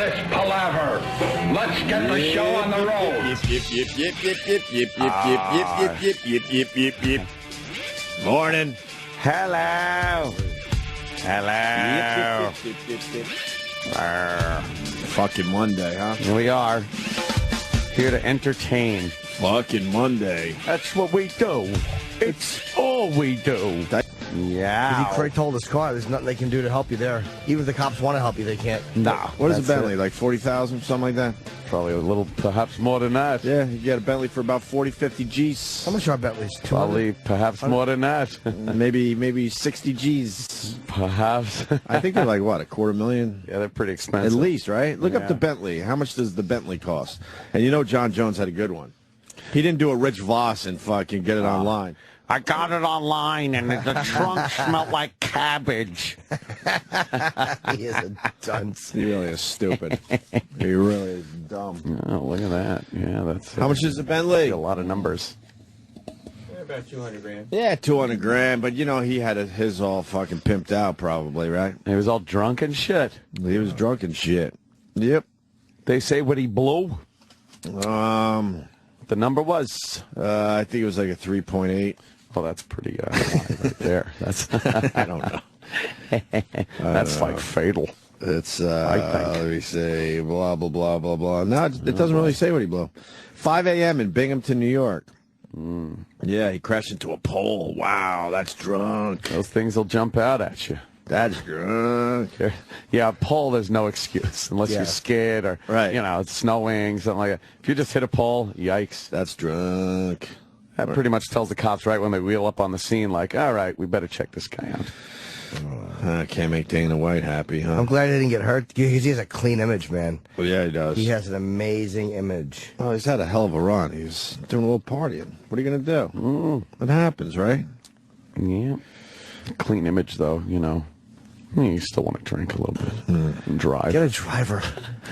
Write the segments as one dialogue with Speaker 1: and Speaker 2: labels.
Speaker 1: this palaver. Let's get the show on the road.
Speaker 2: Yip. Morning.
Speaker 3: Hello. Hello.
Speaker 2: Fucking Monday, huh?
Speaker 3: Here we are. Here to entertain.
Speaker 2: Fucking Monday.
Speaker 3: That's what we do. It's all we do. Yeah.
Speaker 4: Craig told his car, there's nothing they can do to help you there. Even if the cops want to help you, they can't.
Speaker 3: No.
Speaker 2: What is a Bentley? Like 40,000, something like that?
Speaker 3: Probably a little, perhaps more than that.
Speaker 2: Yeah, you get a Bentley for about 40, 50 G's.
Speaker 4: How much are Bentleys?
Speaker 3: Probably, perhaps more than that.
Speaker 2: maybe 60 G's.
Speaker 3: Perhaps.
Speaker 2: I think they're like, what, $250,000?
Speaker 3: Yeah, they're pretty expensive.
Speaker 2: At least, right? Look up
Speaker 3: Yeah.
Speaker 2: the Bentley. How much does the Bentley cost? And you know John Jones had a good one. He didn't do a Rich Voss and fucking get it online.
Speaker 3: I got it online, and the trunk smelled like cabbage.
Speaker 4: He is a dunce.
Speaker 2: He really is stupid. He really is dumb.
Speaker 3: Oh, look at that. Yeah, that's...
Speaker 2: How much is the Bentley?
Speaker 3: A lot of numbers.
Speaker 5: About 200 grand.
Speaker 2: Yeah, 200 grand, but you know he had his all fucking pimped out, probably, right?
Speaker 3: He was all drunk and shit.
Speaker 2: He was drunk and shit. Yep.
Speaker 3: They say what he blew. The number was.
Speaker 2: I think it was like a 3.8.
Speaker 3: Oh, that's pretty high right there. That's
Speaker 2: I don't know.
Speaker 3: That's like fatal.
Speaker 2: It's
Speaker 3: I think.
Speaker 2: let me say blah blah blah blah blah. No, it doesn't really say what he blew. 5 a.m. in Binghamton, New York. Yeah, he crashed into a pole. Wow, that's drunk.
Speaker 3: Those things will jump out at you.
Speaker 2: That's drunk.
Speaker 3: Yeah, a pole, there's no excuse unless you're scared or,
Speaker 2: Right.
Speaker 3: you know, it's snowing, something like that. If you just hit a pole, yikes.
Speaker 2: That's drunk.
Speaker 3: That pretty much tells the cops right when they wheel up on the scene, like, all right, we better check this guy out.
Speaker 2: Can't make Dana White happy, huh?
Speaker 4: I'm glad he didn't get hurt because he has a clean image, man.
Speaker 2: Well, yeah, he does.
Speaker 4: He has an amazing image.
Speaker 2: Oh, he's had a hell of a run. He's doing a little partying. What are you going to do? It happens, right?
Speaker 3: Yeah. Clean image, though, you know. You still want to drink a little bit and drive.
Speaker 4: Get a driver.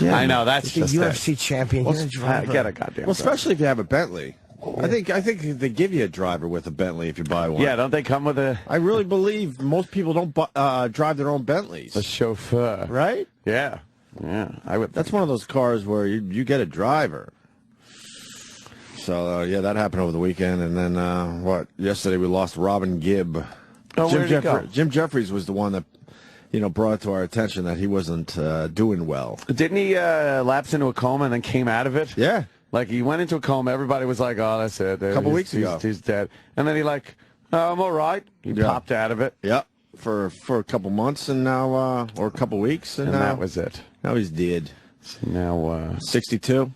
Speaker 2: Yeah,
Speaker 3: I know, that's
Speaker 4: He's
Speaker 3: just
Speaker 4: a UFC champion. Get a driver.
Speaker 3: Get a goddamn
Speaker 2: Well, especially if you have a Bentley. I think they give you a driver with a Bentley if you buy one.
Speaker 3: Yeah, don't they come with a
Speaker 2: I really believe most people don't drive their own Bentleys.
Speaker 3: chauffeur?
Speaker 2: Right?
Speaker 3: Yeah. Yeah, I would.
Speaker 2: That's one of those cars where you get a driver. So, yeah, that happened over the weekend. And then, yesterday we lost Robin Gibb.
Speaker 3: Oh, where'd he go?
Speaker 2: Jim Jeffries was the one that, brought it to our attention that he wasn't doing well.
Speaker 3: Didn't he lapse into a coma and then came out of it?
Speaker 2: Yeah.
Speaker 3: Like, he went into a coma. Everybody was like, oh, that's it.
Speaker 2: A couple weeks ago.
Speaker 3: He's dead. And then he I'm all right. He popped out of it.
Speaker 2: Yeah. For a couple months and now, or a couple weeks. And now,
Speaker 3: that was it.
Speaker 2: Now he's dead.
Speaker 3: So now,
Speaker 2: 62?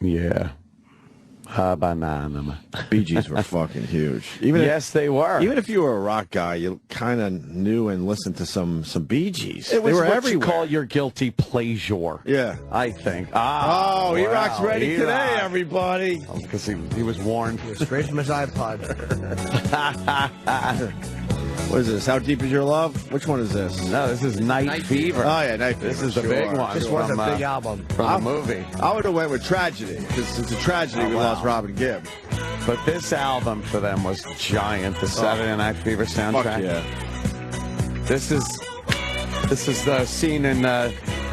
Speaker 3: Yeah. Banana.
Speaker 2: Bee Gees were fucking huge.
Speaker 3: Yes, they were.
Speaker 2: Even if you were a rock guy, you kind of knew and listened to some Bee Gees.
Speaker 3: It was
Speaker 2: they were
Speaker 3: what
Speaker 2: everywhere.
Speaker 3: you call your guilty pleasure.
Speaker 2: Yeah.
Speaker 3: I think.
Speaker 2: Oh, E-Rock's ready today,
Speaker 3: E-Rock.
Speaker 2: everybody.
Speaker 3: Because he was warned.
Speaker 4: Straight from his iPod.
Speaker 2: What is this? How Deep Is Your Love? Which one is this?
Speaker 3: No, this is Night Fever.
Speaker 2: Oh, yeah, Night Fever.
Speaker 3: This is the big one.
Speaker 4: This was a
Speaker 3: from,
Speaker 4: big album.
Speaker 3: From the movie.
Speaker 2: I would have went with Tragedy, because it's a tragedy we lost Robin Gibb.
Speaker 3: But this album for them was giant. The Saturday Night Fever soundtrack.
Speaker 2: Fuck yeah.
Speaker 3: This is the scene in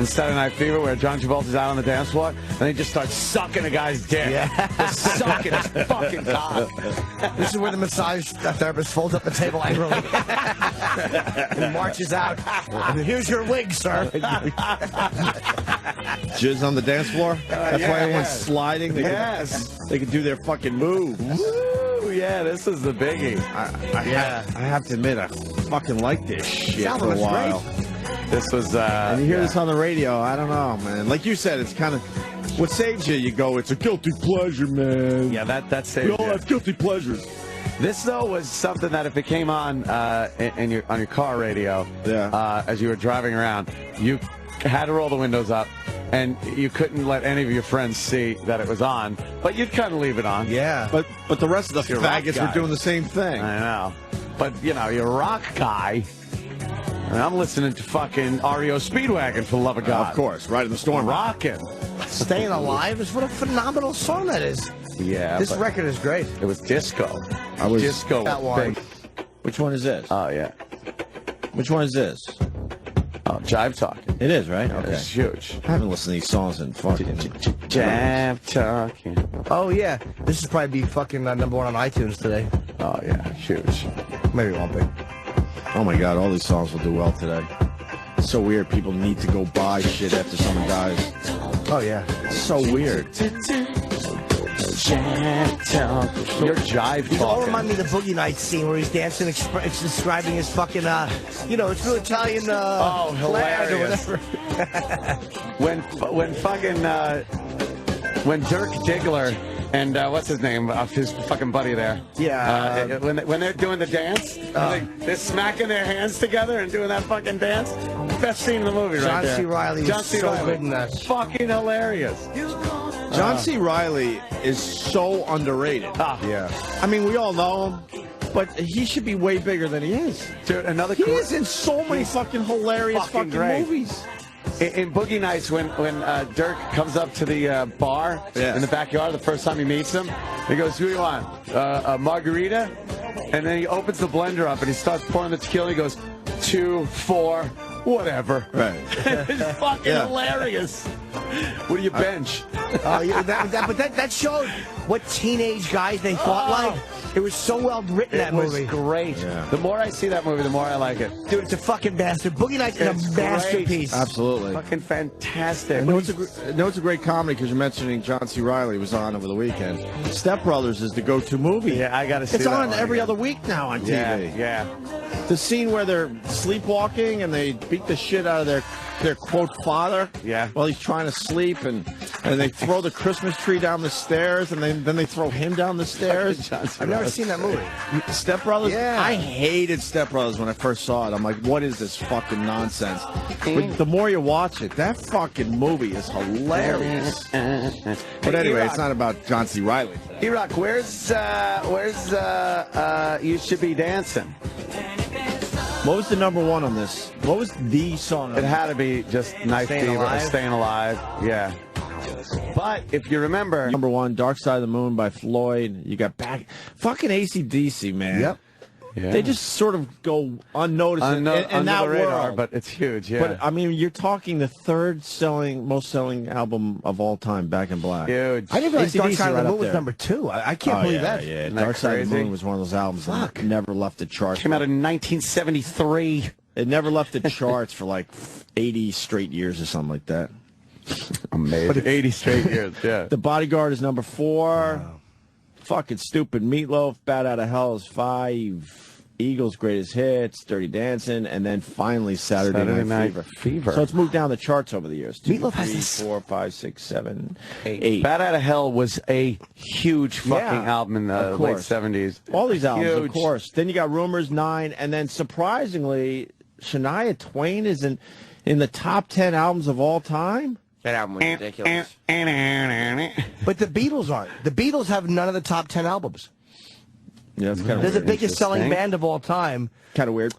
Speaker 3: Saturday Night Fever where John Travolta's out on the dance floor and he just starts sucking a guy's dick.
Speaker 4: Yeah.
Speaker 3: Just sucking his fucking cock.
Speaker 4: This is where the massage therapist folds up the table angrily and marches out. And here's your wig, sir.
Speaker 2: Jizz on the dance floor? That's why everyone's sliding. They can do their fucking move.
Speaker 3: Woo, yeah, this is the biggie.
Speaker 2: I have to admit, I fucking like this shit for a while.
Speaker 3: This was,
Speaker 2: and you hear this on the radio, I don't know, man. Like you said, it's kind of, what saves you go, it's a guilty pleasure, man.
Speaker 3: Yeah, that saves
Speaker 2: We all
Speaker 3: you.
Speaker 2: have guilty pleasures.
Speaker 3: This, though, was something that if it came on on your car radio as you were driving around, you had to roll the windows up, and you couldn't let any of your friends see that it was on, but you'd kind of leave it on.
Speaker 4: Yeah.
Speaker 2: But the rest of the faggots were doing the same thing.
Speaker 3: I know. But, you're a rock guy. And I'm listening to fucking REO Speedwagon, for the love of God.
Speaker 2: Of course, right in the storm.
Speaker 3: Rocking.
Speaker 4: Staying Alive is what a phenomenal song that is.
Speaker 3: Yeah.
Speaker 4: This record is great.
Speaker 3: It was disco. Disco.
Speaker 4: That one.
Speaker 2: Which one is this?
Speaker 3: Oh, yeah.
Speaker 2: Which one is this?
Speaker 3: Oh, Jive Talking.
Speaker 2: It is, right? Okay.
Speaker 3: It's huge.
Speaker 2: I haven't listened to these songs in fucking...
Speaker 3: Jab talking.
Speaker 4: Oh, yeah. This is probably be fucking number 1 on iTunes today.
Speaker 3: Oh, yeah. Huge.
Speaker 4: Maybe it won't be.
Speaker 2: Oh, my God. All these songs will do well today. It's so weird. People need to go buy shit after someone dies.
Speaker 4: Oh, yeah.
Speaker 2: It's so weird.
Speaker 3: You're jive
Speaker 4: These all
Speaker 3: talking.
Speaker 4: remind me of the Boogie Nights scene where he's dancing, it's describing his fucking, it's real Italian,
Speaker 3: Oh,
Speaker 4: flag or
Speaker 3: hilarious.
Speaker 4: whatever.
Speaker 3: when Dirk Diggler and what's his name, his fucking buddy there.
Speaker 4: Yeah.
Speaker 3: When they're doing the dance, they're smacking their hands together and doing that fucking dance. Best scene in the movie, right there.
Speaker 4: John C. Reilly is so good in that.
Speaker 3: Fucking hilarious.
Speaker 2: John C. Reilly is so underrated.
Speaker 3: Yeah.
Speaker 2: I mean, we all know him, but he should be way bigger than he is.
Speaker 3: Dude, another
Speaker 2: He is in so many fucking hilarious
Speaker 3: fucking
Speaker 2: fucking
Speaker 3: great.
Speaker 2: movies.
Speaker 3: In Boogie Nights, when Dirk comes up to the bar in the backyard the first time he meets him, he goes, "Who do you want? A margarita?" And then he opens the blender up and he starts pouring the tequila. He goes, 2, 4, whatever.
Speaker 2: Right.
Speaker 3: It's fucking hilarious. What do you bench?
Speaker 4: Yeah, that showed what teenage guys they thought like. It was so well written, that movie.
Speaker 3: It was great.
Speaker 2: Yeah.
Speaker 3: The more I see that movie, the more I like it.
Speaker 4: Dude, it's a fucking bastard. Boogie Nights is
Speaker 3: It's
Speaker 4: a
Speaker 3: great.
Speaker 4: masterpiece.
Speaker 2: Absolutely.
Speaker 3: Fucking fantastic.
Speaker 2: No, it's a great comedy because you're mentioning John C. Reilly was on over the weekend. Step Brothers is the go-to movie.
Speaker 3: Yeah, I gotta see
Speaker 2: It's
Speaker 3: that
Speaker 2: on
Speaker 3: one
Speaker 2: every
Speaker 3: again.
Speaker 2: other week now on
Speaker 3: Yeah,
Speaker 2: TV.
Speaker 3: yeah.
Speaker 2: The scene where they're sleepwalking and they beat the shit out of their quote father.
Speaker 3: Yeah.
Speaker 2: While he's trying to sleep and they throw the Christmas tree down the stairs and then they throw him down the stairs.
Speaker 4: I've never seen that movie.
Speaker 2: Step Brothers?
Speaker 4: Yeah.
Speaker 2: I hated Step Brothers when I first saw it. I'm like, what is this fucking nonsense? But the more you watch it, that fucking movie is hilarious. But anyway, it's not about John C. Reilly.
Speaker 3: E-Rock, where's You Should Be Dancing?
Speaker 2: What was the number 1 on this? What was the song?
Speaker 3: It had to be just Knife
Speaker 4: Staying
Speaker 3: Fever,
Speaker 4: Alive?
Speaker 3: Staying Alive. Yeah. But if you remember,
Speaker 2: Number 1, Dark Side of the Moon by Floyd. You got back. Fucking AC/DC, man.
Speaker 4: Yep.
Speaker 3: yeah.
Speaker 2: They just sort of go unnoticed in
Speaker 3: under
Speaker 2: that
Speaker 3: the radar,
Speaker 2: world.
Speaker 3: but it's huge. Yeah.
Speaker 2: But I mean, you're talking the most selling album of all time, Back in Black.
Speaker 3: huge.
Speaker 4: I didn't realize Dark
Speaker 2: AC/DC
Speaker 4: Side of
Speaker 2: right
Speaker 4: the
Speaker 2: up
Speaker 4: Moon was
Speaker 2: there.
Speaker 4: number 2. I can't believe that.
Speaker 2: Yeah,
Speaker 3: Isn't that
Speaker 2: Dark Side of the
Speaker 3: crazy?
Speaker 2: Moon was one of those albums that never left the charts.
Speaker 3: Came out in 1973.
Speaker 2: It never left the charts for like 80 straight years or something like that.
Speaker 3: Amazing. But 80 straight years. Yeah.
Speaker 2: The Bodyguard is number 4. Wow. Fucking Stupid Meatloaf, Bat Out of Hell is 5. Eagles' Greatest Hits, Dirty Dancing, and then finally Saturday Night Fever. So it's moved down the charts over the years. 2,
Speaker 4: Meatloaf
Speaker 2: 3,
Speaker 4: has this-
Speaker 2: 4, 5, 6, 7, 8.
Speaker 3: Bat Out of Hell was a huge fucking album in the
Speaker 2: of
Speaker 3: late
Speaker 2: course.
Speaker 3: 70s.
Speaker 2: All these albums,
Speaker 3: Huge.
Speaker 2: of course. Then you got Rumors, 9, and then surprisingly, Shania Twain is in the top 10 albums of all time.
Speaker 5: That album was ridiculous.
Speaker 4: But the Beatles aren't. The Beatles have none of the top 10 albums.
Speaker 2: Yeah, that's kind of
Speaker 4: They're the
Speaker 2: weird.
Speaker 4: biggest selling band of all time.
Speaker 2: Kind of weird.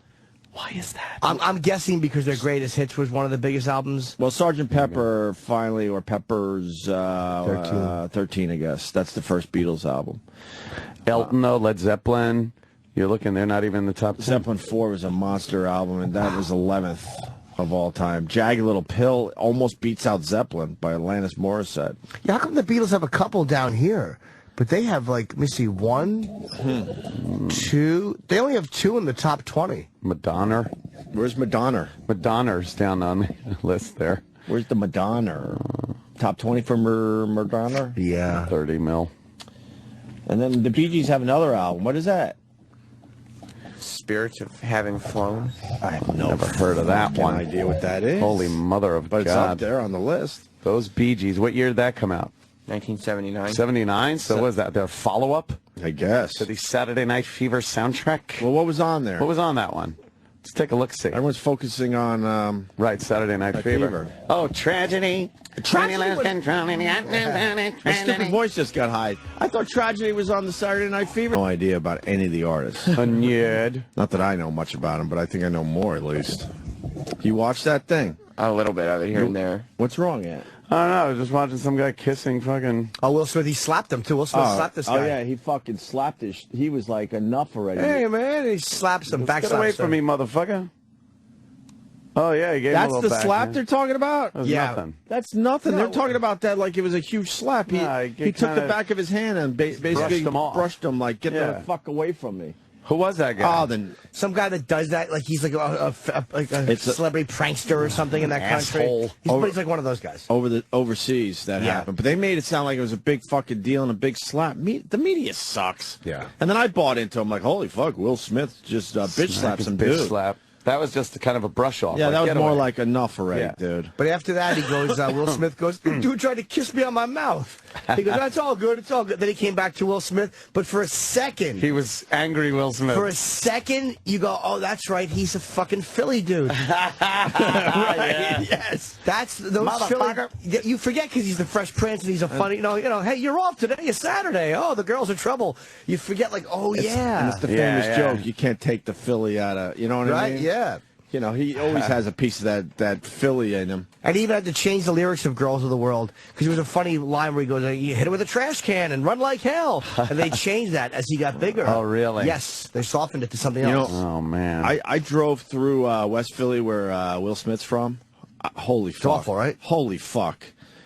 Speaker 3: Why is that?
Speaker 4: I'm guessing because their Greatest Hits was one of the biggest albums.
Speaker 2: Well, Sgt. Pepper finally, or Pepper's 13, I guess. That's the first Beatles album.
Speaker 3: Elton, though, Led Zeppelin. You're looking, they're not even in the top 10.
Speaker 2: Zeppelin 4 was a monster album, and that was 11th of all time. Jagged Little Pill almost beats out Zeppelin by Alanis Morissette.
Speaker 4: Yeah, how come the Beatles have a couple down here? But they have, like, let me see, 1, 2. They only have 2 in the top 20.
Speaker 3: Madonna.
Speaker 2: Where's Madonna?
Speaker 3: Madonna's down on the list there.
Speaker 2: Where's the Madonna? Top 20 for Madonna?
Speaker 4: Yeah.
Speaker 3: 30 mil.
Speaker 2: And then the Bee Gees have another album. What is that?
Speaker 5: Spirits of Having Flown.
Speaker 2: I have
Speaker 3: Never heard of that one.
Speaker 2: idea what that is.
Speaker 3: Holy mother of
Speaker 2: But it's
Speaker 3: God.
Speaker 2: up there on the list.
Speaker 3: Those Bee Gees. What year did that come out?
Speaker 5: 1979.
Speaker 3: 79? So what was that, their follow-up
Speaker 2: I guess.
Speaker 3: to the Saturday Night Fever soundtrack?
Speaker 2: Well, what was on there?
Speaker 3: What was on that one? Let's take a look-see.
Speaker 2: Everyone's focusing on...
Speaker 3: Right, Saturday Night Fever. Oh, tragedy.
Speaker 2: My stupid voice just got high. I thought Tragedy was on the Saturday Night Fever. No idea about any of the artists.
Speaker 3: Onyed.
Speaker 2: Not that I know much about them, but I think I know more at least. You watch that thing?
Speaker 5: A little bit of it here and there.
Speaker 2: What's wrong yet?
Speaker 3: I don't know. I was just watching some guy kissing fucking...
Speaker 4: Oh, Will Smith, he slapped him, too. Will Smith slapped this guy.
Speaker 2: Oh, yeah, he fucking slapped his... He was like, enough already.
Speaker 4: Hey, man, he slaps him,
Speaker 3: Get away from me, motherfucker. Oh, yeah, he gave him a
Speaker 2: That's
Speaker 3: little
Speaker 2: the slap they're talking about?
Speaker 3: Nothing.
Speaker 2: That's nothing. They're talking about that like it was a huge slap. He took the back of his hand and basically brushed him like, get the fuck away from me.
Speaker 3: Who was that guy?
Speaker 2: Oh, then
Speaker 4: some guy that does that, like he's like a celebrity prankster or something in that country. He's like one of those guys.
Speaker 2: Overseas that happened, but they made it sound like it was a big fucking deal and a big slap. The media sucks.
Speaker 3: Yeah.
Speaker 2: And then I bought into him like, holy fuck, Will Smith just bitch slapped some dude.
Speaker 3: Slap. That was just kind of a brush off.
Speaker 2: Yeah, that was more like enough already, dude.
Speaker 4: But after that, he goes, Will Smith goes, dude tried to kiss me on my mouth. He goes, that's all good, it's all good. Then he came back to Will Smith, but for a second.
Speaker 3: He was angry, Will Smith.
Speaker 4: For a second, you go, oh, that's right, he's a fucking Philly dude. Right? Yes. That's those Philly. You forget because he's the Fresh Prince and he's a funny, hey, you're off today, it's Saturday. Oh, the girls are trouble. You forget, like,
Speaker 2: and it's the famous joke. You can't take the Philly out of, you know what I mean?
Speaker 4: Yeah.
Speaker 2: You know, he always has a piece of that Philly in him.
Speaker 4: And he even had to change the lyrics of Girls of the World because it was a funny line where he goes, you hit it with a trash can and run like hell. And they changed that as he got bigger.
Speaker 3: Oh, really?
Speaker 4: Yes. They softened it to something else.
Speaker 3: Oh, man.
Speaker 2: I drove through West Philly where Will Smith's from. Holy fuck.
Speaker 4: It's awful, right?
Speaker 2: Holy fuck.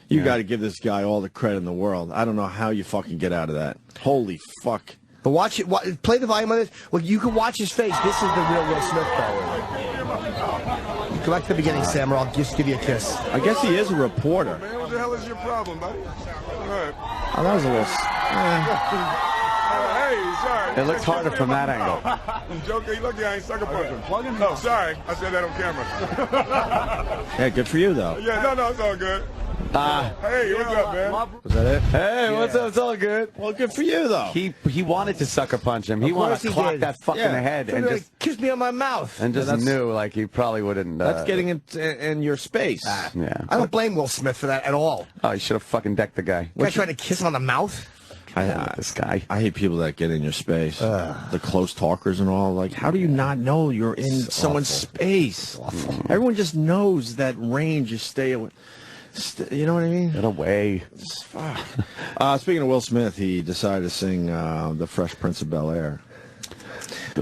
Speaker 2: You got to give this guy all the credit in the world. I don't know how you fucking get out of that. Holy fuck.
Speaker 4: But watch it. Play the volume on this. Well, you can watch his face. This is the real Will Smith, though. Go back to the beginning, Sam, or I'll just give you a kiss.
Speaker 2: I guess he is a reporter.
Speaker 6: Man, what the hell is your problem, buddy? All right.
Speaker 2: Oh, that was a little...
Speaker 6: Hey, sorry.
Speaker 3: It looks harder from that angle.
Speaker 6: I'm joking. You lucky I ain't sucker punching. Oh, sorry. I said that on camera.
Speaker 2: Yeah, good for you, though.
Speaker 6: Yeah, no, it's all good. Hey, what's up, man?
Speaker 2: Was that it?
Speaker 3: Hey, what's up? It's all good.
Speaker 2: Well, good for you, though.
Speaker 3: He wanted to sucker punch him. He wanted to clock that fucking head and just
Speaker 4: kiss me on my mouth.
Speaker 3: And just knew like he probably wouldn't.
Speaker 2: That's getting in your space.
Speaker 3: Yeah.
Speaker 4: I don't blame Will Smith for that at all.
Speaker 3: Oh, you should have fucking decked the guy.
Speaker 4: You guy trying to kiss him on the mouth?
Speaker 3: This guy.
Speaker 2: I hate people that get in your space. The close talkers and all. Like, how do you not know you're in someone's space? Everyone just knows that range. You stay away. You know what I mean?
Speaker 3: Get away.
Speaker 2: Speaking of Will Smith, he decided to sing The Fresh Prince of Bel-Air.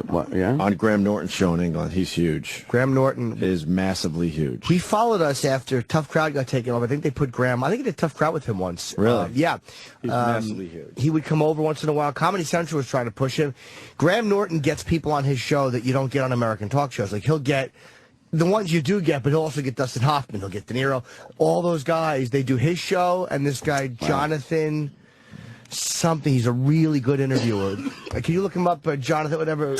Speaker 3: What, yeah?
Speaker 2: On Graham Norton's show in England. He's huge.
Speaker 4: Graham Norton
Speaker 2: is massively huge.
Speaker 4: He followed us after Tough Crowd got taken over. I think they put Graham. I think he did Tough Crowd with him once.
Speaker 2: Really?
Speaker 4: Yeah.
Speaker 2: He's massively huge.
Speaker 4: He would come over once in a while. Comedy Central was trying to push him. Graham Norton gets people on his show that you don't get on American talk shows. Like, he'll get the ones you do get, but he'll also get Dustin Hoffman. He'll get De Niro. All those guys, they do his show, and this guy, Jonathan something. He's a really good interviewer. Can you look him up, Jonathan, whatever?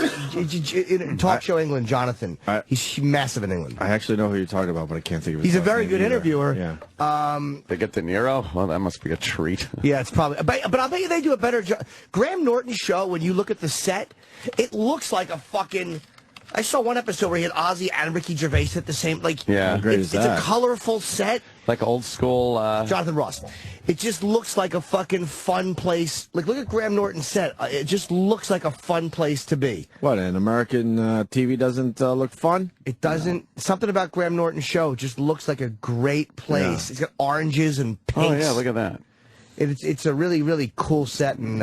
Speaker 4: Talk Show England, Jonathan. He's massive in England.
Speaker 2: I actually know who you're talking about, but I can't think of his
Speaker 4: He's a very
Speaker 2: name
Speaker 4: good
Speaker 2: either.
Speaker 4: interviewer.
Speaker 2: Yeah.
Speaker 3: They get De Niro? Well, that must be a treat.
Speaker 4: Yeah, it's probably. But I'll bet you they do a better job. Graham Norton's show, when you look at the set, it looks like a fucking... I saw one episode where he had Ozzy and Ricky Gervais at the same... Like,
Speaker 3: yeah,
Speaker 2: how great is that?
Speaker 4: It's a colorful set.
Speaker 3: Like old school...
Speaker 4: Jonathan Ross. It just looks like a fucking fun place. Like, look at Graham Norton's set. It just looks like a fun place to be.
Speaker 2: What, an American TV doesn't look fun?
Speaker 4: It doesn't. Something about Graham Norton's show just looks like a great place. Yeah. It's got oranges and pinks.
Speaker 3: Oh, yeah, look at that.
Speaker 4: It's a really, really cool set. And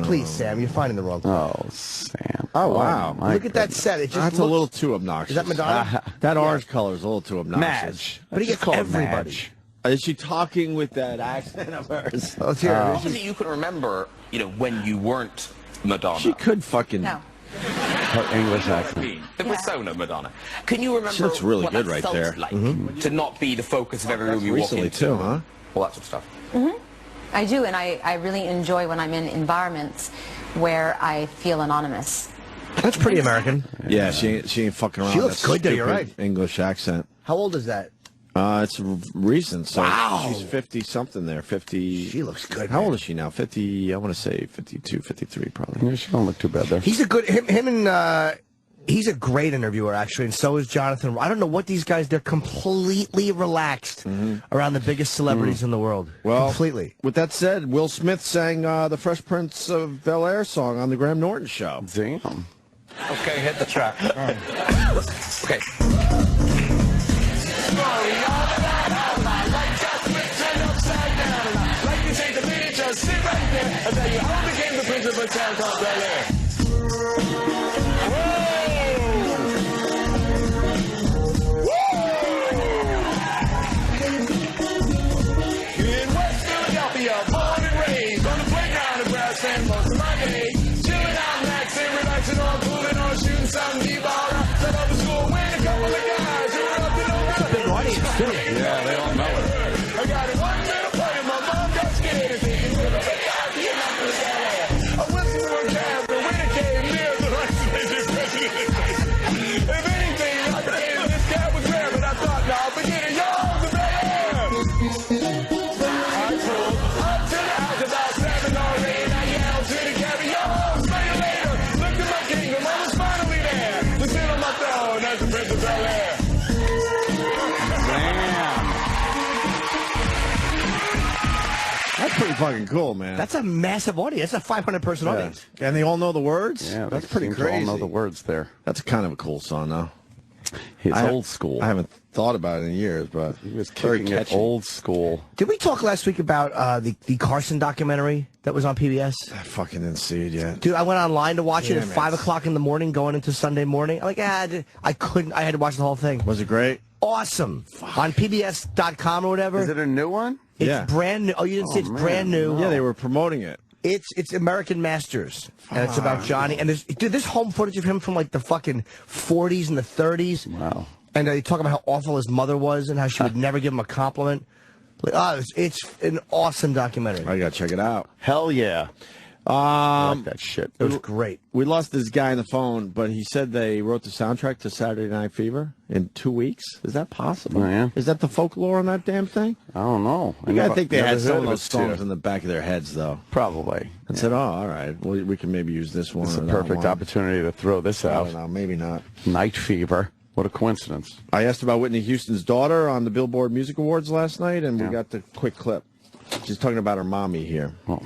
Speaker 4: please, Sam, you're finding the wrong thing.
Speaker 3: Oh, Sam.
Speaker 2: Oh, wow.
Speaker 4: Look at that set. It just
Speaker 2: That's a little too obnoxious.
Speaker 4: Is that Madonna?
Speaker 2: That orange color is a little too obnoxious.
Speaker 3: Madge.
Speaker 4: But he gets everybody.
Speaker 3: Madge.
Speaker 2: Is she talking with that accent of hers?
Speaker 4: Oh, it's here.
Speaker 7: What was it you could remember, when you weren't Madonna?
Speaker 2: She could fucking...
Speaker 8: No.
Speaker 3: Her English accent.
Speaker 7: The persona Madonna. Can you remember
Speaker 2: She looks really
Speaker 7: what
Speaker 2: good
Speaker 7: that
Speaker 2: right
Speaker 7: felt
Speaker 2: there.
Speaker 7: like to not be the focus of every room you walk
Speaker 2: Recently,
Speaker 7: into?
Speaker 2: too, huh?
Speaker 7: All that sort of stuff.
Speaker 8: Mm-hmm. I do, and I really enjoy when I'm in environments where I feel anonymous.
Speaker 4: That's pretty American.
Speaker 2: Yeah, she ain't fucking around.
Speaker 4: She looks
Speaker 2: That
Speaker 4: good, though, you're
Speaker 2: stupid
Speaker 4: right.
Speaker 2: English accent.
Speaker 4: How old is that?
Speaker 2: It's recent. So
Speaker 4: Wow.
Speaker 2: she's 50-something there. 50.
Speaker 4: She looks good.
Speaker 2: How old is she now? 50, I want to say 52, 53 probably.
Speaker 3: Yeah, she don't look too bad there.
Speaker 4: He's a good... Him and... He's a great interviewer, actually, and so is Jonathan. I don't know what these guys... They're completely relaxed around the biggest celebrities in the world.
Speaker 2: Well,
Speaker 4: completely.
Speaker 2: With that said, Will Smith sang the Fresh Prince of Bel-Air song on the Graham Norton show.
Speaker 3: Damn.
Speaker 7: Okay, hit the track. Okay.
Speaker 2: That's pretty fucking cool, man.
Speaker 4: That's a massive audience. That's a 500-person audience.
Speaker 2: And they all know the words?
Speaker 3: Yeah,
Speaker 2: that's pretty
Speaker 3: seem to
Speaker 2: crazy.
Speaker 3: all know the words there.
Speaker 2: That's kind of a cool song, though.
Speaker 3: It's old school.
Speaker 2: I haven't thought about it in years, but
Speaker 3: He was
Speaker 2: very
Speaker 3: kicking it
Speaker 2: catchy.
Speaker 3: old school.
Speaker 4: Did we talk last week about the Carson documentary that was on PBS?
Speaker 2: I fucking didn't see it yet.
Speaker 4: Dude, I went online to watch it at
Speaker 2: Damn it.
Speaker 4: 5 o'clock in the morning going into Sunday morning. I'm like, I couldn't. I had to watch the whole thing.
Speaker 2: Was it great?
Speaker 4: Awesome. On PBS.com or whatever.
Speaker 3: Is it a new one?
Speaker 4: It's
Speaker 2: Yeah.
Speaker 4: brand new. Oh, you didn't see it's
Speaker 3: man.
Speaker 4: brand new.
Speaker 2: Yeah, they were promoting it.
Speaker 4: It's American Masters, and it's about Johnny. And there's home footage of him from like the fucking 40s and the 30s.
Speaker 3: Wow.
Speaker 4: And they talk about how awful his mother was and how she would never give him a compliment. Like, it's an awesome documentary.
Speaker 2: I gotta check it out.
Speaker 3: Hell yeah. I like that shit.
Speaker 4: It was great.
Speaker 2: We lost this guy on the phone, but he said they wrote the soundtrack to Saturday Night Fever in 2 weeks. Is that possible?
Speaker 3: Oh, yeah?
Speaker 2: Is that the folklore on that damn thing?
Speaker 3: I don't know.
Speaker 2: I gotta think they
Speaker 3: never
Speaker 2: had some
Speaker 3: heard
Speaker 2: of
Speaker 3: of
Speaker 2: those
Speaker 3: it,
Speaker 2: songs
Speaker 3: too.
Speaker 2: in the back of their heads, though.
Speaker 3: Probably.
Speaker 2: And said, "Oh, all right, well, we can maybe use this one."
Speaker 3: It's a
Speaker 2: or that
Speaker 3: perfect
Speaker 2: one.
Speaker 3: opportunity to throw this
Speaker 2: I
Speaker 3: out.
Speaker 2: don't know, maybe not.
Speaker 3: Night Fever. What a coincidence.
Speaker 2: I asked about Whitney Houston's daughter on the Billboard Music Awards last night, and we got the quick clip. She's talking about her mommy here.
Speaker 3: Well,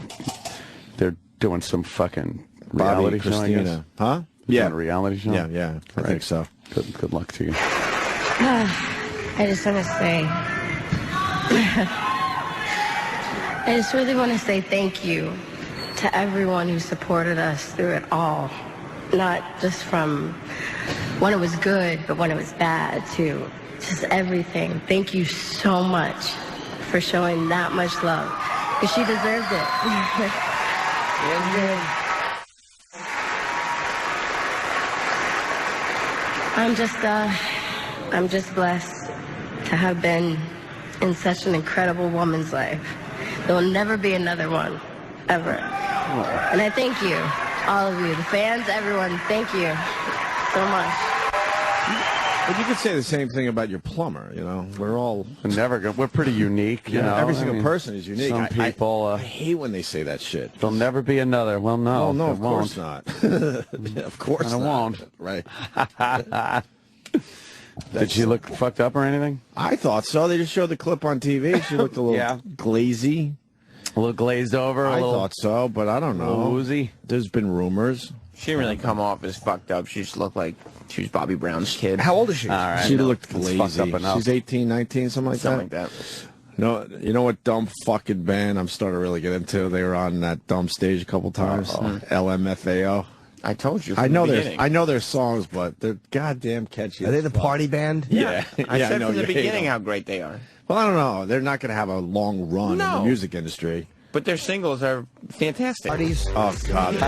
Speaker 3: they're doing some fucking
Speaker 2: Bobby
Speaker 3: reality
Speaker 2: and
Speaker 3: show, I guess.
Speaker 2: Christina. Huh?
Speaker 3: Yeah. A reality show?
Speaker 2: Yeah, I think so.
Speaker 3: Good luck to you.
Speaker 9: I just want to say, I just really want to say thank you to everyone who supported us through it all. Not just from when it was good, but when it was bad, too. Just everything. Thank you so much for showing that much love. Because she deserved it. I'm just blessed to have been in such an incredible woman's life. There will never be another one, ever. And I thank you, all of you, the fans, everyone. Thank you so much.
Speaker 2: But you could say the same thing about your plumber. You know,
Speaker 3: We're pretty unique. You know,
Speaker 2: every single person is unique.
Speaker 3: Some people.
Speaker 2: I hate when they say that shit.
Speaker 3: There'll never be another. Well, no.
Speaker 2: Oh, no,
Speaker 3: there
Speaker 2: of course
Speaker 3: won't.
Speaker 2: not. Of course
Speaker 3: And it
Speaker 2: not.
Speaker 3: won't.
Speaker 2: Right.
Speaker 3: Did she look fucked up or anything?
Speaker 2: I thought so. They just showed the clip on TV. She looked a little glazy.
Speaker 3: A little glazed over.
Speaker 2: I thought so, but I don't know.
Speaker 3: little woozy.
Speaker 2: There's been rumors.
Speaker 5: She didn't really come off as fucked up. She just looked like she was Bobby Brown's kid.
Speaker 4: How old is she?
Speaker 3: All right.
Speaker 2: She looked
Speaker 3: That's fucked
Speaker 2: lazy.
Speaker 3: up enough.
Speaker 2: She's 18, 19, something like
Speaker 5: Something
Speaker 2: that.
Speaker 5: like that.
Speaker 2: No, you know what dumb fucking band I'm starting to really get into? They were on that dumb stage a couple times. LMFAO.
Speaker 5: I told you.
Speaker 2: I
Speaker 5: From
Speaker 2: know
Speaker 5: the
Speaker 2: their
Speaker 5: beginning.
Speaker 2: their songs, but they're goddamn catchy.
Speaker 4: Are they
Speaker 2: as
Speaker 4: the
Speaker 2: fuck.
Speaker 4: party band?
Speaker 2: Yeah,
Speaker 5: I
Speaker 2: yeah,
Speaker 5: said
Speaker 2: know
Speaker 5: from the
Speaker 2: you hate
Speaker 5: beginning
Speaker 2: them.
Speaker 5: how great they are.
Speaker 2: Well, I don't know. They're not going to have a long run in the
Speaker 5: No.
Speaker 2: music industry.
Speaker 5: But their singles are fantastic.
Speaker 4: Parties?
Speaker 2: Oh God,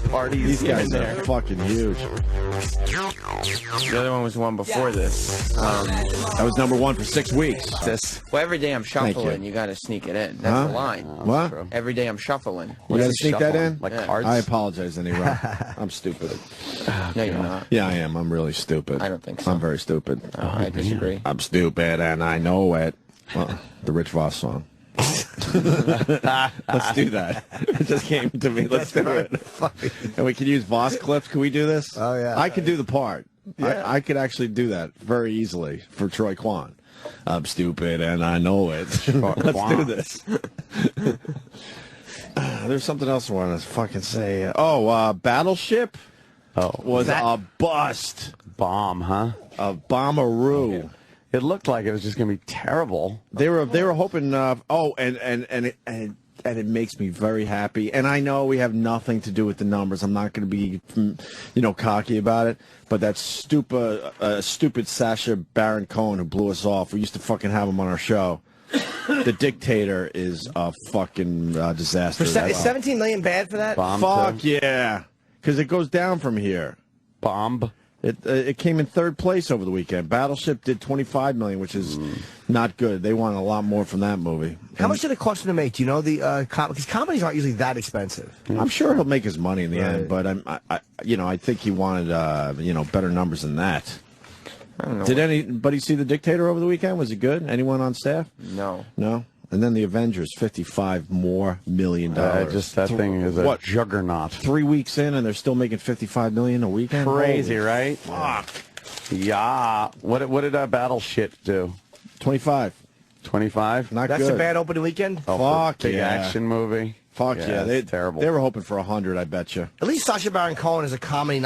Speaker 3: Parties.
Speaker 2: these guys are fucking huge.
Speaker 5: The other one was the one before this.
Speaker 2: That was number one for 6 weeks.
Speaker 5: Well, every day I'm
Speaker 2: Thank
Speaker 5: shuffling,
Speaker 2: you.
Speaker 5: you got to sneak it in. That's the line.
Speaker 2: What?
Speaker 5: Every day I'm shuffling.
Speaker 2: You got to sneak that in?
Speaker 3: Like
Speaker 5: Yeah.
Speaker 3: cards?
Speaker 2: I apologize, anyway. I'm stupid.
Speaker 5: No, you're not.
Speaker 2: Yeah, I am. I'm really stupid.
Speaker 5: I don't think so.
Speaker 2: I'm very stupid.
Speaker 5: Oh, I disagree.
Speaker 2: I'm stupid and I know it. Well, the Rich Voss song. Let's do that. It just came to me. Let's do it. And we can use Voss clips. Can we do this?
Speaker 4: Oh, yeah.
Speaker 2: I could do the part.
Speaker 4: Yeah.
Speaker 2: I could actually do that very easily for Troy Kwan. I'm stupid and I know it. Let's do this. There's something else I want to fucking say. Battleship was a bust.
Speaker 3: Bomb, huh?
Speaker 2: A bombaroo.
Speaker 3: It looked like it was just going to be terrible.
Speaker 2: They were hoping. And it makes me very happy. And I know we have nothing to do with the numbers. I'm not going to be, cocky about it. But that stupid Sacha Baron Cohen who blew us off. We used to fucking have him on our show. The Dictator is a fucking disaster.
Speaker 4: Is 17 million bad for that?
Speaker 3: Bomb.
Speaker 2: Fuck yeah, because it goes down from here.
Speaker 3: Bomb.
Speaker 2: It came in third place over the weekend. Battleship did 25 million, which is not good. They want a lot more from that movie.
Speaker 4: How much did it cost him to make? Do you know because comedies aren't usually that expensive.
Speaker 2: I'm sure he'll make his money in the end, but I think he wanted better numbers than that.
Speaker 5: I don't know.
Speaker 2: Did anybody see The Dictator over the weekend? Was it good? Anyone on staff?
Speaker 5: No.
Speaker 2: No. And then The Avengers, $55 million.
Speaker 3: That thing is a juggernaut.
Speaker 2: 3 weeks in, and they're still making $55 million a weekend.
Speaker 3: Crazy,
Speaker 2: Holy
Speaker 3: right?
Speaker 2: Fuck.
Speaker 3: Yeah. What did Battleship do?
Speaker 2: 25.
Speaker 3: 25?
Speaker 2: Not
Speaker 4: That's
Speaker 2: good.
Speaker 4: a bad opening weekend?
Speaker 3: Oh,
Speaker 2: Fuck
Speaker 3: big
Speaker 2: yeah.
Speaker 3: action movie.
Speaker 2: Fuck yeah. They
Speaker 3: terrible.
Speaker 2: They were hoping for 100, I bet you.
Speaker 4: At least Sacha Baron Cohen is a comedy.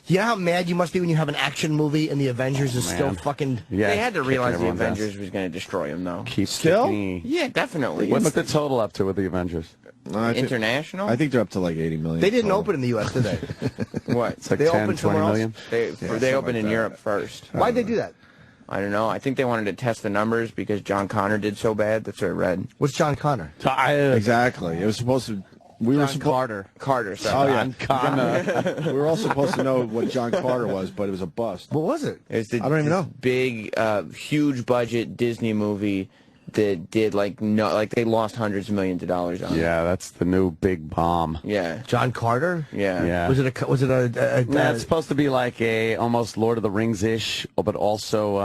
Speaker 4: You know how mad you must be when you have an action movie and the Avengers is still fucking...
Speaker 3: Yeah,
Speaker 5: They had to realize the
Speaker 3: everyone's
Speaker 5: Avengers was going to destroy him, though.
Speaker 3: Keep
Speaker 2: Still?
Speaker 3: kicking.
Speaker 5: Yeah, definitely.
Speaker 3: What's the total up to with the Avengers?
Speaker 5: International?
Speaker 2: I think they're up to like 80 million.
Speaker 4: They didn't
Speaker 2: total.
Speaker 4: open in the U.S., did they?
Speaker 5: What?
Speaker 3: It's like
Speaker 4: They
Speaker 3: 10,
Speaker 4: opened
Speaker 3: 20
Speaker 4: somewhere
Speaker 3: million?
Speaker 5: They opened in Europe first.
Speaker 4: Why'd they do that?
Speaker 5: I don't know. I think they wanted to test the numbers because John Connor did so bad. That's what I read.
Speaker 4: What's John Connor?
Speaker 2: Exactly. It was supposed to... We were
Speaker 5: Carter, sorry.
Speaker 2: Oh, yeah. We were all supposed to know what John Carter was, but it was a bust.
Speaker 4: What was it?
Speaker 5: It's the,
Speaker 2: I don't even know.
Speaker 5: Big, huge budget Disney movie that did they lost hundreds of millions of dollars on it.
Speaker 3: Yeah, that's the new big bomb.
Speaker 5: Yeah.
Speaker 4: John Carter?
Speaker 5: Yeah.
Speaker 3: Yeah.
Speaker 4: Was it a
Speaker 3: That's supposed to be like a almost Lord of the Rings-ish, but also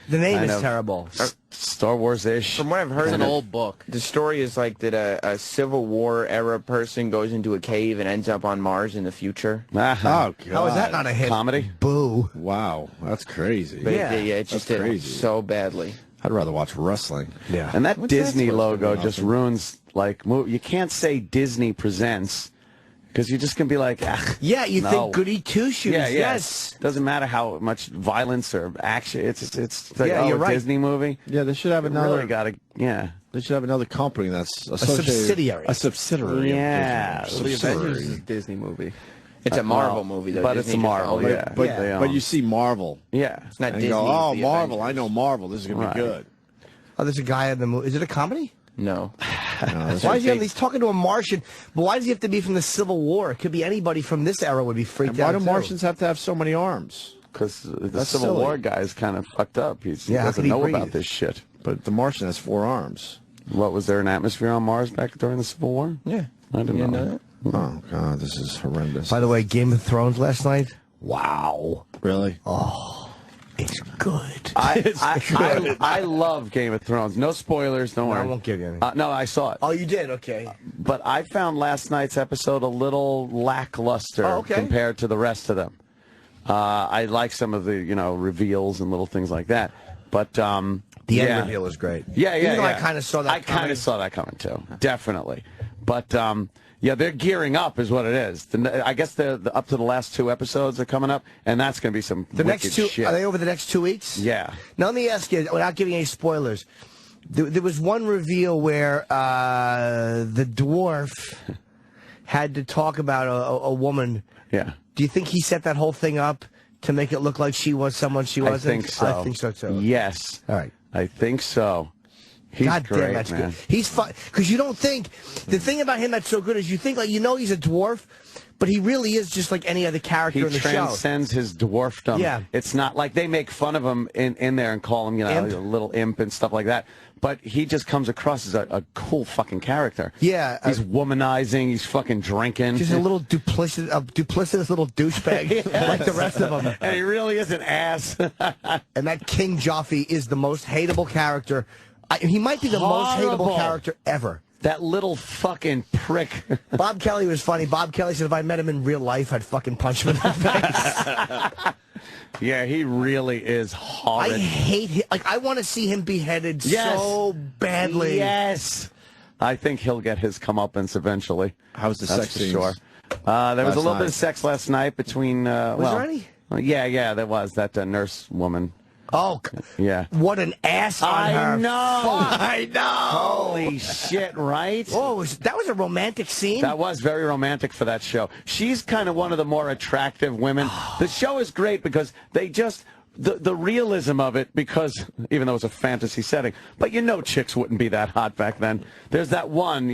Speaker 4: the name
Speaker 3: kind
Speaker 4: is
Speaker 3: of
Speaker 4: terrible.
Speaker 3: Star Wars-ish.
Speaker 5: From what I've heard,
Speaker 7: It's an old book.
Speaker 5: The story is like that a Civil War era person goes into a cave and ends up on Mars in the future.
Speaker 2: Oh, God.
Speaker 4: How is that not a hit?
Speaker 3: Comedy?
Speaker 4: Boo.
Speaker 2: Wow. That's crazy.
Speaker 5: But
Speaker 4: Yeah.
Speaker 5: it just did
Speaker 2: crazy.
Speaker 5: so badly.
Speaker 2: I'd rather watch wrestling.
Speaker 4: Yeah.
Speaker 3: And that Disney
Speaker 2: supposed to
Speaker 3: logo
Speaker 2: be?
Speaker 3: just ruins, like, you can't say Disney Presents, because you're just going to be like,
Speaker 4: Yeah, you
Speaker 3: no.
Speaker 4: think goody two-shoes.
Speaker 3: Yeah,
Speaker 4: Yes.
Speaker 3: Doesn't matter how much violence or action. It's like,
Speaker 4: Yeah, you're
Speaker 3: a
Speaker 4: right.
Speaker 3: Disney movie.
Speaker 2: Yeah, they should have
Speaker 3: It
Speaker 2: another.
Speaker 3: really got to, yeah.
Speaker 2: They should have another company that's associated.
Speaker 4: subsidiary.
Speaker 2: A subsidiary. of
Speaker 3: Yeah.
Speaker 2: Disney.
Speaker 3: The
Speaker 2: Subsidiary.
Speaker 3: Avengers is a Disney movie.
Speaker 5: It's a Marvel movie, though.
Speaker 3: But
Speaker 5: Disney
Speaker 3: it's a
Speaker 5: just
Speaker 3: Marvel,
Speaker 5: owns it.
Speaker 3: yeah.
Speaker 2: But,
Speaker 3: They
Speaker 2: but
Speaker 3: own.
Speaker 2: you see Marvel.
Speaker 3: Yeah.
Speaker 5: It's not
Speaker 2: And
Speaker 5: Disney.
Speaker 2: you go,
Speaker 5: it's
Speaker 2: oh,
Speaker 5: the
Speaker 2: Marvel.
Speaker 5: Avengers.
Speaker 2: I know Marvel. This is going to
Speaker 3: Right.
Speaker 2: be good.
Speaker 4: Oh, there's a guy in the movie. Is it a comedy?
Speaker 5: No.
Speaker 4: Why is he's talking to a Martian? But why does he have to be from the Civil War? It could be anybody from this era would be freaked
Speaker 2: And why
Speaker 4: out.
Speaker 2: do
Speaker 4: too.
Speaker 2: Martians have to have so many arms?
Speaker 3: Because the
Speaker 2: That's
Speaker 3: Civil
Speaker 2: silly.
Speaker 3: War guy is kind of fucked up. He
Speaker 4: Yeah, how
Speaker 3: doesn't
Speaker 4: could he
Speaker 3: know
Speaker 4: breathe?
Speaker 3: about this shit.
Speaker 2: But the Martian has 4 arms.
Speaker 3: What, was there an atmosphere on Mars back during the Civil War?
Speaker 5: Yeah.
Speaker 3: I didn't
Speaker 5: You
Speaker 3: know
Speaker 5: know
Speaker 3: that.
Speaker 2: Oh, God, this is horrendous.
Speaker 4: By the way, Game of Thrones last night. Wow,
Speaker 2: Really?
Speaker 4: it's good.
Speaker 3: I love Game of Thrones. No spoilers, don't
Speaker 4: No, I
Speaker 3: worry.
Speaker 4: won't give you any.
Speaker 3: No, I saw it.
Speaker 4: Oh, you did? Okay.
Speaker 3: But I found last night's episode a little lackluster
Speaker 4: Oh, okay.
Speaker 3: compared to the rest of them. I like some of the, reveals and little things like that. But
Speaker 4: The end reveal is great.
Speaker 3: Yeah,
Speaker 4: Even though
Speaker 3: yeah.
Speaker 4: I kind of saw that
Speaker 3: I kind
Speaker 4: coming.
Speaker 3: of saw that coming too, definitely. But yeah, they're gearing up, is what it is. I guess they're up to the last 2 episodes are coming up, and that's going to be some
Speaker 4: The next
Speaker 3: wicked
Speaker 4: 2
Speaker 3: shit.
Speaker 4: are they over the next 2 weeks?
Speaker 3: Yeah.
Speaker 4: Now let me ask you, without giving any spoilers, there was one reveal where the dwarf had to talk about a woman.
Speaker 3: Yeah.
Speaker 4: Do you think he set that whole thing up to make it look like she was someone she wasn't?
Speaker 3: I think so.
Speaker 4: I think so too.
Speaker 3: Yes.
Speaker 4: All right.
Speaker 3: I think so. He's
Speaker 4: God
Speaker 3: great,
Speaker 4: damn, that's
Speaker 3: man.
Speaker 4: good. He's fun because you don't think the thing about him that's so good is you think he's a dwarf, but he really is just like any other character
Speaker 3: He
Speaker 4: in the show.
Speaker 3: transcends his dwarfdom.
Speaker 4: Yeah.
Speaker 3: It's not like they make fun of him in there and call him,
Speaker 4: Imp.
Speaker 3: a little imp and stuff like that. But he just comes across as a cool fucking character.
Speaker 4: Yeah,
Speaker 3: He's womanizing. He's fucking drinking.
Speaker 4: Just a little duplicitous little douchebag like the rest of them.
Speaker 3: And he really is an ass.
Speaker 4: And that King Joffrey is the most hateable character. He might be the most
Speaker 3: Horrible.
Speaker 4: hateable character ever.
Speaker 3: That little fucking prick.
Speaker 4: Bob Kelly was funny. Bob Kelly said if I met him in real life, I'd fucking punch him in the face.
Speaker 3: Yeah, he really is horrid.
Speaker 4: I hate him. Like, I want to see him beheaded
Speaker 3: Yes.
Speaker 4: so badly.
Speaker 3: Yes. I think he'll get his comeuppance eventually.
Speaker 2: How's the
Speaker 3: That's
Speaker 2: sex
Speaker 3: for
Speaker 2: scenes?
Speaker 3: sure. There was a
Speaker 2: Last
Speaker 3: little bit
Speaker 2: night?
Speaker 3: of sex last night between.
Speaker 4: Was there any?
Speaker 3: Yeah, there was that nurse woman.
Speaker 4: Oh,
Speaker 3: Yeah.
Speaker 4: what an ass on her.
Speaker 3: I know.
Speaker 4: Fuck.
Speaker 3: I know. Holy shit! Right?
Speaker 4: Oh, that was a romantic scene?
Speaker 3: That was very romantic for that show. She's kind of one of the more attractive women. The show is great because they just the realism of it, because even though it's a fantasy setting, but chicks wouldn't be that hot back then. There's that one,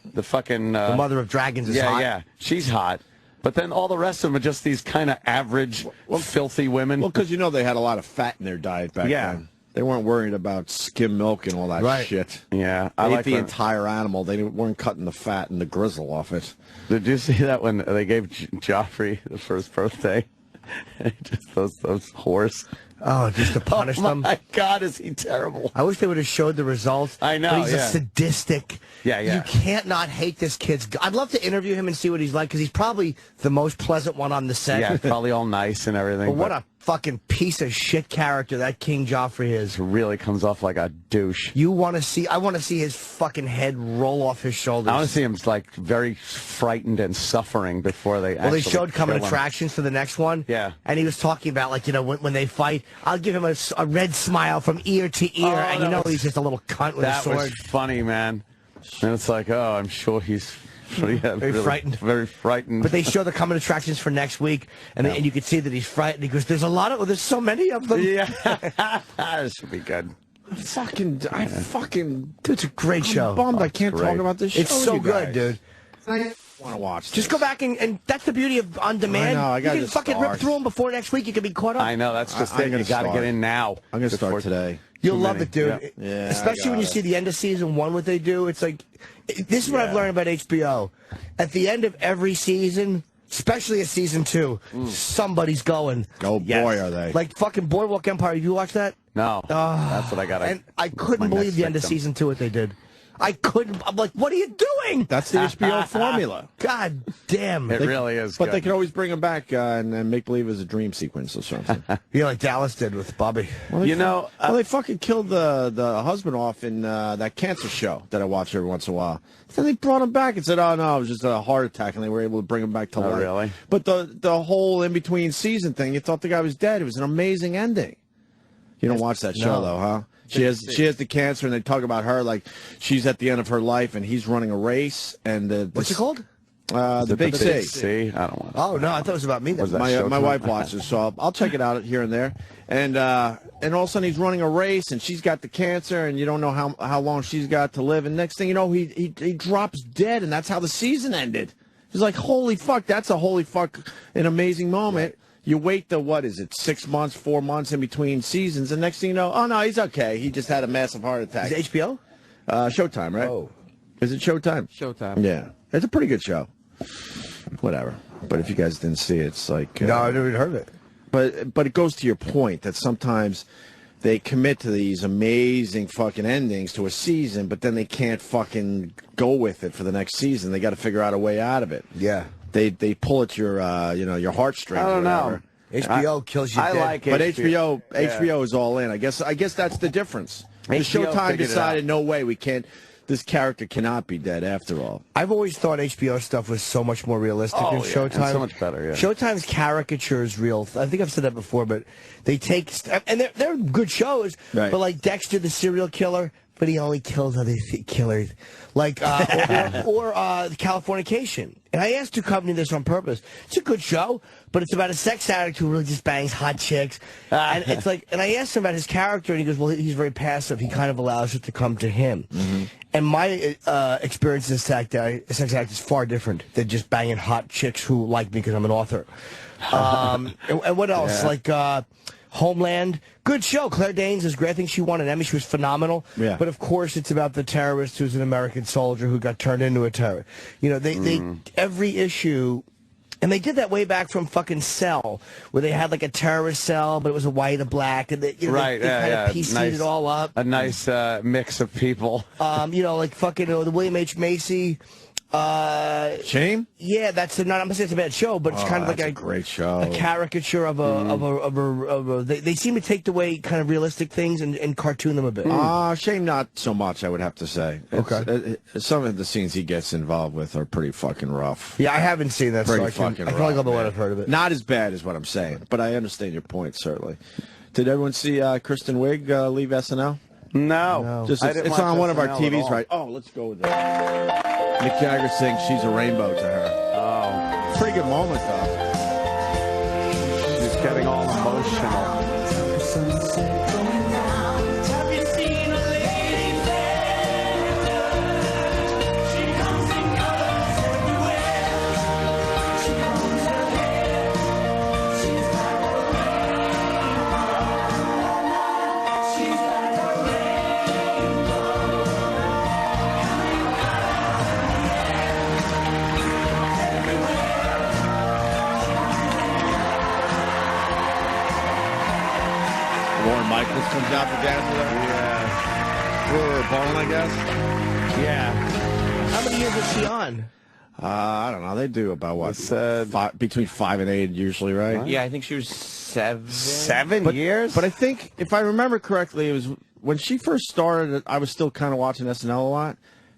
Speaker 3: the fucking
Speaker 4: the Mother of Dragons is hot.
Speaker 3: Yeah, she's hot. But then all the rest of them are just these kind of average, filthy women.
Speaker 2: Well, because they had a lot of fat in their diet back then. They weren't worried about skim milk and all that
Speaker 4: Right.
Speaker 2: shit.
Speaker 3: Yeah,
Speaker 2: They
Speaker 3: I
Speaker 2: ate
Speaker 3: like
Speaker 2: the
Speaker 3: when-
Speaker 2: entire animal. They weren't cutting the fat and the grizzle off it.
Speaker 3: Did you see that when they gave Joffrey the first birthday? Just those whores.
Speaker 4: Oh, just to punish them?
Speaker 3: My God, is he terrible?
Speaker 4: I wish they would have showed the results.
Speaker 3: I know,
Speaker 4: But he's
Speaker 3: yeah.
Speaker 4: a sadistic.
Speaker 3: Yeah.
Speaker 4: You can't not hate this kid's. I'd love to interview him and see what he's like, because he's probably the most pleasant one on the set.
Speaker 3: Yeah, probably all nice and everything.
Speaker 4: But what a fucking piece of shit character that King Joffrey is.
Speaker 3: Really comes off like a douche.
Speaker 4: I want to see his fucking head roll off his shoulders.
Speaker 3: I want to see him like very frightened and suffering before they.
Speaker 4: Well, they showed coming attractions for the next one.
Speaker 3: Yeah,
Speaker 4: and he was talking about like when they fight, I'll give him a red smile from ear to ear, and he's just a little cunt with a sword.
Speaker 3: That was funny, man. And it's like, oh, I'm sure he's. Very frightened. Very frightened.
Speaker 4: But they show the coming attractions for next week, and you can see that he's frightened. He goes, there's so many of them.
Speaker 3: Yeah. This should be good.
Speaker 4: Dude, it's a great show.
Speaker 2: I'm bummed I can't talk about this show.
Speaker 4: It's so good, dude.
Speaker 2: I want to watch this.
Speaker 4: Just go back and that's the beauty of on demand.
Speaker 2: I know,
Speaker 4: you can fucking rip through them before next week. You can be caught up.
Speaker 3: I know, that's just it. You got to get in now.
Speaker 2: I'm going to start today.
Speaker 4: You'll love it, dude.
Speaker 2: Yeah,
Speaker 4: especially when you see the end of season 1, what they do. It's like, this is what I've learned about HBO. At the end of every season, especially at season 2, somebody's going.
Speaker 2: Oh, boy, are they.
Speaker 4: Like fucking Boardwalk Empire. Have you watched that?
Speaker 3: No. That's what I got.
Speaker 4: And I couldn't believe the end of season 2, what they did. I couldn't. I'm like, what are you doing?
Speaker 2: That's the HBO formula.
Speaker 4: God damn.
Speaker 3: It really is.
Speaker 2: But they can always bring him back and make believe it's a dream sequence or something.
Speaker 4: Yeah, like Dallas did with Bobby.
Speaker 2: Well, they fucking killed the husband off in that cancer show that I watch every once in a while. Then they brought him back and said, oh, no, it was just a heart attack, and they were able to bring him back to life.
Speaker 3: Really?
Speaker 2: But the whole in-between season thing, you thought the guy was dead. It was an amazing ending. You don't watch that show, though, huh? She has the cancer, and they talk about her like she's at the end of her life, and he's running a race. And
Speaker 4: what's it called?
Speaker 2: The Big C.
Speaker 3: C. I don't want.
Speaker 4: Oh no, I thought it was about me.
Speaker 2: My wife watches, so I'll check it out here and there. And all of a sudden he's running a race, and she's got the cancer, and you don't know how long she's got to live. And next thing you know, he drops dead, and that's how the season ended. He's like, holy fuck, that's a holy fuck, an amazing moment. Right. You wait 6 months, 4 months in between seasons, and next thing you know, oh, no, he's okay. He just had a massive heart attack.
Speaker 4: Is it HBO?
Speaker 2: Showtime, right?
Speaker 4: Oh.
Speaker 2: Is it Showtime?
Speaker 5: Showtime.
Speaker 2: Yeah. It's a pretty good show. Whatever. But if you guys didn't see it, it's like...
Speaker 4: no, I never even heard of it.
Speaker 2: But it goes to your point that sometimes they commit to these amazing fucking endings to a season, but then they can't fucking go with it for the next season. They got to figure out a way out of it.
Speaker 4: Yeah.
Speaker 2: They pull at your your heartstrings.
Speaker 3: I don't know.
Speaker 4: HBO kills you.
Speaker 3: I like it,
Speaker 2: but HBO is all in. I guess that's the difference. The Showtime decided no way we can't. This character cannot be dead after all.
Speaker 4: I've always thought HBO stuff was so much more realistic than Showtime.
Speaker 3: And so much better. Yeah.
Speaker 4: Showtime's caricature is real. I think I've said that before, but they take and they're good shows.
Speaker 2: Right.
Speaker 4: But like Dexter, the serial killer. But he only kills other killers, like or Californication. And I asked Duchovny this on purpose. It's a good show, but it's about a sex addict who really just bangs hot chicks. And it's like, and I asked him about his character, and he goes, "Well, he's very passive. He kind of allows it to come to him." Mm-hmm. And my experience as a sex addict is far different than just banging hot chicks who like me because I'm an author. And what else? Yeah. Like. Homeland, good show. Claire Danes is great. I think she won an Emmy. She was phenomenal.
Speaker 2: Yeah.
Speaker 4: But of course, it's about the terrorist who's an American soldier who got turned into a terrorist. You know, they every issue, and they did that way back from fucking Cell, where they had like a terrorist cell, but it was a white, a black, and they kind of PC'd it all up.
Speaker 3: A nice mix of people.
Speaker 4: Like fucking the William H. Macy.
Speaker 2: Shame?
Speaker 4: Yeah, that's not. I'm not saying it's a bad show, but it's kind of like
Speaker 2: a great show.
Speaker 4: A caricature of a. They seem to take the way kind of realistic things and cartoon them a bit.
Speaker 2: Shame not so much. I would have to say.
Speaker 4: Okay.
Speaker 2: Some of the scenes he gets involved with are pretty fucking rough.
Speaker 4: Yeah, I haven't seen that.
Speaker 2: Pretty
Speaker 4: I can only go by what I've heard of it.
Speaker 2: Not as bad as what I'm saying, but I understand your point certainly. Did everyone see Kristen Wiig leave SNL?
Speaker 3: No.
Speaker 2: Just it's on one of our TVs, right? Oh, let's go with that. Mick Jagger sings "She's a Rainbow" to her.
Speaker 3: Oh,
Speaker 2: pretty good moment though.
Speaker 3: She's getting all emotional.
Speaker 2: Michaels comes out for dance with her? Yeah. For Bone, I guess?
Speaker 4: Yeah. How many years was she on?
Speaker 2: I don't know. They do about what? Between 5 and 8 usually, right?
Speaker 5: Yeah, I think she was 7.
Speaker 3: 7 years?
Speaker 2: But I think, if I remember correctly, it was when she first started, I was still kind of watching SNL a lot.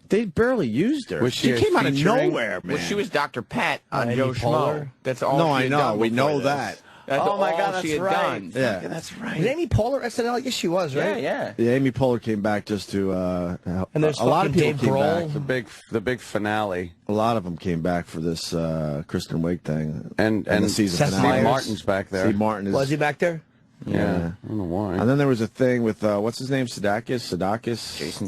Speaker 2: They barely used her. She came out of nowhere, man.
Speaker 5: Well, she was Dr. Pat on
Speaker 4: Amy
Speaker 5: Joe Schmo.
Speaker 4: Poehler?
Speaker 5: That's all
Speaker 2: No,
Speaker 5: she
Speaker 2: I
Speaker 5: had
Speaker 2: know.
Speaker 5: done
Speaker 2: We
Speaker 5: before
Speaker 2: know
Speaker 5: this.
Speaker 2: that.
Speaker 5: That's
Speaker 3: Oh, my God,
Speaker 5: all
Speaker 3: that's
Speaker 5: she had
Speaker 3: right.
Speaker 5: done.
Speaker 2: Yeah.
Speaker 3: Yeah, that's right.
Speaker 4: Was Amy Poehler SNL? Yes, she was, right?
Speaker 5: Yeah.
Speaker 2: Yeah, Amy Poehler came back just to.
Speaker 4: And there's
Speaker 2: a lot of people
Speaker 4: Dave
Speaker 2: came
Speaker 4: Grohl.
Speaker 2: back.
Speaker 3: The big finale.
Speaker 2: A lot of them came back for this Kristen Wiig thing.
Speaker 3: And
Speaker 2: the season
Speaker 4: Seth
Speaker 2: finale.
Speaker 4: Meyers.
Speaker 3: Steve Martin's back there.
Speaker 2: Steve Martin is.
Speaker 4: Was he back there?
Speaker 3: Yeah. I don't know why.
Speaker 2: And then there was a thing with what's his name? Sadakis.
Speaker 4: Jason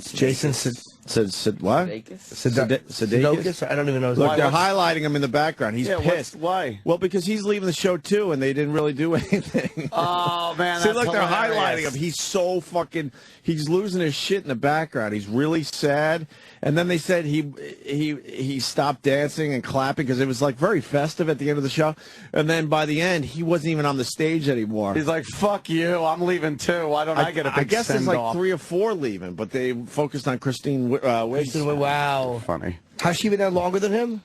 Speaker 2: What?
Speaker 4: Sudeikis? I don't even know his
Speaker 2: Look,
Speaker 4: name.
Speaker 2: they're highlighting him in the background. He's pissed.
Speaker 3: Why?
Speaker 2: Well, because he's leaving the show too, and they didn't really do anything.
Speaker 3: Oh man,
Speaker 2: See,
Speaker 3: that's
Speaker 2: look, they're
Speaker 3: hilarious.
Speaker 2: highlighting him. He's so fucking. He's losing his shit in the background. He's really sad. And then they said he stopped dancing and clapping because it was like very festive at the end of the show. And then by the end, he wasn't even on the stage anymore.
Speaker 3: He's like, "Fuck you, I'm leaving too. Why don't I get a big
Speaker 2: I guess there's like
Speaker 3: send-off?"
Speaker 2: 3 or 4 leaving, but they focused on Kristen Wiig.
Speaker 4: Wow.
Speaker 3: Funny.
Speaker 4: Has she been there longer than him?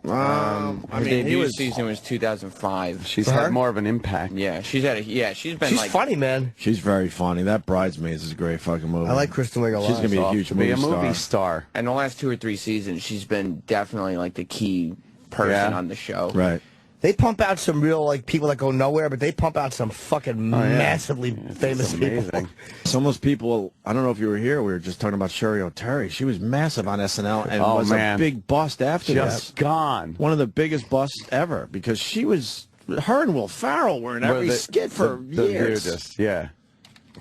Speaker 5: Her
Speaker 2: I mean, he
Speaker 5: debut
Speaker 2: was.
Speaker 5: season was 2005.
Speaker 3: She's
Speaker 4: For her?
Speaker 3: had more of an impact.
Speaker 5: Yeah, she's been
Speaker 4: She's
Speaker 5: like
Speaker 4: funny, man.
Speaker 2: She's very funny. That Bridesmaids is a great fucking movie.
Speaker 4: I like Kristen Wiig a lot.
Speaker 2: She's gonna be a
Speaker 3: Off
Speaker 2: huge
Speaker 3: to be a movie
Speaker 2: movie
Speaker 3: star.
Speaker 5: in the last 2 or 3 seasons, she's been definitely like the key person on the show.
Speaker 2: Right.
Speaker 4: They pump out some real like people that go nowhere, but they pump out some fucking massively famous people.
Speaker 2: Some of those people, I don't know if you were here, we were just talking about Sherry O'Terry. She was massive on SNL and was a big bust after
Speaker 3: Just
Speaker 2: that.
Speaker 3: gone.
Speaker 2: One of the biggest busts ever because she was, her and Will Ferrell were in every skit for years.
Speaker 3: Yeah.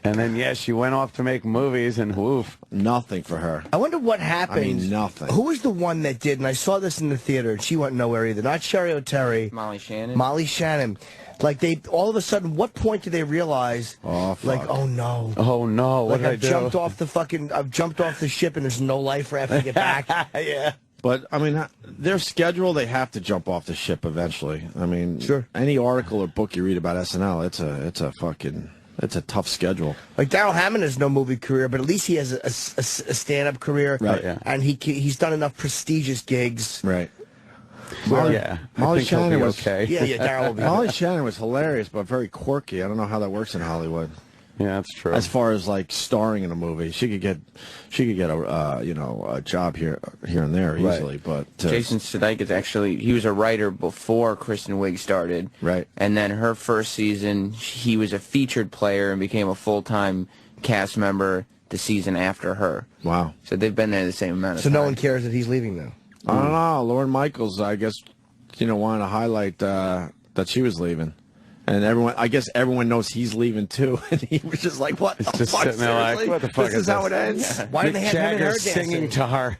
Speaker 3: And then, she went off to make movies and woof.
Speaker 2: Nothing for her.
Speaker 4: I wonder what happened.
Speaker 2: I mean, nothing.
Speaker 4: Who was the one that did, and I saw this in the theater, and she went nowhere either. Not Sherry O'Terry.
Speaker 5: Molly Shannon.
Speaker 4: Molly Shannon. Like, they, all of a sudden, what point did they realize, like, oh no.
Speaker 3: Oh no, what
Speaker 4: like,
Speaker 3: did I
Speaker 4: I've
Speaker 3: do?
Speaker 4: I've jumped off the ship and there's no life raft to get back.
Speaker 3: Yeah.
Speaker 2: But, I mean, their schedule, they have to jump off the ship eventually. I mean,
Speaker 4: Sure.
Speaker 2: Any article or book you read about SNL, it's a tough schedule.
Speaker 4: Like Daryl Hammond has no movie career, but at least he has a stand-up career.
Speaker 2: Right, yeah.
Speaker 4: And he's done enough prestigious gigs.
Speaker 2: Right.
Speaker 3: Molly
Speaker 2: Molly
Speaker 3: think he'll
Speaker 2: Shannon
Speaker 3: be
Speaker 2: was
Speaker 3: okay.
Speaker 4: Yeah, Daryl will be.
Speaker 2: Molly Shannon was hilarious, but very quirky. I don't know how that works in Hollywood.
Speaker 3: Yeah, that's true.
Speaker 2: As far as like starring in a movie, she could get a job here and there easily. But
Speaker 5: Jason Sudeikis he was a writer before Kristen Wiig started.
Speaker 2: Right.
Speaker 5: And then her first season, he was a featured player and became a full-time cast member the season after her.
Speaker 2: Wow.
Speaker 5: So they've been there the same amount of
Speaker 4: So
Speaker 5: time.
Speaker 4: no one cares that he's leaving now.
Speaker 2: I don't know. Lorne Michaels, I guess, wanted to highlight that she was leaving. And everyone knows he's leaving too. And he was just like, "What the
Speaker 3: just
Speaker 2: fuck?
Speaker 3: sitting there like,
Speaker 2: Seriously?
Speaker 3: what the fuck
Speaker 2: This
Speaker 3: is
Speaker 2: is how
Speaker 3: this?"
Speaker 2: it ends."
Speaker 4: Why did they have him and her dancing?
Speaker 3: singing to her.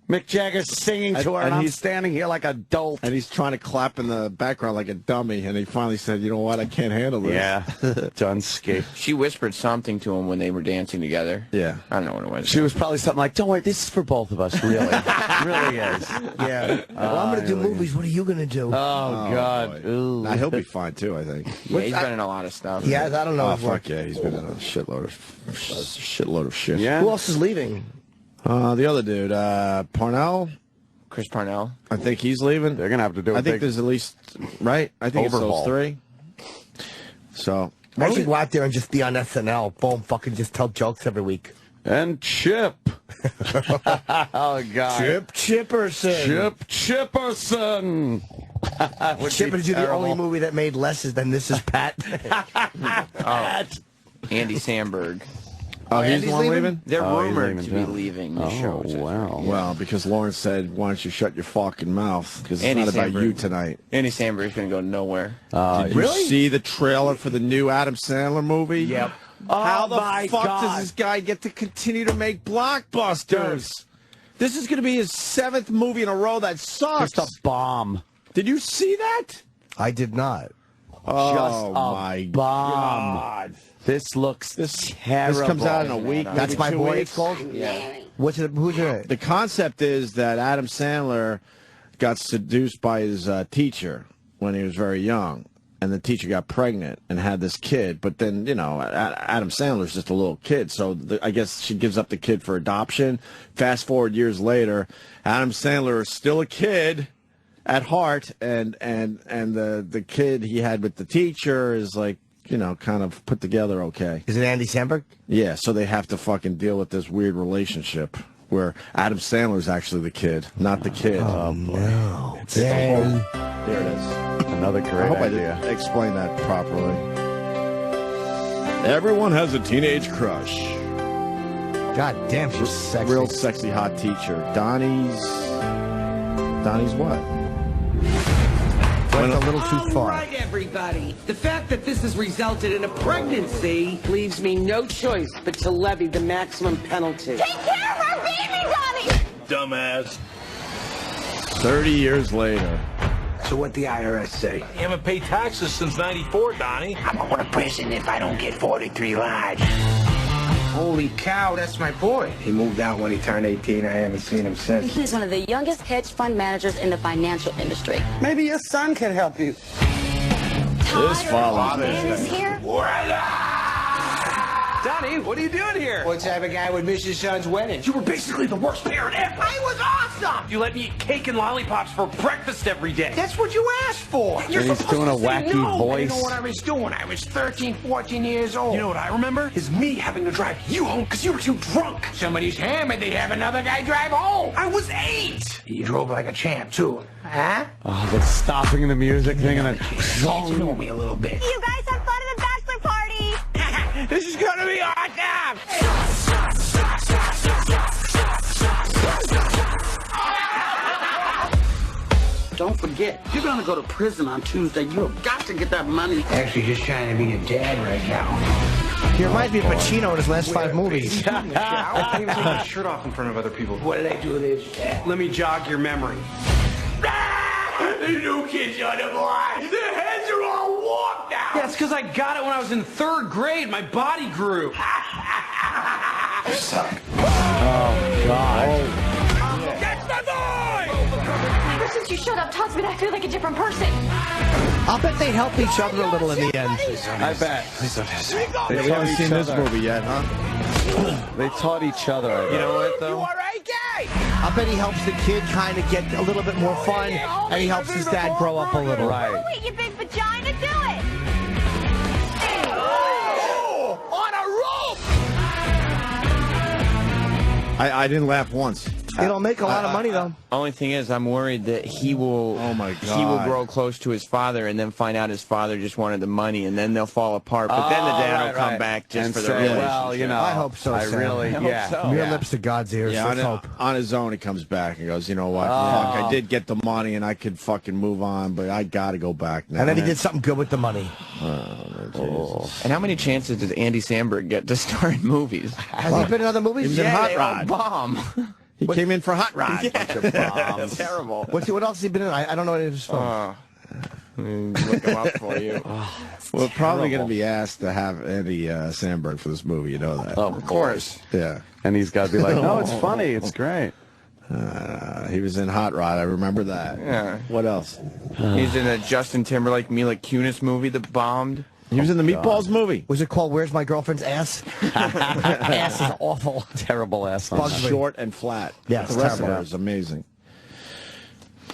Speaker 3: Mick Jagger's singing to her, and I'm
Speaker 2: he's
Speaker 3: standing here like a dolt.
Speaker 2: And he's trying to clap in the background like a dummy. And he finally said, "You know what? I can't handle this."
Speaker 3: Yeah, Dunsky.
Speaker 5: She whispered something to him when they were dancing together.
Speaker 2: Yeah.
Speaker 5: I don't know what it was.
Speaker 3: She was probably something like, "Don't worry, this is for both of us, really. It really is."
Speaker 4: Yeah. Well, I'm going to do movies. What are you going to do?
Speaker 3: Oh, God.
Speaker 2: Boy. Nah, he'll be fine too, I think.
Speaker 5: Yeah, he's been in a lot of stuff.
Speaker 4: Yeah, I don't know.
Speaker 2: Oh, fuck yeah, he's been in a shitload of shit.
Speaker 3: Yeah.
Speaker 4: Who else is leaving?
Speaker 2: The other dude, Parnell.
Speaker 5: Chris Parnell.
Speaker 2: I think he's leaving.
Speaker 3: They're going to have to do
Speaker 2: I
Speaker 3: a
Speaker 2: think
Speaker 3: big
Speaker 2: there's at least, right? I think
Speaker 3: overhaul.
Speaker 2: it's those 3. So,
Speaker 4: I should go out there and just be on SNL. Boom, fucking just tell jokes every week.
Speaker 3: And Chip. Oh, God.
Speaker 4: Chip Chipperson.
Speaker 3: Chipperson.
Speaker 4: Chip is the only movie that made less than This Is Pat.
Speaker 5: Andy Samberg.
Speaker 2: oh, he's
Speaker 4: Andy's
Speaker 2: the one
Speaker 4: leaving?
Speaker 2: leaving?
Speaker 5: They're
Speaker 3: Oh, he's
Speaker 5: rumored
Speaker 3: leaving
Speaker 5: to be
Speaker 3: too.
Speaker 5: leaving the show.
Speaker 3: Oh, wow.
Speaker 2: Well, because Lawrence said, "Why don't you shut your fucking mouth? Because it's
Speaker 5: Andy
Speaker 2: not about
Speaker 5: Samberg.
Speaker 2: you tonight."
Speaker 5: Andy Samberg's going to go nowhere.
Speaker 2: Did you see the trailer for the new Adam Sandler movie?
Speaker 5: Yep.
Speaker 2: How
Speaker 3: Oh,
Speaker 2: the
Speaker 3: my
Speaker 2: fuck
Speaker 3: God.
Speaker 2: does this guy get to continue to make blockbusters? This is going to be his 7th movie in a row that sucks.
Speaker 3: Just a bomb.
Speaker 2: Did you see that?
Speaker 4: I did not.
Speaker 2: Oh,
Speaker 3: Just a
Speaker 2: my
Speaker 3: bomb.
Speaker 2: God.
Speaker 3: This looks terrible.
Speaker 2: This comes out in a week.
Speaker 4: That's
Speaker 2: maybe
Speaker 4: My
Speaker 2: 2
Speaker 4: Boy,
Speaker 2: weeks.
Speaker 4: it's called?
Speaker 5: Yeah.
Speaker 4: Who's in it?
Speaker 2: The concept is that Adam Sandler got seduced by his teacher when he was very young, and the teacher got pregnant and had this kid. But then, Adam Sandler's just a little kid, so I guess she gives up the kid for adoption. Fast forward years later, Adam Sandler is still a kid, at heart, and the kid he had with the teacher is like, you know, kind of put together okay.
Speaker 4: Is it Andy Samberg?
Speaker 2: Yeah, so they have to fucking deal with this weird relationship where Adam Sandler's actually the kid, not the kid.
Speaker 4: Oh, no.
Speaker 2: There it is.
Speaker 3: Another great
Speaker 2: I hope
Speaker 3: idea.
Speaker 2: I did explain that properly. Everyone has a teenage crush.
Speaker 4: God damn, she's sexy.
Speaker 2: Real sexy hot teacher. Donnie's what?
Speaker 4: Went a little too far.
Speaker 10: All right, everybody. The fact that this has resulted in a pregnancy leaves me no choice but to levy the maximum penalty.
Speaker 11: Take care of our baby, Donnie!
Speaker 2: Dumbass. 30 years later.
Speaker 12: So what the IRS say?
Speaker 13: You haven't paid taxes since '94, Donnie.
Speaker 12: I'm going to prison if I don't get 43 lives.
Speaker 14: Holy cow, that's my boy.
Speaker 12: He moved out when he turned 18. I haven't seen him since.
Speaker 15: He's one of the youngest hedge fund managers in the financial industry.
Speaker 10: Maybe your son can help you.
Speaker 2: This father
Speaker 15: is here.
Speaker 10: Donnie, what are you doing here?
Speaker 14: What type of guy would miss his son's wedding?
Speaker 13: You were basically the worst parent ever.
Speaker 14: I was awesome!
Speaker 13: You let me eat cake and lollipops for breakfast every day.
Speaker 14: That's what you asked for.
Speaker 3: And he's doing a wacky voice.
Speaker 14: I know what I was doing. I was 13, 14 years old.
Speaker 13: You know what I remember? Is me having to drive you home because you were too drunk.
Speaker 14: Somebody's hammered, they'd have another guy drive home.
Speaker 13: I was 8.
Speaker 14: You drove like a champ, too. Huh?
Speaker 3: Oh, the stopping the music thing and then...
Speaker 14: Get to know me a little bit.
Speaker 11: You guys have fun at the bachelor party!
Speaker 14: This is gonna be awesome!
Speaker 10: Don't forget, you're gonna go to prison on Tuesday. You have got to get that money.
Speaker 14: Actually, just trying to be a dad right now.
Speaker 4: He reminds me of Pacino in his last 5 movies.
Speaker 13: I can't even take my shirt off in front of other people.
Speaker 14: What did I do this?
Speaker 13: Let me jog your memory.
Speaker 14: The new kids on the block. Their heads are all warped now.
Speaker 13: Yeah, it's because I got it when I was in 3rd grade. My body grew.
Speaker 14: Suck.
Speaker 3: Oh, God.
Speaker 14: That's my boy!
Speaker 11: Ever since you showed up, Todsman, I feel like a different person.
Speaker 4: I'll bet they help each other a little in the end.
Speaker 3: I bet.
Speaker 2: We haven't seen this movie yet, huh?
Speaker 3: They taught each other.
Speaker 13: You know what, though?
Speaker 14: You all right, gay?
Speaker 4: I'll bet he helps the kid kind of get a little bit more fun, and he helps his dad grow up a little.
Speaker 3: Right.
Speaker 11: Oh, wait, you big vagina, do it!
Speaker 14: Oh, on a rope!
Speaker 2: I didn't laugh once.
Speaker 4: It'll make a lot of money, though.
Speaker 5: Only thing is, I'm worried that he will.
Speaker 2: Oh my God.
Speaker 5: He will grow close to his father, and then find out his father just wanted the money, and then they'll fall apart. But then the dad will come back just
Speaker 3: and
Speaker 5: for the
Speaker 3: say,
Speaker 5: relationship.
Speaker 3: well, you know,
Speaker 4: I hope so,
Speaker 3: I
Speaker 4: Sam.
Speaker 3: really,
Speaker 5: I hope
Speaker 3: yeah.
Speaker 5: so.
Speaker 4: From your lips to God's ears.
Speaker 2: Yeah,
Speaker 4: Let's hope.
Speaker 2: on his own, he comes back and goes, you know what? Fuck, I did get the money and I could fucking move on, but I got to go back now.
Speaker 4: And then he did something good with the money.
Speaker 2: Oh,
Speaker 5: And how many chances does Andy Samberg get to star in movies?
Speaker 4: Has he been in other movies?
Speaker 2: He was in Hot
Speaker 5: they all
Speaker 2: Rod.
Speaker 5: bomb.
Speaker 2: He came in for Hot Rod.
Speaker 5: Terrible.
Speaker 4: What else has he been in? I don't know any of his films.
Speaker 5: Look him up for you.
Speaker 2: We're probably going to be asked to have Andy Samberg for this movie. You know that.
Speaker 3: Oh, of course.
Speaker 2: Yeah.
Speaker 3: And he's got to be like, no, it's funny. It's great.
Speaker 2: He was in Hot Rod. I remember that.
Speaker 5: Yeah.
Speaker 2: What else?
Speaker 5: He's in a Justin Timberlake, Mila Kunis movie that bombed.
Speaker 2: He was in the Meatballs movie.
Speaker 4: Was it called Where's My Girlfriend's Ass? Ass is awful.
Speaker 3: Terrible ass.
Speaker 2: Short and flat.
Speaker 4: Yeah,
Speaker 2: the rest of her is amazing.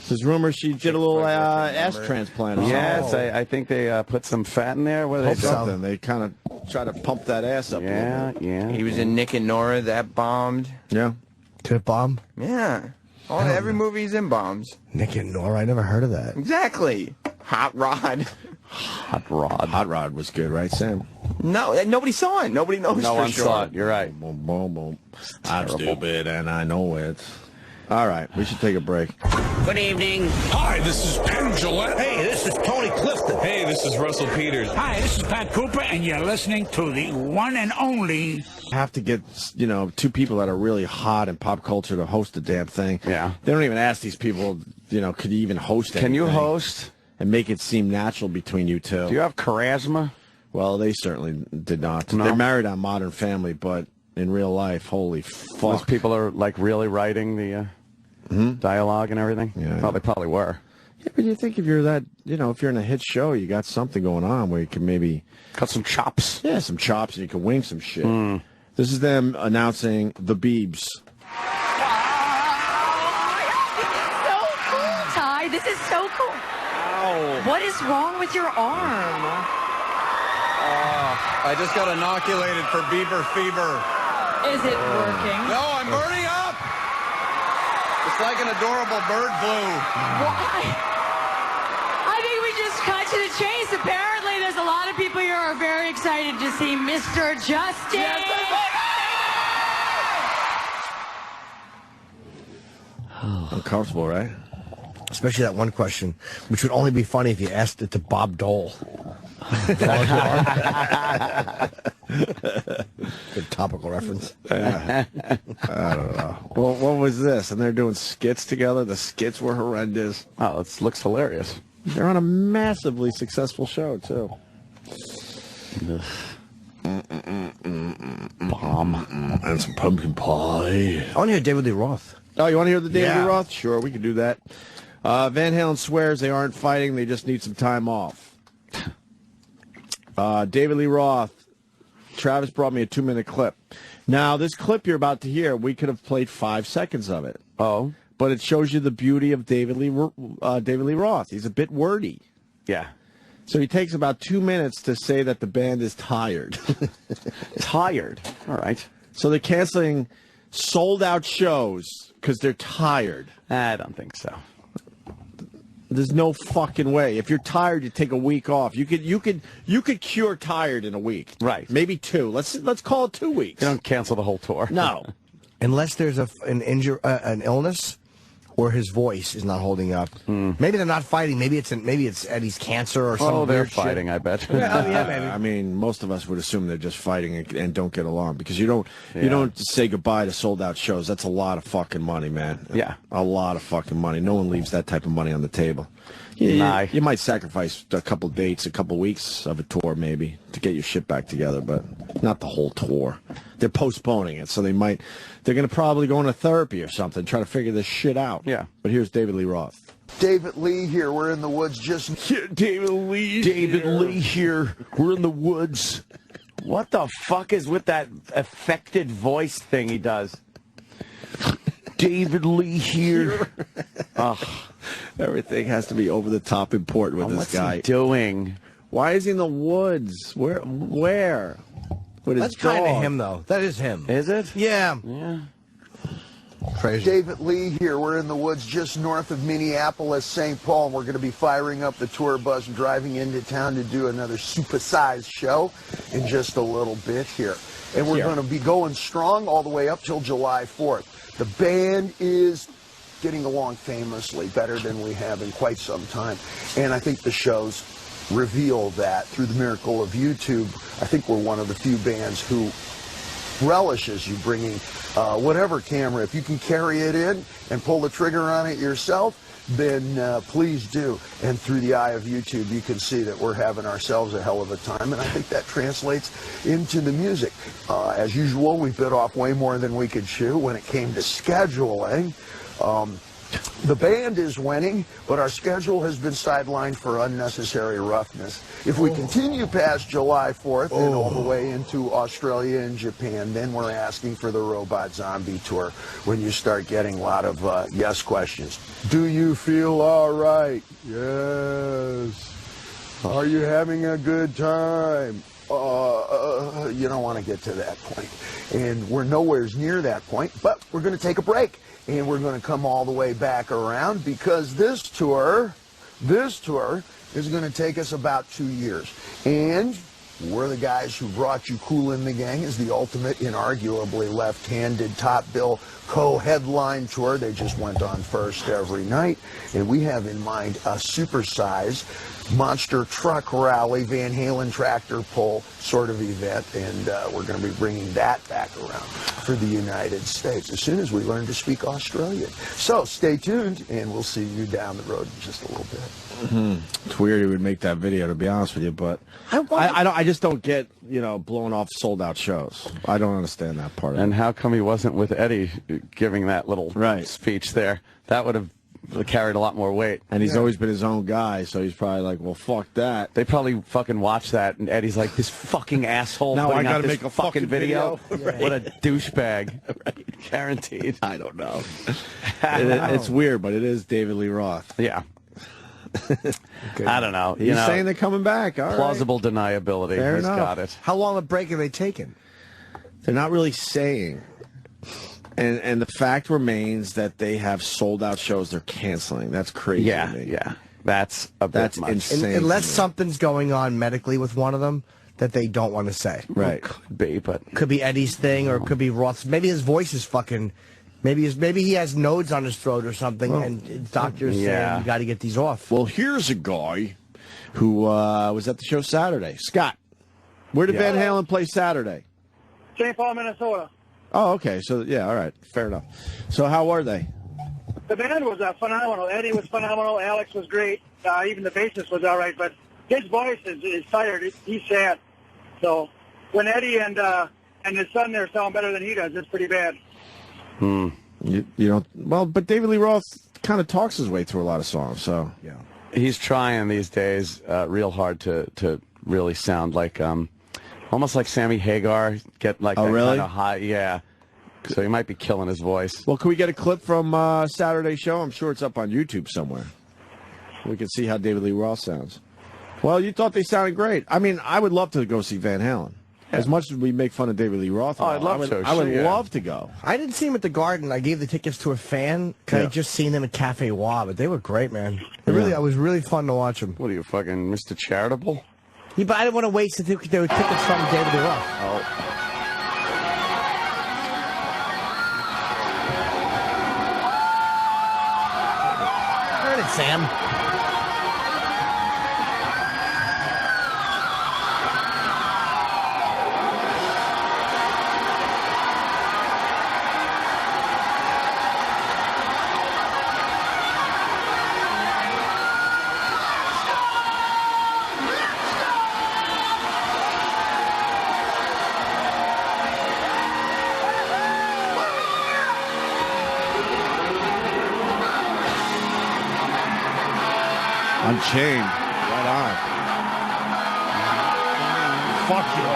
Speaker 2: There's rumors she did a little ass transplant. Or
Speaker 3: Yes, I think they put some fat in there. What do they do?
Speaker 2: something. They kind of try to pump that ass up. a little bit.
Speaker 3: Yeah.
Speaker 5: He was in Nick and Nora, that bombed.
Speaker 2: Yeah.
Speaker 4: Did it bomb?
Speaker 5: Yeah. Every movie he's in bombs.
Speaker 4: Nick and Nora, I never heard of that.
Speaker 5: Exactly. Hot Rod.
Speaker 3: Hot Rod.
Speaker 2: Hot Rod was good, right, Sam?
Speaker 5: No, nobody saw it. Nobody knows
Speaker 3: No
Speaker 5: for
Speaker 3: one
Speaker 5: sure.
Speaker 3: saw it. You're right.
Speaker 2: Boom, boom, boom. I'm stupid and I know it. All right, we should take a break.
Speaker 10: Good evening.
Speaker 6: Hi, this is Penn Gillette.
Speaker 16: Hey, this is Tony Clifton.
Speaker 6: Hey, this is Russell Peters.
Speaker 16: Hi, this is Pat Cooper, and you're listening to the one and only.
Speaker 2: Have to get, two people that are really hot in pop culture to host the damn thing.
Speaker 3: Yeah.
Speaker 2: They don't even ask these people, could you even host anything?
Speaker 3: Can you host?
Speaker 2: And make it seem natural between you two.
Speaker 3: Do you have charisma?
Speaker 2: Well, they certainly did not.
Speaker 3: No.
Speaker 2: They're married on Modern Family, but in real life, holy fuck.
Speaker 3: Those people are like really writing the dialogue and everything?
Speaker 2: Yeah.
Speaker 3: Well, they probably were.
Speaker 2: Yeah, but you think if you're that, if you're in a hit show, you got something going on where you can maybe...
Speaker 3: Cut some chops.
Speaker 2: Yeah, some chops, and you can wing some shit. This is them announcing the Biebs.
Speaker 11: So cool, Ty.
Speaker 17: This is so cool.
Speaker 2: Ow.
Speaker 17: What is wrong with your arm?
Speaker 3: I just got inoculated for Bieber fever.
Speaker 17: Is it working?
Speaker 3: No, I'm burning up. It's like an adorable bird flu.
Speaker 17: Well, I think we just cut to the chase. Apparently, there's a lot of people here who are very excited to see Mr. Justin.
Speaker 2: Uncomfortable, right?
Speaker 4: Especially that one question, which would only be funny if you asked it to Bob Dole. Good topical reference.
Speaker 2: I don't know. Well, what was this? And they're doing skits together. The skits were horrendous.
Speaker 3: Oh, it looks hilarious.
Speaker 2: They're on a massively successful show, too.
Speaker 4: Bomb. And some pumpkin pie. I want to hear David Lee Roth.
Speaker 2: Oh, you want to hear the David Lee Roth? Sure, we can do that. Van Halen swears they aren't fighting. They just need some time off. David Lee Roth. Travis brought me a 2-minute clip. Now, this clip you're about to hear, we could have played 5 seconds of it.
Speaker 3: Oh.
Speaker 2: But it shows you the beauty of David Lee Roth. He's a bit wordy.
Speaker 3: Yeah.
Speaker 2: So he takes about 2 minutes to say that the band is tired.
Speaker 3: Tired? All right.
Speaker 2: So they're canceling sold-out shows because they're tired.
Speaker 3: I don't think so.
Speaker 2: There's no fucking way. If you're tired, you take a week off. You could cure tired in a week.
Speaker 3: Right.
Speaker 2: Maybe 2. Let's call it 2 weeks.
Speaker 3: You don't cancel the whole tour.
Speaker 2: No.
Speaker 4: Unless there's an illness or his voice is not holding up. Maybe they're not fighting. Maybe it's Eddie's cancer or something.
Speaker 3: Oh, they're fighting, I bet.
Speaker 4: Yeah, maybe.
Speaker 2: I mean, most of us would assume they're just fighting and don't get along because you don't say goodbye to sold out shows. That's a lot of fucking money, man.
Speaker 3: Yeah.
Speaker 2: A lot of fucking money. No one leaves that type of money on the table. You might sacrifice a couple dates, a couple weeks of a tour maybe to get your shit back together, but not the whole tour. They're postponing it, so they're going to probably go into therapy or something, try to figure this shit out.
Speaker 3: Yeah.
Speaker 2: But here's David Lee Roth.
Speaker 18: David Lee here. We're in the woods just...
Speaker 3: David Lee here. We're in the woods. What the fuck is with that affected voice thing he does? David Lee here.
Speaker 2: Everything has to be over the top important with this guy.
Speaker 3: What's he doing?
Speaker 2: Why is he in the woods? Where? With
Speaker 4: That's kind of him, though. That is him.
Speaker 3: Is it?
Speaker 4: Yeah.
Speaker 3: Yeah.
Speaker 4: Crazy.
Speaker 18: David Lee here. We're in the woods just north of Minneapolis, St. Paul, and we're going to be firing up the tour bus and driving into town to do another super-sized show in just a little bit here. And we're going to be going strong all the way up till July 4th. The band is getting along famously, better than we have in quite some time. And I think the shows reveal that through the miracle of YouTube. I think we're one of the few bands who relishes you bringing whatever camera. If you can carry it in and pull the trigger on it yourself, then please do. And through the eye of YouTube, you can see that we're having ourselves a hell of a time, and I think that translates into the music. As usual, we bit off way more than we could chew when it came to scheduling. The band is winning, but our schedule has been sidelined for unnecessary roughness. If we continue past July 4th and all the way into Australia and Japan, then we're asking for the Robot Zombie Tour when you start getting a lot of yes questions. Do you feel all right? Yes. Are you having a good time? You don't want to get to that point. And we're nowhere near that point, but we're going to take a break. And we're going to come all the way back around because this tour is going to take us about 2 years. And we're the guys who brought you Kool in the Gang as the ultimate, inarguably left-handed top bill co-headline tour. They just went on first every night. And we have in mind a supersized monster truck rally, Van Halen tractor pull sort of event, and we're going to be bringing that back around for the United States as soon as we learn to speak Australian. So stay tuned, and we'll see you down the road in just a little bit.
Speaker 2: It's weird he would make that video, to be honest with you, but I just don't get, blowing off sold-out shows. I don't understand that part of it.
Speaker 3: And how come he wasn't with Eddie giving that little speech there? That would have carried a lot more weight.
Speaker 2: And he's always been his own guy, so he's probably like, well, fuck that.
Speaker 3: They probably fucking watched that, and Eddie's like, this fucking asshole
Speaker 2: now I
Speaker 3: gotta
Speaker 2: make a fucking video.
Speaker 3: Right. What a douchebag. Guaranteed.
Speaker 2: I don't know. It's weird, but it is David Lee Roth.
Speaker 3: Yeah. I don't know.
Speaker 2: He's saying they're coming back. All
Speaker 3: plausible deniability.
Speaker 2: Fair
Speaker 3: He's
Speaker 2: enough.
Speaker 3: got it.
Speaker 4: How long a break are they taking?
Speaker 2: They're not really saying. And the fact remains that they have sold-out shows they're canceling. That's crazy to me.
Speaker 3: Yeah. That's a bit much.
Speaker 2: Insane.
Speaker 4: Unless something's going on medically with one of them that they don't want to say.
Speaker 2: Right.
Speaker 3: Could be, but
Speaker 4: could be Eddie's thing, or it could be Roth's. Maybe his voice is fucking. Maybe he has nodes on his throat or something, and doctors saying you got to get these off.
Speaker 2: Well, here's a guy who was at the show Saturday. Scott, where did Van Halen play Saturday?
Speaker 19: St. Paul, Minnesota.
Speaker 2: Oh, okay. So yeah, all right, fair enough. So how were they?
Speaker 19: The band was phenomenal. Eddie was phenomenal. Alex was great. Even the bassist was all right, but his voice is tired. He's sad. So when Eddie and his son there sound better than he does, it's pretty bad.
Speaker 2: You don't. Well, but David Lee Roth kind of talks his way through a lot of songs. So
Speaker 3: yeah, he's trying these days real hard to really sound like almost like Sammy Hagar. Get like that
Speaker 2: really?
Speaker 3: kind of high. Yeah. So he might be killing his voice.
Speaker 2: Well, can we get a clip from Saturday's show? I'm sure it's up on YouTube somewhere. We can see how David Lee Roth sounds. Well, you thought they sounded great. I mean, I would love to go see Van Halen. Yeah. As much as we make fun of David Lee Roth,
Speaker 3: I'd love to.
Speaker 2: I would love to go.
Speaker 4: I didn't see him at the Garden. I gave the tickets to a fan. I just seen them at Cafe Wah, but they were great, man. It was really fun to watch them.
Speaker 3: What are you, fucking Mr. Charitable?
Speaker 4: Yeah, but I didn't want to waste the tickets from David Lee Roth.
Speaker 3: Oh.
Speaker 4: Turn it, Sam.
Speaker 2: Unchained. Right on. Fuck you.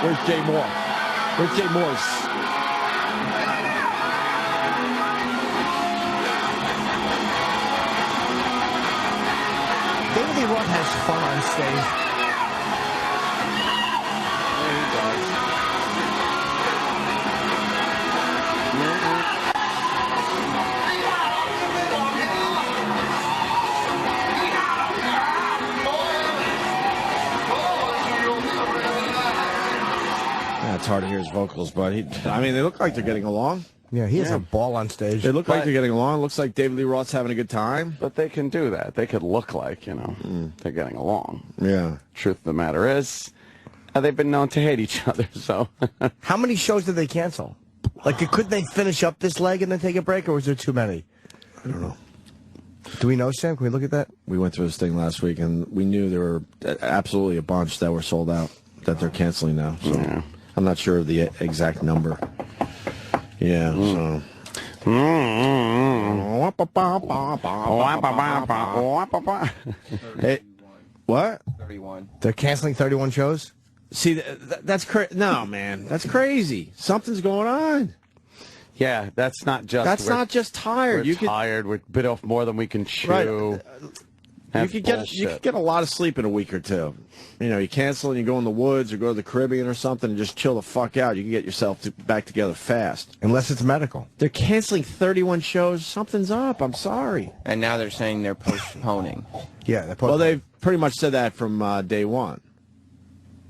Speaker 2: Where's Jay Moore? Where's Jay Morse?
Speaker 4: David Lee Roth has fun on stage.
Speaker 2: Yeah, he does. It's hard to hear his vocals, but they look like they're getting along.
Speaker 4: Yeah, he has a ball on stage.
Speaker 2: They look like they're getting along. Looks like David Lee Roth's having a good time.
Speaker 3: But they can do that. They could look like, they're getting along.
Speaker 2: Yeah.
Speaker 3: Truth of the matter is, they've been known to hate each other, so.
Speaker 4: How many shows did they cancel? Like, could they finish up this leg and then take a break, or was there too many?
Speaker 2: I don't know.
Speaker 4: Do we know, Sam? Can we look at that?
Speaker 2: We went through this thing last week, and we knew there were absolutely a bunch that were sold out that they're canceling now. So. Yeah. I'm not sure of the exact number. Yeah, so. Hey, what?
Speaker 5: 31.
Speaker 4: They're canceling 31 shows?
Speaker 2: See, that's crazy. No, man, that's crazy. Something's going on.
Speaker 3: Yeah, that's not just.
Speaker 2: That's not just tired.
Speaker 3: We're tired. We're bit off more than we can chew.
Speaker 2: Right. You could get a lot of sleep in a week or two. You cancel and you go in the woods or go to the Caribbean or something and just chill the fuck out. You can get yourself back together fast.
Speaker 4: Unless it's medical.
Speaker 2: They're canceling 31 shows. Something's up. I'm sorry.
Speaker 5: And now they're saying they're postponing.
Speaker 4: Yeah, they're postponing.
Speaker 2: Well, they've pretty much said that from day one.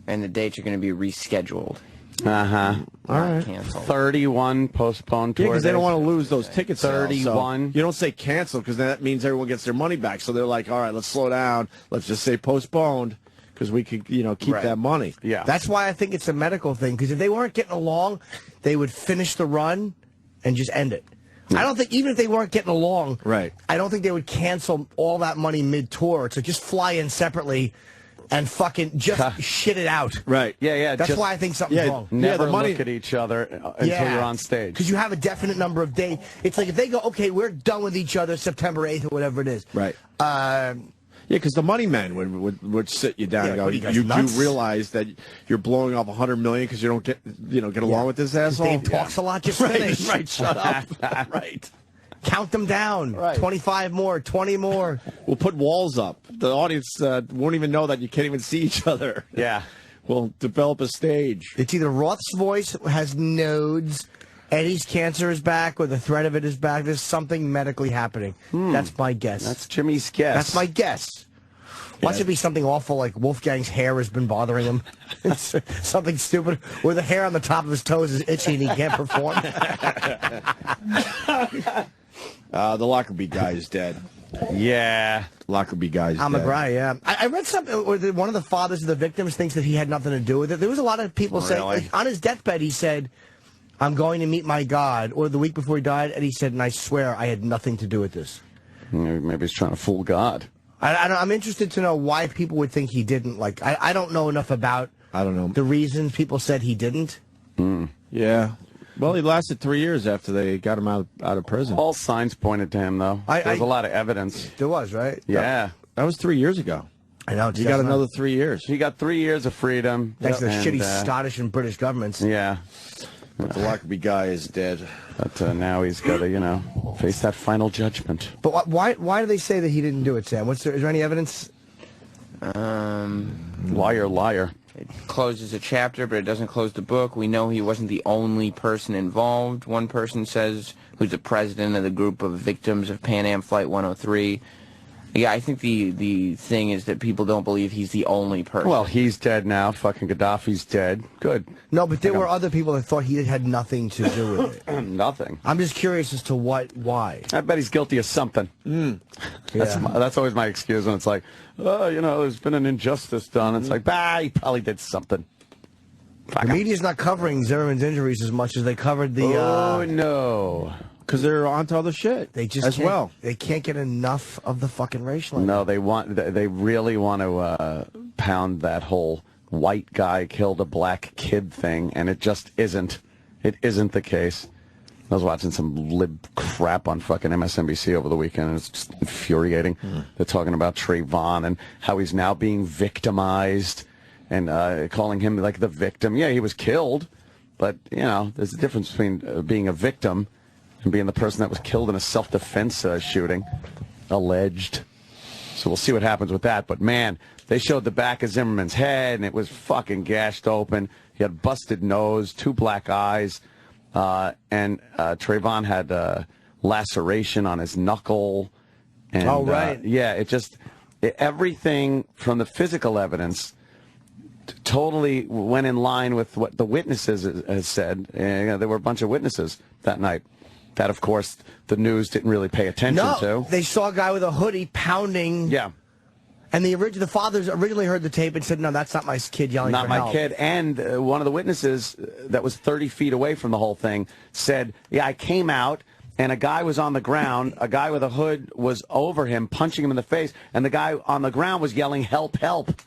Speaker 5: And the dates are going to be rescheduled.
Speaker 3: Uh-huh.
Speaker 2: All right.
Speaker 5: Canceled.
Speaker 3: 31 postponed tour.
Speaker 2: Yeah, because they don't want to lose those tickets.
Speaker 3: 31.
Speaker 2: So you don't say cancel because that means everyone gets their money back. So they're like, all right, let's slow down. Let's just say postponed because we could, keep that money.
Speaker 3: Yeah.
Speaker 4: That's why I think it's a medical thing, because if they weren't getting along, they would finish the run and just end it. I don't think, even if they weren't getting along,
Speaker 2: right?
Speaker 4: I don't think they would cancel all that money mid-tour. So just fly in separately and fucking just shit it out.
Speaker 2: Right.
Speaker 3: Yeah.
Speaker 4: That's why I think something's wrong.
Speaker 3: Never look at each other until you're on stage.
Speaker 4: Because you have a definite number of days. It's like if they go, okay, we're done with each other September 8th or whatever it is.
Speaker 2: Right. Yeah, because the money men would sit you down and go, you realize that you're blowing off $100 million because you don't get along with this asshole?
Speaker 4: Dave talks a lot, just
Speaker 2: right,
Speaker 4: finish.
Speaker 2: right, shut up. Right.
Speaker 4: Count them down.
Speaker 2: Right.
Speaker 4: 25 more, 20 more.
Speaker 2: We'll put walls up. The audience won't even know that you can't even see each other.
Speaker 3: Yeah.
Speaker 2: We'll develop a stage.
Speaker 4: It's either Roth's voice has nodes, Eddie's cancer is back, or the threat of it is back. There's something medically happening. That's my guess.
Speaker 3: That's Jimmy's guess.
Speaker 4: That's my guess. Watch it be something awful like Wolfgang's hair has been bothering him. It's something stupid. Or the hair on the top of his toes is itchy and he can't perform.
Speaker 2: The Lockerbie guy is dead.
Speaker 3: Yeah.
Speaker 2: Lockerbie guy is dead.
Speaker 4: McGrath, yeah. I read something where one of the fathers of the victims thinks that he had nothing to do with it. There was a lot of people saying, like, on his deathbed, he said, I'm going to meet my God. Or the week before he died, and he said, and I swear I had nothing to do with this.
Speaker 3: Maybe he's trying to fool God.
Speaker 4: I'm interested to know why people would think he didn't. Like, I don't know enough about the reasons people said he didn't.
Speaker 2: Yeah. Well, he lasted 3 years after they got him out of prison.
Speaker 3: All signs pointed to him, though. There's a lot of evidence.
Speaker 4: There was, right?
Speaker 3: Yeah.
Speaker 2: That was 3 years ago.
Speaker 4: I know.
Speaker 2: He got another 3 years.
Speaker 3: He got 3 years of freedom.
Speaker 4: Thanks to the shitty Scottish and British governments.
Speaker 3: Yeah.
Speaker 2: But the Lockerbie guy is dead.
Speaker 3: But now he's got to, face that final judgment.
Speaker 4: But why do they say that he didn't do it, Sam? Is there any evidence?
Speaker 3: Liar.
Speaker 5: It closes a chapter, but it doesn't close the book. We know he wasn't the only person involved. One person says, who's the president of the group of victims of Pan Am Flight 103. Yeah, I think the thing is that people don't believe he's the only person.
Speaker 3: Well, he's dead now. Fucking Gaddafi's dead. Good.
Speaker 4: No, but there were other people that thought he had nothing to do with it.
Speaker 3: Nothing.
Speaker 4: I'm just curious as to why.
Speaker 3: I bet he's guilty of something. That's always my excuse when it's like, oh, there's been an injustice done. It's like, he probably did something.
Speaker 4: The media's not covering Zimmerman's injuries as much as they covered the...
Speaker 3: Oh, no.
Speaker 2: Because they're onto other shit.
Speaker 4: They just They can't get enough of the fucking racial.
Speaker 3: No, they really want to pound that whole white guy killed a black kid thing, and it just isn't. It isn't the case. I was watching some lib crap on fucking MSNBC over the weekend, and it's just infuriating. They're talking about Trayvon and how he's now being victimized and calling him like the victim. Yeah, he was killed, but, there's a difference between being a victim and being the person that was killed in a self-defense shooting, alleged. So we'll see what happens with that. But, man, they showed the back of Zimmerman's head, and it was fucking gashed open. He had a busted nose, 2 black eyes, and Trayvon had a laceration on his knuckle. And, everything from the physical evidence totally went in line with what the witnesses had said. There were a bunch of witnesses that night. That, of course, the news didn't really pay attention to.
Speaker 4: No, they saw a guy with a hoodie pounding.
Speaker 3: Yeah.
Speaker 4: And the fathers originally heard the tape and said, no, that's not my kid yelling for help.
Speaker 3: Not my kid. And one of the witnesses that was 30 feet away from the whole thing said, I came out, and a guy was on the ground. A guy with a hood was over him, punching him in the face. And the guy on the ground was yelling, help, help.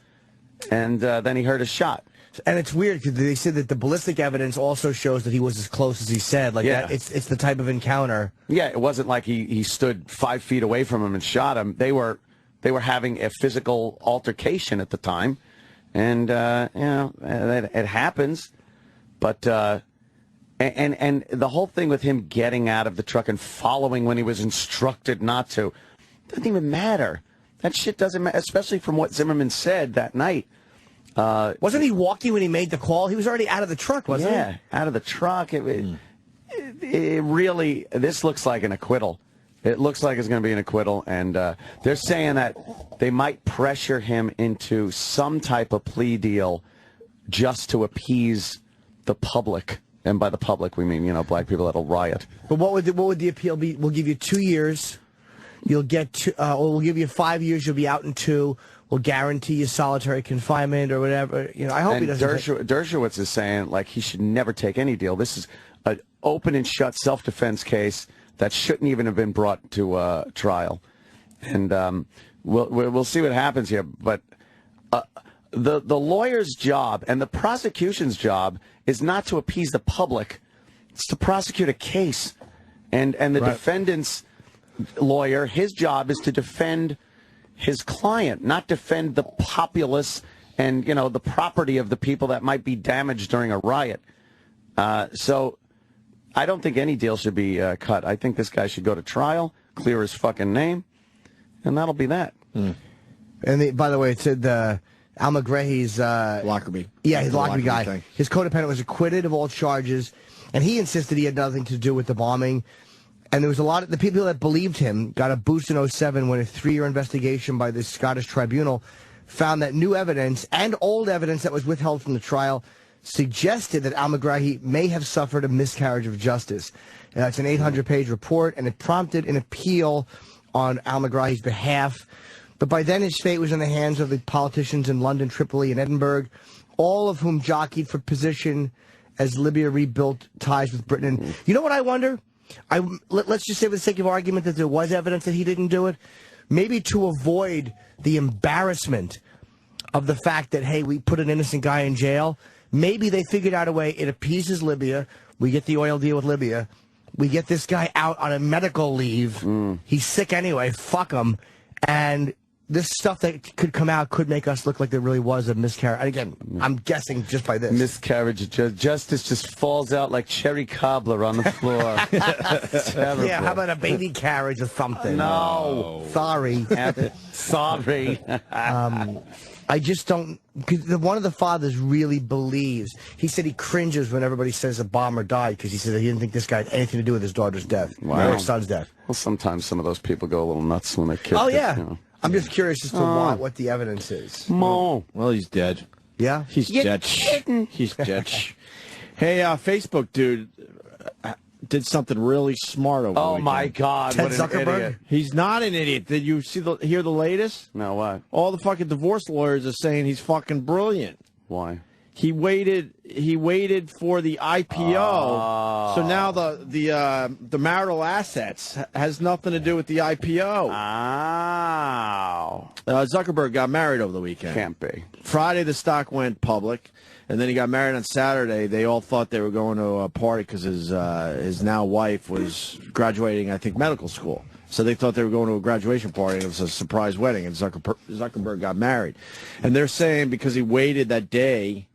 Speaker 3: And then he heard a shot.
Speaker 4: And it's weird because they said that the ballistic evidence also shows that he was as close as he said. Like that, it's the type of encounter.
Speaker 3: Yeah, it wasn't like he stood 5 feet away from him and shot him. They were having a physical altercation at the time, and it happens. But and the whole thing with him getting out of the truck and following when he was instructed not to doesn't even matter. That shit doesn't matter, especially from what Zimmerman said that night.
Speaker 4: Wasn't he walking when he made the call? He was already out of the truck, wasn't he?
Speaker 3: Yeah, out of the truck. It really, this looks like an acquittal. It looks like it's going to be an acquittal, and they're saying that they might pressure him into some type of plea deal just to appease the public. And by the public, we mean, black people that'll riot.
Speaker 4: But what would the appeal be? We'll give you 2 years. You'll get we'll give you 5 years. You'll be out in 2. We'll guarantee you solitary confinement or whatever. I hope he doesn't.
Speaker 3: Dershowitz is saying like he should never take any deal. This is an open and shut self-defense case that shouldn't even have been brought to trial. And we'll see what happens here. But the lawyer's job and the prosecution's job is not to appease the public. It's to prosecute a case. And the defendant's lawyer, his job is to defend his client, not defend the populace and, the property of the people that might be damaged during a riot. So I don't think any deal should be cut. I think this guy should go to trial, clear his fucking name, and that'll be that.
Speaker 4: And by the way, it said Al McGrahy's
Speaker 2: Lockerbie.
Speaker 4: Yeah, his Lockerbie guy.
Speaker 2: Thing.
Speaker 4: His co-defendant was acquitted of all charges, and he insisted he had nothing to do with the bombing. And there was a lot of the people that believed him got a boost in 07 when a 3-year investigation by the Scottish tribunal found that new evidence and old evidence that was withheld from the trial suggested that Al McGrahy may have suffered a miscarriage of justice. It's an 800-page report, and it prompted an appeal on Al McGrahy's behalf. But by then, his fate was in the hands of the politicians in London, Tripoli, and Edinburgh, all of whom jockeyed for position as Libya rebuilt ties with Britain. And you know what I wonder? Let's just say for the sake of argument that there was evidence that he didn't do it. Maybe to avoid the embarrassment of the fact that, hey, we put an innocent guy in jail, maybe they figured out a way. It appeases Libya. We get the oil deal with Libya. We get this guy out on a medical leave. He's sick anyway. Fuck him. And this stuff that could come out could make us look like there really was a miscarriage. And again, I'm guessing just by this.
Speaker 3: Miscarriage of justice just falls out like cherry cobbler on the floor. Terrible.
Speaker 4: Yeah, how about a baby carriage or something?
Speaker 3: No.
Speaker 4: Sorry.
Speaker 3: Sorry.
Speaker 4: I just don't, because one of the fathers really believes, he said he cringes when everybody says a bomber died because he said he didn't think this guy had anything to do with his daughter's death, or his son's death.
Speaker 3: Well, sometimes some of those people go a little nuts when they kill.
Speaker 4: Oh, yeah. You know. I'm just curious as to what the evidence is.
Speaker 3: Mo.
Speaker 2: Well, he's dead.
Speaker 4: Yeah?
Speaker 2: He's dead. He's dead. Hey, Facebook dude did something really smart over the weekend.
Speaker 3: My God,
Speaker 4: Ted
Speaker 3: what an
Speaker 4: Zuckerberg?
Speaker 3: idiot.
Speaker 2: He's not an idiot. Did you hear the latest?
Speaker 3: No, what?
Speaker 2: All the fucking divorce lawyers are saying he's fucking brilliant.
Speaker 3: Why?
Speaker 2: He waited for the IPO. So now the marital assets has nothing to do with the IPO. Zuckerberg got married over the weekend.
Speaker 3: Can't be.
Speaker 2: Friday the stock went public, and then he got married on Saturday. They all thought they were going to a party because his now wife was graduating, I think, medical school. So they thought they were going to a graduation party, and it was a surprise wedding, and Zuckerberg got married. And they're saying because he waited that day,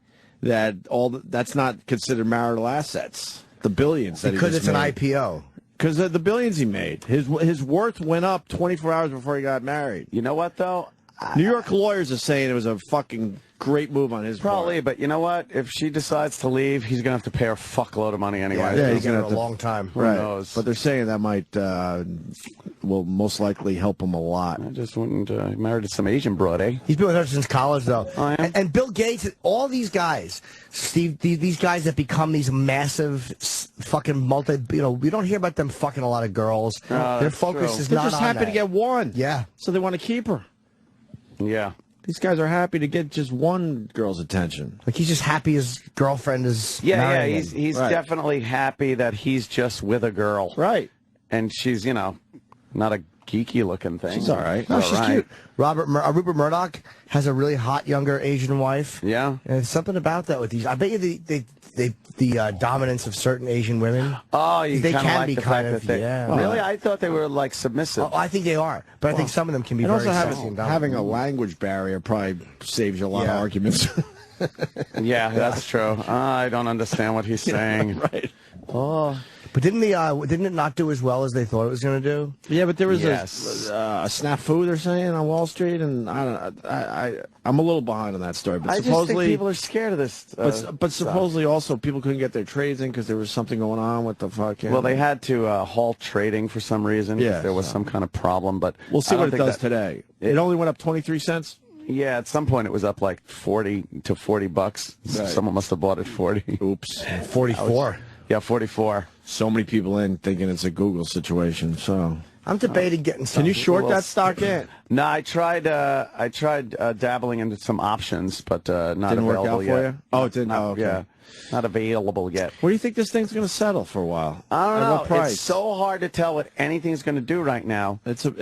Speaker 2: that's not considered marital assets. The billions that
Speaker 4: because
Speaker 2: he just made.
Speaker 4: it's an IPO.
Speaker 2: Because of the billions he made. His worth went up 24 hours before he got married.
Speaker 3: You know what, though?
Speaker 2: New York lawyers are saying it was a fucking great move on his part.
Speaker 3: Probably, but you know what? If she decides to leave, he's going to have to pay her a fuckload of money anyway.
Speaker 4: Yeah, he's going to have a long time.
Speaker 3: Who knows?
Speaker 2: But they're saying that might will most likely help him a lot.
Speaker 3: I just wouldn't married to some Asian broad, eh?
Speaker 4: He's been with her since college, though.
Speaker 3: Oh, yeah?
Speaker 4: And Bill Gates, all these guys, Steve, these guys that become these massive fucking we don't hear about them fucking a lot of girls. Their focus is
Speaker 2: They're
Speaker 4: not
Speaker 2: just
Speaker 4: on
Speaker 2: happy
Speaker 4: that.
Speaker 2: to get one.
Speaker 4: Yeah.
Speaker 2: So they want to keep her.
Speaker 3: Yeah.
Speaker 2: These guys are happy to get just one girl's attention.
Speaker 4: Like he's just happy his girlfriend is
Speaker 3: marrying
Speaker 4: him.
Speaker 3: He's
Speaker 2: Right.
Speaker 3: definitely happy that he's just with a girl.
Speaker 2: Right.
Speaker 3: And she's, not a geeky looking thing.
Speaker 2: She's all right.
Speaker 4: No, she's
Speaker 3: All right.
Speaker 4: cute. Rupert Murdoch has a really hot younger Asian wife.
Speaker 3: Yeah.
Speaker 4: And there's something about that with these. I bet you the dominance of certain Asian women.
Speaker 3: Oh, you
Speaker 4: they
Speaker 3: kinda
Speaker 4: can
Speaker 3: like
Speaker 4: be
Speaker 3: the
Speaker 4: kind
Speaker 3: fact
Speaker 4: of
Speaker 3: that they,
Speaker 4: yeah.
Speaker 3: Really, I thought they were like submissive.
Speaker 4: Oh, I think they are, but I think some of them can be
Speaker 2: And
Speaker 4: very
Speaker 2: also
Speaker 4: sexy and dominant.
Speaker 2: having a language barrier probably saves you a lot of
Speaker 4: Yeah.
Speaker 2: arguments.
Speaker 3: Yeah, that's true. I don't understand what he's saying.
Speaker 2: Right.
Speaker 4: Oh. But didn't it not do as well as they thought it was going to do?
Speaker 2: Yeah, but there was
Speaker 3: Yes.
Speaker 2: a snafu they're saying on Wall Street, and I'm a little behind on that story. But
Speaker 3: I just
Speaker 2: supposedly,
Speaker 3: think people are scared of this.
Speaker 2: but supposedly also people couldn't get their trades in because there was something going on with the fucking.
Speaker 3: Well, they had to halt trading for some reason.
Speaker 2: Yeah,
Speaker 3: there was some kind of problem. But
Speaker 2: we'll see
Speaker 3: I
Speaker 2: what
Speaker 3: don't
Speaker 2: it
Speaker 3: think
Speaker 2: does today. It only went up 23 cents.
Speaker 3: Yeah, at some point it was up like $40 to $40.
Speaker 2: Right.
Speaker 3: Someone must have bought it 40.
Speaker 2: Oops.
Speaker 4: 44.
Speaker 3: Yeah, 44.
Speaker 2: So many people in thinking it's a Google situation. So
Speaker 4: I'm debating getting some.
Speaker 2: can you short that stock in?
Speaker 3: No, I tried dabbling into some options, but not
Speaker 2: Didn't work
Speaker 3: available
Speaker 2: out
Speaker 3: yet.
Speaker 2: for you? Oh, it didn't.
Speaker 3: Not,
Speaker 2: okay.
Speaker 3: Yeah, not available yet.
Speaker 2: Where do you think this thing's going to settle for a while?
Speaker 3: I don't
Speaker 2: At
Speaker 3: know.
Speaker 2: what price?
Speaker 3: It's so hard to tell what anything's going to do right now.
Speaker 2: It's at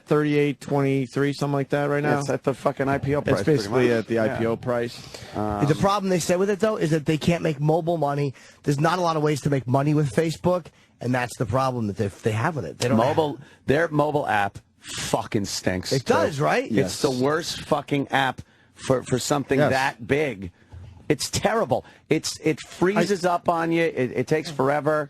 Speaker 2: 38.23, something like that right now.
Speaker 3: It's at the fucking IPO price.
Speaker 2: It's basically
Speaker 3: pretty much.
Speaker 2: at the IPO price.
Speaker 4: The problem they say with it, though, is that they can't make mobile money. There's not a lot of ways to make money with Facebook, and that's the problem that they have with it. They don't
Speaker 3: Their mobile app fucking stinks.
Speaker 4: It does, right?
Speaker 3: It's the worst fucking app for something that big. It's terrible. It freezes up on you. It takes forever.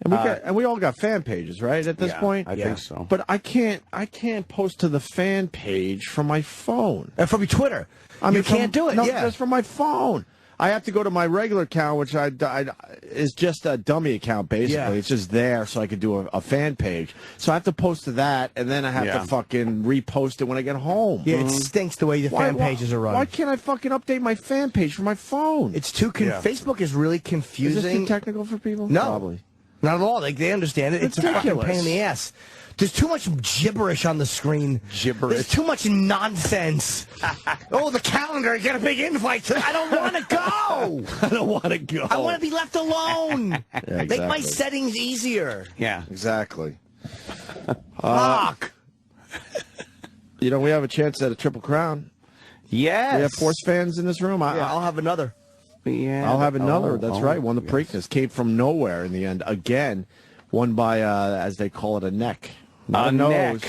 Speaker 2: And we all got fan pages, right? At this point,
Speaker 3: I think so.
Speaker 2: But I can't post to the fan page from my phone.
Speaker 4: And from your Twitter. You can't do it.
Speaker 2: No,
Speaker 4: yeah.
Speaker 2: just from my phone. I have to go to my regular account, which is just a dummy account, basically.
Speaker 4: Yeah.
Speaker 2: It's just there so I could do a fan page. So I have to post to that, and then I have to fucking repost it when I get home.
Speaker 4: Yeah, it stinks the way the fan pages are run.
Speaker 2: Why can't I fucking update my fan page from my phone?
Speaker 4: It's too Facebook is really confusing.
Speaker 2: Is this too technical for people?
Speaker 4: No.
Speaker 2: Probably.
Speaker 4: Not at all. They understand it. It's a fucking pain in the ass. There's too much gibberish on the screen. There's too much nonsense. Oh, the calendar. You got a big invite. I don't want to go.
Speaker 2: I don't want to go.
Speaker 4: I want to be left alone.
Speaker 2: Exactly.
Speaker 4: Make my settings easier.
Speaker 3: Yeah.
Speaker 2: Exactly.
Speaker 4: Fuck.
Speaker 2: You know, we have a chance at a Triple Crown.
Speaker 3: Yes.
Speaker 2: We have horse fans in this room.
Speaker 4: I'll have another.
Speaker 3: Yeah.
Speaker 2: I'll have another. That's right. Won the Preakness. Came from nowhere in the end. Again, won by, as they call it, a neck. Not a nose.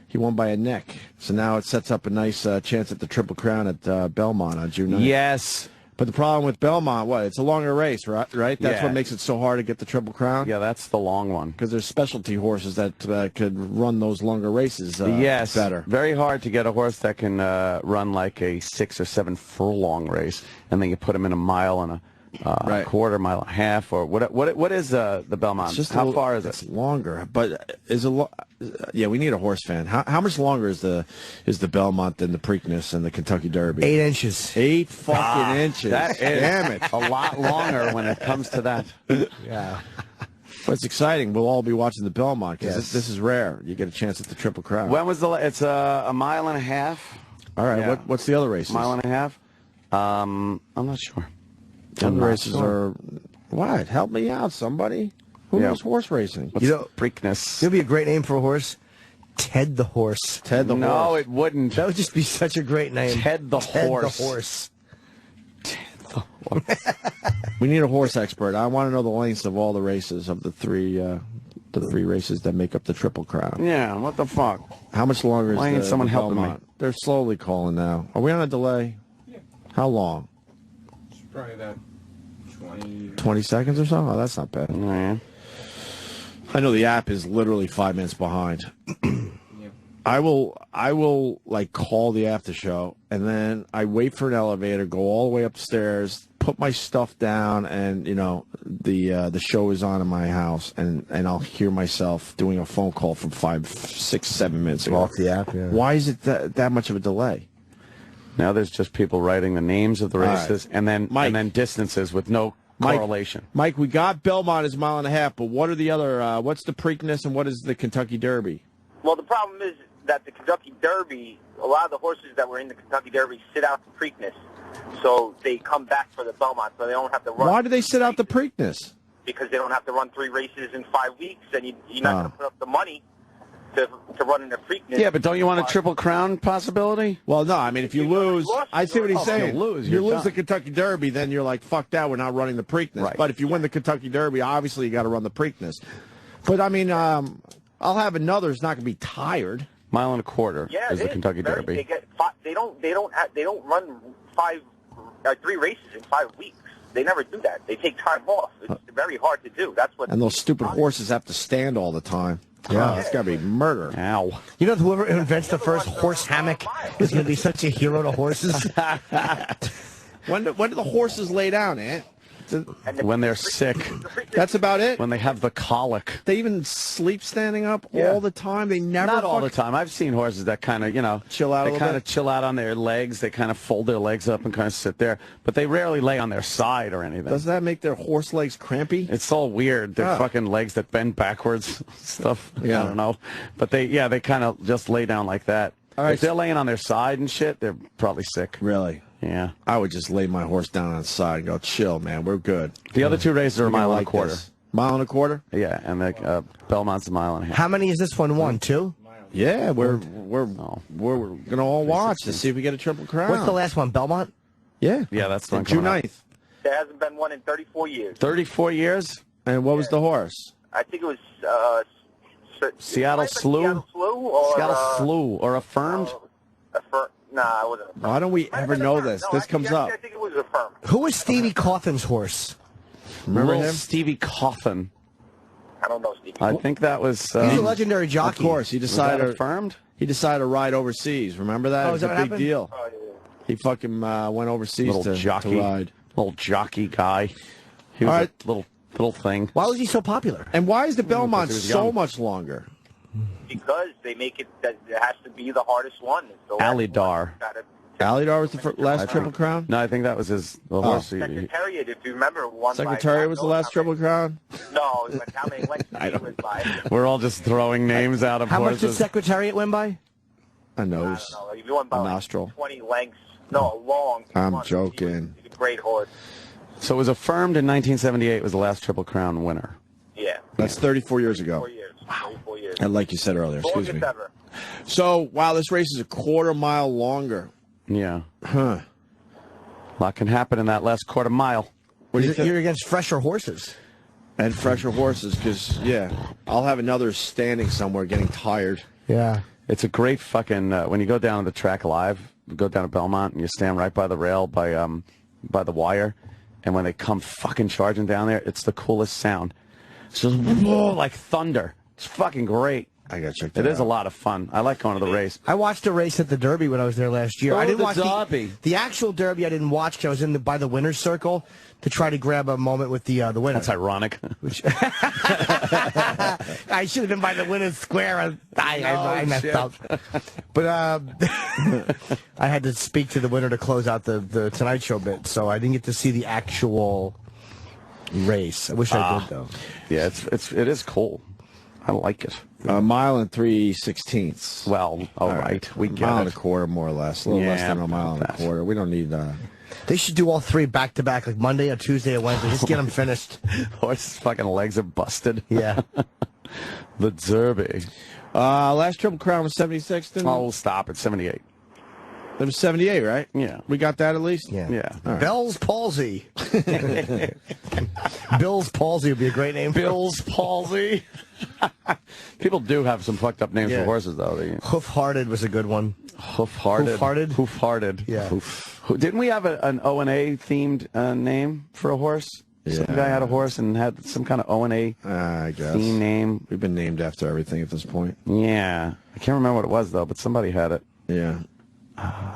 Speaker 2: He won by a neck. So now it sets up a nice chance at the Triple Crown at Belmont on June 9th.
Speaker 3: Yes.
Speaker 2: But the problem with Belmont, it's a longer race, right? That's what makes it so hard to get the Triple Crown?
Speaker 3: Yeah, that's the long one.
Speaker 2: Because there's specialty horses that could run those longer races better.
Speaker 3: Very hard to get a horse that can run like a 6 or 7 furlong race, and then you put him in a mile and a quarter, mile and a half, or what is the Belmont? How far is it?
Speaker 2: It's longer, but we need a horse fan. How much longer is the Belmont than the Preakness and the Kentucky Derby?
Speaker 4: 8 inches.
Speaker 2: 8 fucking inches.
Speaker 3: That is
Speaker 2: damn it.
Speaker 3: A lot longer when it comes to that.
Speaker 4: Yeah.
Speaker 2: But it's exciting. We'll all be watching the Belmont because this is rare. You get a chance at the Triple Crown.
Speaker 3: When was it's a mile and a half.
Speaker 2: All right.
Speaker 3: Yeah.
Speaker 2: What's the other races?
Speaker 3: Mile and a half. I'm not sure.
Speaker 2: The races are what? Help me out, somebody. Who knows horse racing?
Speaker 3: Preakness.
Speaker 4: It'd be a great name for a horse. Ted the Horse.
Speaker 2: Ted the Horse.
Speaker 3: No, it wouldn't.
Speaker 4: That would just be such a great name.
Speaker 3: Ted the Horse.
Speaker 4: Ted the Horse.
Speaker 3: Ted the Horse.
Speaker 2: We need a horse expert. I want to know the lengths of all the races of the three races that make up the Triple Crown.
Speaker 3: Yeah, what the fuck?
Speaker 2: How much longer is
Speaker 3: Why ain't someone helping
Speaker 2: Belmont?
Speaker 3: me?
Speaker 2: They're slowly calling now. Are we on a delay?
Speaker 5: Yeah.
Speaker 2: How long?
Speaker 5: It's probably about
Speaker 2: 20 seconds or so? Oh, that's not bad.
Speaker 3: Yeah.
Speaker 2: I know the app is literally 5 minutes behind. I will like call the after show, and then I wait for an elevator, go all the way upstairs, put my stuff down, and the show is on in my house, and I'll hear myself doing a phone call from 5, 6, 7 minutes ago.
Speaker 4: Off the app. Yeah.
Speaker 2: Why is it that much of a delay?
Speaker 3: Now there's just people writing the names of the races and then distances with no correlation.
Speaker 2: Mike, we got Belmont is a mile and a half, but what are the other? What's the Preakness and what is the Kentucky Derby?
Speaker 20: Well, the problem is that the Kentucky Derby, a lot of the horses that were in the Kentucky Derby sit out the Preakness, so they come back for the Belmont, so they don't have to run.
Speaker 2: Why do they sit out the Preakness?
Speaker 20: Because they don't have to run 3 races in 5 weeks, and you're not going to put up the money to run in the Preakness.
Speaker 3: Yeah, but don't you want a Triple Crown possibility?
Speaker 2: Well, no. I mean, if you lose, I see what he's saying.
Speaker 3: You
Speaker 2: lose the Kentucky Derby, then you're like, fuck that, we're not running the Preakness.
Speaker 3: Right.
Speaker 2: But if you win the Kentucky Derby, obviously you got to run the Preakness. But I mean, I'll have another. It's not going to be tired.
Speaker 3: Mile and a quarter is the Kentucky Derby.
Speaker 20: They don't run 3 races in 5 weeks. They never do that. They take time off. It's very hard to do. That's what.
Speaker 2: And those stupid horses have to stand all the time. Yeah, it's got to be murder.
Speaker 3: Ow.
Speaker 4: You know, whoever invents the first horse hammock is going to be such a hero to horses.
Speaker 2: When do the horses lay down, Ant?
Speaker 3: When they're sick.
Speaker 2: That's about it?
Speaker 3: When they have the colic.
Speaker 2: They even sleep standing up all the time? They never...
Speaker 3: Not all the time. I've seen horses that kind of,
Speaker 2: chill out a little bit?
Speaker 3: They kind of chill out on their legs. They kind of fold their legs up and kind of sit there. But they rarely lay on their side or anything.
Speaker 2: Does that make their horse legs crampy?
Speaker 3: It's all weird. They're fucking legs that bend backwards stuff. Yeah. I don't know. But they kind of just lay down like that. All right. If they're laying on their side and shit, they're probably sick.
Speaker 2: Really?
Speaker 3: Yeah. I
Speaker 2: would just lay my horse down on its side and go, chill, man, we're good.
Speaker 3: The other 2 races are a mile and a quarter.
Speaker 2: Mile and a quarter?
Speaker 3: Yeah, and the Belmont's a mile and a half.
Speaker 4: How many is this one? 1, 2?
Speaker 2: Yeah, we're gonna all watch to see if we get a Triple Crown.
Speaker 4: What's the last one? Belmont?
Speaker 2: Yeah.
Speaker 3: Yeah, that's the one.
Speaker 2: June 9th.
Speaker 20: There hasn't been one in 34 years.
Speaker 3: 34 years?
Speaker 2: And what was the horse?
Speaker 20: I think it was
Speaker 3: Seattle Slew? Seattle Slew or Affirmed?
Speaker 20: Nah, it wasn't.
Speaker 2: Why don't we ever know this? This comes up.
Speaker 20: I think it was Affirmed.
Speaker 4: Who was Stevie Coffin's horse?
Speaker 2: Remember
Speaker 3: Little
Speaker 2: him?
Speaker 3: Stevie Coffin.
Speaker 20: I don't know, Steve.
Speaker 3: I think that was...
Speaker 4: He's a legendary jockey.
Speaker 2: Of course, he decided...
Speaker 3: Was that affirmed?
Speaker 2: He decided to ride overseas. Remember that?
Speaker 4: Oh,
Speaker 2: it was
Speaker 4: is that
Speaker 2: a
Speaker 4: what
Speaker 2: big
Speaker 4: happened?
Speaker 2: deal.
Speaker 20: Oh, yeah.
Speaker 2: He fucking went overseas
Speaker 3: Little
Speaker 2: to
Speaker 3: jockey.
Speaker 2: ride.
Speaker 3: Little jockey guy. He was
Speaker 2: All right.
Speaker 3: a little thing.
Speaker 4: Why was he so popular?
Speaker 2: And why is the Belmont
Speaker 3: he was
Speaker 2: so
Speaker 3: young.
Speaker 2: much longer?
Speaker 20: Because they make it that it has to be the hardest one. It's the last
Speaker 3: Alidar.
Speaker 20: one.
Speaker 2: Alidar was the last Triple Crown?
Speaker 3: No, I think that was the horse.
Speaker 20: Secretariat, if you remember, won
Speaker 2: Secretariat was the last Triple Crown?
Speaker 20: No, but how many lengths did he win by?
Speaker 3: We're all just throwing names out of
Speaker 4: How
Speaker 3: horses.
Speaker 4: much did Secretariat win by?
Speaker 2: A nose.
Speaker 20: I don't know. He won by
Speaker 2: A
Speaker 20: like
Speaker 2: nostril.
Speaker 20: 20 lengths. No, long.
Speaker 2: I'm joking.
Speaker 20: He's a great horse.
Speaker 3: So it was affirmed in 1978 was the last Triple Crown winner.
Speaker 20: Yeah.
Speaker 2: That's 34 years ago.
Speaker 20: 4 years. Wow. 34 years.
Speaker 2: And like you said earlier, excuse me.
Speaker 20: Longest ever.
Speaker 2: So, wow, this race is a quarter mile longer.
Speaker 3: Yeah.
Speaker 2: Huh.
Speaker 3: A lot can happen in that last quarter mile.
Speaker 2: What do you think?
Speaker 4: You're against fresher horses.
Speaker 2: And fresher horses, because, yeah, I'll have another standing somewhere getting tired.
Speaker 4: Yeah.
Speaker 3: It's a great fucking, when you go down to the track live, you go down to Belmont and you stand right by the rail, by the wire, and when they come fucking charging down there, it's the coolest sound. It's just like thunder. It's fucking great.
Speaker 2: I gotta check that out.
Speaker 3: It is a lot of fun. I like going to the race.
Speaker 4: I watched a race at the Derby when I was there last year.
Speaker 3: Oh,
Speaker 4: I didn't
Speaker 3: the
Speaker 4: watch
Speaker 3: Derby.
Speaker 4: the actual Derby. I didn't watch because I was by the winner's circle to try to grab a moment with the winner.
Speaker 3: That's ironic.
Speaker 4: I should have been by the winner's square. I messed up. But I had to speak to the winner to close out the Tonight Show bit, so I didn't get to see the actual race. I wish I did, though.
Speaker 3: Yeah, it is cool. I like it.
Speaker 2: A mile and 3/16.
Speaker 3: Well, all right. We get
Speaker 2: mile
Speaker 3: it.
Speaker 2: and a quarter, more or less. A little less than a mile and a quarter. We don't need...
Speaker 4: They should do all three back-to-back, like Monday or Tuesday or Wednesday. Just get them finished.
Speaker 3: Horse's fucking legs are busted.
Speaker 4: Yeah.
Speaker 3: The Derby.
Speaker 2: Last Triple Crown was 76, didn't it?
Speaker 3: Oh, stop. It's 78.
Speaker 2: It was 78, right?
Speaker 3: Yeah.
Speaker 2: We got that at least?
Speaker 4: Yeah.
Speaker 3: Yeah.
Speaker 2: Right.
Speaker 4: Bell's Palsy. Bill's Palsy would be a great name.
Speaker 3: Bill's Palsy. People do have some fucked up names for horses, though.
Speaker 4: Hoof-Hearted was a good one.
Speaker 3: Hoof-Hearted.
Speaker 4: Hoof-Hearted?
Speaker 3: Hoof-Hearted.
Speaker 4: Yeah.
Speaker 3: Didn't we have an O&A themed name for a horse?
Speaker 2: Yeah.
Speaker 3: Some guy had a horse and had some kind of O&A
Speaker 2: I guess.
Speaker 3: theme name.
Speaker 2: We've been named after everything at this point.
Speaker 3: Yeah. I can't remember what it was, though, but somebody had it.
Speaker 2: Yeah.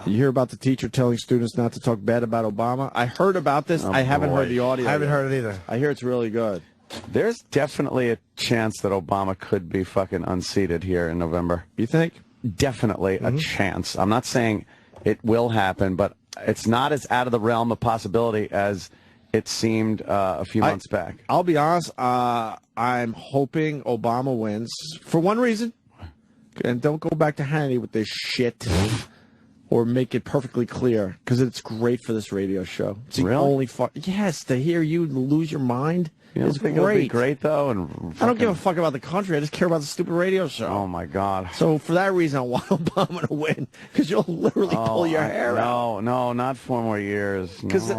Speaker 2: You hear about the teacher telling students not to talk bad about Obama? I heard about this. I haven't heard the audio.
Speaker 4: I haven't heard it either.
Speaker 2: I hear it's really good.
Speaker 3: There's definitely a chance that Obama could be fucking unseated here in November.
Speaker 2: You think?
Speaker 3: Definitely a chance. I'm not saying it will happen, but it's not as out of the realm of possibility as it seemed a few months back.
Speaker 2: I'll be honest. I'm hoping Obama wins for one reason. And don't go back to Hannity with this shit. Or make it perfectly clear, because it's great for this radio show. It's the only yes, to hear you lose your mind is
Speaker 3: think
Speaker 2: great.
Speaker 3: It'll be great, though? And
Speaker 2: I don't give a fuck about the country. I just care about the stupid radio show.
Speaker 3: Oh, my God.
Speaker 2: So for that reason, I want Obama to win, because you'll literally pull your hair out.
Speaker 3: No, not 4 more years.
Speaker 2: Because,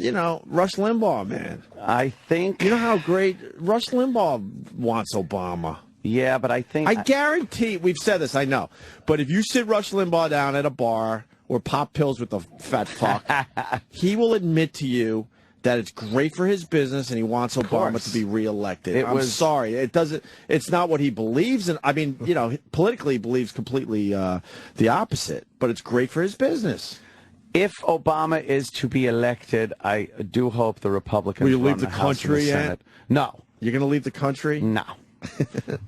Speaker 2: you know, Rush Limbaugh, man.
Speaker 3: I think...
Speaker 2: You know how great Rush Limbaugh wants Obama.
Speaker 3: Yeah, but I think...
Speaker 2: I guarantee, we've said this, I know, but if you sit Rush Limbaugh down at a bar or pop pills with a fat fuck, he will admit to you that it's great for his business and he wants Obama to be reelected. I'm sorry. It's not what he believes. And I mean, you know, politically he believes completely the opposite, but it's great for his business.
Speaker 3: If Obama is to be elected, I do hope the Republicans
Speaker 2: Will you
Speaker 3: run
Speaker 2: leave the
Speaker 3: House and
Speaker 2: country
Speaker 3: Senate. No.
Speaker 2: You're going to leave the country?
Speaker 3: No.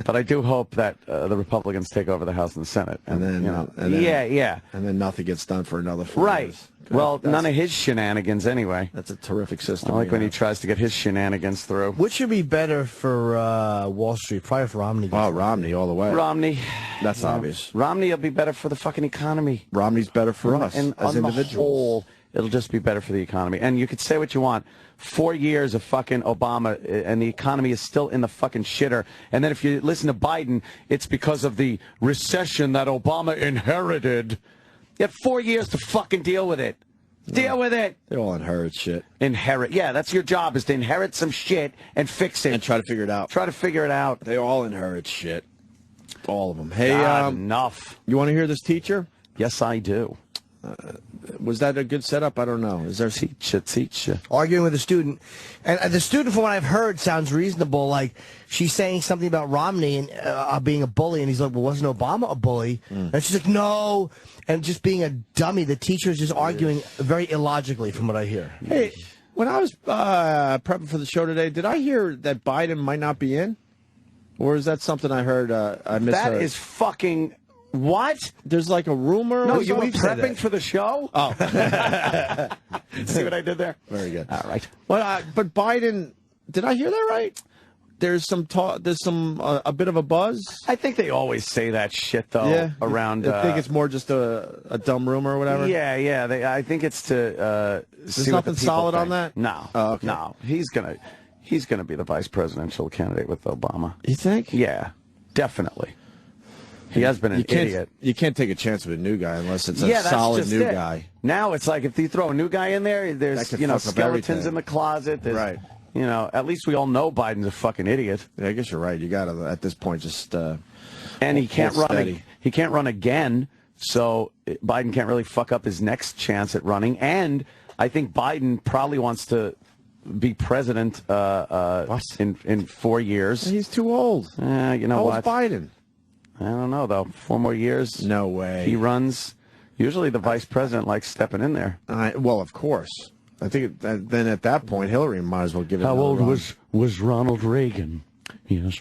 Speaker 3: But I do hope that the Republicans take over the House and the Senate.
Speaker 2: And then,
Speaker 3: you know,
Speaker 2: and then
Speaker 3: yeah.
Speaker 2: And then nothing gets done for another 4 years.
Speaker 3: Well, none of his shenanigans anyway.
Speaker 2: That's a terrific system.
Speaker 3: I like when he tries to get his shenanigans through.
Speaker 4: Which would be better for Wall Street? Probably for Romney.
Speaker 2: Oh, Romney all the way.
Speaker 3: Romney.
Speaker 2: That's obvious.
Speaker 3: Romney will be better for the fucking economy.
Speaker 2: Romney's better for us
Speaker 3: and
Speaker 2: as
Speaker 3: on
Speaker 2: individuals.
Speaker 3: The whole, it'll just be better for the economy. And you could say what you want. 4 years of fucking Obama, and the economy is still in the fucking shitter. And then if you listen to Biden, it's because of the recession that Obama inherited. You had 4 years to fucking deal with it. Deal with it.
Speaker 2: They all inherit shit.
Speaker 3: Inherit. Yeah, that's your job, is to inherit some shit and fix it.
Speaker 2: And try to figure it out.
Speaker 3: Try to figure it out.
Speaker 2: They all inherit shit. All of them. Hey,
Speaker 3: God, enough.
Speaker 2: You want to hear this teacher?
Speaker 3: Yes, I do.
Speaker 2: Was that a good setup? I don't know. Is there
Speaker 3: teacher
Speaker 4: arguing with a student, and the student, from what I've heard, sounds reasonable. Like she's saying something about Romney and being a bully, and he's like, "Well, wasn't Obama a bully?" And she's like, "No," and just being a dummy. The teacher is just arguing very illogically, from what I hear.
Speaker 2: Hey, when I was prepping for the show today, did I hear that Biden might not be in, or is that something I heard? I misheard.
Speaker 3: That is fucking. What?
Speaker 2: There's like a rumor?
Speaker 3: No, you were prepping for the show?
Speaker 2: Oh.
Speaker 3: See what I did there?
Speaker 2: Very good.
Speaker 3: All right.
Speaker 2: Well, but Biden, did I hear that right? There's some talk, there's some, a bit of a buzz?
Speaker 3: I think they always say that shit, though, around...
Speaker 2: I think it's more just a dumb rumor or whatever?
Speaker 3: Yeah. I think it's to
Speaker 2: There's nothing solid on that?
Speaker 3: No.
Speaker 2: Oh, okay.
Speaker 3: No. He's gonna be the vice presidential candidate with Obama.
Speaker 2: You think?
Speaker 3: Yeah, definitely. He has been an idiot.
Speaker 2: You can't take a chance with a new guy unless it's a solid new guy.
Speaker 3: Now it's like if you throw a new guy in there, there's skeletons in the closet.
Speaker 2: Right.
Speaker 3: At least we all know Biden's a fucking idiot.
Speaker 2: Yeah, I guess you're right. You got to at this point just.
Speaker 3: And he can't run. He can't run again. So Biden can't really fuck up his next chance at running. And I think Biden probably wants to be president in 4 years.
Speaker 2: He's too old.
Speaker 3: You know what?
Speaker 2: How old's Biden?
Speaker 3: I don't know, though. 4 more years.
Speaker 2: No way.
Speaker 3: He runs. Usually the vice president likes stepping in there.
Speaker 2: Well, of course. I think then at that point, Hillary might as well give it
Speaker 3: How old
Speaker 2: run.
Speaker 3: was Ronald Reagan? Yes.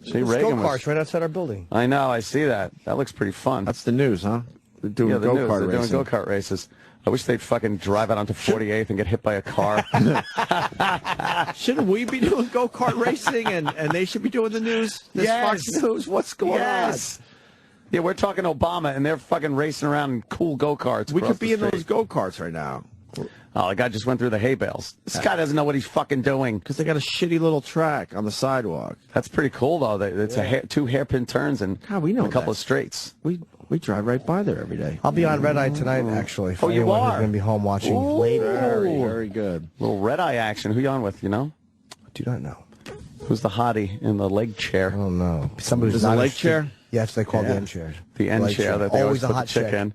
Speaker 3: See, Reagan
Speaker 4: go-karts right outside our building.
Speaker 3: I know. I see that. That looks pretty fun.
Speaker 2: That's the news, huh? They're doing go-kart racing.
Speaker 3: They're doing go-kart races. I wish they'd fucking drive out onto 48th and get hit by a car.
Speaker 2: Shouldn't we be doing go-kart racing and they should be doing the news?
Speaker 3: Yes.
Speaker 2: Fox News? What's going on?
Speaker 3: Yeah, we're talking Obama, and they're fucking racing around in cool go-karts.
Speaker 2: We could be in those go-karts right now.
Speaker 3: Oh, the guy just went through the hay bales. This guy doesn't know what he's fucking doing.
Speaker 2: Because they got a shitty little track on the sidewalk.
Speaker 3: That's pretty cool, though. It's two hairpin turns and
Speaker 2: we know
Speaker 3: a couple of straights.
Speaker 2: We drive right by there every day.
Speaker 4: I'll be on Red Eye tonight, actually.
Speaker 3: Oh, you are?
Speaker 4: Who's going to be home watching later.
Speaker 2: Very good.
Speaker 3: Little Red Eye action. Who you on with, you know?
Speaker 4: I do not know.
Speaker 3: Who's the hottie in the leg chair?
Speaker 4: I don't know. Somebody's
Speaker 2: Is it a leg chair?
Speaker 4: Yes, they call the end chairs.
Speaker 3: The end chair that they always put the
Speaker 4: hot
Speaker 3: chick in.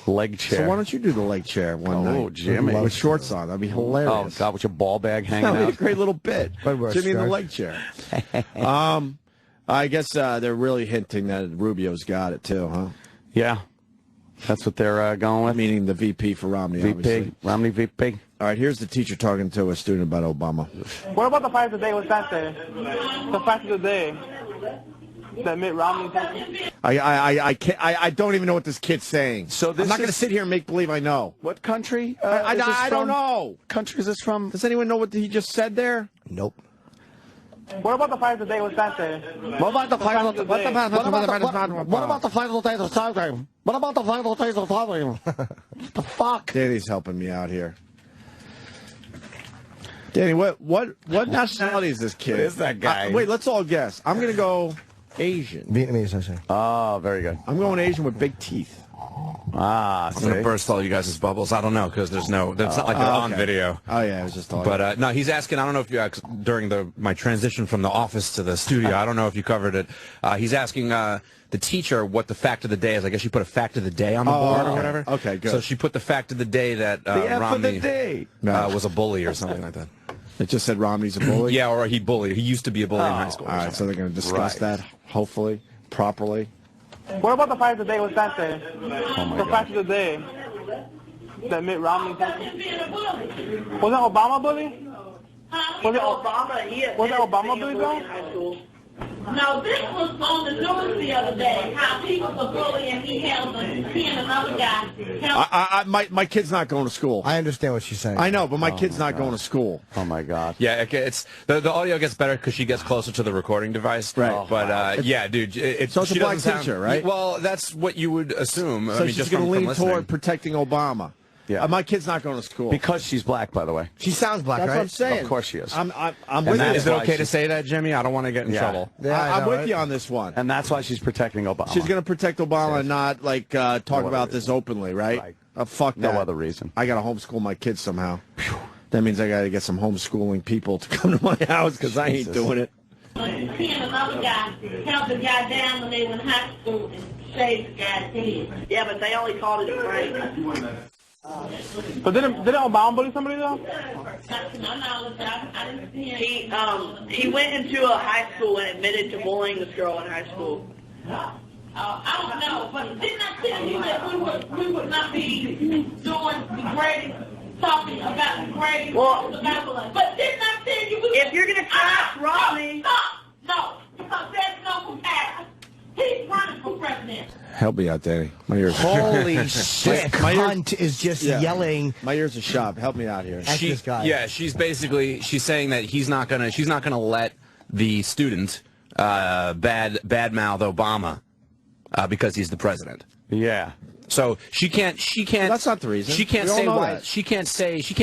Speaker 3: Leg chair.
Speaker 2: So why don't you do the leg chair one night?
Speaker 3: Oh, Jimmy.
Speaker 2: With shorts on. That'd be hilarious.
Speaker 3: Oh, God, with your ball bag hanging out.
Speaker 2: That'd be a great little bit. Jimmy in the leg chair. I guess they're really hinting that Rubio's got it, too, huh?
Speaker 3: Yeah. That's what they're going with?
Speaker 2: Meaning the VP for Romney,
Speaker 3: VP.
Speaker 2: obviously.
Speaker 3: Romney VP.
Speaker 2: All right, here's the teacher talking to a student about Obama.
Speaker 21: What about the fact today? What's that say? The fact of the day that Mitt Romney.
Speaker 2: I don't even know what this kid's saying.
Speaker 3: So this
Speaker 2: I'm not going to sit here and make believe I know.
Speaker 3: What country?
Speaker 2: I don't know.
Speaker 3: Country is this from?
Speaker 2: Does anyone know what he just said there?
Speaker 4: Nope.
Speaker 21: What about the fight today? What's that say?
Speaker 3: What about the final days of time? What about the final days of time? What the fuck?
Speaker 2: Danny's helping me out here. Danny, what nationality is this kid?
Speaker 3: What is that guy?
Speaker 2: Wait, let's all guess. I'm going to go Asian.
Speaker 4: Vietnamese, I say.
Speaker 3: Oh, very good.
Speaker 2: I'm going Asian with big teeth.
Speaker 22: I'm going to burst all you guys' bubbles. I don't know, because that's not like they're on video.
Speaker 2: Oh, yeah, it was just all.
Speaker 22: But, no, he's asking, I don't know if you, during my transition from the office to the studio, I don't know if you covered it. He's asking the teacher what the fact of the day is. I guess you put a fact of the day on the board or whatever.
Speaker 2: Okay, good.
Speaker 22: So she put the fact of the day that Romney was a bully or something like that.
Speaker 2: It just said Romney's a bully?
Speaker 22: Yeah, or he bullied. He used to be a bully in high school.
Speaker 2: All right, so they're going to discuss that, hopefully, properly.
Speaker 21: What about the fight today? What's that say? The fact of the day that Mitt Romney. Was that Obama bully? Was it Obama? Was that Obama bully though?
Speaker 23: No, this was on the news the other day, how people were bullying, he and another guy.
Speaker 2: My kid's not going to school.
Speaker 4: I understand what she's saying.
Speaker 2: I know, but my kid's not going to school.
Speaker 3: Oh, my God.
Speaker 22: Yeah, it's the audio gets better because she gets closer to the recording device.
Speaker 2: Right.
Speaker 22: But, yeah, dude.
Speaker 2: So it's a black teacher, right?
Speaker 22: Well, that's what you would assume.
Speaker 2: So
Speaker 22: I mean,
Speaker 2: she's
Speaker 22: just
Speaker 2: going to
Speaker 22: from
Speaker 2: lean toward protecting Obama.
Speaker 3: Yeah.
Speaker 2: My kid's not going to school.
Speaker 3: Because she's black, by the way.
Speaker 4: She sounds black,
Speaker 2: That's
Speaker 4: right?
Speaker 2: what I'm saying.
Speaker 3: Of course she is.
Speaker 2: I'm with you.
Speaker 22: Is it okay to say that, Jimmy? I don't want to get in trouble.
Speaker 4: Yeah,
Speaker 2: I'm with you on this one.
Speaker 3: And that's why she's protecting Obama.
Speaker 2: She's going to protect Obama and not, like, talk about this openly, right? Fuck that.
Speaker 3: No other reason.
Speaker 2: I got to homeschool my kids somehow. That means I got to get some homeschooling people to come to my house because I ain't doing it.
Speaker 23: He and another guy held the guy down when they were in high school and shaved the guy's head.
Speaker 21: Yeah, but they only called it a prank. But didn't Obama bully somebody though?
Speaker 1: He went into a high school and admitted to bullying this girl in high school.
Speaker 23: I don't know, but didn't I tell you that we would not be doing the grades, talking about the grades?
Speaker 1: Well,
Speaker 23: but didn't I tell you
Speaker 1: if you're gonna trash Romney,
Speaker 23: no, because there's no comparison. He's running for president.
Speaker 2: Help me out, Danny. My ears are
Speaker 4: Holy
Speaker 2: shot.
Speaker 4: shit! Cunt is just yelling.
Speaker 2: My ears are shot. Help me out here.
Speaker 4: At this guy.
Speaker 22: Yeah, she's saying that she's not gonna let the student badmouth Obama because he's the president.
Speaker 3: Yeah.
Speaker 22: So she can't.
Speaker 2: That's not the reason.
Speaker 22: She can't
Speaker 2: We all
Speaker 22: say
Speaker 2: know
Speaker 22: why.
Speaker 2: that.
Speaker 22: She can't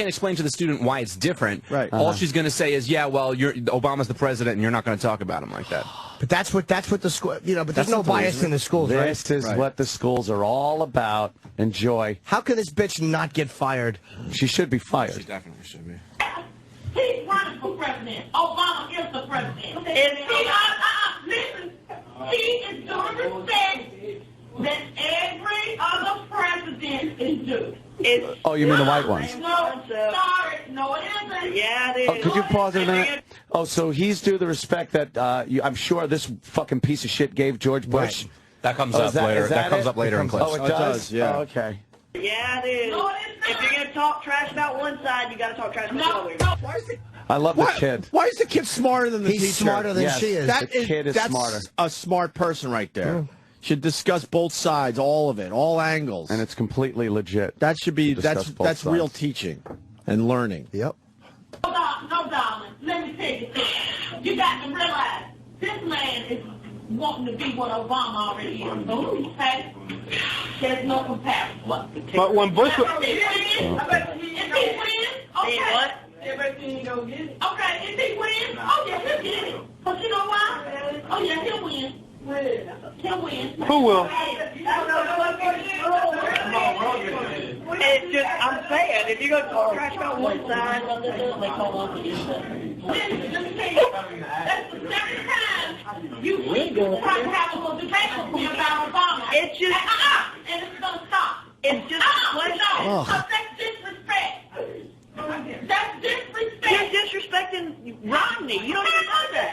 Speaker 22: explain to the student why it's different.
Speaker 2: Right.
Speaker 22: All she's going to say is, yeah, well, Obama's the president, and you're not going to talk about him like that.
Speaker 4: But that's what the school. But there's no bias in the schools, right?
Speaker 3: This is what the schools are all about. Enjoy.
Speaker 4: How can this bitch not get fired?
Speaker 3: She should be fired.
Speaker 22: She definitely should be.
Speaker 23: He's running for president. Obama is the president. Listen, he is doing respect that every other president is due.
Speaker 3: Oh, you mean the white ones?
Speaker 23: No, sorry. No, it isn't.
Speaker 1: Yeah, it is.
Speaker 3: Oh, could you pause it a minute? Oh, so he's due the respect that I'm sure this fucking piece of shit gave George Bush.
Speaker 22: Right. That comes up later. That comes up later in clips.
Speaker 3: Oh, it does?
Speaker 2: Yeah.
Speaker 3: Oh, okay.
Speaker 1: Yeah, it is.
Speaker 23: No, it's
Speaker 1: If you're gonna talk trash about one side, you gotta talk trash about the other.
Speaker 23: Why is it?
Speaker 3: I love the kid.
Speaker 2: Why is the kid smarter than the teacher?
Speaker 4: He's smarter than she is.
Speaker 3: The kid is
Speaker 2: that's
Speaker 3: smarter.
Speaker 2: A smart person right there. Should discuss both sides, all of it, all angles.
Speaker 3: And it's completely legit.
Speaker 2: That should be
Speaker 3: Discuss both
Speaker 2: that's real
Speaker 3: sides.
Speaker 2: teaching and learning.
Speaker 4: Yep.
Speaker 23: No, darling. Let me tell you something. You got to realize this man is wanting to be what Obama already is. Okay? There's no comparison.
Speaker 21: But when Bush was...
Speaker 23: If he wins, okay.
Speaker 1: What?
Speaker 23: Everything go get it. Okay, if he wins, oh yeah, he'll get it. But you know why? Oh yeah, he'll win. He'll win.
Speaker 21: Who will?
Speaker 1: It's just, I'm saying, if you're gonna talk trash about one side,
Speaker 23: They call us again. Listen, let me tell you, that's the second time you try to have a little debate with me about Obama.
Speaker 1: It's just,
Speaker 23: and it's gonna stop.
Speaker 1: it's just
Speaker 23: No, that's disrespect. That's disrespect.
Speaker 1: You're disrespecting Romney. You don't even know that.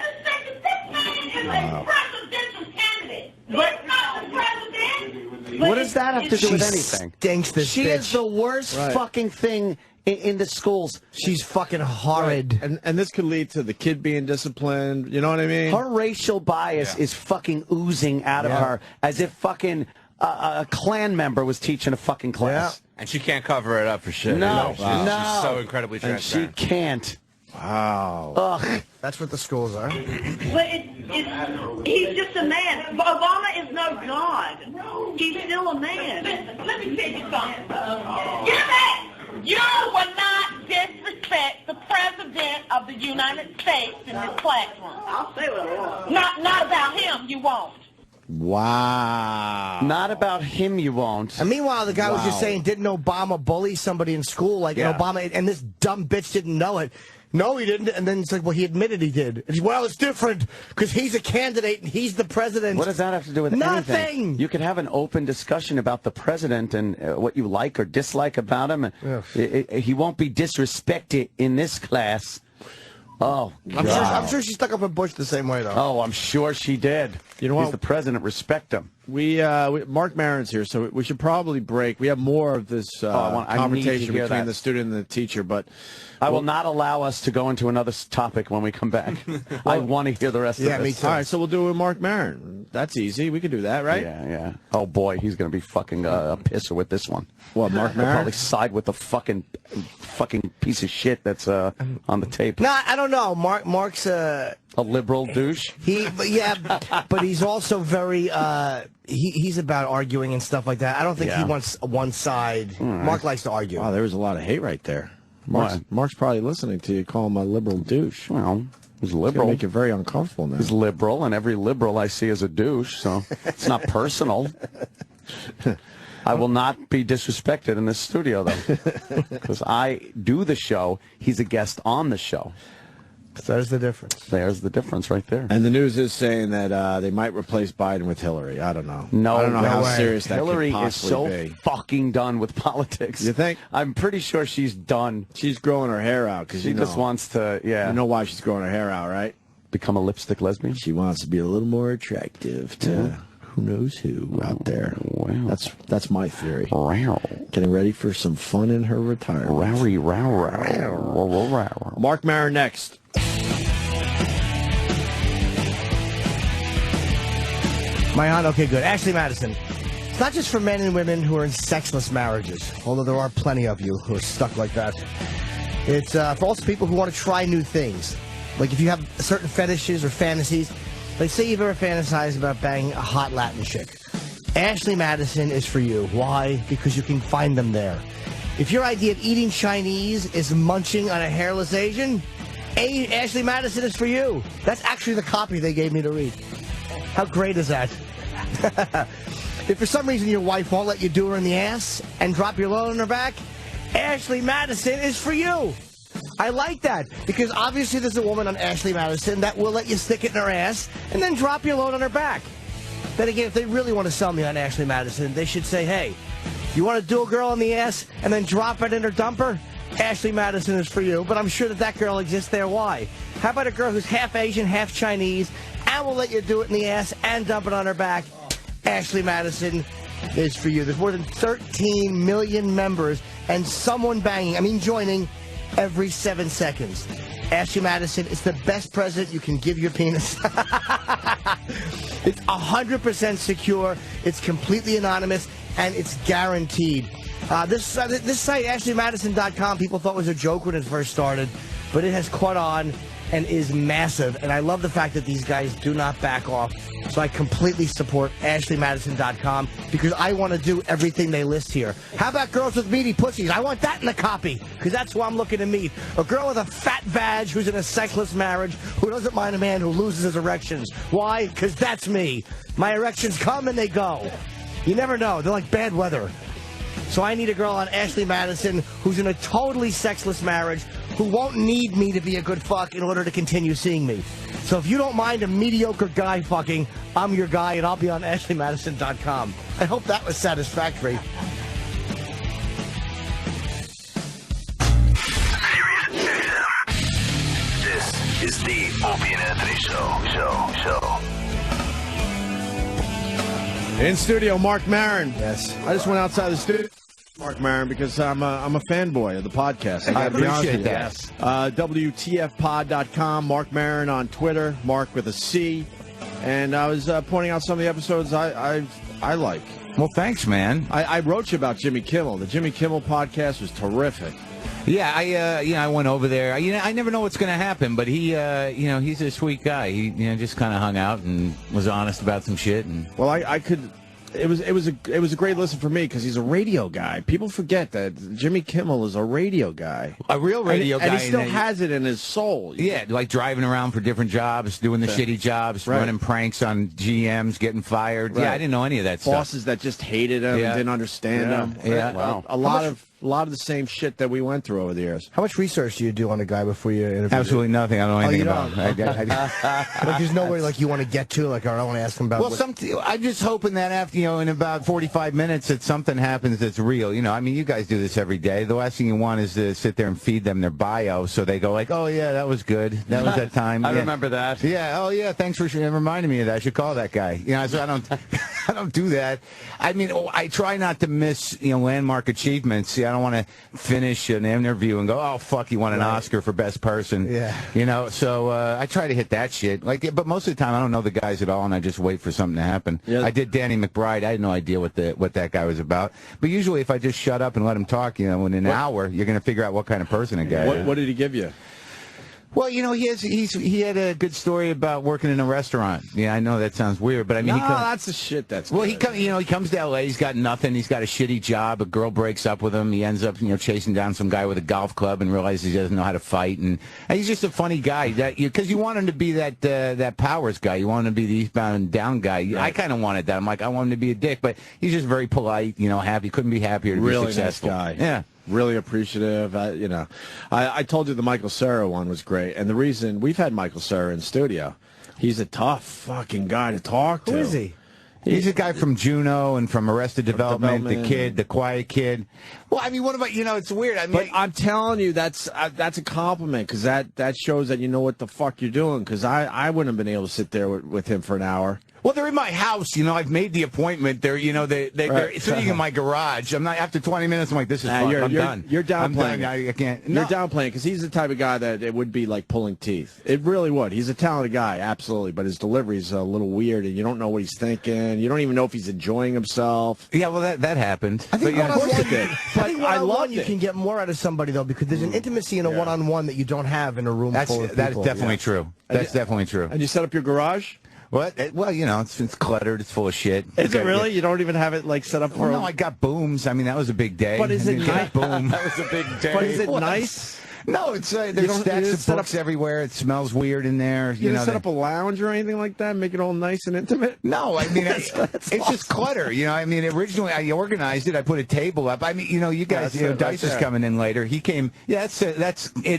Speaker 23: This man is a presidential candidate. But not the president.
Speaker 3: What does that have to do with anything?
Speaker 4: Stinks, this
Speaker 3: She
Speaker 4: bitch.
Speaker 3: is the worst fucking thing in the schools.
Speaker 4: She's fucking horrid.
Speaker 2: Right. And this could lead to the kid being disciplined. You know what I mean?
Speaker 3: Her racial bias is fucking oozing out of her as if fucking a Klan member was teaching a fucking class.
Speaker 22: And she can't cover it up for shit.
Speaker 3: No,
Speaker 22: Wow.
Speaker 3: no.
Speaker 22: She's so incredibly
Speaker 3: And she
Speaker 22: transparent.
Speaker 3: can't.
Speaker 2: Wow.
Speaker 3: Ugh.
Speaker 4: That's what the schools are.
Speaker 1: But he's just a man. Obama is no god. He's still a man.
Speaker 23: Let me tell you something. Get back! You will not disrespect the President of the United States in this classroom.
Speaker 1: I'll say what I want.
Speaker 23: Not about him, you won't.
Speaker 2: Wow.
Speaker 3: Not about him, you won't.
Speaker 4: And meanwhile, the guy was just saying, didn't Obama bully somebody in school? Like, Obama, and this dumb bitch didn't know it. No, he didn't. And then it's like, well, he admitted he did. And he's, well, it's different because he's a candidate and he's the president.
Speaker 3: What does that have to do with
Speaker 4: Nothing.
Speaker 3: anything? You could have an open discussion about the president and what you like or dislike about him. He won't be disrespected in this class. Oh, God.
Speaker 4: I'm sure she stuck up her Bush the same way, though.
Speaker 3: Oh, I'm sure she did.
Speaker 2: You know what?
Speaker 3: He's the president. Respect him.
Speaker 2: Mark Maron's here, so we should probably break. We have more of this conversation between the student and the teacher, but
Speaker 3: I will not allow us to go into another topic when we come back. I want to hear the rest of this.
Speaker 2: Me too. All right, so we'll do it with Mark Maron. That's easy. We can do that, right?
Speaker 3: Yeah. Oh, boy, he's going to be fucking a pisser with this one.
Speaker 2: What, Mark
Speaker 3: He'll
Speaker 2: Maron?
Speaker 3: probably side with the fucking piece of shit that's on the tape.
Speaker 4: No, I don't know. Mark's
Speaker 3: a liberal douche.
Speaker 4: But he's also very. He's about arguing and stuff like that. I don't think he wants one side.
Speaker 2: Right.
Speaker 4: Mark likes to argue.
Speaker 2: Wow, there was a lot of hate right there. Mark's probably listening to you call him a liberal douche.
Speaker 3: Well, he's liberal.
Speaker 2: It's gonna make it very uncomfortable now.
Speaker 3: He's liberal, and every liberal I see is a douche, so it's not personal. I will not be disrespected in this studio, though, because I do the show. He's a guest on the show.
Speaker 4: There's the difference.
Speaker 3: There's the difference right there.
Speaker 2: And the news is saying that they might replace Biden with Hillary. I don't know.
Speaker 3: No,
Speaker 2: I don't know how
Speaker 3: way.
Speaker 2: serious that
Speaker 3: Hillary
Speaker 2: could
Speaker 3: is so
Speaker 2: possibly be.
Speaker 3: fucking done with politics.
Speaker 2: You think?
Speaker 3: I'm pretty sure she's done.
Speaker 2: She's growing her hair out because
Speaker 3: she just wants to. Yeah.
Speaker 2: You know why she's growing her hair out, right?
Speaker 3: Become a lipstick lesbian.
Speaker 2: She wants to be a little more attractive to who knows who out there.
Speaker 3: Wow.
Speaker 2: That's my theory.
Speaker 3: Wow.
Speaker 2: Getting ready for some fun in her retirement.
Speaker 3: Row, row.
Speaker 2: Mark Maron next.
Speaker 4: My aunt, okay, good. Ashley Madison. It's not just for men and women who are in sexless marriages, although there are plenty of you who are stuck like that. It's for also people who want to try new things. Like if you have certain fetishes or fantasies, like say you've ever fantasized about banging a hot Latin chick. Ashley Madison is for you. Why? Because you can find them there. If your idea of eating Chinese is munching on a hairless Asian, Ashley Madison is for you. That's actually the copy they gave me to read. How great is that? If for some reason your wife won't let you do her in the ass and drop your load on her back, Ashley Madison is for you. I like that because obviously there's a woman on Ashley Madison that will let you stick it in her ass and then drop your load on her back. Then again, if they really want to sell me on Ashley Madison, they should say, hey, you want to do a girl on the ass and then drop it in her dumper? Ashley Madison is for you, but I'm sure that girl exists there. Why? How about a girl who's half Asian, half Chinese, and will let you do it in the ass and dump it on her back? Ashley Madison is for you. There's more than 13 million members and someone joining every 7 seconds. Ashley Madison is the best present you can give your penis. It's 100% secure, it's completely anonymous, and it's guaranteed. This site, AshleyMadison.com, people thought was a joke when it first started, but it has caught on and is massive. And I love the fact that these guys do not back off. So I completely support AshleyMadison.com because I want to do everything they list here. How about girls with meaty pussies? I want that in the copy because that's who I'm looking to meet. A girl with a fat vag who's in a sexless marriage who doesn't mind a man who loses his erections. Why? Because that's me. My erections come and they go. You never know. They're like bad weather. So I need a girl on Ashley Madison who's in a totally sexless marriage who won't need me to be a good fuck in order to continue seeing me. So if you don't mind a mediocre guy fucking, I'm your guy and I'll be on AshleyMadison.com. I hope that was satisfactory.
Speaker 7: This is the Opie and Anthony Show.
Speaker 2: In studio, Mark Maron.
Speaker 4: Yes.
Speaker 2: I just went outside the studio, Mark Maron, because I'm a fanboy of the podcast. I
Speaker 3: appreciate that.
Speaker 2: WTFpod.com, Mark Maron on Twitter, Mark with a C. And I was pointing out some of the episodes I like.
Speaker 8: Well, thanks, man.
Speaker 2: I wrote you about Jimmy Kimmel. The Jimmy Kimmel podcast was terrific.
Speaker 8: Yeah, I went over there. I never know what's going to happen, but he, he's a sweet guy. He, just kind of hung out and was honest about some shit. And
Speaker 2: well, I could. It was a great listen for me because he's a radio guy. People forget that Jimmy Kimmel is a radio guy,
Speaker 8: a real radio guy,
Speaker 2: and he still has it in his soul.
Speaker 8: Yeah, like driving around for different jobs, doing the shitty jobs, running pranks on GMs, getting fired. Right. Yeah, I didn't know any of that stuff.
Speaker 2: Bosses that just hated him and didn't understand him.
Speaker 8: Yeah,
Speaker 2: wow. A lot of the same shit that we went through over the years.
Speaker 4: How much research do you do on a guy before you interview?
Speaker 8: Absolutely nothing. I don't know anything about him.
Speaker 4: Like there's nowhere like you want to get to. Like I want to ask him about.
Speaker 8: Well, I'm just hoping that after in about 45 minutes that something happens that's real. I mean, you guys do this every day. The last thing you want is to sit there and feed them their bio so they go like, oh yeah, that was good. That was that time.
Speaker 3: I remember that.
Speaker 8: Yeah. Oh yeah. Thanks for reminding me of that. I should call that guy. So I don't. I don't do that. I mean, I try not to miss landmark achievements. See, I don't want to finish an interview and go, oh fuck, you won an Oscar for best person.
Speaker 4: Yeah.
Speaker 8: So I try to hit that shit. But most of the time I don't know the guys at all, and I just wait for something to happen. Yeah. I did Danny McBride. I had no idea what that guy was about. But usually, if I just shut up and let him talk, in an hour, you're going to figure out what kind of person a guy is.
Speaker 2: What did he give you?
Speaker 8: Well, he had a good story about working in a restaurant. Yeah, I know that sounds weird, but I mean,
Speaker 2: that's the shit. That's
Speaker 8: well,
Speaker 2: good.
Speaker 8: he comes to L.A. He's got nothing. He's got a shitty job. A girl breaks up with him. He ends up chasing down some guy with a golf club and realizes he doesn't know how to fight. And he's just a funny guy. Because you want him to be that Powers guy. You want him to be the eastbound and down guy. Right. I kind of wanted that. I'm like, I want him to be a dick, but he's just very polite. Happy. Couldn't be happier to
Speaker 2: really
Speaker 8: be successful.
Speaker 2: Nice guy.
Speaker 8: Yeah.
Speaker 2: Really appreciative. I told you the Michael Cera one was great, and the reason we've had Michael Cera in studio, he's a tough fucking guy to talk to.
Speaker 4: Who is he?
Speaker 8: He's a guy from Juno and from Arrested Development, the kid, the quiet kid. Well, I mean, what about, it's weird. I mean,
Speaker 2: but I'm telling you, that's a compliment, because that shows that you know what the fuck you're doing, because I wouldn't have been able to sit there with him for an hour.
Speaker 8: Well, they're in my house. I've made the appointment. They're they're sitting in my garage. I'm not, after 20 minutes, I'm like, this is fun. I'm done.
Speaker 2: You're downplaying.
Speaker 8: I can't.
Speaker 2: You're downplaying, because he's the type of guy that it would be like pulling teeth. It really would. He's a talented guy, absolutely, but his delivery's a little weird, and you don't know what he's thinking. You don't even know if he's enjoying himself.
Speaker 8: Yeah, well, that happened.
Speaker 4: I think
Speaker 2: I love
Speaker 4: you can get more out of somebody, though, because there's an intimacy in a one-on-one that you don't have in a room full of people.
Speaker 8: That is definitely true. That's definitely true.
Speaker 2: And you set up your garage?
Speaker 8: What? Well, it's cluttered. It's full of shit.
Speaker 2: Is it really? You don't even have it set up for?
Speaker 8: No, I got booms. I mean, that was a big day.
Speaker 2: But is it nice?
Speaker 8: Boom. That was a big day.
Speaker 2: But is it nice?
Speaker 8: No, it's there's stacks of books everywhere. It smells weird in there.
Speaker 2: You didn't set up a lounge or anything like that? Make it all nice and intimate?
Speaker 8: No, I mean it's awesome. Just clutter. I mean, originally I organized it. I put a table up. I mean, you guys, Dice is coming in later. He came. Yeah, it's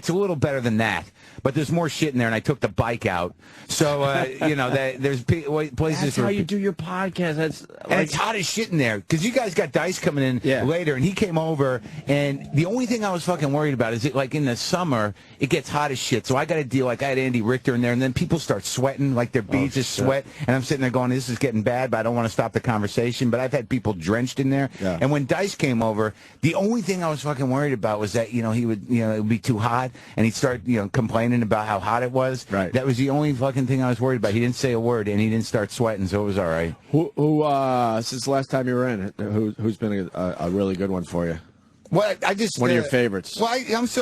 Speaker 8: a little better than that. But there's more shit in there, and I took the bike out. So there's places.
Speaker 2: That's how you do your podcast.
Speaker 8: And it's hot as shit in there, because you guys got Dice coming in later, and he came over, and the only thing I was fucking worried about is it, like, in the summer it gets hot as shit, so I got to deal, like, I had Andy Richter in there, and then people start sweating, like their beads just sweat, and I'm sitting there going, this is getting bad, but I don't want to stop the conversation. But I've had people drenched in there, and when Dice came over, the only thing I was fucking worried about was that he would it would be too hot, and he'd start complaining about how hot it was.
Speaker 2: Right.
Speaker 8: That was the only fucking thing I was worried about. He didn't say a word, and he didn't start sweating, so it was all right.
Speaker 2: Who since the last time you were in, who's been a really good one for you?
Speaker 8: Well, I just
Speaker 2: one of your favorites.
Speaker 8: Well,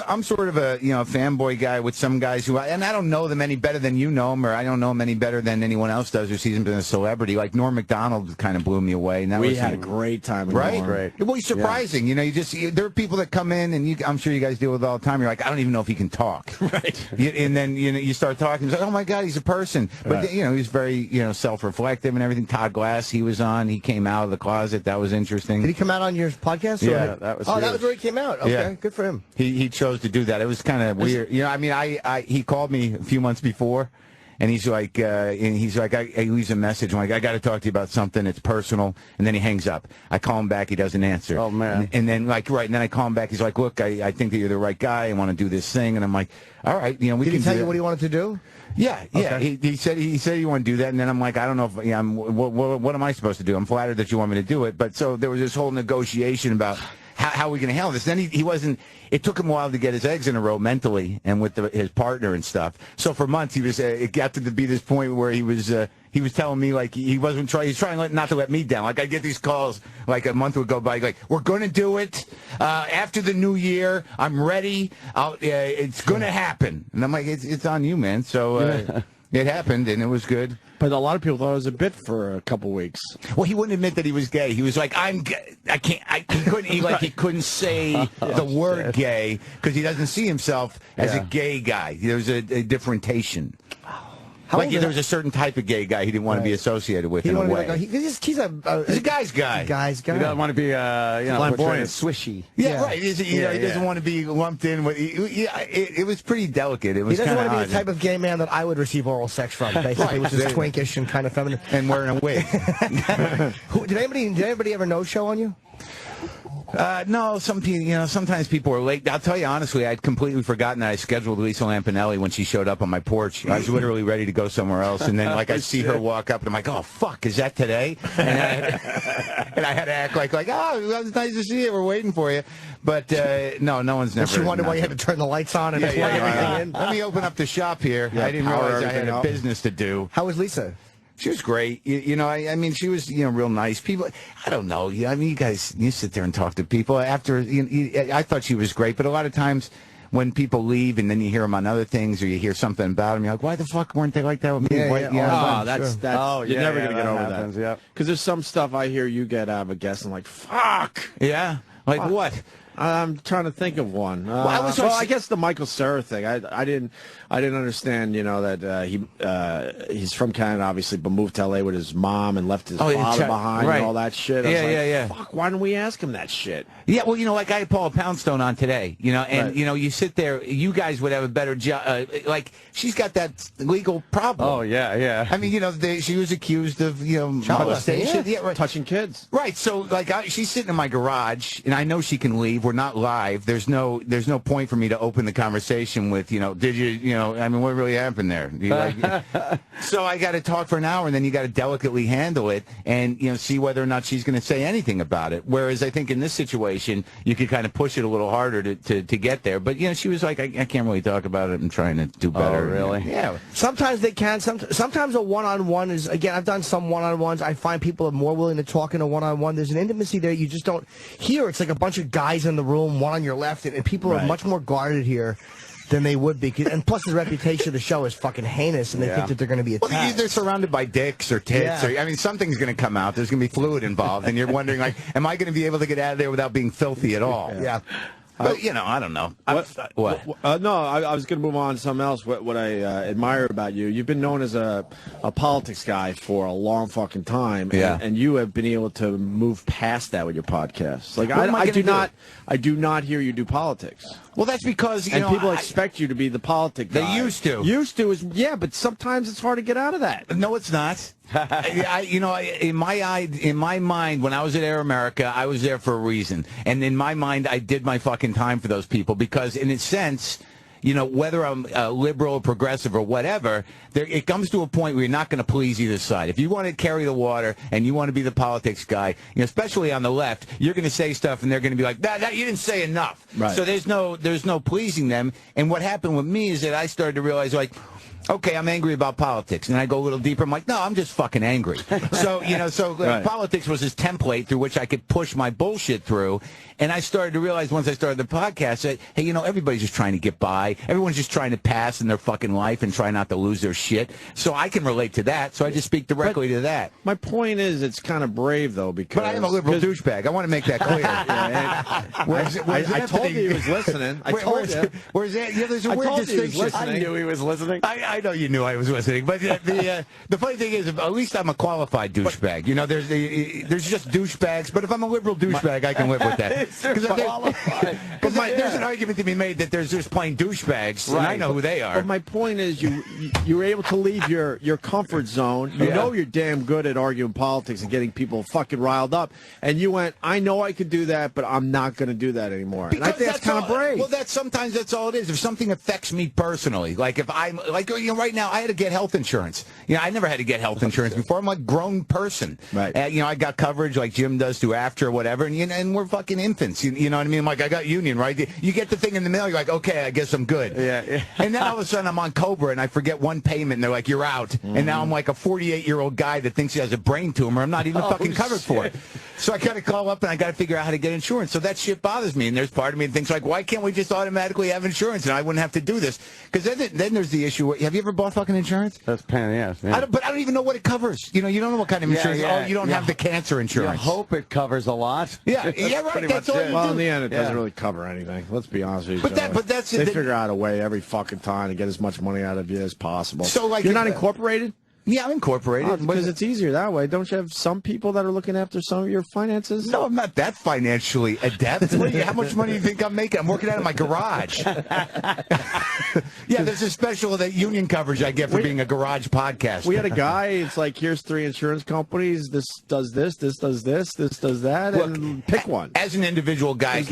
Speaker 8: I'm sort of a fanboy guy with some guys who and I don't know them any better than you know them, or I don't know them any better than anyone else does who's been a celebrity. Like Norm Macdonald kind of blew me away. And
Speaker 2: we had a great time.
Speaker 8: Right? Great. Well, he's surprising. Yeah. There are people that come in, and I'm sure you guys deal with it all the time. You're like, I don't even know if he can talk.
Speaker 2: Right.
Speaker 8: And then you start talking. It's like, oh my God, he's a person. But he's very self-reflective and everything. Todd Glass, he was on. He came out of the closet. That was interesting.
Speaker 4: Did he come out on your podcast?
Speaker 8: Yeah, that was.
Speaker 4: Oh, that was where he came out. Okay. Yeah, good for him.
Speaker 8: He chose to do that. It was kind of weird. I mean, he called me a few months before, and he leaves a message. I'm like, I got to talk to you about something. It's personal. And then he hangs up. I call him back. He doesn't answer.
Speaker 3: Oh, man.
Speaker 8: And then, and then I call him back. He's like, look, I think that you're the right guy. I want to do this thing. And I'm like, all right, we can do it.
Speaker 4: Did he tell you what he wanted to do?
Speaker 8: Yeah. Okay. He said you want to do that, and then I'm like, I don't know if what am I supposed to do? I'm flattered that you want me to do it, but so there was this whole negotiation about how are we going to handle this. Then he wasn't. It took him a while to get his eggs in a row mentally and with his partner and stuff. So for months he was. It got to be this point where he was telling me like he wasn't trying. He's trying not to let me down. Like I get these calls like a month would go by. Like we're going to do it after the new year. I'm ready. It's going to happen. And I'm like, it's on you, man. So it happened and it was good.
Speaker 2: But a lot of people thought it was a bit for a couple weeks.
Speaker 8: Well, he wouldn't admit that he was gay. He was like, I'm gay. I can't. He couldn't say the word gay because he doesn't see himself as a gay guy. There's a differentiation. There was a certain type of gay guy he didn't want to be associated with in a way.
Speaker 4: He's a
Speaker 8: guy's guy.
Speaker 4: Guy's guy.
Speaker 3: He doesn't want to be
Speaker 2: flamboyant,
Speaker 3: swishy.
Speaker 8: Yeah, right. He doesn't want to be lumped in with. It was pretty delicate. It was.
Speaker 4: He doesn't want to be the type of gay man that I would receive oral sex from, basically, which is twinkish and kind of feminine
Speaker 8: and wearing a wig.
Speaker 4: Did anybody ever no-show on you?
Speaker 8: No, some people, sometimes people are late. I'll tell you honestly, I'd completely forgotten that I scheduled Lisa Lampanelli when she showed up on my porch. I was literally ready to go somewhere else, and then I see her walk up, and I'm like, oh fuck, is that today? And I had to act like oh, it was nice to see you. We're waiting for you. But no one's never.
Speaker 4: She wondered why you had to turn the lights on and plug everything in.
Speaker 8: Let me open up the shop here. I didn't realize I had a business to do.
Speaker 4: How was Lisa?
Speaker 8: She was great. I mean, she was, real nice. People, I don't know. I mean, you sit there and talk to people. After, I thought she was great, but a lot of times when people leave and then you hear them on other things or you hear something about them, you're like, why the fuck weren't they like that with me?
Speaker 2: You're never going to get over that. Because there's some stuff I hear you get out of a guest and I'm like, fuck.
Speaker 8: Yeah? Like what?
Speaker 2: I'm trying to think of one.
Speaker 8: Well,
Speaker 2: I guess the Michael Cera thing. I didn't understand. That he's from Canada, obviously, but moved to LA with his mom and left his father behind and all that shit.
Speaker 8: Yeah.
Speaker 2: Fuck, why didn't we ask him that shit?
Speaker 8: Yeah, well, like I had Paula Poundstone on today, and you sit there. You guys would have a better job. Like she's got that legal problem.
Speaker 3: Oh yeah.
Speaker 8: I mean, she was accused of molestation,
Speaker 2: touching kids.
Speaker 8: Right. So she's sitting in my garage, and I know she can leave. We're not live. There's no point for me to open the conversation with, did you, I mean, what really happened there? So I got to talk for an hour, and then you got to delicately handle it and, see whether or not she's going to say anything about it. Whereas I think in this situation, you could kind of push it a little harder to get there. But, she was like, I can't really talk about it. I'm trying to do better.
Speaker 3: Oh, really?
Speaker 8: Yeah.
Speaker 4: Sometimes they can. Sometimes a one-on-one is, again, I've done some one-on-ones. I find people are more willing to talk in a one-on-one. There's an intimacy there you just don't hear. It's like a bunch of guys in the room, one on your left, and people are much more guarded here than they would be. And plus, the reputation of the show is fucking heinous, and they think that they're going to be attacked.
Speaker 8: Well, they're surrounded by dicks or tits.
Speaker 4: Yeah.
Speaker 8: I mean, something's going to come out. There's going to be fluid involved, and you're wondering, like, am I going to be able to get out of there without being filthy at all?
Speaker 4: Yeah.
Speaker 8: But, I don't know. What?
Speaker 2: No, I was going to move on to something else. What I admire about you, you've been known as a politics guy for a long fucking time, and you have been able to move past that with your podcast. Like I do not hear you do politics.
Speaker 8: Well, that's because
Speaker 2: people expect you to be the politic guy.
Speaker 8: They used to.
Speaker 2: Used to is but sometimes it's hard to get out of that.
Speaker 8: No, it's not. In my mind, when I was at Air America, I was there for a reason, and in my mind, I did my fucking time for those people because, in a sense, whether I'm liberal or progressive or whatever, it comes to a point where you're not going to please either side. If you want to carry the water and you want to be the politics guy, especially on the left, you're going to say stuff and they're going to be like, that you didn't say enough.
Speaker 2: Right.
Speaker 8: So there's no pleasing them. And what happened with me is that I started to realize, like, okay, I'm angry about politics. And I go a little deeper. I'm like, no, I'm just fucking angry. So, politics was this template through which I could push my bullshit through. And I started to realize once I started the podcast that, hey, everybody's just trying to get by. Everyone's just trying to pass in their fucking life and try not to lose their shit. So I can relate to that. So I just speak directly to that.
Speaker 2: My point is, it's kind of brave, though, because...
Speaker 8: But I am a liberal douchebag. I want to make that clear.
Speaker 2: I told you he was listening. I told you.
Speaker 8: Where's that? Yeah, there's a weird distinction.
Speaker 3: I knew he was listening.
Speaker 8: I know you knew I was listening, but the funny thing is, at least I'm a qualified douchebag. There's just douchebags, but if I'm a liberal douchebag, I can live with that. Because there's an argument to be made that there's just plain douchebags, and I know who they are.
Speaker 2: But my point is, you were able to leave your comfort zone. You know you're damn good at arguing politics and getting people fucking riled up, and you went, I know I could do that, but I'm not going to do that anymore. And I think that's kind of brave.
Speaker 8: Well, sometimes that's all it is. If something affects me personally, like if I'm right now, I had to get health insurance. I never had to get health insurance before. I'm a grown person.
Speaker 2: Right.
Speaker 8: I got coverage like Jim does through After or whatever, and we're fucking infants. You know what I mean? Like, I got Union, right? You get the thing in the mail, you're like, okay, I guess I'm good.
Speaker 3: Yeah.
Speaker 8: And then all of a sudden I'm on Cobra and I forget one payment and they're like, you're out. Mm-hmm. And now I'm like a 48-year-old guy that thinks he has a brain tumor. I'm not even fucking covered for it. So I got to call up and I got to figure out how to get insurance. So that shit bothers me. And there's part of me that thinks like, why can't we just automatically have insurance and I wouldn't have to do this? Because then there's the issue. Have you ever bought fucking insurance?
Speaker 3: That's pain in the ass. Yeah.
Speaker 8: But I don't even know what it covers. You don't know what kind of insurance. Oh, you don't have the cancer insurance.
Speaker 3: You hope it covers a lot.
Speaker 8: Yeah, right. That's all you do.
Speaker 2: Well, in the end, it doesn't really cover anything. Let's be honest with you.
Speaker 8: But that's
Speaker 2: they figure out a way every fucking time to get as much money out of you as possible.
Speaker 8: So, like,
Speaker 2: you're not incorporated?
Speaker 8: Yeah, I'm incorporated.
Speaker 2: Because it's easier that way. Don't you have some people that are looking after some of your finances?
Speaker 8: No, I'm not that financially adept. How much money do you think I'm making? I'm working out of my garage. Yeah, there's a special union coverage I get for being a garage podcaster.
Speaker 2: We had a guy, it's like, here's 3 insurance companies. This does this does this does that, and pick one.
Speaker 8: As an individual guy,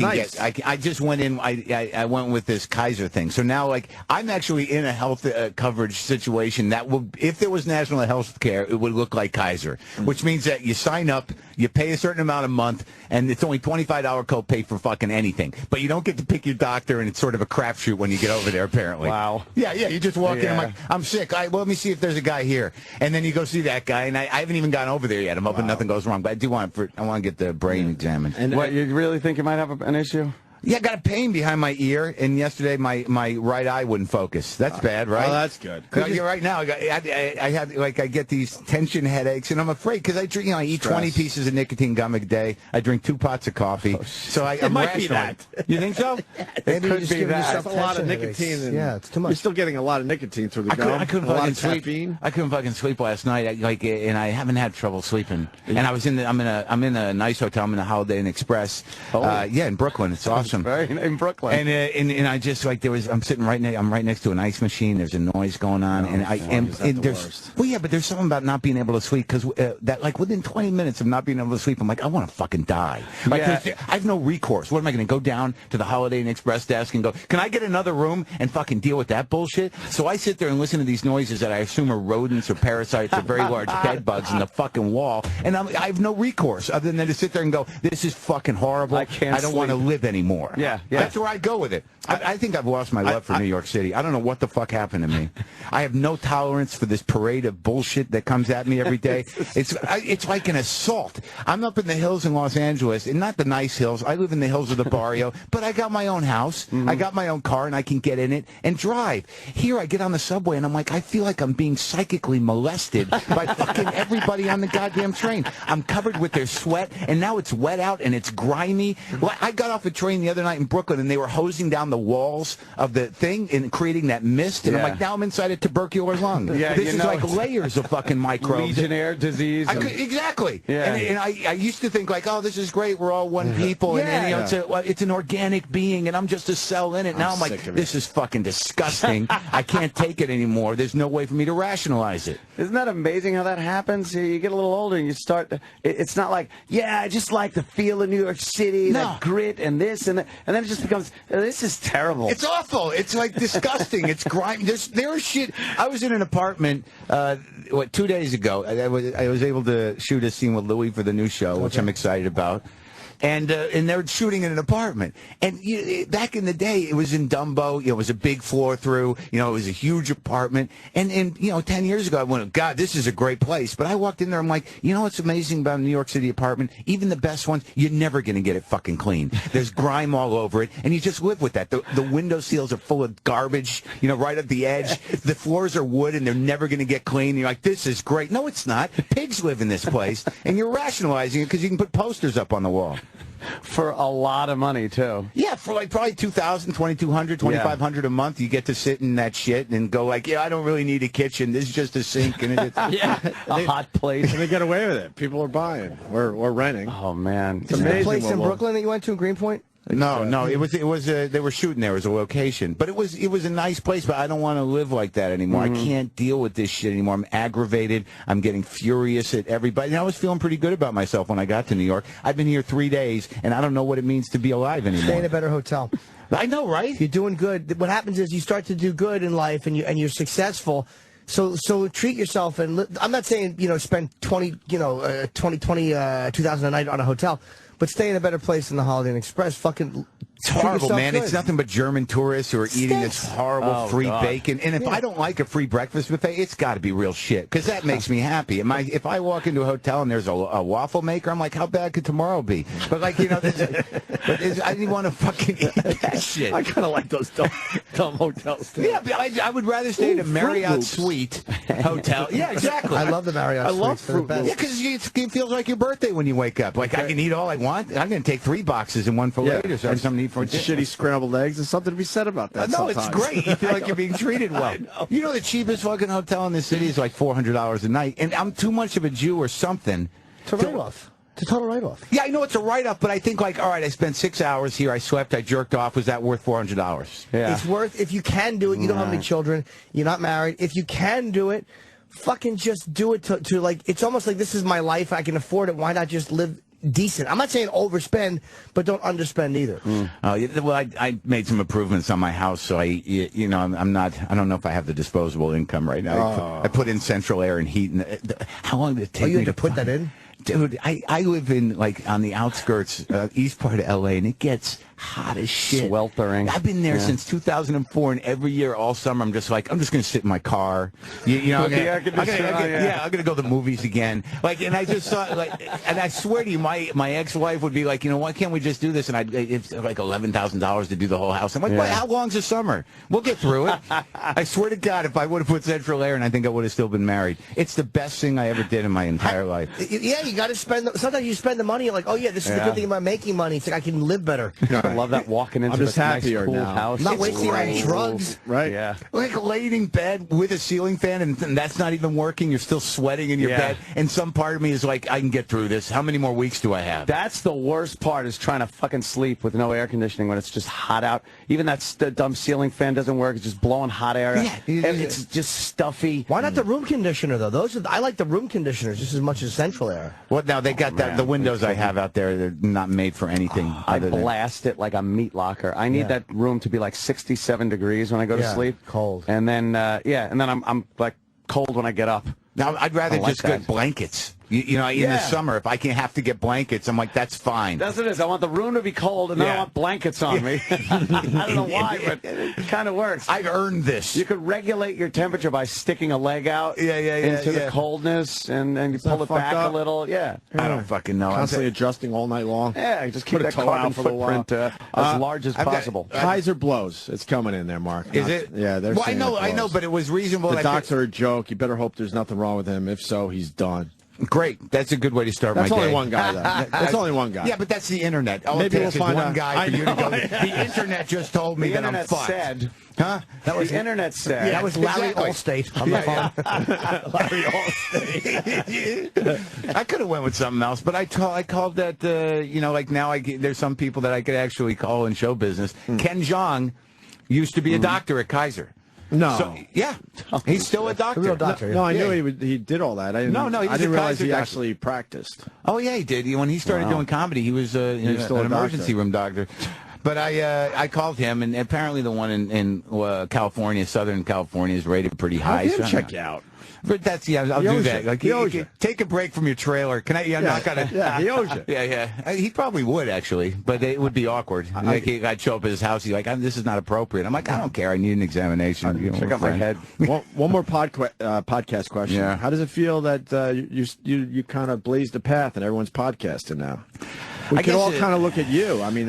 Speaker 8: I just went in, I went with this Kaiser thing. So now, like, I'm actually in a health coverage situation that will, if there was national health care, it would look like Kaiser, which means that you sign up, you pay a certain amount a month, and it's only $25 copay for fucking anything. But you don't get to pick your doctor, and it's sort of a crapshoot when you get over there, apparently.
Speaker 3: Wow.
Speaker 8: Yeah, you just walk in, I'm like, I'm sick. Well, let me see if there's a guy here. And then you go see that guy, and I haven't even gone over there yet. I'm hoping nothing goes wrong, but I want to get the brain examined.
Speaker 3: And what, you really think you might have an issue?
Speaker 8: Yeah, I got a pain behind my ear, and yesterday my right eye wouldn't focus. That's bad, right?
Speaker 2: Oh, that's good.
Speaker 8: You're right now. I get these tension headaches, and I'm afraid because I drink. I eat 20 pieces of nicotine gum a day. I drink 2 pots of coffee. So I'm
Speaker 2: might be
Speaker 8: rational.
Speaker 2: that.
Speaker 8: You think so?
Speaker 4: Maybe
Speaker 8: It
Speaker 4: you
Speaker 8: could
Speaker 4: just
Speaker 8: be
Speaker 4: give
Speaker 8: that.
Speaker 4: yourself
Speaker 2: That's a lot of
Speaker 4: headaches.
Speaker 2: nicotine.
Speaker 4: Yeah, it's too much.
Speaker 2: You're still getting a lot of nicotine through the gum.
Speaker 8: I couldn't
Speaker 2: a lot
Speaker 8: fucking
Speaker 2: of
Speaker 8: sleep.
Speaker 2: caffeine.
Speaker 8: I couldn't fucking sleep last night. And I haven't had trouble sleeping. And I was I'm in a nice hotel. I'm in a Holiday Inn Express. Yeah, in Brooklyn. It's awesome.
Speaker 3: In Brooklyn.
Speaker 8: And I just I'm sitting I'm right next to an ice machine. There's a noise going on, well, yeah, but there's something about not being able to sleep because within 20 minutes of not being able to sleep, I'm like, I want to fucking die. I have no recourse. What am I going to go down to the Holiday Inn Express desk and go, can I get another room and fucking deal with that bullshit? So I sit there and listen to these noises that I assume are rodents or parasites or very large bed bugs in the fucking wall, and I have no recourse other than to sit there and go, this is fucking horrible. I don't want to live anymore.
Speaker 3: Yeah.
Speaker 8: That's where I go with it. I think I've lost my love for New York City. I don't know what the fuck happened to me. I have no tolerance for this parade of bullshit that comes at me every day. It's like an assault. I'm up in the hills in Los Angeles, and not the nice hills. I live in the hills of the barrio, but I got my own house. I got my own car, and I can get in it and drive. Here, I get on the subway, and I'm like, I feel like I'm being psychically molested by fucking everybody on the goddamn train. I'm covered with their sweat, and now it's wet out, and it's grimy. Well, I got off a train the other night in Brooklyn, and they were hosing down the walls of the thing and creating that mist, and I'm like, now I'm inside a tubercular lung.
Speaker 3: Yeah,
Speaker 8: this is like layers of fucking microbes.
Speaker 3: Legionnaire disease.
Speaker 8: Exactly.
Speaker 3: Yeah.
Speaker 8: And I used to think like, oh, this is great. We're all one people. And it's an organic being, and I'm just a cell in it. Now I'm like, this is fucking disgusting. I can't take it anymore. There's no way for me to rationalize it.
Speaker 3: Isn't that amazing how that happens? You get a little older and you start to, it's not like, I just like the feel of New York City, that grit and this and that. And then it just becomes, this is terrible.
Speaker 8: It's awful. It's like disgusting. It's grimy. There is shit. I was in an apartment 2 days ago. I was able to shoot a scene with Louis for the new show, which I'm excited about. And they're shooting in an apartment. And back in the day, it was in Dumbo. It was a big floor through. It was a huge apartment. And 10 years ago, I went, God, this is a great place. But I walked in there. I'm like, what's amazing about a New York City apartment? Even the best ones, you're never going to get it fucking clean. There's grime all over it, and you just live with that. The window seals are full of garbage, right at the edge. The floors are wood, and they're never going to get clean. You're like, this is great. No, it's not. Pigs live in this place, and you're rationalizing it because you can put posters up on the wall.
Speaker 3: For a lot of money, too.
Speaker 8: Yeah, for like probably $2,000, $2,200, $2,500 a month, you get to sit in that shit and go like, I don't really need a kitchen. This is just a sink. And it's
Speaker 3: a hot place.
Speaker 2: And they get away with it. People are buying. We're renting.
Speaker 3: Oh, man.
Speaker 4: Is it the place in Brooklyn that you went to in Greenpoint?
Speaker 8: No, it was they were shooting there as a location, but it was a nice place. But I don't want to live like that anymore. I can't deal with this shit anymore. I'm aggravated. I'm getting furious at everybody. And I was feeling pretty good about myself when I got to New York. I've been here 3 days, and I don't know what it means to be alive anymore.
Speaker 4: Stay in a better hotel.
Speaker 8: I know, right?
Speaker 4: You're doing good. What happens is you start to do good in life, and you're successful. So treat yourself, and I'm not saying spend 2,000 a night on a hotel. But stay in a better place than the Holiday Inn Express. Fucking
Speaker 8: It's horrible, man.
Speaker 4: Good.
Speaker 8: It's nothing but German tourists who are eating this horrible free bacon. And if I don't like a free breakfast buffet, it's got to be real shit, because that makes me happy. If I walk into a hotel and there's a waffle maker, I'm like, how bad could tomorrow be? But like, I didn't want to fucking eat that shit.
Speaker 2: I kind of like those dumb hotels too.
Speaker 8: Yeah, but I would rather stay in a Marriott suite hotel. Yeah, exactly.
Speaker 4: I love the Marriott suites.
Speaker 2: I love Fruit Loops.
Speaker 8: Yeah, because it feels like your birthday when you wake up. Like, I can eat all I want. I'm going to take 3 boxes and one for later, so I have something to eat for dinner.
Speaker 2: Shitty scrambled eggs. There's something to be said about that.
Speaker 8: No, it's great. You feel like you're being treated well. The cheapest fucking hotel in the city is like $400 a night, and I'm too much of a Jew or something
Speaker 4: to write off. It's a total write-off.
Speaker 8: Yeah, I know it's a write-off, but I think like, all right, I spent 6 hours here, I slept, I jerked off. Was that worth $400?
Speaker 4: Yeah. It's worth, if you can do it, you don't have any children, you're not married. If you can do it, fucking just do it to like, it's almost like this is my life, I can afford it, why not just live decent? I'm not saying overspend, but don't underspend either.
Speaker 8: Well, I made some improvements on my house, so I'm not. I don't know if I have the disposable income right now. I put in central air and heat. And how long did it take?
Speaker 4: You had to put that in?
Speaker 8: Dude, I live in, like, on the outskirts, east part of L.A., and it gets hot as shit.
Speaker 3: Sweltering.
Speaker 8: I've been there since 2004, and every year, all summer, I'm just like, I'm just going to sit in my car. I'm going to go to the movies again. Like, and I just thought, like, and I swear to you, my ex-wife would be like, why can't we just do this? And it's like $11,000 to do the whole house. I'm like, well, how long's the summer? We'll get through it. I swear to God, if I would have put Central Air, and I think I would have still been married. It's the best thing I ever did in my entire life.
Speaker 4: Yeah, you got to spend. Sometimes you spend the money. You're like, oh yeah, this is the good thing about making money. It's like I can live better.
Speaker 3: I love that walking into
Speaker 2: just
Speaker 3: a nice,
Speaker 2: happier
Speaker 3: cool
Speaker 2: now.
Speaker 3: house.
Speaker 4: Not wasting on drugs.
Speaker 2: Right.
Speaker 3: Yeah.
Speaker 8: Like laying in bed with a ceiling fan, and that's not even working. You're still sweating in your bed. And some part of me is like, I can get through this. How many more weeks do I have?
Speaker 3: That's the worst part, is trying to fucking sleep with no air conditioning when it's just hot out. Even that dumb ceiling fan doesn't work. It's just blowing hot air.
Speaker 8: Yeah.
Speaker 3: It's just stuffy.
Speaker 4: Why not the room conditioner, though? I like the room conditioners just as much as Central Air.
Speaker 8: What now? They got the windows I have out there. They're not made for anything.
Speaker 3: I blast it like a meat locker. I need that room to be like 67 degrees when I go to sleep.
Speaker 4: Cold.
Speaker 3: And then and then I'm like cold when I get up.
Speaker 8: Now I'd rather just get blankets. In the summer, if I can have to get blankets, I'm like, that's fine.
Speaker 3: That's what it is. I want the room to be cold, and then I want blankets on me. I don't know why, but it kind of works.
Speaker 8: I've earned this.
Speaker 3: You could regulate your temperature by sticking a leg out into the coldness, and you pull it back a little. Yeah.
Speaker 8: I don't fucking know.
Speaker 2: Constantly adjusting all night long.
Speaker 3: Yeah, just keep that
Speaker 2: toe
Speaker 3: carbon
Speaker 2: out for a little while.
Speaker 3: footprint as large as possible.
Speaker 2: Kaiser blows. It's coming in there, Mark.
Speaker 8: Is it?
Speaker 2: Yeah, they're
Speaker 8: Well,
Speaker 2: saying
Speaker 8: I know, but it was reasonable.
Speaker 2: The docs are a joke. You better hope there's nothing wrong with him. If so, he's done.
Speaker 8: Great. That's a good way to start
Speaker 2: my day. That's only one guy, though. That's only one guy.
Speaker 8: Yeah, but that's the internet.
Speaker 2: Maybe we'll find
Speaker 8: one
Speaker 2: out.
Speaker 8: guy for you to go. The internet just told me that I'm fucked.
Speaker 3: Said,
Speaker 8: huh?
Speaker 3: That was the internet said.
Speaker 4: That was Larry Allstate on the phone.
Speaker 8: Larry Allstate. I could have went with something else, but I called that. Like now, there's some people that I could actually call in show business. Ken Jeong used to be a doctor at Kaiser.
Speaker 2: No.
Speaker 8: So, yeah. He's still a doctor.
Speaker 4: A real doctor.
Speaker 2: No, I knew he did all that. I didn't realize he actually practiced.
Speaker 8: Oh, yeah, he did. When he started doing comedy, he was an emergency room doctor. But I called him, and apparently the one in California, Southern California, is rated pretty high.
Speaker 2: Have him check you out.
Speaker 8: But that's I'll do that. Like he take a break from your trailer. Can I? I'm not gonna.
Speaker 2: Yeah, he owes you.
Speaker 8: Yeah. He probably would actually, but it would be awkward. I'd show up at his house. He's like, "This is not appropriate." I'm like, "I don't care. I need an examination."
Speaker 3: Check out my head.
Speaker 2: One more podcast question.
Speaker 8: Yeah.
Speaker 2: How does it feel that you kind of blazed a path and everyone's podcasting now? We could all kind of look at you. I mean,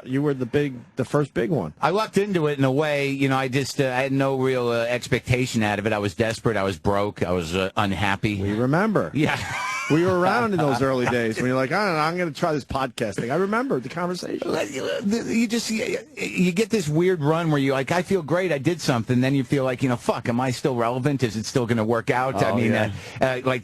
Speaker 2: you were the first big one.
Speaker 8: I lucked into it in a way. I just I had no real expectation out of it. I was desperate. I was broke. I was unhappy.
Speaker 2: We remember.
Speaker 8: Yeah.
Speaker 2: We were around in those early days when you're like, I don't know, I'm going to try this podcasting. I remember the conversation.
Speaker 8: You get this weird run where you're like, I feel great, I did something. Then you feel like, fuck, am I still relevant? Is it still going to work out?
Speaker 3: Oh,
Speaker 8: I mean,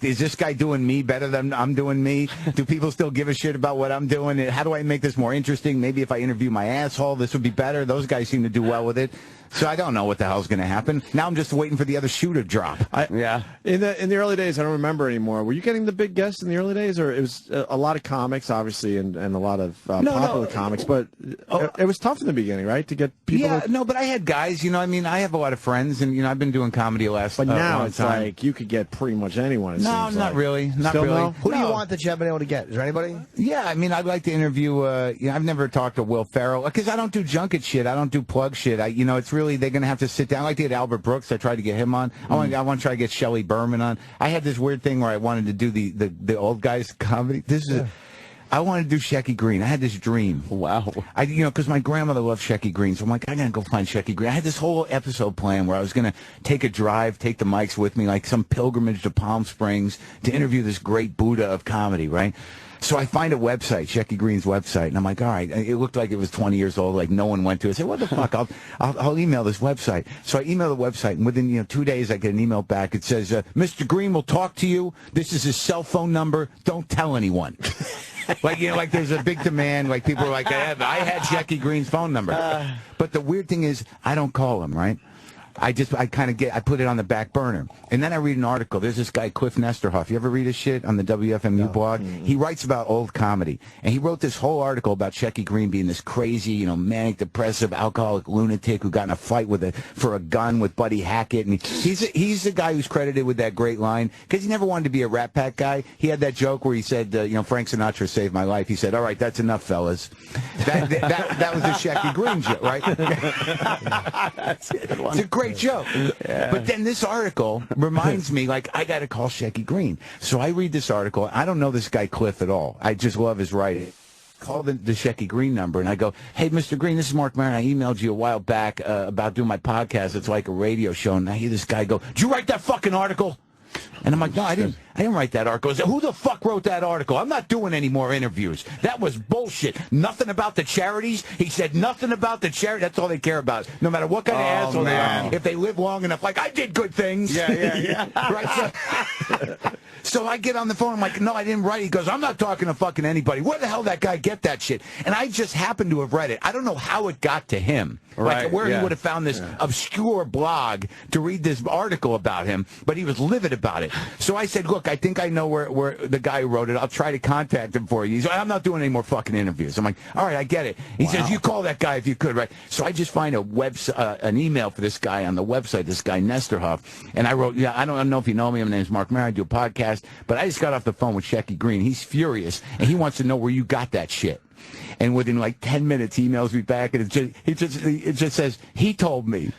Speaker 8: is this guy doing me better than I'm doing me? Do people still give a shit about what I'm doing? How do I make this more interesting? Maybe if I interview my asshole, this would be better. Those guys seem to do well with it. So I don't know what the hell's going to happen. Now I'm just waiting for the other shoe to drop.
Speaker 2: In the early days, I don't remember anymore. Were you getting the big guests in the early days, or it was a lot of comics, obviously, and a lot of popular comics? But it was tough in the beginning, right, to get people.
Speaker 8: Yeah, but I had guys. I have a lot of friends, and I've been doing comedy last.
Speaker 2: But now it's time. Like you could get pretty much anyone.
Speaker 8: Not really. Not really.
Speaker 2: No?
Speaker 4: Who do you want that you haven't been able to get? Is there anybody?
Speaker 8: Yeah, I'd like to interview. I've never talked to Will Ferrell because I don't do junket shit. I don't do plug shit. It's really they're gonna have to sit down. I like to get Albert Brooks. I tried to get him on. I want to try to get Shelley Berman on. I had this weird thing where I wanted to do the old guys comedy. I wanted to do Shecky Green. I had this dream.
Speaker 3: Wow.
Speaker 8: Because my grandmother loved Shecky Green, so I'm like, I gotta go find Shecky Green. I had this whole episode plan where I was gonna take a drive, take the mics with me, like some pilgrimage to Palm Springs to interview this great Buddha of comedy, right? So I find a website, Shecky Green's website, and I'm like, all right. It looked like it was 20 years old, like no one went to it. I said, what the fuck? I'll email this website. So I email the website, and within 2 days I get an email back. It says, Mr. Green will talk to you. This is his cell phone number. Don't tell anyone. Like there's a big demand. Like people are like, I had Shecky Green's phone number. But the weird thing is, I don't call him, right? I put it on the back burner. And then I read an article. There's this guy, Cliff Nesterhoff. You ever read his shit on the WFMU blog? He writes about old comedy. And he wrote this whole article about Shecky Greene being this crazy, manic, depressive, alcoholic lunatic who got in a fight for a gun with Buddy Hackett. And he's the guy who's credited with that great line because he never wanted to be a Rat Pack guy. He had that joke where he said, Frank Sinatra saved my life. He said, all right, that's enough, fellas. That was the Shecky Greene joke, right? It's a great joke. Yeah. But then this article reminds me, I got to call Shecky Greene. So I read this article. I don't know this guy Cliff at all. I just love his writing. Call the Shecky Greene number, and I go, hey, Mr. Greene, this is Mark Maron. I emailed you a while back about doing my podcast. It's like a radio show, and I hear this guy go, did you write that fucking article? And I'm like, no, I didn't write that article. I said, who the fuck wrote that article? I'm not doing any more interviews. That was bullshit. Nothing about the charities. He said nothing about the charity. That's all they care about. No matter what kind of asshole they are. If they live long enough, I did good things. Yeah. Right? So I get on the phone. I'm like, no, I didn't write it. He goes, I'm not talking to fucking anybody. Where the hell did that guy get that shit? And I just happened to have read it. I don't know how it got to him. Right. Where he would have found this obscure blog to read this article about him, but he was livid about it. So I said, look, I think I know where the guy who wrote it. I'll try to contact him for you. He's like, I'm not doing any more fucking interviews. I'm like, all right, I get it. He says, you call that guy if you could, right? So I just find an email for this guy on the website, this guy Nesterhoff, and I wrote, I don't know if you know me. My name's Mark Maron. I do a podcast, but I just got off the phone with Shecky Greene. He's furious, and he wants to know where you got that shit. And within 10 minutes, he emails me back, and it just says, he told me.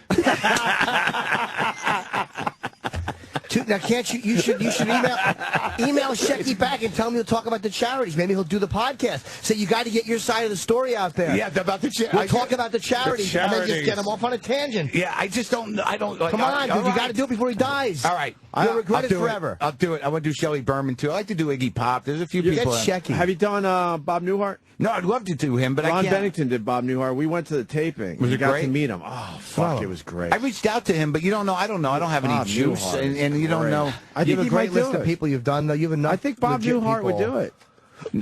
Speaker 4: Now, can't you? You should email Shecky back and tell him he'll talk about the charities. Maybe he'll do the podcast. Say you got to get your side of the story out there.
Speaker 8: Yeah, about the charities.
Speaker 4: We'll talk about the charities, and then just get him off on a tangent.
Speaker 8: Yeah, I just don't.
Speaker 4: Come on, dude. You got to do it before he dies.
Speaker 8: All right.
Speaker 4: You'll regret it forever.
Speaker 8: I'll do it. I want to do Shelley Berman too. I like to do Iggy Pop. There's a few people.
Speaker 4: Shecky.
Speaker 2: Have you done Bob Newhart?
Speaker 8: No, I'd love to do him, but
Speaker 2: Ron
Speaker 8: I can't.
Speaker 2: Bennington did Bob Newhart. We went to the taping.
Speaker 8: Was it
Speaker 2: got
Speaker 8: great?
Speaker 2: to meet him. Oh, fuck, it was great.
Speaker 8: I reached out to him, but you don't know. I don't know. I don't have any juice, and you don't know.
Speaker 4: You have a great list of people you've done, though. You have enough.
Speaker 2: I think Bob Newhart would do it.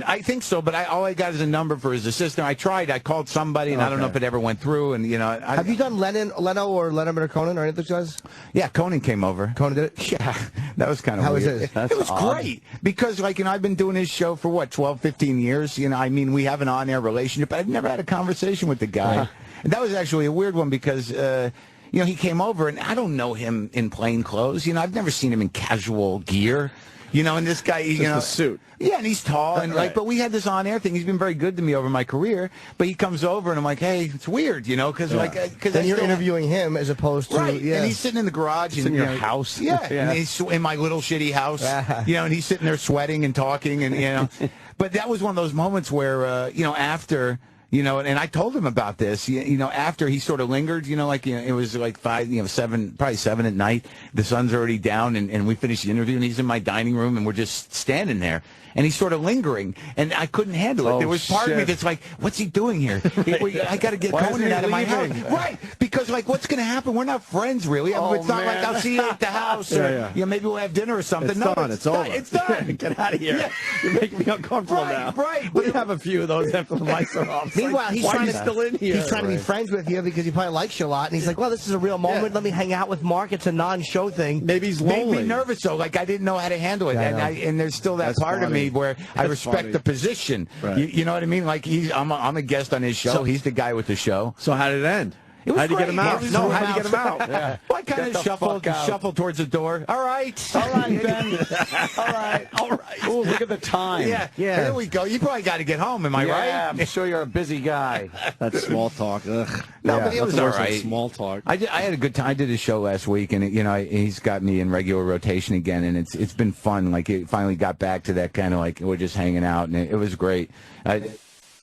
Speaker 8: I think so, but all I got is a number for his assistant. I tried. I called somebody, and I don't know if it ever went through. And
Speaker 4: have you done Leno or Letterman or Conan or any of those guys?
Speaker 8: Yeah, Conan came over.
Speaker 4: Conan did it.
Speaker 8: Yeah, that was kind of
Speaker 4: weird.
Speaker 8: How was it? It was great because I've been doing his show for what 12, 15 years. We have an on-air relationship, but I've never had a conversation with the guy. And that was actually a weird one because. He came over, and I don't know him in plain clothes. I've never seen him in casual gear. And this guy,
Speaker 2: a suit.
Speaker 8: Yeah, and he's tall, and but we had this on-air thing. He's been very good to me over my career. But he comes over, and I'm like, hey, it's weired, because
Speaker 4: then you're interviewing him as opposed to
Speaker 8: and he's sitting in the garage
Speaker 2: in your house.
Speaker 8: Yeah, and he's in my little shitty house. And he's sitting there sweating and talking, and But that was one of those moments where after. And I told him about this, after he sort of lingered, it was 5, 7, probably 7 at night. The sun's already down, and we finished the interview, and he's in my dining room, and we're just standing there. And he's sort of lingering, and I couldn't handle it. There was part of me that's like, what's he doing here? I got to get Conan out of my house. Right, because, what's going to happen? We're not friends, really. It's not like I'll see you at the house, or maybe we'll have dinner or something.
Speaker 2: It's done. It's over.
Speaker 8: It's done.
Speaker 2: Get out of here. Yeah. You're making me uncomfortable now.
Speaker 8: Right.
Speaker 2: We have a few of those after the mics are off.
Speaker 4: Meanwhile, he's
Speaker 2: trying to
Speaker 4: He's trying to be friends with you because he probably likes you a lot, and he's like, well, this is a real moment. Let me hang out with Mark. It's a non-show thing.
Speaker 2: Maybe he's lonely.
Speaker 8: Made me nervous, though. I didn't know how to handle it. And there's still that part of me where I respect the position.
Speaker 2: Right.
Speaker 8: You know what I mean? I'm a guest on his show. So, he's the guy with the show.
Speaker 2: So how did it end?
Speaker 8: How'd you get him out?
Speaker 2: No, how'd you get him out?
Speaker 8: Yeah. Well, I kind of shuffled towards the door. All right, Ben. All right.
Speaker 3: Ooh, look at the time.
Speaker 8: Yeah. There we go. You probably got to get home. Am I right?
Speaker 3: Yeah, I'm sure you're a busy guy.
Speaker 2: That's small talk. Ugh.
Speaker 8: No, but it was all right.
Speaker 2: Small talk.
Speaker 8: I had a good time. I did his show last week, and he's got me in regular rotation again, and it's been fun. It finally got back to that kind of we're just hanging out, and it was great.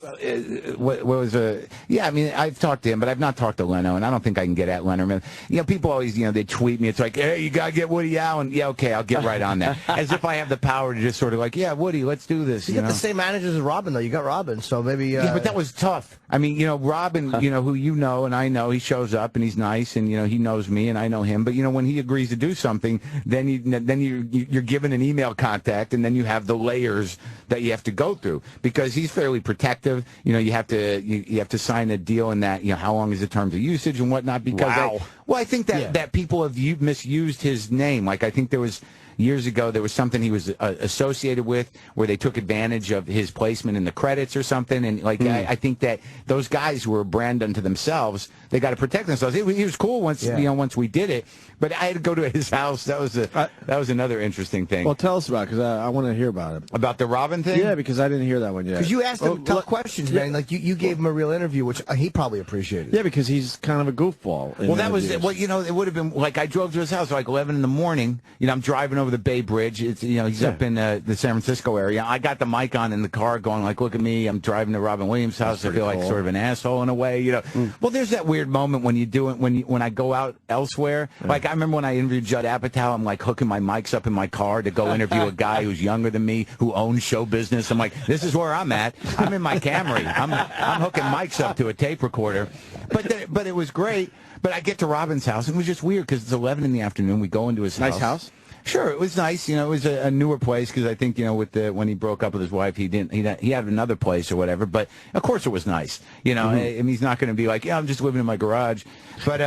Speaker 8: What was I've talked to him, but I've not talked to Leno, and I don't think I can get at Leno. People always, they tweet me. It's like, hey, you gotta get Woody Allen. Yeah, okay, I'll get right on that. As if I have the power to just sort of yeah, Woody, let's do this.
Speaker 4: You got the same managers as Robin, though. You got Robin, so maybe.
Speaker 8: Yeah, but that was tough. I mean, Robin, who and I know, he shows up and he's nice, and he knows me and I know him. But when he agrees to do something, then you're given an email contact, and then you have the layers that you have to go through because he's fairly protective. restrictive. You know, you have to sign a deal in that, you know, how long is the terms of usage and whatnot. Because I think that people have misused his name. Like, I think there was years ago, there was something he was associated with where they took advantage of his placement in the credits or something. And like, I think that those guys who were a brand unto themselves, they got to protect themselves. He was cool once, you know, once we did it, but I had to go to his house. That was another interesting thing.
Speaker 2: Well, tell us about it, because I want to hear about it.
Speaker 8: About the Robin thing?
Speaker 2: Yeah, because I didn't hear that one yet.
Speaker 4: Because you asked him tough questions, man. Like, you gave him a real interview, which he probably appreciated.
Speaker 2: Yeah, because he's kind of a goofball.
Speaker 8: Well, that was, well, you know, it would have been, like, I drove to his house like 11 in the morning. You know, I'm driving over the Bay Bridge. It's, you know, he's up in the San Francisco area. I got the mic on in the car going, like, look at me. I'm driving to Robin Williams' house. I feel like sort of an asshole in a way, you know. Well, there's that weird moment when you do it, when I go out elsewhere. Like, I remember when I interviewed Judd Apatow, I'm like hooking my mics up in my car to go interview a guy who's younger than me, who owns show business. I'm like, this is where I'm at. I'm in my Camry. I'm hooking mics up to a tape recorder. But it was great. But I get to Robin's house, and it was just weird because it's 11 in the afternoon. We go into his house.
Speaker 2: Nice house?
Speaker 8: Sure, it was nice. You know, it was a newer place because I think, you know, when he broke up with his wife, he had another place or whatever. But of course, it was nice. You know, I mean, he's not going to be like, yeah, I'm just living in my garage. But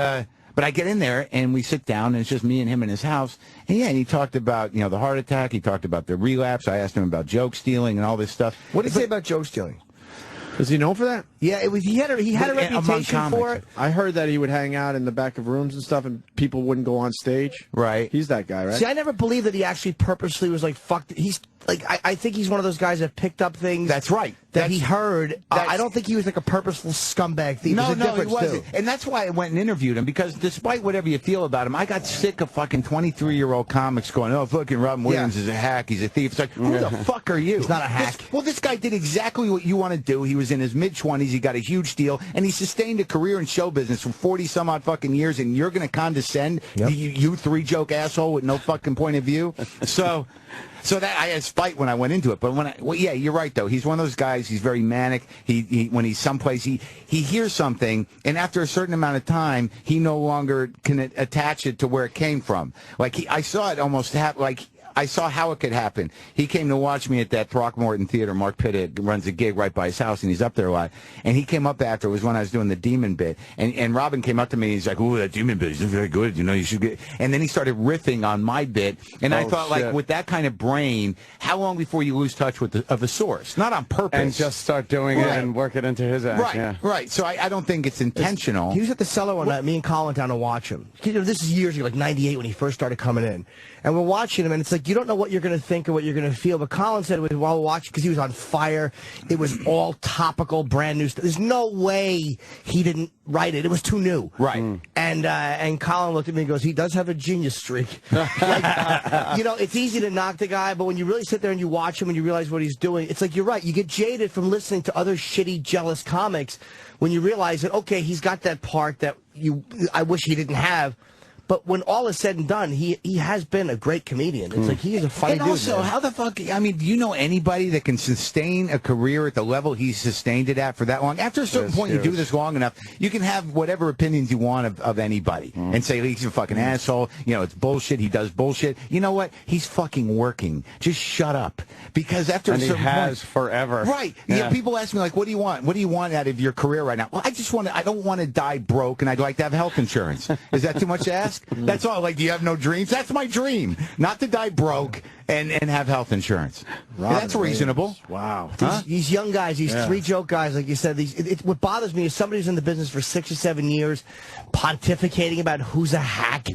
Speaker 8: I get in there and we sit down and it's just me and him in his house. And yeah, and he talked about, you know, the heart attack. He talked about the relapse. I asked him about joke stealing and all this stuff.
Speaker 4: What did he say about joke stealing?
Speaker 2: Is he known for that?
Speaker 4: Yeah, it was. He had a reputation for it.
Speaker 2: I heard that he would hang out in the back of rooms and stuff, and people wouldn't go on stage.
Speaker 8: Right.
Speaker 2: He's that guy, right?
Speaker 4: See, I never believed that he actually purposely was like, fuck. He's like, I think he's one of those guys that picked up things.
Speaker 8: That's right.
Speaker 4: That he heard. I don't think he was like a purposeful scumbag thief.
Speaker 8: No, he wasn't. And that's why I went and interviewed him, because despite whatever you feel about him, I got sick of fucking 23-year-old comics going, oh, fucking Robin Williams is a hack, he's a thief. It's like, who the fuck are you?
Speaker 4: He's not a hack.
Speaker 8: This guy did exactly what you want to do. He was in his mid-20s, he got a huge deal, and he sustained a career in show business for 40-some-odd fugging years, and you're going to condescend, you three-joke asshole with no fucking point of view? So that I had spite when I went into it, but yeah, you're right though. He's one of those guys. He's very manic. He when he's someplace, he hears something, and after a certain amount of time, he no longer can attach it to where it came from. Like I saw it almost happen. Like I saw how it could happen. He came to watch me at that Throckmorton Theater. Mark Pitt runs a gig right by his house, and he's up there a lot. And he came up after. It was when I was doing the demon bit. And Robin came up to me, and he's like, ooh, that demon bit is very good. You know, you should get... And then he started riffing on my bit. And I thought, like, with that kind of brain, how long before you lose touch with the source? Not on purpose.
Speaker 3: And just start doing it and work it into his act.
Speaker 8: Right. So I don't think it's intentional.
Speaker 4: He was at the Cellar one night. Me and Colin went down to watch him. You know, this is years ago, like 98 when he first started coming in. And we're watching him, and it's like, you don't know what you're going to think or what you're going to feel. But Colin said while watching, because he was on fire, it was all topical, brand new stuff. There's no way he didn't write it. It was too new.
Speaker 8: Right.
Speaker 4: And Colin looked at me and goes, he does have a genius streak. Like, you know, it's easy to knock the guy, but when you really sit there and you watch him and you realize what he's doing, it's like, you're right. You get jaded from listening to other shitty, jealous comics when you realize that, okay, he's got that part that I wish he didn't have. But when all is said and done, he has been a great comedian. It's like, he is a funny dude.
Speaker 8: And also, how the fuck, I mean, do you know anybody that can sustain a career at the level he sustained it at for that long? After a certain point, you do this long enough, you can have whatever opinions you want of anybody and say, he's a fucking asshole, you know, it's bullshit, he does bullshit. You know what? He's fucking working. Just shut up. Because after a certain point...
Speaker 3: he has forever.
Speaker 8: Right. Yeah. You know, people ask me, like, what do you want? What do you want out of your career right now? Well, I don't want to die broke, and I'd like to have health insurance. Is that too much to ask? That's all. Like, do you have no dreams? That's my dream. Not to die broke and have health insurance. Yeah, that's reasonable.
Speaker 2: Wow.
Speaker 4: These young guys, these three-joke guys, like you said, what bothers me is somebody who's in the business for 6 or 7 years pontificating about who's a hack.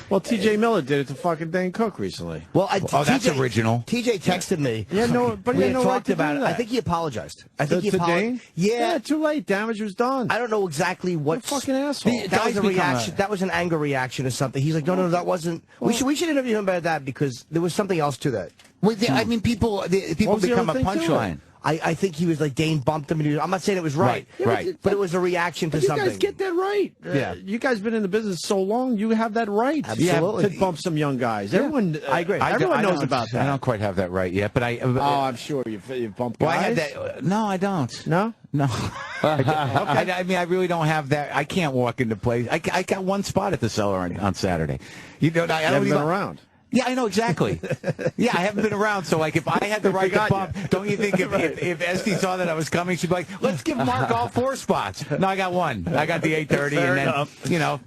Speaker 2: Well, T.J. Miller did it to fucking Dane Cook recently.
Speaker 4: Well,
Speaker 8: that's original.
Speaker 4: T.J. texted me.
Speaker 2: Yeah, no, but
Speaker 4: we
Speaker 2: had no
Speaker 4: talked
Speaker 2: right to
Speaker 4: about
Speaker 2: do
Speaker 4: it.
Speaker 2: that.
Speaker 4: I think he apologized. I think he
Speaker 2: to
Speaker 4: apologized.
Speaker 2: Dane?
Speaker 4: Yeah,
Speaker 2: too late. Damage was done.
Speaker 4: I don't know exactly what
Speaker 2: fucking asshole.
Speaker 4: That was a reaction. That was an anger reaction or something. He's like, no, that wasn't. We should interview him about that because there was something else to that.
Speaker 8: Well, I mean, people become a punchline.
Speaker 4: I think he was like, Dane bumped him. And I'm not saying it was right. But it was a reaction to something.
Speaker 2: You guys get that right.
Speaker 4: Yeah.
Speaker 2: You guys been in the business so long, you have that right.
Speaker 4: Absolutely.
Speaker 2: To bump some young guys. Everyone,
Speaker 4: I agree.
Speaker 2: Everyone knows about that.
Speaker 8: I don't quite have that right yet, but
Speaker 2: I'm sure you've bumped guys.
Speaker 8: Well, I had that. No, I don't.
Speaker 2: No?
Speaker 8: No. I mean, I really don't have that. I can't walk into place. I got one spot at the Cellar on Saturday. You know, I don't
Speaker 2: been around.
Speaker 8: Yeah, I know exactly. Yeah, I haven't been around, so like if I had the right to bump, don't you think if Esty saw that I was coming, she'd be like, let's give Mark all 4 spots. No, I got 1. I got the 8:30, and then, you know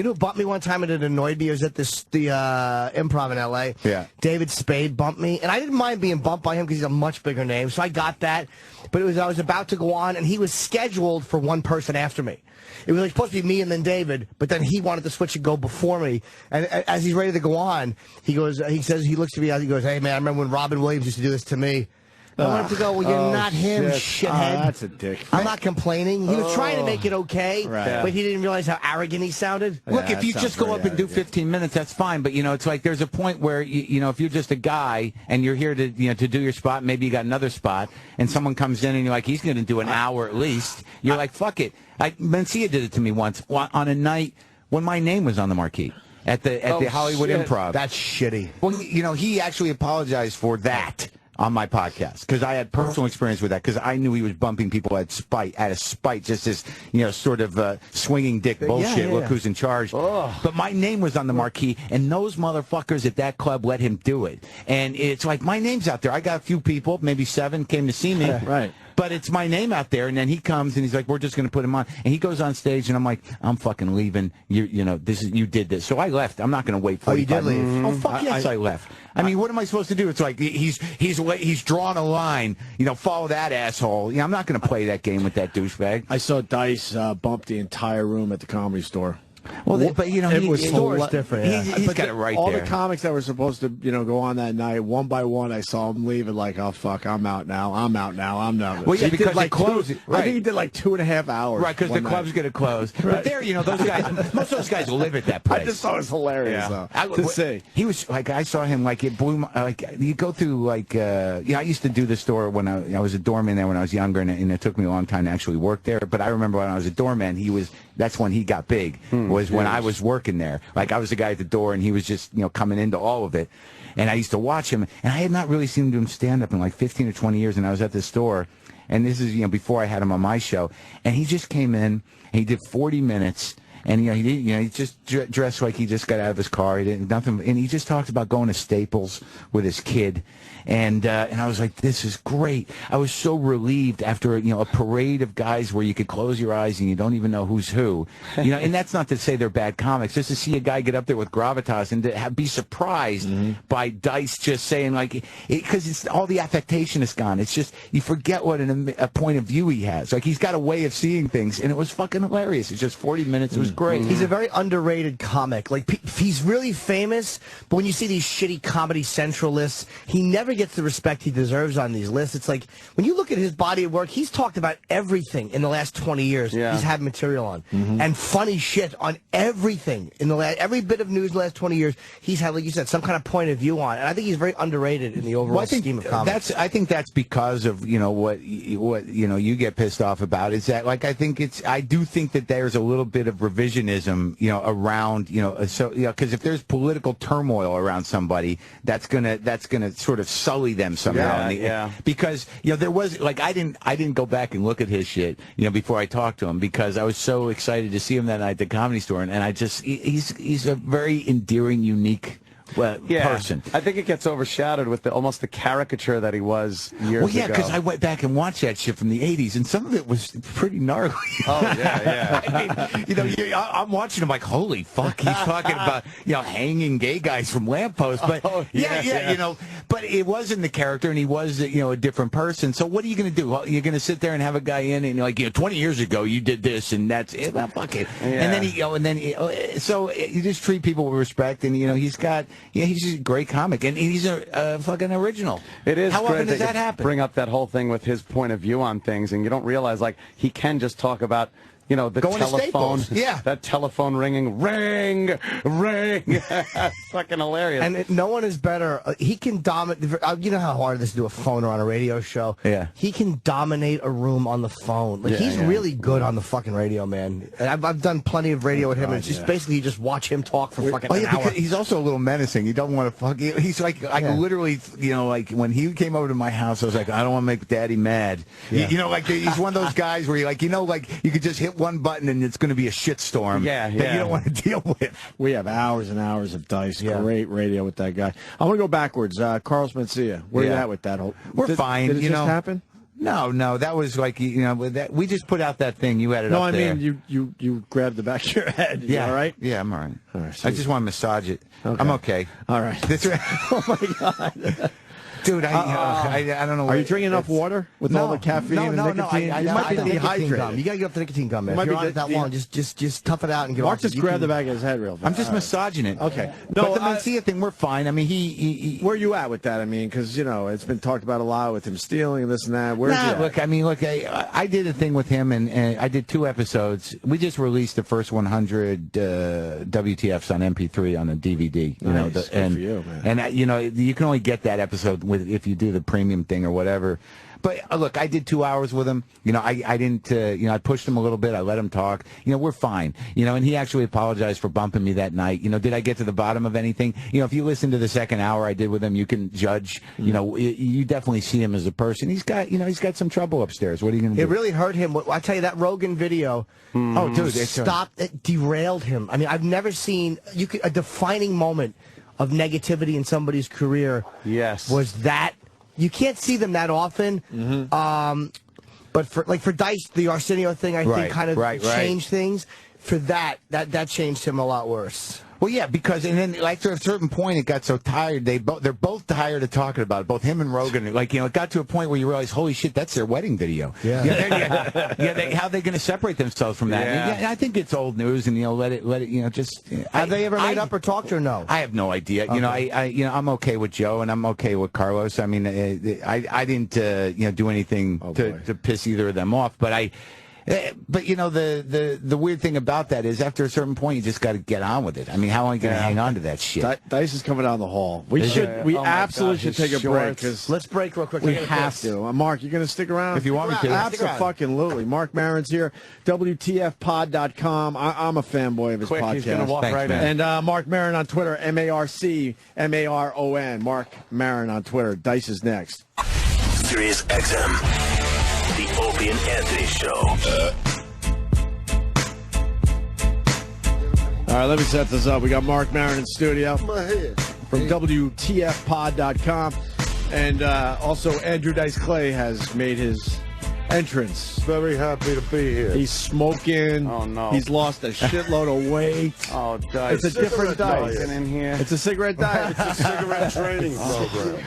Speaker 4: who bumped me one time and it annoyed me? I was at the Improv in L.A.
Speaker 8: Yeah.
Speaker 4: David Spade bumped me, and I didn't mind being bumped by him because he's a much bigger name, so I got that. But I was about to go on, and he was scheduled for one person after me. It was like supposed to be me and then David, but then he wanted to switch and go before me. And as he's ready to go on, he says, he looks to me, he goes, hey, man, I remember when Robin Williams used to do this to me. I wanted to go, well, you're not him, shithead.
Speaker 2: That's a dick.
Speaker 4: I'm not complaining. He was trying to make it okay,
Speaker 2: right.
Speaker 4: but he didn't realize how arrogant he sounded.
Speaker 8: Look, if you just go up and do 15 minutes, that's fine. But, it's like there's a point where, if you're just a guy and you're here to, to do your spot, maybe you got another spot, and someone comes in and you're like, he's going to do an hour at least. You're like, fuck it. Mencia did it to me once on a night when my name was on the marquee at the Hollywood Improv.
Speaker 4: That's shitty.
Speaker 8: Well, he actually apologized for that on my podcast because I had personal experience with that because I knew he was bumping people out of spite, just this, sort of swinging dick bullshit. Look who's in charge. But my name was on the marquee, and those motherfuckers at that club let him do it. And it's like, my name's out there. I got a few people, maybe 7, came to see me.
Speaker 2: Right.
Speaker 8: But it's my name out there, and then he comes and he's like, "We're just going to put him on." And he goes on stage, and I'm like, "I'm fucking leaving. You did this." So I left. I'm not going to wait 45
Speaker 4: you did leave.
Speaker 8: minutes. Oh fuck yes, I left. I mean, what am I supposed to do? It's like he's drawn a line. Follow that asshole. I'm not going to play that game with that douchebag.
Speaker 2: I saw Dice bump the entire room at the Comedy Store.
Speaker 8: Well, but
Speaker 2: it was
Speaker 4: store's different. Yeah.
Speaker 8: He's got it right
Speaker 2: all
Speaker 8: there.
Speaker 2: All the comics that were supposed to, go on that night, one by one, I saw them leaving. Like, oh fuck, I'm out now. I'm out.
Speaker 8: Well, yeah, because
Speaker 2: like
Speaker 8: close.
Speaker 2: Right. I think he did like 2.5 hours.
Speaker 8: Right, because the club's going to close. Right. But there, those guys, most of those guys live at that place.
Speaker 2: I just thought it was hilarious to see.
Speaker 8: He was like, I saw him like it blew. You go through like, I used to do the store when I was a doorman there when I was younger, and it took me a long time to actually work there. But I remember when I was a doorman, that's when he got big. Was when I was working there. Like I was the guy at the door, and he was just coming into all of it. And I used to watch him, and I had not really seen him stand up in like 15 or 20 years. And I was at the store, and this is before I had him on my show, and he just came in and he did 40 minutes. And he just dressed like he just got out of his car. He didn't nothing, and he just talked about going to Staples with his kid, and I was like, this is great. I was so relieved after a parade of guys where you could close your eyes and you don't even know who's who, and that's not to say they're bad comics. Just to see a guy get up there with gravitas and to be surprised by Dice just saying like, because it's all the affectation is gone. It's just you forget what a point of view he has. Like he's got a way of seeing things, and it was fucking hilarious. It's just 40 minutes. It was great.
Speaker 4: He's a very underrated comic. Like he's really famous, but when you see these shitty Comedy Central lists, he never gets the respect he deserves on these lists. It's like when you look at his body of work, he's talked about everything in the last 20 years. Yeah. He's had material on and funny shit on everything in every bit of news in the last 20 years. He's had, like you said, some kind of point of view on, and I think he's very underrated in the overall scheme of comedy.
Speaker 8: I think that's because of what you get pissed off about is that like I do think that there's a little bit of revisionism around because if there's political turmoil around somebody, that's gonna sort of sully them somehow. Because there was like I didn't go back and look at his shit before I talked to him because I was so excited to see him that night at the Comedy Store, and I just he's a very endearing, unique person.
Speaker 3: I think it ggets overshadowed with almost the caricature that he was years ago.
Speaker 8: Because I went back and watched that shit from the 80s, and some of it was pretty gnarly.
Speaker 3: Oh, yeah.
Speaker 8: I mean, I'm watching him like, holy fuck, he's talking about, hanging gay guys from lampposts. But, but it wasn't the character, and he was, a different person. So what are you going to do? Well, you're going to sit there and have a guy in, and you're like, 20 years ago, you did this, and that's it. Well, fuck it. Yeah. And then, so you just treat people with respect, and, he's got... Yeah, he's a great comic, and he's a fucking original.
Speaker 3: It is.
Speaker 8: How often does that happen?
Speaker 3: Bring up that whole thing with his point of view on things, and you don't realize, like, he can just talk about, the
Speaker 8: going
Speaker 3: telephone.
Speaker 8: Yeah.
Speaker 3: That telephone ringing. Ring! Fucking hilarious.
Speaker 4: And no one is better. He can dominate. You know how hard it is to do a phone or on a radio show?
Speaker 8: Yeah.
Speaker 4: He can dominate a room on the phone. Like, he's really good on the fucking radio, man. And I've done plenty of radio with him, and it's just basically you just watch him talk for fucking an hour.
Speaker 8: He's also a little menacing. You don't want to fuck. He's like, literally, like when he came over to my house, I was like, I don't want to make Daddy mad. Yeah. Like he's one of those guys where you like, you could just hit one button and it's going to be a shitstorm that you don't want to deal with.
Speaker 2: We have hours and hours of Dice. Great radio with that guy. I'm going to go backwards. Carlos Mencia, where are you at with that whole?
Speaker 8: We're fine.
Speaker 2: Did it just happen?
Speaker 8: No, that was like, we just put out that thing. You had it up there.
Speaker 2: No, I mean, you grabbed the back of your head. You all right?
Speaker 8: Yeah, I'm all right.
Speaker 2: All right,
Speaker 8: I just want to massage it. Okay. I'm okay.
Speaker 2: All right.
Speaker 8: Oh, my God. Dude, I don't know.
Speaker 2: Are you drinking enough water with all the caffeine and nicotine?
Speaker 4: You might be dehydrated. You got to get off the nicotine gum, man. If you're on it that long, just tough it out and get
Speaker 2: Mark
Speaker 4: off.
Speaker 2: just grabbed the back of his head real fast.
Speaker 8: I'm just massaging it.
Speaker 2: Okay.
Speaker 8: No, but the Mencia thing, we're fine. I mean, he
Speaker 2: where are you at with that? I mean, because, it's been talked about a lot with him stealing and this and that. Where's he at?
Speaker 8: Look, I did a thing with him, and I did 2 episodes. We just released the first 100 WTFs on MP3 on a DVD.
Speaker 2: Nice. Good for you, man.
Speaker 8: And, you can only get that episode if you do the premium thing or whatever. But look, I did 2 hours with him. I didn't. I pushed him a little bit. I let him talk. We're fine. And he actually apologized for bumping me that night. Did I get to the bottom of anything? If you listen to the second hour I did with him, you can judge. You definitely see him as a person. He's got some trouble upstairs. What are you going to do?
Speaker 4: It really hurt him. I tell you, that Rogan video.
Speaker 8: Oh, dude,
Speaker 4: it derailed him. I mean, I've never seen a defining moment of negativity in somebody's career.
Speaker 3: Yes,
Speaker 4: was that. You can't see them that often, but for Dice, the Arsenio thing, I think, kind of changed things. For that changed him a lot worse.
Speaker 8: Well, yeah, because and then like at a certain point, it got so tired. They're both tired of talking about it. Both him and Rogan. It got to a point where you realize, holy shit, that's their wedding video.
Speaker 4: Yeah.
Speaker 8: How are they going to separate themselves from that?
Speaker 3: Yeah.
Speaker 8: I think it's old news, and let it. Just.
Speaker 4: Have they ever made up or talked or no?
Speaker 8: I have no idea.
Speaker 4: Okay.
Speaker 8: I'm okay with Joe, and I'm okay with Carlos. I mean, I didn't do anything to piss either of them off, but But the weird thing about that is after a certain point you just got to get on with it. I mean, how long are you going to hang on to that shit?
Speaker 2: Dice is coming down the hall. We absolutely should take a break. Let's break real quick. We have to. Mark, you going to stick around?
Speaker 8: If you want me to.
Speaker 2: Absolutely. Mark Maron's here. WTFpod.com. I'm a fanboy of his podcast.
Speaker 3: He's going to walk right in.
Speaker 2: And Mark Maron on Twitter. MarcMaron. Mark Maron on Twitter. Dice is next.
Speaker 7: Sirius XM. The Opie and Anthony Show.
Speaker 2: All right, let me set this up. We got Mark Maron in studio from WTFpod.com. And also Andrew Dice Clay has made his entrance.
Speaker 9: Very happy to be here.
Speaker 2: He's smoking.
Speaker 3: Oh, no.
Speaker 2: He's lost a shitload of weight.
Speaker 3: Oh, Dice.
Speaker 2: It's a different diet.
Speaker 3: In here.
Speaker 2: It's a cigarette diet.
Speaker 9: It's a cigarette training program.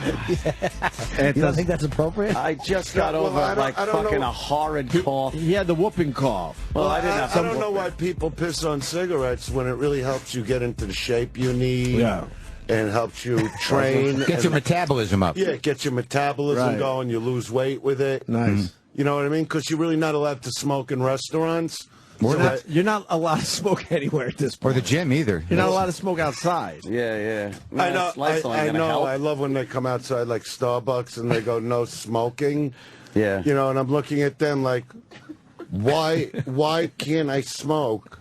Speaker 4: You don't think that's appropriate?
Speaker 3: I just got over fucking a horrid cough.
Speaker 2: He had the whooping cough.
Speaker 9: Well, I didn't have I don't know why people piss on cigarettes when it really helps you get into the shape you need.
Speaker 2: Yeah.
Speaker 9: And helps you train.
Speaker 8: Get your metabolism up.
Speaker 9: Yeah, get your metabolism going. You lose weight with it.
Speaker 2: Nice.
Speaker 9: You know what I mean? Because you're really not allowed to smoke in restaurants.
Speaker 2: You're not allowed to smoke anywhere at this point.
Speaker 8: Or the gym either.
Speaker 2: You're not allowed to smoke outside.
Speaker 3: Yeah.
Speaker 9: I know. I know. I love when they come outside like Starbucks and they go no smoking.
Speaker 3: Yeah.
Speaker 9: And I'm looking at them like, why can't I smoke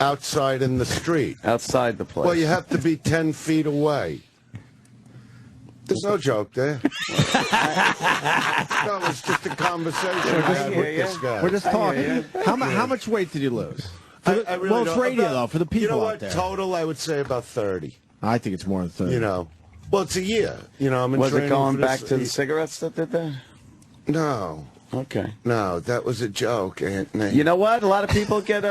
Speaker 9: outside in the street?
Speaker 3: Outside the place.
Speaker 9: Well, you have to be 10 feet away. There's no joke there. No, it's just a conversation I had with this guy.
Speaker 2: We're just talking. How much weight did you lose?
Speaker 9: I really
Speaker 2: it's radio, though, for the people
Speaker 9: you know what,
Speaker 2: out there.
Speaker 9: Total, I would say about 30.
Speaker 2: I think it's more than 30.
Speaker 9: Well, it's a year. I'm in
Speaker 3: Was it
Speaker 9: training
Speaker 3: going
Speaker 9: for
Speaker 3: back
Speaker 9: this-
Speaker 3: to the cigarettes that did that?
Speaker 9: No.
Speaker 3: Okay.
Speaker 9: No, that was a joke, Anthony.
Speaker 3: You know what? A lot of people get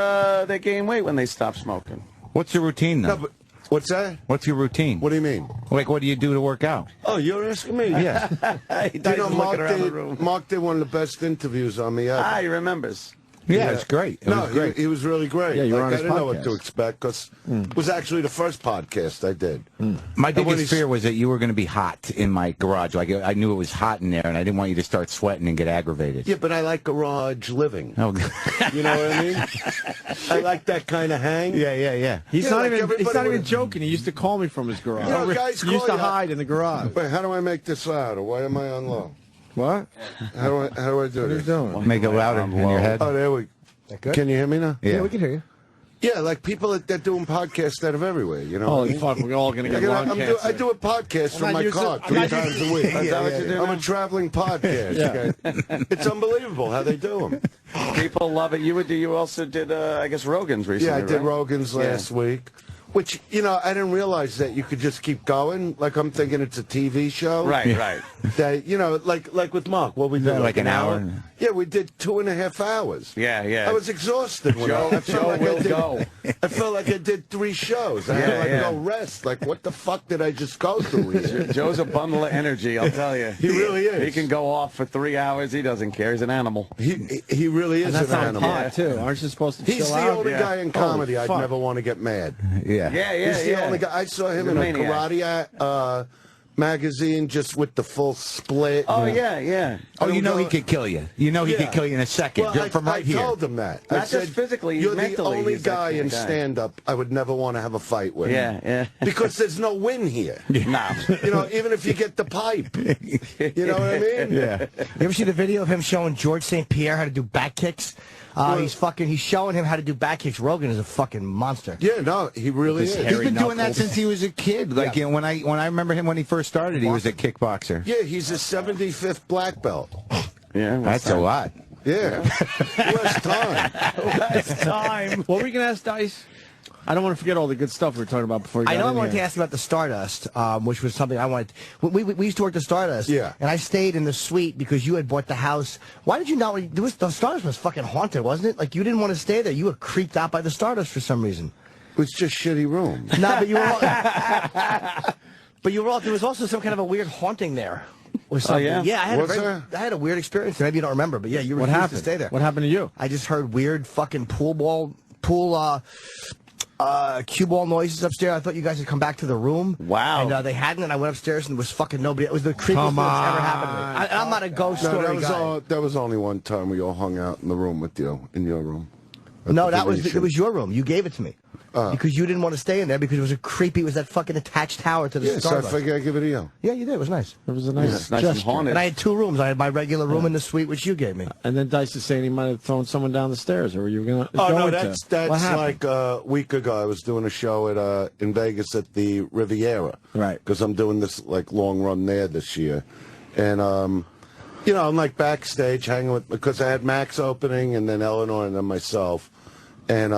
Speaker 3: they gain weight when they stop smoking.
Speaker 8: What's your routine, though?
Speaker 9: No, but what's that?
Speaker 8: What's your routine?
Speaker 9: What do you mean?
Speaker 8: Like, what do you do to work out?
Speaker 9: Oh, you're asking me?
Speaker 8: Yeah.
Speaker 9: Mark did one of the best interviews on me ever.
Speaker 3: He remembers.
Speaker 8: Yeah, it's great. It was great.
Speaker 9: He was really great.
Speaker 2: Yeah, you were on
Speaker 9: I
Speaker 2: his
Speaker 9: didn't know what to
Speaker 2: podcast.
Speaker 9: expect because it was actually the first podcast I did.
Speaker 8: My biggest fear was that you were going to be hot in my garage. Like, I knew it was hot in there, and I didn't want you to start sweating and get aggravated.
Speaker 9: Yeah, but I like garage living.
Speaker 8: Oh.
Speaker 9: You know what I mean? I like that kind of hang.
Speaker 8: Yeah.
Speaker 2: He's
Speaker 9: Yeah,
Speaker 2: not
Speaker 9: like
Speaker 2: even
Speaker 9: everybody
Speaker 2: joking. He used to call me from his garage.
Speaker 9: Guys
Speaker 2: he used to
Speaker 9: call you.
Speaker 2: hide in the garage.
Speaker 9: Wait, how do I make this louder? Why am I on low?
Speaker 2: What?
Speaker 9: How do I do
Speaker 2: What are you
Speaker 9: this?
Speaker 2: doing?
Speaker 8: Make it louder in your head.
Speaker 9: Oh, there we go. Can you hear me now?
Speaker 4: Yeah, we can hear you.
Speaker 9: Yeah, like people that doing podcasts out of everywhere, you know.
Speaker 2: Holy fuck, we're all going to get lung cancer.
Speaker 9: I do a podcast from my car 3 times a week. Is that what you do? I'm a traveling podcast. Okay? It's unbelievable how they do them.
Speaker 3: People love it. You also did, I guess, Rogan's recently.
Speaker 9: Yeah, I did Rogan's last week. Which, you know, I didn't realize that you could just keep going. Like, I'm thinking it's a TV show.
Speaker 3: Right, right.
Speaker 9: That, you know, like with Mark, what we did.
Speaker 8: Like an hour?
Speaker 9: Yeah, we did 2.5 hours.
Speaker 3: Yeah, yeah.
Speaker 9: I was exhausted when I felt like I felt like I did 3 shows. I had to go rest. Like, what the fuck did I just go through here?
Speaker 3: Joe's a bundle of energy, I'll tell you.
Speaker 9: He really is.
Speaker 3: He can go off for 3 hours. He doesn't care. He's an animal.
Speaker 9: He really is an animal.
Speaker 2: Pot, too. Aren't you supposed to chill
Speaker 9: He's
Speaker 2: out?
Speaker 9: the only guy in comedy I'd never want to get mad.
Speaker 8: Yeah.
Speaker 9: He's the only guy. I saw him in a karate magazine just with the full split.
Speaker 3: Oh, yeah.
Speaker 8: Oh, you know he could kill you. You know he could kill you in a second.
Speaker 9: Well,
Speaker 8: from right here.
Speaker 9: I told him that.
Speaker 3: Not
Speaker 9: I said,
Speaker 3: just physically,
Speaker 9: you're
Speaker 3: mentally,
Speaker 9: the only
Speaker 3: he's that
Speaker 9: guy
Speaker 3: kind
Speaker 9: in
Speaker 3: of guy.
Speaker 9: stand-up I would never want to have a fight with.
Speaker 3: Yeah.
Speaker 9: Because there's no win here.
Speaker 3: No.
Speaker 9: You know, even if you get the pipe. You know what I mean?
Speaker 4: Yeah. You ever see the video of him showing George St. Pierre how to do back kicks? He's showing him how to do back kicks. Rogan is a fucking monster.
Speaker 9: Yeah, no, he really is.
Speaker 8: He's been doing that since he was a kid. Like you know, when I remember him when he first started, he was a kickboxer.
Speaker 9: Yeah, he's a 75th black belt.
Speaker 3: Yeah,
Speaker 8: that's a lot.
Speaker 9: Yeah. Less time.
Speaker 2: Less time. What were we going to ask Dice? I don't want to forget all the good stuff we were talking about before.
Speaker 4: I know I wanted to ask you about the Stardust, which was something I wanted. We used to work the Stardust, and I stayed in the suite because you had bought the house. Why did you not? The Stardust was fucking haunted, wasn't it? Like you didn't want to stay there. You were creeped out by the Stardust for some reason.
Speaker 9: It was just shitty rooms.
Speaker 4: No, but you were all. But you were all. There was also some kind of a weird haunting there. Or something.
Speaker 3: Oh, yeah?
Speaker 4: Yeah, I had a weird experience. Maybe you don't remember, but yeah, you refused to stay there.
Speaker 2: What happened to you?
Speaker 4: I just heard weird fucking pool cue ball noises upstairs. I thought you guys had come back to the room.
Speaker 3: Wow.
Speaker 4: And they hadn't, and I went upstairs and there was fucking nobody. It was the creepiest thing that's ever happened to me. I'm not a ghost story guy.
Speaker 9: That was only one time we all hung out in the room with you, in your room.
Speaker 4: No, it was your room. You gave it to me. Because you didn't want to stay in there because it was it was that fucking attached tower to the Starbucks.
Speaker 9: So I figured I'd give it to you.
Speaker 4: Yeah, you did. It was nice.
Speaker 2: It was a nice
Speaker 3: nice and haunted.
Speaker 4: And I had 2 rooms. I had my regular room in the suite, which you gave me.
Speaker 2: And then Dice is saying he might have thrown someone down the stairs, or were you going to?
Speaker 9: Oh, no, that's like a week ago. I was doing a show at in Vegas at the Riviera.
Speaker 2: Right.
Speaker 9: Because I'm doing this like long run there this year. And, you know, I'm like backstage hanging with, because I had Max opening and then Eleanor and then myself. And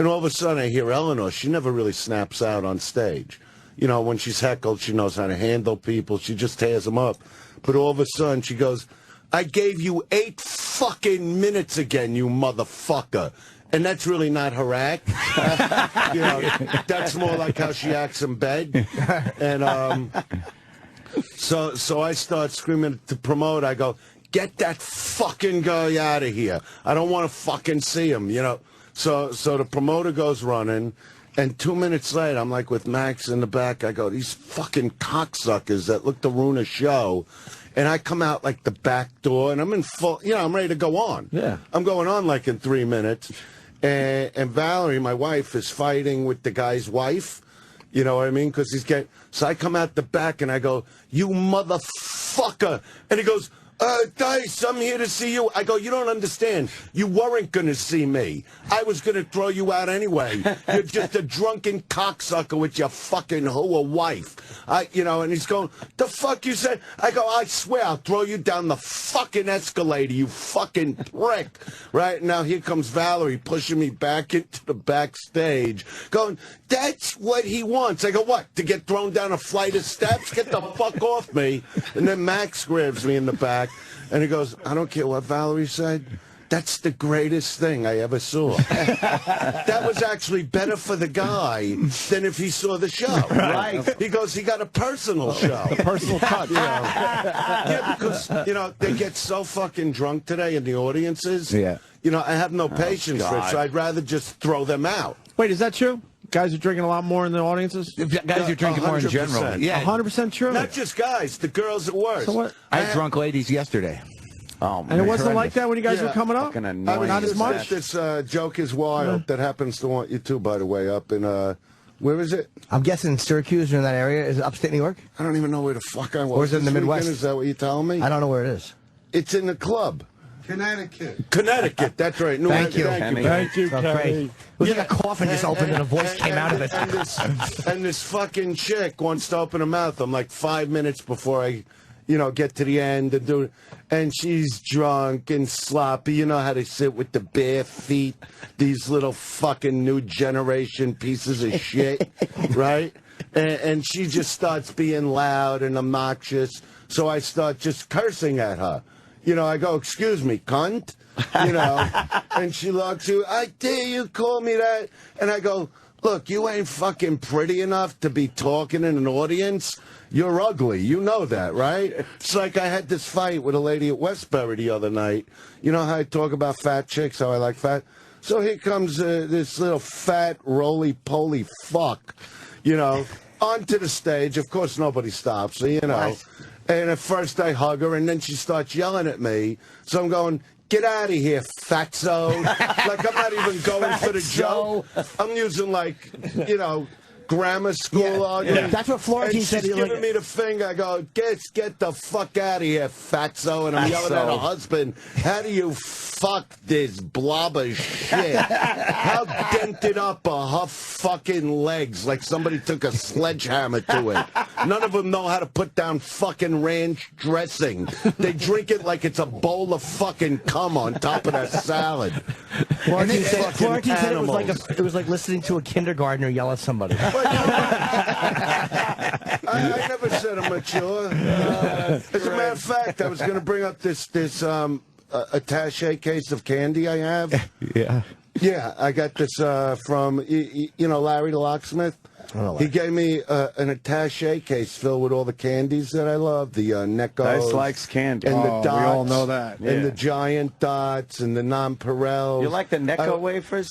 Speaker 9: all of a sudden I hear Eleanor. She never really snaps out on stage. You know, when she's heckled, she knows how to handle people. She just tears them up. But all of a sudden she goes, I gave you 8 fucking minutes again, you motherfucker. And that's really not her act. You know, that's more like how she acts in bed. And so I start screaming to promote. I go, get that fucking guy out of here. I don't want to fucking see him, you know. So the promoter goes running, and 2 minutes later, I'm like with Max in the back. I go, these fucking cocksuckers that look to ruin a show. And I come out like the back door, and I'm in full, you know, I'm ready to go on.
Speaker 2: Yeah.
Speaker 9: I'm going on like in 3 minutes. And Valerie, my wife, is fighting with the guy's wife. You know what I mean? Because he's getting... So I come out the back, and I go, you motherfucker. And he goes... Dice, I'm here to see you. I go, you don't understand. You weren't going to see me. I was going to throw you out anyway. You're just a drunken cocksucker with your fucking hoe wife. You know, and he's going, the fuck you said? I go, I swear I'll throw you down the fucking escalator, you fucking prick. Right? Now here comes Valerie pushing me back into the backstage, going, that's what he wants. I go, what? To get thrown down a flight of steps? Get the fuck off me. And then Max grabs me in the back. And he goes, I don't care what Valerie said. That's the greatest thing I ever saw. That was actually better for the guy than if he saw the show. Right. He goes, he got a personal show.
Speaker 2: The personal cut.
Speaker 9: You know? Yeah, because, you know, they get so fucking drunk today in the audiences.
Speaker 8: Yeah.
Speaker 9: You know, I have no patience for it, so I'd rather just throw them out.
Speaker 2: Wait, is that true? Guys are drinking a lot more in the audiences?
Speaker 8: Guys are drinking more in general.
Speaker 2: Yeah. 100% true.
Speaker 9: Not just guys, the girls are worse.
Speaker 2: So what?
Speaker 8: I had drunk ladies yesterday. Oh, man.
Speaker 2: And it wasn't like that when you guys were coming up?
Speaker 9: Not
Speaker 2: as much?
Speaker 9: This joke is wild that happens to want you too, by the way, up in, where is it?
Speaker 4: I'm guessing Syracuse or in that area. Is it upstate New York?
Speaker 9: I don't even know where the fuck I was.
Speaker 4: Or is it in the
Speaker 9: this
Speaker 4: Midwest?
Speaker 9: weekend. Is that what you're telling me?
Speaker 4: I don't know where it is.
Speaker 9: It's in the club. Connecticut, that's right. No,
Speaker 4: Thank you.
Speaker 2: Thank you, Kenny.
Speaker 4: It was like a coffin just opened and a voice came out of it.
Speaker 9: And this fucking chick wants to open her mouth. I'm like 5 minutes before I, get to the end and do it. And she's drunk and sloppy. You know how they sit with the bare feet, these little fucking new generation pieces of shit, right? And she just starts being loud and obnoxious. So I start just cursing at her. I go, excuse me, cunt. And she looks at you, I dare you call me that. And I go, look, you ain't fucking pretty enough to be talking in an audience. You're ugly. You know that, right? It's like I had this fight with a lady at Westbury the other night. You know how I talk about fat chicks, how I like fat? So here comes this little fat, roly-poly fuck, onto the stage. Of course, nobody stops her, Right. And at first I hug her, and then she starts yelling at me. So I'm going, get out of here, fatso. Like I'm not even going for the joke. I'm using grammar school argument.
Speaker 4: That's what Florentine
Speaker 9: and
Speaker 4: said.
Speaker 9: She's giving me the finger. I go, get the fuck out of here, fatso. And I'm yelling at her husband, how do you fuck this blob of shit? How dented up are her fucking legs like somebody took a sledgehammer to it? None of them know how to put down fucking ranch dressing. They drink it like it's a bowl of fucking cum on top of that salad.
Speaker 4: Florentine said it was like listening to a kindergartner yell at somebody.
Speaker 9: I never said I'm mature. As a matter of fact, I was going to bring up this attaché case of candy I have.
Speaker 2: Yeah.
Speaker 9: Yeah, I got this from, Larry the locksmith. He gave me an attaché case filled with all the candies that I love. The Neckos.
Speaker 3: Dice likes candy.
Speaker 9: And the dots.
Speaker 2: We all know that.
Speaker 9: And the giant dots and the nonpareils.
Speaker 3: You like the Necco wafers?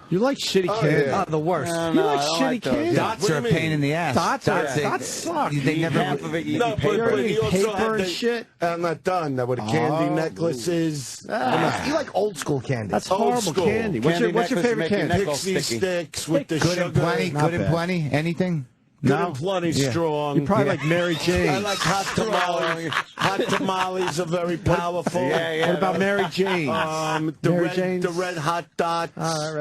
Speaker 2: You like shitty candy.
Speaker 9: Yeah.
Speaker 4: The worst.
Speaker 2: You like shitty candy.
Speaker 8: Dots are a pain in the ass.
Speaker 2: Dots suck.
Speaker 8: They never.
Speaker 3: Half of it, you
Speaker 9: No,
Speaker 3: eat
Speaker 9: but he also
Speaker 2: paper
Speaker 9: had
Speaker 2: and shit.
Speaker 9: I'm not done. That with the candy necklaces.
Speaker 4: You like old school candy.
Speaker 2: That's
Speaker 9: Old
Speaker 2: horrible
Speaker 9: school.
Speaker 2: candy. What's your favorite
Speaker 3: make your
Speaker 2: candy?
Speaker 3: neck all
Speaker 9: Pixie
Speaker 3: sticky.
Speaker 9: sticks with the
Speaker 8: Good
Speaker 9: sugar.
Speaker 8: and plenty.
Speaker 2: Not
Speaker 8: Good and
Speaker 2: bad.
Speaker 8: plenty. Anything?
Speaker 9: Good
Speaker 8: No.
Speaker 9: and plenty
Speaker 2: Yeah.
Speaker 9: strong.
Speaker 2: You probably like Mary Jane.
Speaker 9: I like hot tamales. Hot tamales are very powerful.
Speaker 2: What about Mary Jane?
Speaker 9: The red hot dots.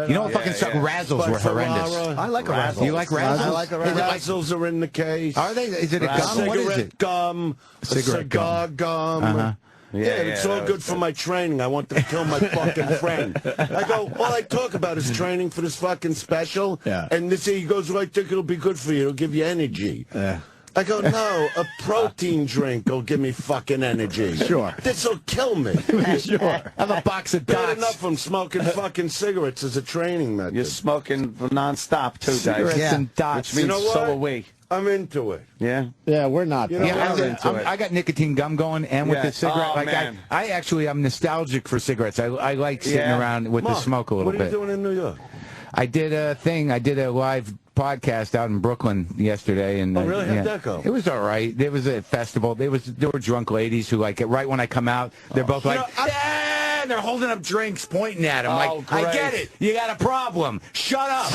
Speaker 8: You know what fucking suck? Razzles were horrendous.
Speaker 4: I like a razzle.
Speaker 8: You like Razzles?
Speaker 4: I like a
Speaker 9: The
Speaker 4: razzle.
Speaker 9: Razzles are in the case.
Speaker 8: Are they? Is it a gum? What is
Speaker 9: Cigarette
Speaker 8: it?
Speaker 9: gum.
Speaker 8: Cigarette
Speaker 9: cigar gum.
Speaker 8: Uh-huh.
Speaker 9: Yeah, it's all good for my training. I want to kill my fucking friend. I go, all I talk about is training for this fucking special.
Speaker 2: Yeah.
Speaker 9: And he goes, well, I think it'll be good for you. It'll give you energy.
Speaker 2: Yeah.
Speaker 9: I go, no, a protein drink will give me fucking energy.
Speaker 2: Sure.
Speaker 9: This'll kill me.
Speaker 2: Sure.
Speaker 8: Have a box of
Speaker 9: Bad
Speaker 8: dots.
Speaker 9: enough from smoking fucking cigarettes as a training method.
Speaker 3: You're smoking nonstop, too,
Speaker 8: Cigarettes
Speaker 3: Dice.
Speaker 8: and dots.
Speaker 3: Which means
Speaker 9: You know what?
Speaker 3: so are we.
Speaker 9: I'm into it.
Speaker 3: Yeah?
Speaker 2: Yeah, we're not.
Speaker 9: You know,
Speaker 8: Yeah, I got nicotine gum going, and with
Speaker 3: Yeah.
Speaker 8: the cigarette,
Speaker 3: Oh, man.
Speaker 8: I'm nostalgic for cigarettes. I like sitting
Speaker 3: Yeah.
Speaker 8: around with the
Speaker 9: Mark,
Speaker 8: smoke a little
Speaker 9: what are
Speaker 8: bit.
Speaker 9: you doing in New York?
Speaker 8: I did a thing. I did a live podcast out in Brooklyn yesterday, and
Speaker 9: Oh, really? How'd that go?
Speaker 8: It was all right. There was a festival. There were drunk ladies who right when I come out, they're both like, yeah, and they're holding up drinks, pointing at them.
Speaker 3: Oh,
Speaker 8: I
Speaker 3: great.
Speaker 8: get it. You got a problem. Shut up.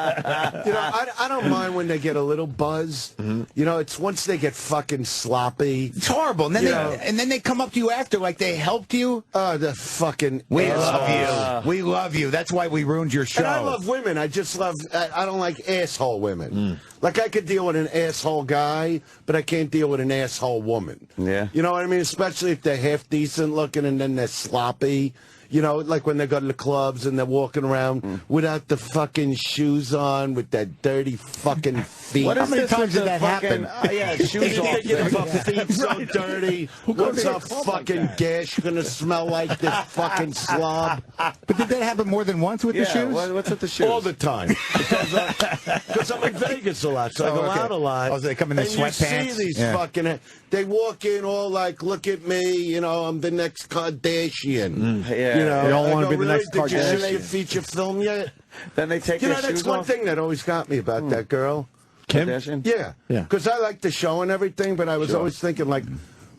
Speaker 9: I don't mind when they get a little buzz. It's once they get fucking sloppy.
Speaker 8: It's horrible. And then they come up to you after like they helped you.
Speaker 9: Oh, the fucking
Speaker 8: We
Speaker 9: assholes.
Speaker 8: love you. We love you. That's why we ruined your show.
Speaker 9: And I love women. I just love. I don't like asshole women. Like I could deal with an asshole guy, but I can't deal with an asshole woman.
Speaker 3: Yeah.
Speaker 9: You know what I mean? Especially if they're half decent looking and then they're sloppy. Like when they go to the clubs and they're walking around without the fucking shoes on, with that dirty fucking feet.
Speaker 3: What
Speaker 8: How
Speaker 3: is
Speaker 8: many
Speaker 3: this
Speaker 8: times
Speaker 3: with
Speaker 8: did
Speaker 3: the
Speaker 8: that
Speaker 3: fucking,
Speaker 8: happen?
Speaker 3: yeah, shoes off.
Speaker 9: Thinking of her feet so dirty. What's her fucking gash gonna smell like, this fucking slob?
Speaker 8: But did that happen more than once with the shoes?
Speaker 3: What's with the shoes?
Speaker 9: All the time. Because I'm in Vegas a lot, so I go out a lot.
Speaker 8: Oh, so they come in their
Speaker 9: and
Speaker 8: sweatpants?
Speaker 9: you see these
Speaker 8: Yeah.
Speaker 9: fucking... They walk in all like, look at me, I'm the next Kardashian.
Speaker 3: Yeah.
Speaker 2: You don't
Speaker 9: I
Speaker 2: want to
Speaker 9: go,
Speaker 2: be the
Speaker 9: really?
Speaker 2: next
Speaker 9: Did you shoot your
Speaker 2: Kardashian.
Speaker 9: feature film yet?
Speaker 3: Then they take their
Speaker 9: That's
Speaker 3: shoes
Speaker 9: one
Speaker 3: off?
Speaker 9: thing that always got me about that girl.
Speaker 2: Kim?
Speaker 3: Kardashian?
Speaker 9: Yeah.
Speaker 2: Yeah.
Speaker 9: Because I like the show and everything, but I was always thinking, like,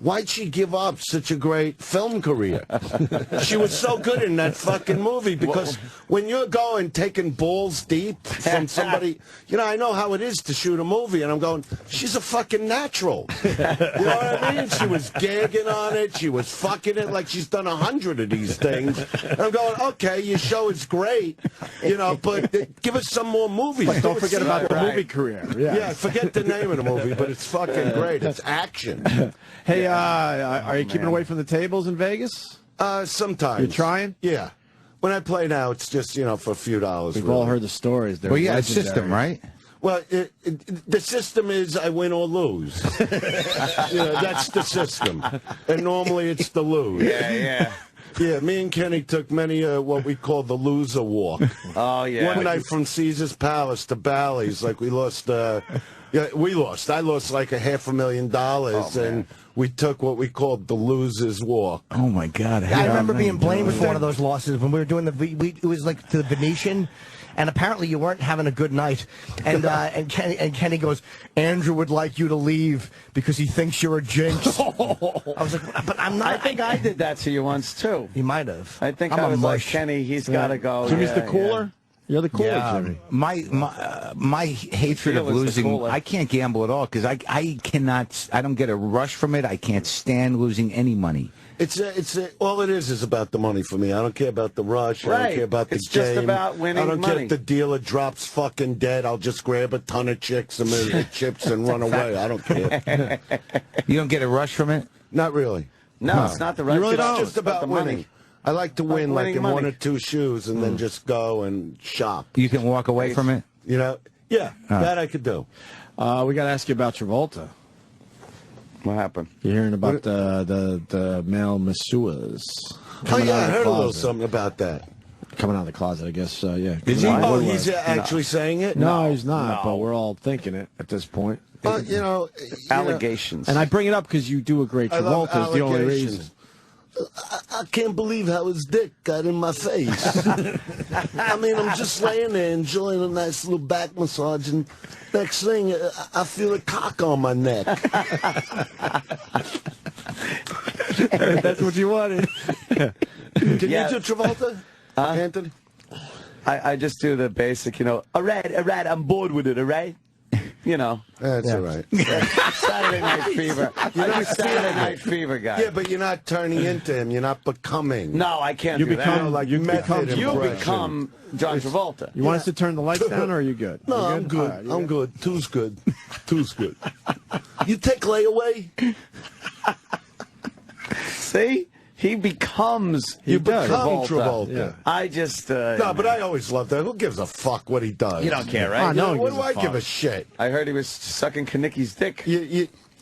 Speaker 9: why'd she give up such a great film career? She was so good in that fucking movie because when you're taking balls deep from somebody, you know, I know how it is to shoot a movie, and I'm going, she's a fucking natural. You know what I mean? She was gagging on it. She was fucking it like she's done 100 of these things. And I'm going, okay, your show is great, you know, but give us some more movies.
Speaker 2: But don't forget about the movie career.
Speaker 9: Yeah, forget the name of the movie, but it's fucking great. It's action.
Speaker 2: Hey, are you keeping away from the tables in Vegas?
Speaker 9: Sometimes.
Speaker 2: You're trying?
Speaker 9: Yeah. When I play now, it's just, you know, for a few dollars.
Speaker 2: We've all heard the stories.
Speaker 8: Well, yeah, it's system, right?
Speaker 9: Well, the system is I win or lose. You know, that's the system. And normally it's the lose.
Speaker 3: Yeah.
Speaker 9: Yeah, me and Kenny took many what we call the loser walk.
Speaker 3: Oh, yeah.
Speaker 9: One night from Caesar's Palace to Bally's, like we lost. Yeah, we lost. I lost like $500,000, and we took what we called the losers walk.
Speaker 8: Oh my God!
Speaker 4: I remember being blamed for one of those losses when we were doing it was like to the Venetian. And apparently you weren't having a good night, and Kenny goes, Andrew would like you to leave because he thinks you're a jinx. I was like, but I'm not.
Speaker 3: I think I did that to you once too.
Speaker 4: You might have.
Speaker 3: I think I was like, Kenny, he's got to go.
Speaker 2: Jimmy's the cooler. You're the cooler,
Speaker 8: Yeah.
Speaker 2: Jimmy.
Speaker 8: My hatred of losing, I can't gamble at all because I cannot. I don't get a rush from it. I can't stand losing any money.
Speaker 9: All it is about the money for me. I don't care about the rush. I don't care about the game.
Speaker 3: It's just about winning money.
Speaker 9: I don't care if the dealer drops fucking dead. I'll just grab a ton of chips and run away. I don't care.
Speaker 8: You don't get a rush from it?
Speaker 9: Not really.
Speaker 3: No, it's not the rush.
Speaker 9: It's
Speaker 3: don't.
Speaker 9: just about winning. I like to win like in one or two shoes and then just go and shop.
Speaker 8: You can walk away from it?
Speaker 9: You know? Yeah, that I could do.
Speaker 2: We got to ask you about Travolta.
Speaker 3: What happened?
Speaker 2: You're hearing about the male masseuses.
Speaker 9: Oh, yeah, I heard a little something about that.
Speaker 2: Coming out of the closet, I guess, yeah.
Speaker 9: Is he? Oh, he's actually saying it?
Speaker 2: No, he's not, but we're all thinking it at this point.
Speaker 9: You know...
Speaker 3: Allegations.
Speaker 2: And I bring it up because you do a great Travolta. Is the only reason.
Speaker 9: I can't believe how his dick got in my face. I mean, I'm just laying there enjoying a nice little back massage, and next thing, I feel a cock on my neck.
Speaker 2: That's what you wanted.
Speaker 9: Can you do Travolta, Anthony?
Speaker 3: I just do the basic, you know, all right, I'm bored with it, all right? You know.
Speaker 9: That's all right.
Speaker 3: Saturday Night Fever. You're not Saturday Night Fever guy.
Speaker 9: Yeah, but you're not turning into him. You're not becoming.
Speaker 3: No, I can't do that.
Speaker 9: You
Speaker 3: become John Travolta.
Speaker 2: You want us to turn the lights down, or are you good?
Speaker 9: No, I'm good. Right, I'm good. Two's good. Two's good. You take layaway?
Speaker 3: See? He becomes
Speaker 9: Travolta.
Speaker 3: Yeah. I just...
Speaker 9: no, but I always love that. Who gives a fuck what he does?
Speaker 3: You don't care, right?
Speaker 9: Oh, no, what do I give a shit?
Speaker 3: I heard he was sucking Kanicki's dick.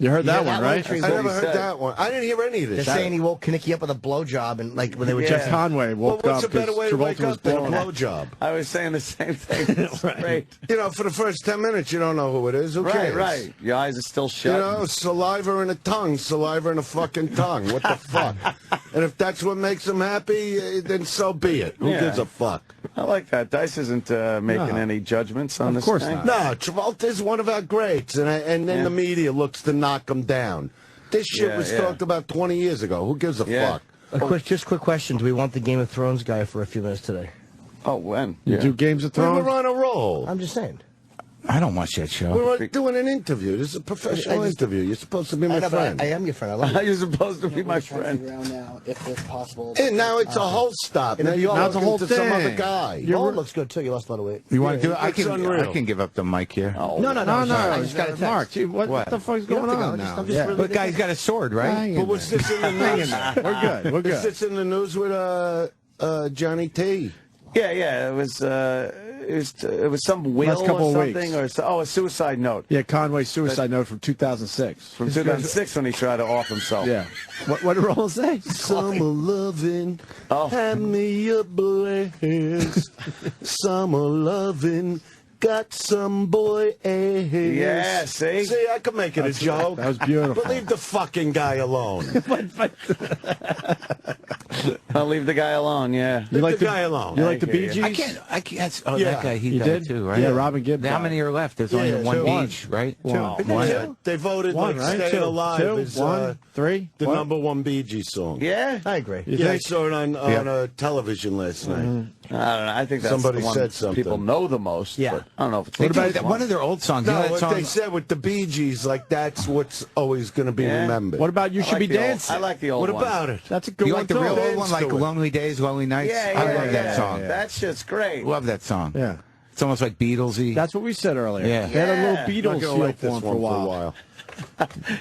Speaker 2: You heard that one, right?
Speaker 9: I never heard that one. I didn't hear any of this.
Speaker 4: They're saying he woke Kanicki up with a blowjob, and like when they were
Speaker 2: Jeff Conway woke
Speaker 9: what's
Speaker 2: up
Speaker 9: a better way to wake up than a
Speaker 2: born.
Speaker 9: blowjob?
Speaker 3: I was saying the same thing. Right.
Speaker 9: You know, for the first 10 minutes, you don't know who it is. Who cares?
Speaker 3: Right. Your eyes are still shut.
Speaker 9: You know, saliva in a tongue, saliva in a fucking tongue. What the fuck? And if that's what makes him happy, then so be it. Who gives a fuck?
Speaker 3: I like that. Dice isn't making any judgments on this thing.
Speaker 2: Of course not.
Speaker 9: No, Travolta is one of our greats, and then the media looks to knock him down. This shit was talked about 20 years ago. Who gives a fuck?
Speaker 4: Just quick question. Do we want the Game of Thrones guy for a few minutes today?
Speaker 3: Oh, when?
Speaker 2: You do Games of Thrones?
Speaker 9: We were on a roll.
Speaker 4: I'm just saying.
Speaker 8: I don't watch that show.
Speaker 9: We're doing an interview. This is a professional interview. You're supposed to be my friend.
Speaker 4: I am your friend. I love you.
Speaker 3: You're supposed to be my friend.
Speaker 4: Now, if possible.
Speaker 9: And now it's a whole stop. Now you're
Speaker 2: it's a whole
Speaker 9: to
Speaker 2: thing.
Speaker 9: some other guy.
Speaker 4: Your looks good, too. You lost a lot of weight.
Speaker 8: You want to do it? I
Speaker 9: unreal.
Speaker 8: can give up the mic here.
Speaker 4: No. I just got a text.
Speaker 2: Mark, what the fuck's going on now?
Speaker 8: But guy's got a sword, right?
Speaker 9: But was this in the news?
Speaker 2: We're good. We're good.
Speaker 9: Is this in the news with Johnny T?
Speaker 3: Yeah. It was some will or something, or a suicide note.
Speaker 2: Yeah, Conway's suicide note from 2006.
Speaker 3: From 2006 when he tried to off himself.
Speaker 2: Yeah. What did Roll say?
Speaker 9: Summer loving, had me a blast. Summer loving, got some boy ass.
Speaker 3: Yeah, see?
Speaker 9: See, I could make it a joke.
Speaker 2: That was beautiful.
Speaker 9: But leave the fucking guy alone.
Speaker 3: I'll leave the guy alone. Yeah,
Speaker 9: leave the guy alone.
Speaker 2: You like the Bee Gees?
Speaker 8: I can't. Oh,
Speaker 9: Yeah.
Speaker 8: that guy. He
Speaker 2: You
Speaker 8: died
Speaker 2: did
Speaker 8: too, right?
Speaker 2: Yeah, Robin Gibb.
Speaker 8: How many are left? There's only one Beach, right?
Speaker 9: One. They voted
Speaker 2: One,
Speaker 9: like
Speaker 2: right?
Speaker 9: "Staying
Speaker 2: Two.
Speaker 9: Alive"
Speaker 2: Two?
Speaker 9: is
Speaker 2: One? Three?
Speaker 9: the
Speaker 2: What?
Speaker 9: #1 Bee Gees song.
Speaker 3: Yeah,
Speaker 4: I agree.
Speaker 9: Yeah, I saw it on television last night.
Speaker 3: I don't know. I think that's
Speaker 9: Somebody
Speaker 3: the one
Speaker 9: said something.
Speaker 3: people know the most.
Speaker 4: Yeah.
Speaker 3: But I don't know if it's
Speaker 8: What about one of their old songs? You know
Speaker 9: No,
Speaker 8: that
Speaker 9: what
Speaker 8: song?
Speaker 9: they said with the Bee Gees, like that's what's always going to be remembered.
Speaker 2: What about You Should Be Dancing?
Speaker 3: I like the old
Speaker 9: What
Speaker 3: one.
Speaker 9: about it?
Speaker 2: That's a good
Speaker 8: You
Speaker 2: one,
Speaker 8: like the
Speaker 2: too.
Speaker 8: real old
Speaker 9: Dance
Speaker 8: one, like
Speaker 9: to it.
Speaker 8: Lonely Days, Lonely Nights?
Speaker 3: Yeah,
Speaker 8: I love that song.
Speaker 3: That shit's great.
Speaker 8: Love that song.
Speaker 2: Yeah.
Speaker 8: It's almost like Beatlesy.
Speaker 2: That's what we said earlier.
Speaker 8: Yeah.
Speaker 2: They had a little
Speaker 9: I'm
Speaker 2: Beatles
Speaker 9: not gonna
Speaker 2: feel
Speaker 9: like
Speaker 2: for
Speaker 9: this
Speaker 2: him for
Speaker 9: one
Speaker 2: a while.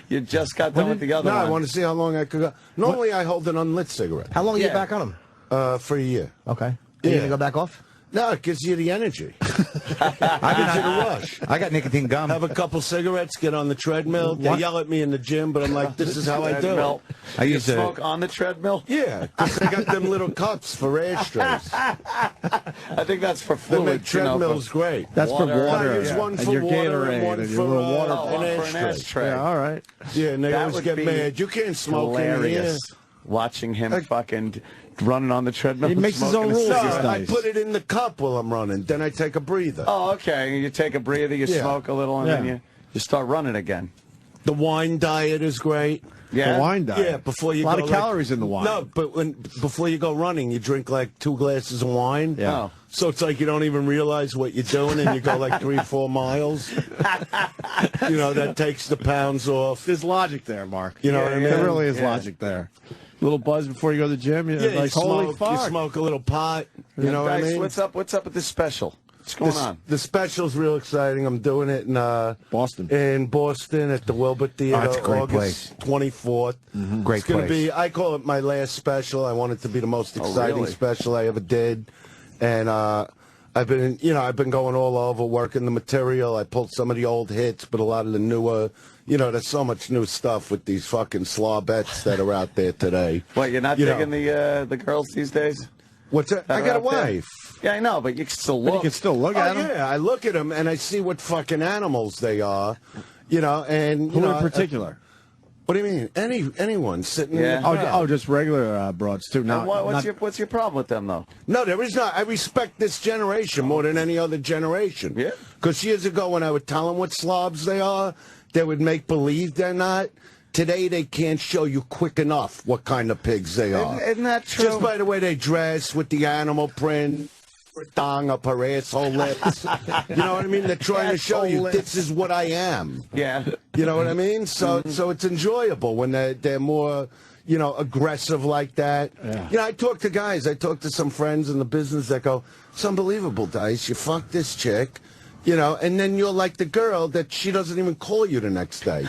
Speaker 3: You just got done with the other
Speaker 9: No,
Speaker 3: one.
Speaker 9: I want to see how long I could go. Normally, I hold an unlit cigarette.
Speaker 4: How long are you back on them?
Speaker 9: For a year.
Speaker 4: Okay. Are you going to go back off?
Speaker 9: No, it gives you the energy. I gives you the rush.
Speaker 8: I got nicotine gum.
Speaker 9: Have a couple cigarettes, get on the treadmill. They yell at me in the gym, but I'm like, this is how I do it.
Speaker 8: I
Speaker 3: You
Speaker 8: used to
Speaker 3: smoke on the treadmill?
Speaker 9: Yeah, because they got them little cups for ashtrays.
Speaker 3: I think that's for
Speaker 9: They make
Speaker 3: fluid.
Speaker 9: treadmills great.
Speaker 2: That's for water.
Speaker 9: I use one
Speaker 2: And
Speaker 9: for
Speaker 2: your
Speaker 9: water
Speaker 2: Gatorade
Speaker 9: and one
Speaker 2: and
Speaker 9: for
Speaker 2: your little water
Speaker 3: one
Speaker 9: an
Speaker 3: for an
Speaker 9: ashtray.
Speaker 3: ashtray.
Speaker 2: Yeah, all right.
Speaker 9: Yeah, and they
Speaker 3: That
Speaker 9: always
Speaker 3: would
Speaker 9: get
Speaker 3: be
Speaker 9: mad. You can't smoke in here.
Speaker 3: hilarious. Watching him fucking running on the treadmill.
Speaker 2: He makes his
Speaker 3: smoking
Speaker 2: own
Speaker 3: a
Speaker 2: rules.
Speaker 3: cigarette.
Speaker 9: No, I put it in the cup while I'm running. Then I take a breather.
Speaker 3: Oh, okay. You take a breather, you
Speaker 9: Yeah.
Speaker 3: smoke a little, and then you start running again.
Speaker 9: The wine diet is great.
Speaker 3: Yeah?
Speaker 2: The wine diet.
Speaker 9: Yeah, before you
Speaker 2: a lot
Speaker 9: go,
Speaker 2: of calories in the wine.
Speaker 9: No, but before you go running, you drink like 2 glasses of wine.
Speaker 2: Yeah.
Speaker 3: Oh.
Speaker 9: So it's like you don't even realize what you're doing, and you go like 3 or 4 miles. You know, that takes the pounds off.
Speaker 2: There's logic there, Mark.
Speaker 9: You know what I mean?
Speaker 2: There really is
Speaker 3: Yeah.
Speaker 2: logic there. Little buzz before you go to the gym. You're
Speaker 9: Yeah,
Speaker 2: like,
Speaker 9: you
Speaker 2: holy
Speaker 9: smoke,
Speaker 2: fuck.
Speaker 9: you smoke a little pot. You know what I
Speaker 3: Dice,
Speaker 9: mean?
Speaker 3: What's up with this special? What's going on?
Speaker 9: The special's real exciting. I'm doing it in
Speaker 2: Boston.
Speaker 9: In Boston at the Wilbur Theater,
Speaker 8: that's a great
Speaker 9: August 24th.
Speaker 8: Great
Speaker 9: It's going to
Speaker 8: place.
Speaker 9: be. I call it my last special. I want it to be the most exciting
Speaker 3: really?
Speaker 9: special I ever did, and I've been going all over working the material. I pulled some of the old hits, but a lot of the newer. You know, there's so much new stuff with these fucking slobettes that are out there today.
Speaker 3: What, you're not digging the girls these days?
Speaker 9: What's that? I
Speaker 3: are
Speaker 9: got a
Speaker 3: out there?
Speaker 9: wife.
Speaker 3: Yeah, I know, but you can still
Speaker 2: But
Speaker 3: look.
Speaker 2: you can still look
Speaker 9: Oh,
Speaker 2: at them.
Speaker 9: yeah, I look at them and I see what fucking animals they are. You know, and you
Speaker 2: Who
Speaker 9: know,
Speaker 2: in particular?
Speaker 9: what do you mean? Anyone sitting
Speaker 3: Yeah.
Speaker 9: in the crowd.
Speaker 2: Oh, just regular broads, too. Not,
Speaker 3: What's your problem with them, though?
Speaker 9: No, there is not. I respect this generation more than any other generation.
Speaker 3: Yeah.
Speaker 9: Because years ago, when I would tell them what slobs they are, they would make believe they're not. Today, they can't show you quick enough what kind of pigs they are.
Speaker 3: Isn't that true?
Speaker 9: Just by the way they dress with the animal print, thong up her asshole lips. You know what I mean? They're trying to show you this is what I am.
Speaker 3: Yeah.
Speaker 9: You know what I mean? So it's enjoyable when they're more, you know, aggressive like that.
Speaker 2: Yeah.
Speaker 9: You know, I talk to guys. I talk to some friends in the business that go, it's unbelievable, Dice. You fuck this chick. You know, and then you're like the girl that she doesn't even call you the next day.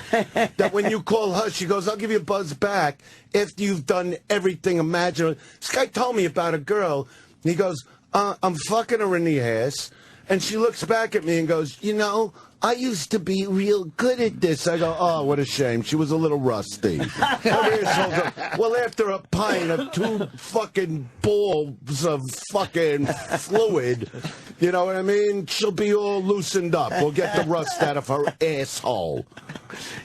Speaker 9: That when you call her, she goes, I'll give you a buzz back after you've done everything imaginable. This guy told me about a girl. He goes, I'm fucking her in the ass. And she looks back at me and goes, you know, I used to be real good at this. I go, oh, what a shame. She was a little rusty. Well, after a pint of 2 fucking balls of fucking fluid, you know what I mean? She'll be all loosened up. We'll get the rust out of her asshole.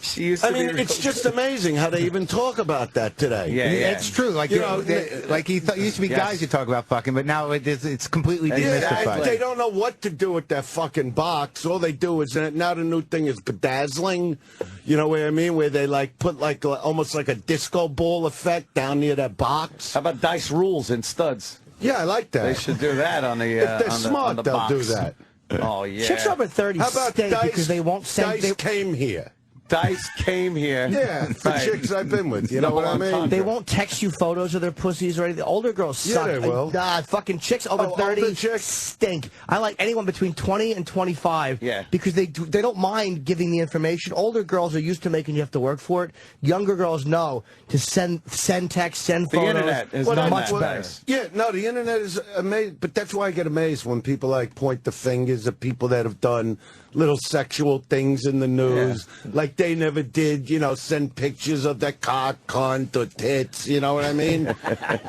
Speaker 3: She used to
Speaker 9: It's just amazing how they even talk about that today.
Speaker 3: Yeah, yeah.
Speaker 8: It's true. Like,
Speaker 9: You know,
Speaker 8: like he used to be guys who talk about fucking, but now it's completely
Speaker 9: Yeah,
Speaker 8: demystified.
Speaker 9: they don't know what to do with that fucking box. All they do is now the new thing is bedazzling. You know what I mean? Where they like put like almost like a disco ball effect down near that box.
Speaker 3: How about dice rules and studs?
Speaker 9: Yeah, I like that.
Speaker 3: They should do that on the.
Speaker 9: If they're
Speaker 3: on
Speaker 9: smart,
Speaker 3: the
Speaker 9: they'll
Speaker 3: box.
Speaker 9: do that.
Speaker 3: Oh yeah.
Speaker 4: Chicks over 30
Speaker 9: How about
Speaker 4: stay
Speaker 9: Dice?
Speaker 4: because they won't send.
Speaker 9: Dice came here.
Speaker 3: Dice came here.
Speaker 9: Yeah, the
Speaker 3: Right.
Speaker 9: chicks I've been with. You know what I mean?
Speaker 4: They won't text you photos of their pussies or anything. The older girls
Speaker 9: Yeah,
Speaker 4: suck.
Speaker 9: they will.
Speaker 4: Fucking chicks over 30
Speaker 9: older chicks?
Speaker 4: stink. I like anyone between 20 and 25
Speaker 3: Yeah.
Speaker 4: because they don't mind giving the information. Older girls are used to making you have to work for it. Younger girls know to send text, send
Speaker 3: The
Speaker 4: photos.
Speaker 3: internet is
Speaker 9: Well,
Speaker 3: not
Speaker 4: much
Speaker 3: that
Speaker 4: better.
Speaker 3: nice.
Speaker 9: Yeah, no, the internet is amazing, but that's why I get amazed when people like point the fingers at people that have done little sexual things in the news, like they never did, you know, send pictures of their cock, cunt, or tits, you know what I mean?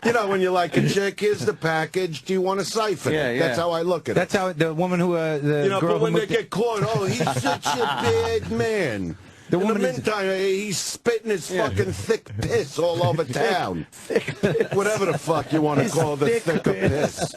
Speaker 9: You know, when you're like a chick, here's the package, do you want to siphon it?
Speaker 3: Yeah, yeah.
Speaker 9: That's how I look at
Speaker 8: That's
Speaker 9: it.
Speaker 8: how the woman who the
Speaker 9: You know,
Speaker 8: girl
Speaker 9: but when
Speaker 8: who
Speaker 9: they get caught, oh, he's such a bad man. In the meantime, he's spitting his fucking thick piss all over town. Whatever the fuck you want to call the thicker piss.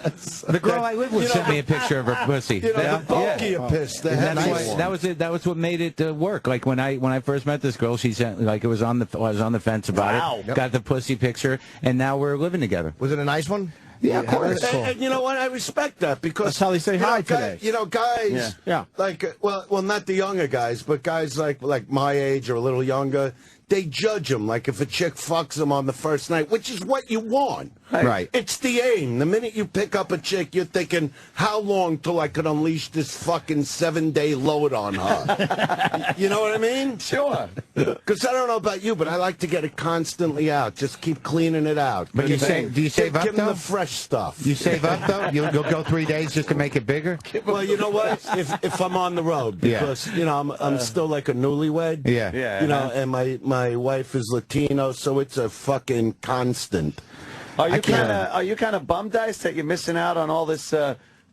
Speaker 8: The girl I live with sent me a picture of her pussy.
Speaker 9: The bulkier piss.
Speaker 8: That was what made it work. Like when I first met this girl, she sent I was on the fence about it. Got the pussy picture, and now we're living together.
Speaker 4: Was it a nice one?
Speaker 8: Yeah, of course.
Speaker 9: And you know what? I respect that because
Speaker 2: that's how they say hi today.
Speaker 9: Guys, like, well, not the younger guys, but guys like my age or a little younger, they judge them. Like if a chick fucks them on the first night, which is what you want.
Speaker 8: Right.
Speaker 9: It's the aim. The minute you pick up a chick, you're thinking, how long till I could unleash this fucking 7-day load on her? You know what I mean?
Speaker 3: Sure.
Speaker 9: Because I don't know about you, but I like to get it constantly out. Just keep cleaning it out.
Speaker 8: But do you save up,
Speaker 9: Give
Speaker 8: though?
Speaker 9: them the fresh stuff.
Speaker 8: You save up, though? You'll go 3 days just to make it bigger?
Speaker 9: Well, you know what? If I'm on the road, because, I'm still like a newlywed.
Speaker 8: Yeah.
Speaker 9: You know, and my wife is Latino, so it's a fucking constant.
Speaker 3: Are you kind of bummed, Dice, that you're missing out on all this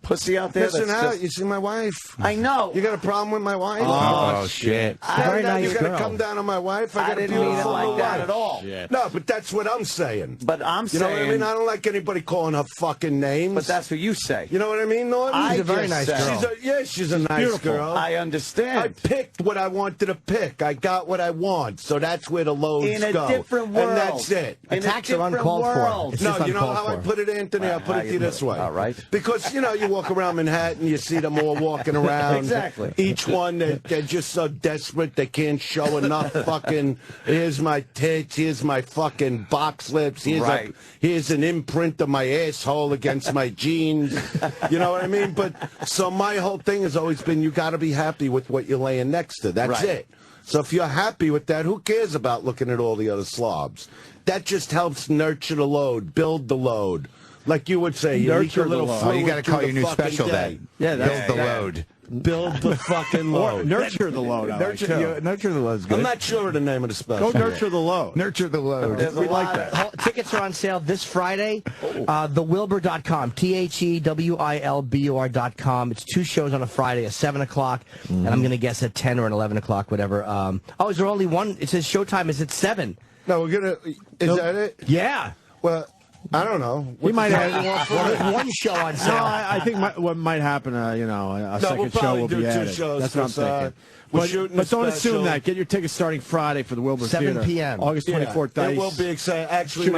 Speaker 3: pussy out there?
Speaker 9: Missing out? You see my wife?
Speaker 3: I know.
Speaker 9: You got a problem with my wife?
Speaker 8: Oh shit!
Speaker 9: Very nice girl. You got to come down on my wife. I
Speaker 3: didn't mean it like that at all.
Speaker 9: Shit. No, but that's what I'm saying.
Speaker 3: But I'm saying,
Speaker 9: you know what I mean? I don't like anybody calling her fucking names.
Speaker 3: But that's what you say.
Speaker 9: You know what I mean, Norton?
Speaker 4: She's a very nice girl.
Speaker 9: She's a nice girl.
Speaker 3: I understand.
Speaker 9: I picked what I wanted to pick. I got what I want, so that's where the loads go.
Speaker 3: In a different world.
Speaker 9: And that's it.
Speaker 4: Attacks are uncalled for.
Speaker 9: No, you know how I put it, Anthony? I'll put it to you this way.
Speaker 3: All right.
Speaker 9: Because, you walk around Manhattan, you see them all walking around.
Speaker 3: Exactly.
Speaker 9: Each one, they're just so desperate they can't show enough fucking, here's my tits, here's my fucking box lips, here's an imprint of my asshole against my jeans. You know what I mean? But, so my whole thing has always been, you got to be happy with what you're laying next to. That's it. So if you're happy with that, who cares about looking at all the other slobs? That just helps nurture the load, build the load. Like you would say, you leak a little fluid.
Speaker 8: You got to call your new special then.
Speaker 2: Yeah,
Speaker 8: build the load.
Speaker 9: Build the fucking load.
Speaker 2: Nurture the load.
Speaker 8: Nurture the load's good.
Speaker 9: I'm not sure of the name of the special.
Speaker 2: Go nurture the load.
Speaker 8: Nurture the load.
Speaker 2: We like that.
Speaker 4: Tickets are on sale this Friday. TheWilbur.com. TheWilbur.com. It's 2 shows on a Friday, a 7 o'clock, and I'm going to guess at 10 or at 11 o'clock, whatever. Is there only one? It says showtime is at 7.
Speaker 9: No, we're going to... Is that it?
Speaker 4: Yeah.
Speaker 9: Well... I don't know.
Speaker 2: We might have
Speaker 4: one show on sale.
Speaker 2: No, I think what might happen, a second show will be added. That's what I'm thinking. But don't assume that. Get your tickets starting Friday for the Wilbur
Speaker 4: 7
Speaker 2: Theater.
Speaker 4: p.m.
Speaker 2: August 24th.
Speaker 9: It will be exciting. Actually,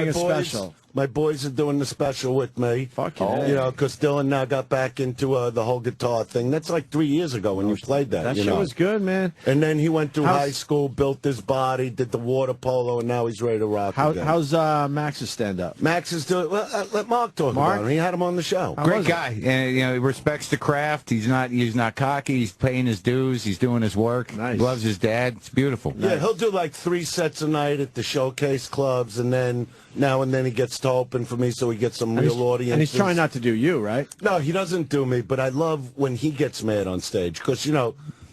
Speaker 9: my boys are doing the special with me.
Speaker 2: Fuck yeah.
Speaker 9: Because Dylan now got back into the whole guitar thing. That's like 3 years ago when you played that.
Speaker 2: That shit was good, man.
Speaker 9: And then he went through high school, built his body, did the water polo, and now he's ready to rock again.
Speaker 2: How's Max's stand-up?
Speaker 9: Max is doing... Well, let Mark talk about him. He had him on the show.
Speaker 8: Great guy. And, he respects the craft. He's not cocky. He's paying his dues. He's doing his work.
Speaker 2: Nice.
Speaker 8: Loves his dad. It's beautiful.
Speaker 9: Yeah, he'll do like 3 sets a night at the showcase clubs, and then now and then he gets to open for me so he gets some real audience.
Speaker 2: And he's trying not to do you, right?
Speaker 9: No, he doesn't do me, but I love when he gets mad on stage because,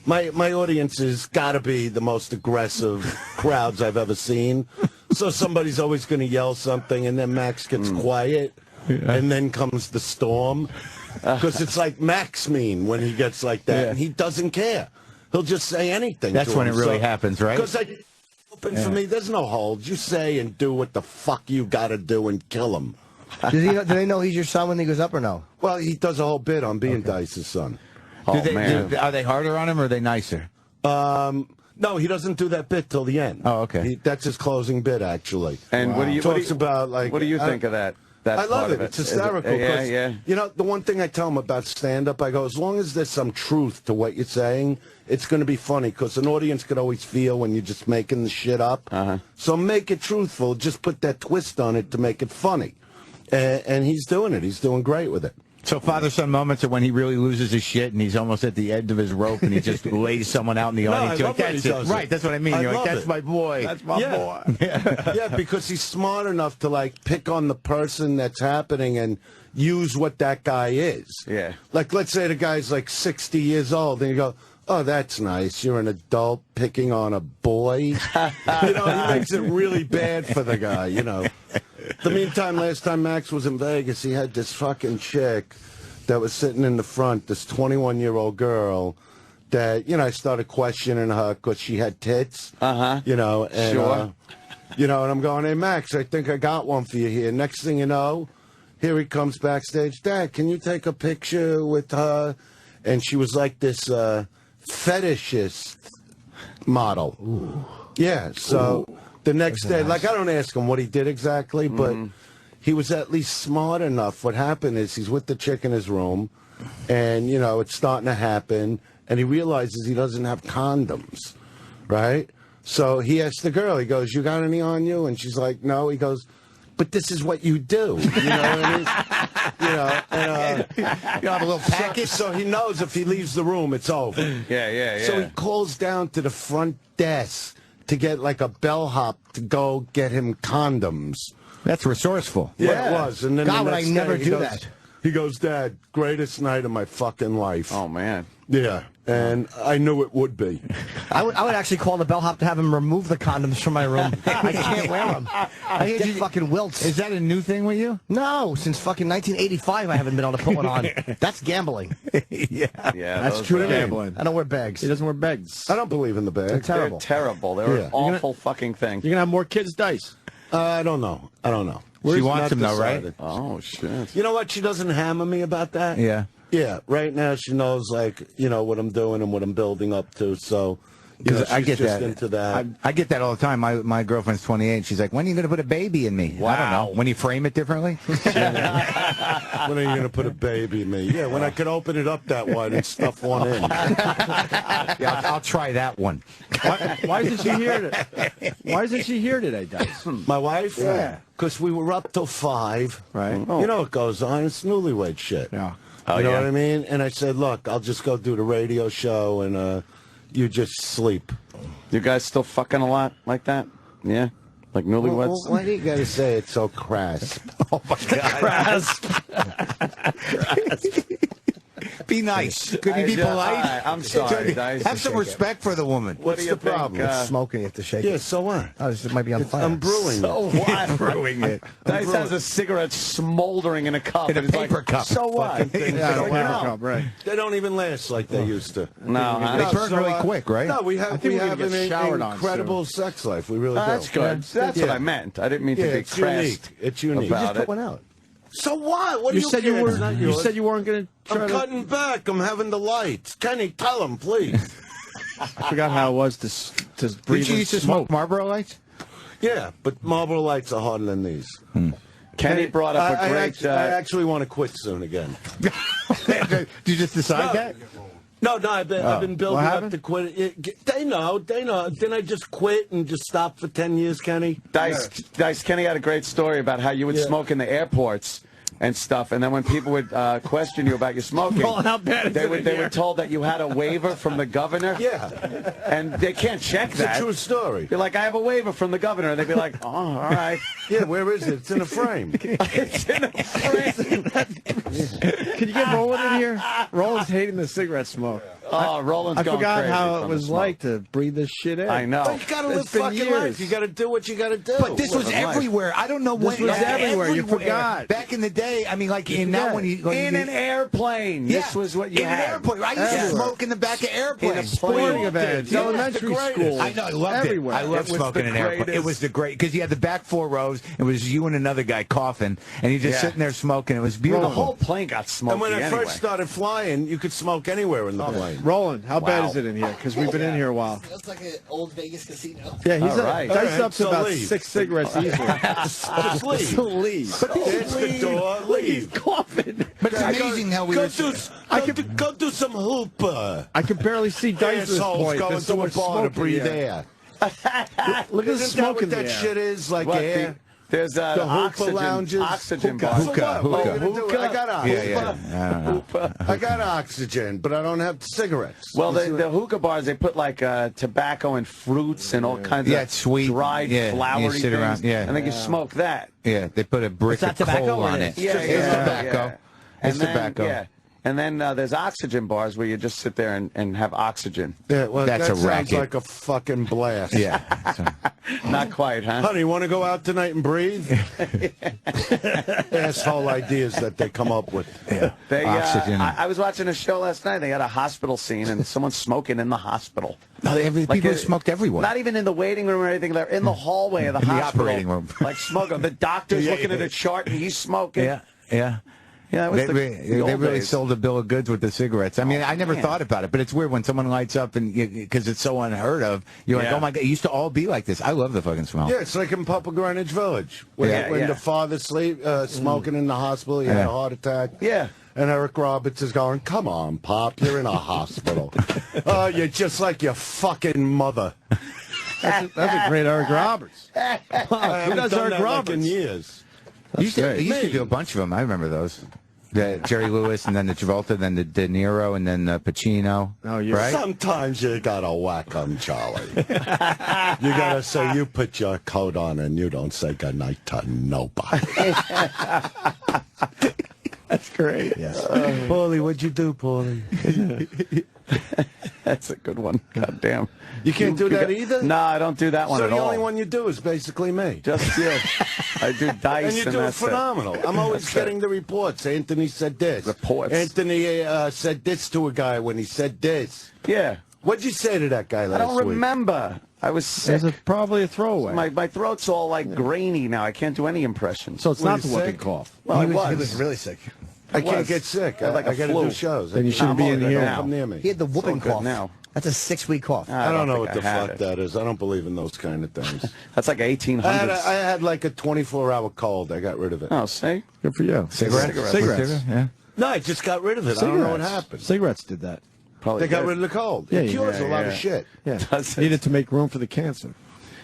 Speaker 9: my audience has got to be the most aggressive crowds I've ever seen. So somebody's always going to yell something, and then Max gets quiet, and then comes the storm. Because it's like Max mean when he gets like that, and he doesn't care. He'll just say anything.
Speaker 8: That's when it really happens, right?
Speaker 9: Because for me, there's no holds. You say and do what the fuck you got to do and kill him.
Speaker 4: Do they know he's your son when he goes up or no?
Speaker 9: Well, he does a whole bit on being Dice's son.
Speaker 8: Man. Are they harder on him or are they nicer?
Speaker 9: No, he doesn't do that bit till the end.
Speaker 8: Oh, okay.
Speaker 9: That's his closing bit, actually.
Speaker 3: And what do you
Speaker 9: talks about like?
Speaker 3: What do you think of that?
Speaker 9: I love it. It's hysterical.
Speaker 3: Yeah.
Speaker 9: The one thing I tell him about stand-up, I go, as long as there's some truth to what you're saying, it's going to be funny, because an audience could always feel when you're just making the shit up. So make it truthful. Just put that twist on it to make it funny. And he's doing it. He's doing great with it.
Speaker 8: So father-son moments are when he really loses his shit and he's almost at the end of his rope and he just lays someone out in the audience.
Speaker 9: I love
Speaker 8: that's it. Right, that's what I mean. You're like, that's my boy.
Speaker 2: That's my boy.
Speaker 9: Yeah, because he's smart enough to, like, pick on the person that's happening and use what that guy is.
Speaker 3: Yeah.
Speaker 9: Like, let's say the guy's, like, 60 years old, and you go, oh, that's nice. You're an adult picking on a boy. He makes it really bad for the guy, The meantime, last time Max was in Vegas, he had this fucking chick that was sitting in the front, this 21-year-old girl that, I started questioning her because she had tits. And,
Speaker 3: Sure.
Speaker 9: And I'm going, hey, Max, I think I got one for you here. Next thing you know, here he comes backstage. Dad, can you take a picture with her? And she was like this fetishist model.
Speaker 4: Ooh.
Speaker 9: Yeah, so the next day, I don't ask him what he did exactly, but he was at least smart enough. What happened is he's with the chick in his room, and, it's starting to happen, and he realizes he doesn't have condoms, right? So he asks the girl, he goes, you got any on you? And she's like, no. He goes, but this is what you do. You know what I mean? You have a little package? So he knows if he leaves the room, it's over.
Speaker 3: Yeah.
Speaker 9: So he calls down to the front desk to get like a bellhop to go get him condoms.
Speaker 8: That's resourceful.
Speaker 9: Yeah, it was. And then
Speaker 4: God,
Speaker 9: the
Speaker 4: would I
Speaker 9: next
Speaker 4: never
Speaker 9: day
Speaker 4: do that.
Speaker 9: He goes, Dad, greatest night of my fucking life.
Speaker 3: Oh, man.
Speaker 9: Yeah, and I knew it would be.
Speaker 4: I would actually call the bellhop to have him remove the condoms from my room. I can't wear them. I get fucking wilts.
Speaker 8: Is that a new thing with you?
Speaker 4: No, since fucking 1985 I haven't been able to put one on. That's gambling.
Speaker 8: Yeah,
Speaker 4: that's true gambling. I don't wear bags.
Speaker 2: He doesn't wear bags.
Speaker 9: I don't believe in the bag.
Speaker 4: They're terrible.
Speaker 3: They're terrible. They're an awful fucking thing.
Speaker 2: You're going to have more kids, Dice?
Speaker 9: I don't know.
Speaker 8: She wants him, though, right?
Speaker 3: Oh, shit.
Speaker 9: You know what? She doesn't hammer me about that.
Speaker 8: Yeah.
Speaker 9: Yeah, right now she knows, what I'm doing and what I'm building up to, so...
Speaker 8: Because I get
Speaker 9: just
Speaker 8: that.
Speaker 9: Into that.
Speaker 8: I get that all the time. My girlfriend's 28. She's like, when are you going to put a baby in me?
Speaker 9: Wow.
Speaker 8: I don't know. When you frame it differently?
Speaker 9: When are you going to put a baby in me? Yeah, when I could open it up that wide and stuff one in.
Speaker 8: Yeah, I'll try that one.
Speaker 2: Why isn't she here? Why isn't she here today, Dice?
Speaker 9: My wife?
Speaker 2: Yeah.
Speaker 9: Because we were up till 5.
Speaker 2: Right.
Speaker 9: Oh. You know what goes on. It's newlywed shit.
Speaker 2: Yeah.
Speaker 9: You know what I mean? And I said, look, I'll just go do the radio show and you just sleep.
Speaker 3: You guys still fucking a lot like that? Yeah? Like newlyweds?
Speaker 9: Well, why do you got to say it so crass?
Speaker 8: Oh, my God. Crass. Be nice. Could you be polite?
Speaker 3: I'm sorry, Dice.
Speaker 8: Have some respect for the woman.
Speaker 9: What's the problem?
Speaker 4: It's smoking, you have to shake it.
Speaker 9: Yeah, so what?
Speaker 4: Oh, it might be on fire.
Speaker 9: I'm brewing
Speaker 3: So
Speaker 9: it.
Speaker 3: what?
Speaker 8: Brewing it.
Speaker 3: Dice has a cigarette smoldering in a cup.
Speaker 8: In a
Speaker 3: and he's
Speaker 8: paper
Speaker 3: like,
Speaker 8: cup.
Speaker 3: So what?
Speaker 2: Yeah, a paper cup, right.
Speaker 9: They don't even last like they used to.
Speaker 3: No,
Speaker 8: They burn really quick, right?
Speaker 9: No, we
Speaker 2: I
Speaker 9: have
Speaker 2: think we're gonna
Speaker 9: an
Speaker 2: get showered on
Speaker 9: incredible sex life. We really do.
Speaker 3: that's good. That's what I meant. I didn't mean to be
Speaker 9: it's
Speaker 3: crass
Speaker 9: unique. It's unique.
Speaker 3: about
Speaker 4: Just put
Speaker 3: it.
Speaker 4: one out.
Speaker 9: So what? What do
Speaker 2: You said you
Speaker 9: care? It's
Speaker 2: were.
Speaker 9: not
Speaker 2: You
Speaker 9: yours.
Speaker 2: said you weren't going to try
Speaker 9: I'm
Speaker 2: to.
Speaker 9: cutting back. I'm having the lights. Kenny, tell him, please.
Speaker 2: I forgot how it was to breathe.
Speaker 8: Did you used to smoke Marlboro Lights?
Speaker 9: Yeah, but Marlboro Lights are harder than these.
Speaker 3: Kenny brought up a great...
Speaker 9: I actually want to quit soon again.
Speaker 8: Did you just decide that?
Speaker 9: No, I've been building
Speaker 2: What
Speaker 9: up
Speaker 2: happened?
Speaker 9: to quit. They know. Didn't I just quit and just stop for 10 years, Kenny?
Speaker 3: Dice, Kenny had a great story about how you would smoke in the airports and stuff, and then when people would question you about your smoking,
Speaker 2: How bad is
Speaker 3: they
Speaker 2: it
Speaker 3: were told that you had a waiver from the governor.
Speaker 9: Yeah.
Speaker 3: And they can't check
Speaker 9: It's
Speaker 3: that.
Speaker 9: a true story.
Speaker 3: You're like, I have a waiver from the governor. And they'd be like, oh, all right.
Speaker 9: Yeah, where is it? It's in a frame.
Speaker 3: It's in a frame.
Speaker 2: Can you get Roland in here? Roland's hating the cigarette smoke.
Speaker 3: Oh, Roland's
Speaker 2: I
Speaker 3: going
Speaker 2: forgot
Speaker 3: crazy
Speaker 2: how it
Speaker 3: from the
Speaker 2: was
Speaker 3: smoke.
Speaker 2: like to breathe this shit in.
Speaker 3: I know.
Speaker 9: But you gotta live
Speaker 2: It's been
Speaker 9: fucking
Speaker 2: years.
Speaker 9: life. You gotta do what you gotta do.
Speaker 8: But this was everywhere. I don't know when.
Speaker 2: This was everywhere. You forgot.
Speaker 8: Back in the day, I mean, like now when you
Speaker 3: In an airplane.
Speaker 8: Yeah.
Speaker 3: This was what you
Speaker 8: in
Speaker 3: had.
Speaker 8: an airplane. I used to smoke in the back of airplanes.
Speaker 2: Sporting events,
Speaker 8: Yeah.
Speaker 2: elementary school.
Speaker 8: I know. I loved
Speaker 2: everywhere.
Speaker 8: it. I loved
Speaker 3: It was
Speaker 8: smoking
Speaker 3: the
Speaker 8: in an airplane. It
Speaker 3: greatest.
Speaker 8: was the great because you had the back 4 rows. It was you and another guy coughing, and you just
Speaker 3: Yeah.
Speaker 8: sitting there smoking. It was
Speaker 3: The
Speaker 8: beautiful.
Speaker 3: whole plane got smoky
Speaker 9: And when I
Speaker 3: anyway.
Speaker 9: first started flying, you could smoke anywhere in the plane.
Speaker 2: Roland, how bad
Speaker 3: Wow.
Speaker 2: is it in here? Because we've been in here a while.
Speaker 4: That's like an old Vegas casino.
Speaker 2: Yeah, he's
Speaker 3: All right.
Speaker 2: Dice up to
Speaker 9: So
Speaker 2: about
Speaker 9: leave.
Speaker 2: 6 cigarettes easily.
Speaker 9: Just leave.
Speaker 2: So leave.
Speaker 9: There's the door. Leave.
Speaker 2: Coughing.
Speaker 8: But it's amazing how we
Speaker 9: Go
Speaker 8: were.
Speaker 9: do some hooper.
Speaker 2: I can barely see Dice at this
Speaker 9: Assholes
Speaker 2: point.
Speaker 9: going
Speaker 2: There's so
Speaker 9: to a
Speaker 2: much
Speaker 9: bar to
Speaker 2: smoke in
Speaker 9: breathe
Speaker 2: the
Speaker 9: air.
Speaker 2: Look at the
Speaker 9: Isn't that
Speaker 2: smoke
Speaker 9: what
Speaker 2: in
Speaker 9: that
Speaker 2: the air.
Speaker 9: shit is? Like
Speaker 3: What,
Speaker 9: air?
Speaker 3: There's
Speaker 9: The hookah
Speaker 3: oxygen
Speaker 9: lounges.
Speaker 3: bars.
Speaker 8: Hookah.
Speaker 9: What are you gonna do? I got
Speaker 8: Yeah. I don't know.
Speaker 9: I got oxygen, but I don't have cigarettes.
Speaker 3: Well, the hookah bars, they put like tobacco and fruits and all kinds
Speaker 8: Yeah,
Speaker 3: of
Speaker 8: it's sweet.
Speaker 3: dried
Speaker 8: Yeah,
Speaker 3: flowery
Speaker 8: you sit
Speaker 3: things.
Speaker 8: around, yeah.
Speaker 3: And then you smoke that.
Speaker 8: Yeah, they put a brick
Speaker 4: Is that
Speaker 8: of
Speaker 4: tobacco
Speaker 8: coal
Speaker 4: or
Speaker 8: on
Speaker 4: it
Speaker 8: it.
Speaker 4: is?
Speaker 3: Yeah,
Speaker 8: It's tobacco. It's
Speaker 3: And then,
Speaker 8: tobacco.
Speaker 3: Yeah. And then there's oxygen bars where you just sit there and have oxygen.
Speaker 9: Yeah, well,
Speaker 8: That's
Speaker 9: that
Speaker 8: a
Speaker 9: sounds
Speaker 8: racket.
Speaker 9: like a fucking blast.
Speaker 8: Yeah. So-
Speaker 3: Not quite, huh?
Speaker 9: Honey, you want to go out tonight and breathe? Asshole ideas that they come up with.
Speaker 3: Yeah. I was watching a show last night. They had a hospital scene, and someone's smoking in the hospital.
Speaker 8: No, people smoked everywhere.
Speaker 3: Not even in the waiting room or anything. They're in the hallway of the hospital.
Speaker 8: The operating room.
Speaker 3: Like smoking. The doctor's looking at a chart, and he's smoking.
Speaker 8: Yeah.
Speaker 3: Yeah,
Speaker 8: they really sold a bill of goods with the cigarettes. I mean, I never thought about it, but it's weird when someone lights up and because it's so unheard of. You're like, oh my god, it used to all be like this. I love the fucking smell.
Speaker 9: Yeah, it's like in Papa Greenwich Village when the father smoking in the hospital, he had a heart attack.
Speaker 3: Yeah.
Speaker 9: And Eric Roberts is going, come on, Pop, you're in a hospital. Oh, you're just like your fucking mother.
Speaker 2: That's a great Eric Roberts.
Speaker 9: I haven't
Speaker 2: does
Speaker 9: done
Speaker 2: Eric
Speaker 9: that
Speaker 2: Roberts?
Speaker 9: like in years.
Speaker 8: He used to do a bunch of them. I remember those. The Jerry Lewis, and then the Travolta, then the De Niro, and then the Pacino.
Speaker 2: Oh, you're
Speaker 8: right?
Speaker 9: Sometimes you gotta whack 'em, Charlie. You gotta say, you put your coat on and you don't say goodnight to nobody.
Speaker 2: That's great.
Speaker 9: Yes. Paulie, what'd you do, Paulie?
Speaker 3: That's a good one. God damn.
Speaker 9: You can't do that either?
Speaker 3: No, I don't do that one at all.
Speaker 9: So the only one you do is basically me.
Speaker 3: Just you. I do dice.
Speaker 9: And you do it phenomenal. I'm always getting the reports. Anthony said this.
Speaker 3: Reports.
Speaker 9: Anthony said this to a guy when he said this.
Speaker 3: Yeah.
Speaker 9: What'd you say to that guy last week?
Speaker 3: I don't remember. I was sick.
Speaker 2: Probably a throwaway.
Speaker 3: My throat's all like grainy now. I can't do any impressions.
Speaker 2: So it's not the whooping cough.
Speaker 3: Well,
Speaker 4: he was really sick.
Speaker 9: I can't get sick. I got to do shows.
Speaker 2: Then you shouldn't be in here.
Speaker 9: Don't come near me.
Speaker 4: He had the whooping cough.
Speaker 3: Now.
Speaker 4: That's a 6-week cough.
Speaker 9: I don't know what the fuck that is. I don't believe in those kind of things.
Speaker 3: That's like 1800s.
Speaker 9: I had like a 24-hour cold. I got rid of it.
Speaker 3: Oh, see?
Speaker 2: Good for you.
Speaker 8: Cigarettes. Yeah.
Speaker 9: No, I just got rid of it. I don't know what happened.
Speaker 2: Cigarettes did that.
Speaker 9: They got rid of the cold. It cures a lot of shit.
Speaker 2: Yeah. Needed to make room for the cancer.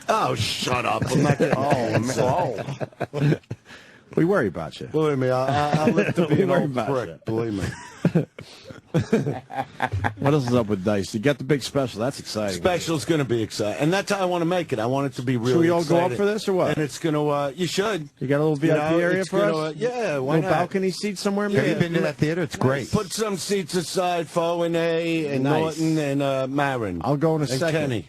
Speaker 9: Oh, shut up. I'm not getting
Speaker 2: We worry about you.
Speaker 9: Believe me, I'll live to be an old prick. Believe me.
Speaker 2: What else is up with Dice? You got the big special. That's exciting.
Speaker 9: Special's going to be exciting. And that's how I want to make it. I want it to be really
Speaker 2: Should we all
Speaker 9: exciting.
Speaker 2: go up for this or what?
Speaker 9: And it's going to, you should.
Speaker 2: You got a little VIP area for us?
Speaker 9: Yeah, why
Speaker 2: not? Balcony seat somewhere?
Speaker 8: Have you been to that theater? It's great.
Speaker 9: Put some seats aside for O&A and Norton and Marin.
Speaker 2: I'll go in a second.
Speaker 9: Kenny.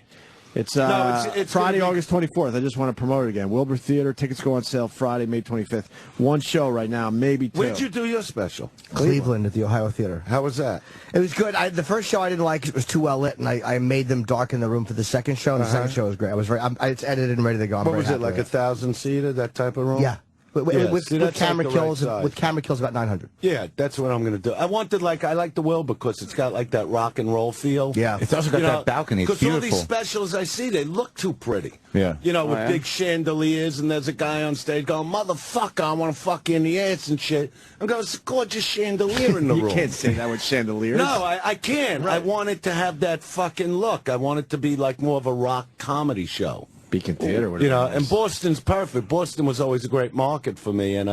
Speaker 2: It's,
Speaker 9: it's
Speaker 2: Friday, August 24th. I just want to promote it again. Wilbur Theater. Tickets go on sale Friday, May 25th. One show right now, maybe two.
Speaker 9: Where'd you do your special?
Speaker 4: Cleveland at the Ohio Theater.
Speaker 9: How was that?
Speaker 4: It was good. The first show I didn't like because it was too well lit, and I made them darken the room for the second show, and the second show was great. It's edited and ready to go.
Speaker 9: What was it, like 1,000-seater, that type of room?
Speaker 4: Yeah. With camera kills, with camera kills about 900.
Speaker 9: Yeah, that's what I'm going to do. I like the Will because it's got like that rock and roll feel.
Speaker 8: Yeah, it's also got that balcony. It's beautiful.
Speaker 9: Because all these specials I see, they look too pretty.
Speaker 8: Yeah.
Speaker 9: You know, with big chandeliers, and there's a guy on stage going, "Motherfucker, I want to fuck you in the ass and shit." I'm going, "It's a gorgeous chandelier in the room."
Speaker 2: You can't say that with chandeliers.
Speaker 9: No, I can't. Right. I want it to have that fucking look. I want it to be like more of a rock comedy show.
Speaker 2: Beacon Theater,
Speaker 9: you know, and Boston's perfect. Boston was always a great market for me, and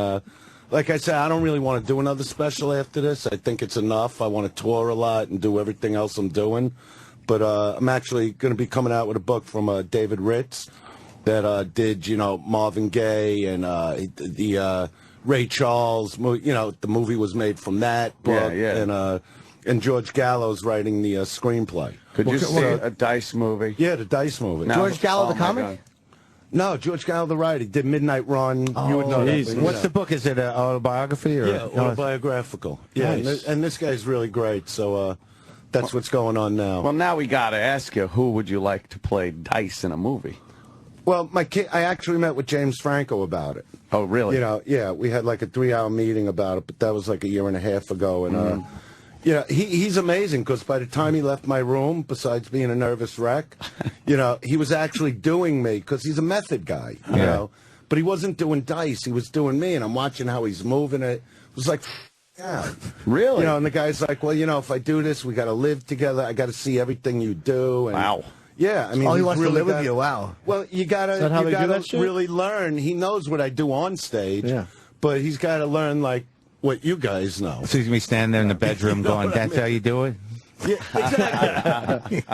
Speaker 9: like I said, I don't really want to do another special after this. I think it's enough. I want to tour a lot and do everything else I'm doing, but I'm actually going to be coming out with a book from David Ritz that did, Marvin Gaye and the Ray Charles. The movie was made from that book, and George Gallo's writing the screenplay.
Speaker 3: Could you see a Dice movie?
Speaker 9: Yeah, the Dice movie.
Speaker 4: No. George Gallo, the comic?
Speaker 9: No, George Gallo, the writer. He did Midnight Run.
Speaker 4: Oh,
Speaker 9: you would know that.
Speaker 8: What's the book? Is it an autobiography? Or?
Speaker 9: Yeah, autobiographical. Yeah,
Speaker 8: nice.
Speaker 9: and this guy's really great, so that's what's going on now.
Speaker 3: Well, now we got to ask you, who would you like to play Dice in a movie?
Speaker 9: Well, I actually met with James Franco about it.
Speaker 3: Oh, really?
Speaker 9: Yeah, we had like a 3-hour meeting about it, but that was like a year and a half ago, and he's amazing because by the time he left my room, besides being a nervous wreck, he was actually doing me because he's a method guy, you know. But he wasn't doing Dice; he was doing me, and I'm watching how he's moving it. It was like, yeah,
Speaker 3: really,
Speaker 9: And the guy's like, well, if I do this, we got to live together. I got to see everything you do. And,
Speaker 3: wow.
Speaker 9: Yeah, I mean,
Speaker 4: he wants to live with you. Wow.
Speaker 9: Well, you gotta really learn. He knows what I do on stage, but he's got to learn like what you guys know.
Speaker 8: So he's gonna be standing there in the bedroom going, "That's how you do it."
Speaker 9: Yeah, exactly.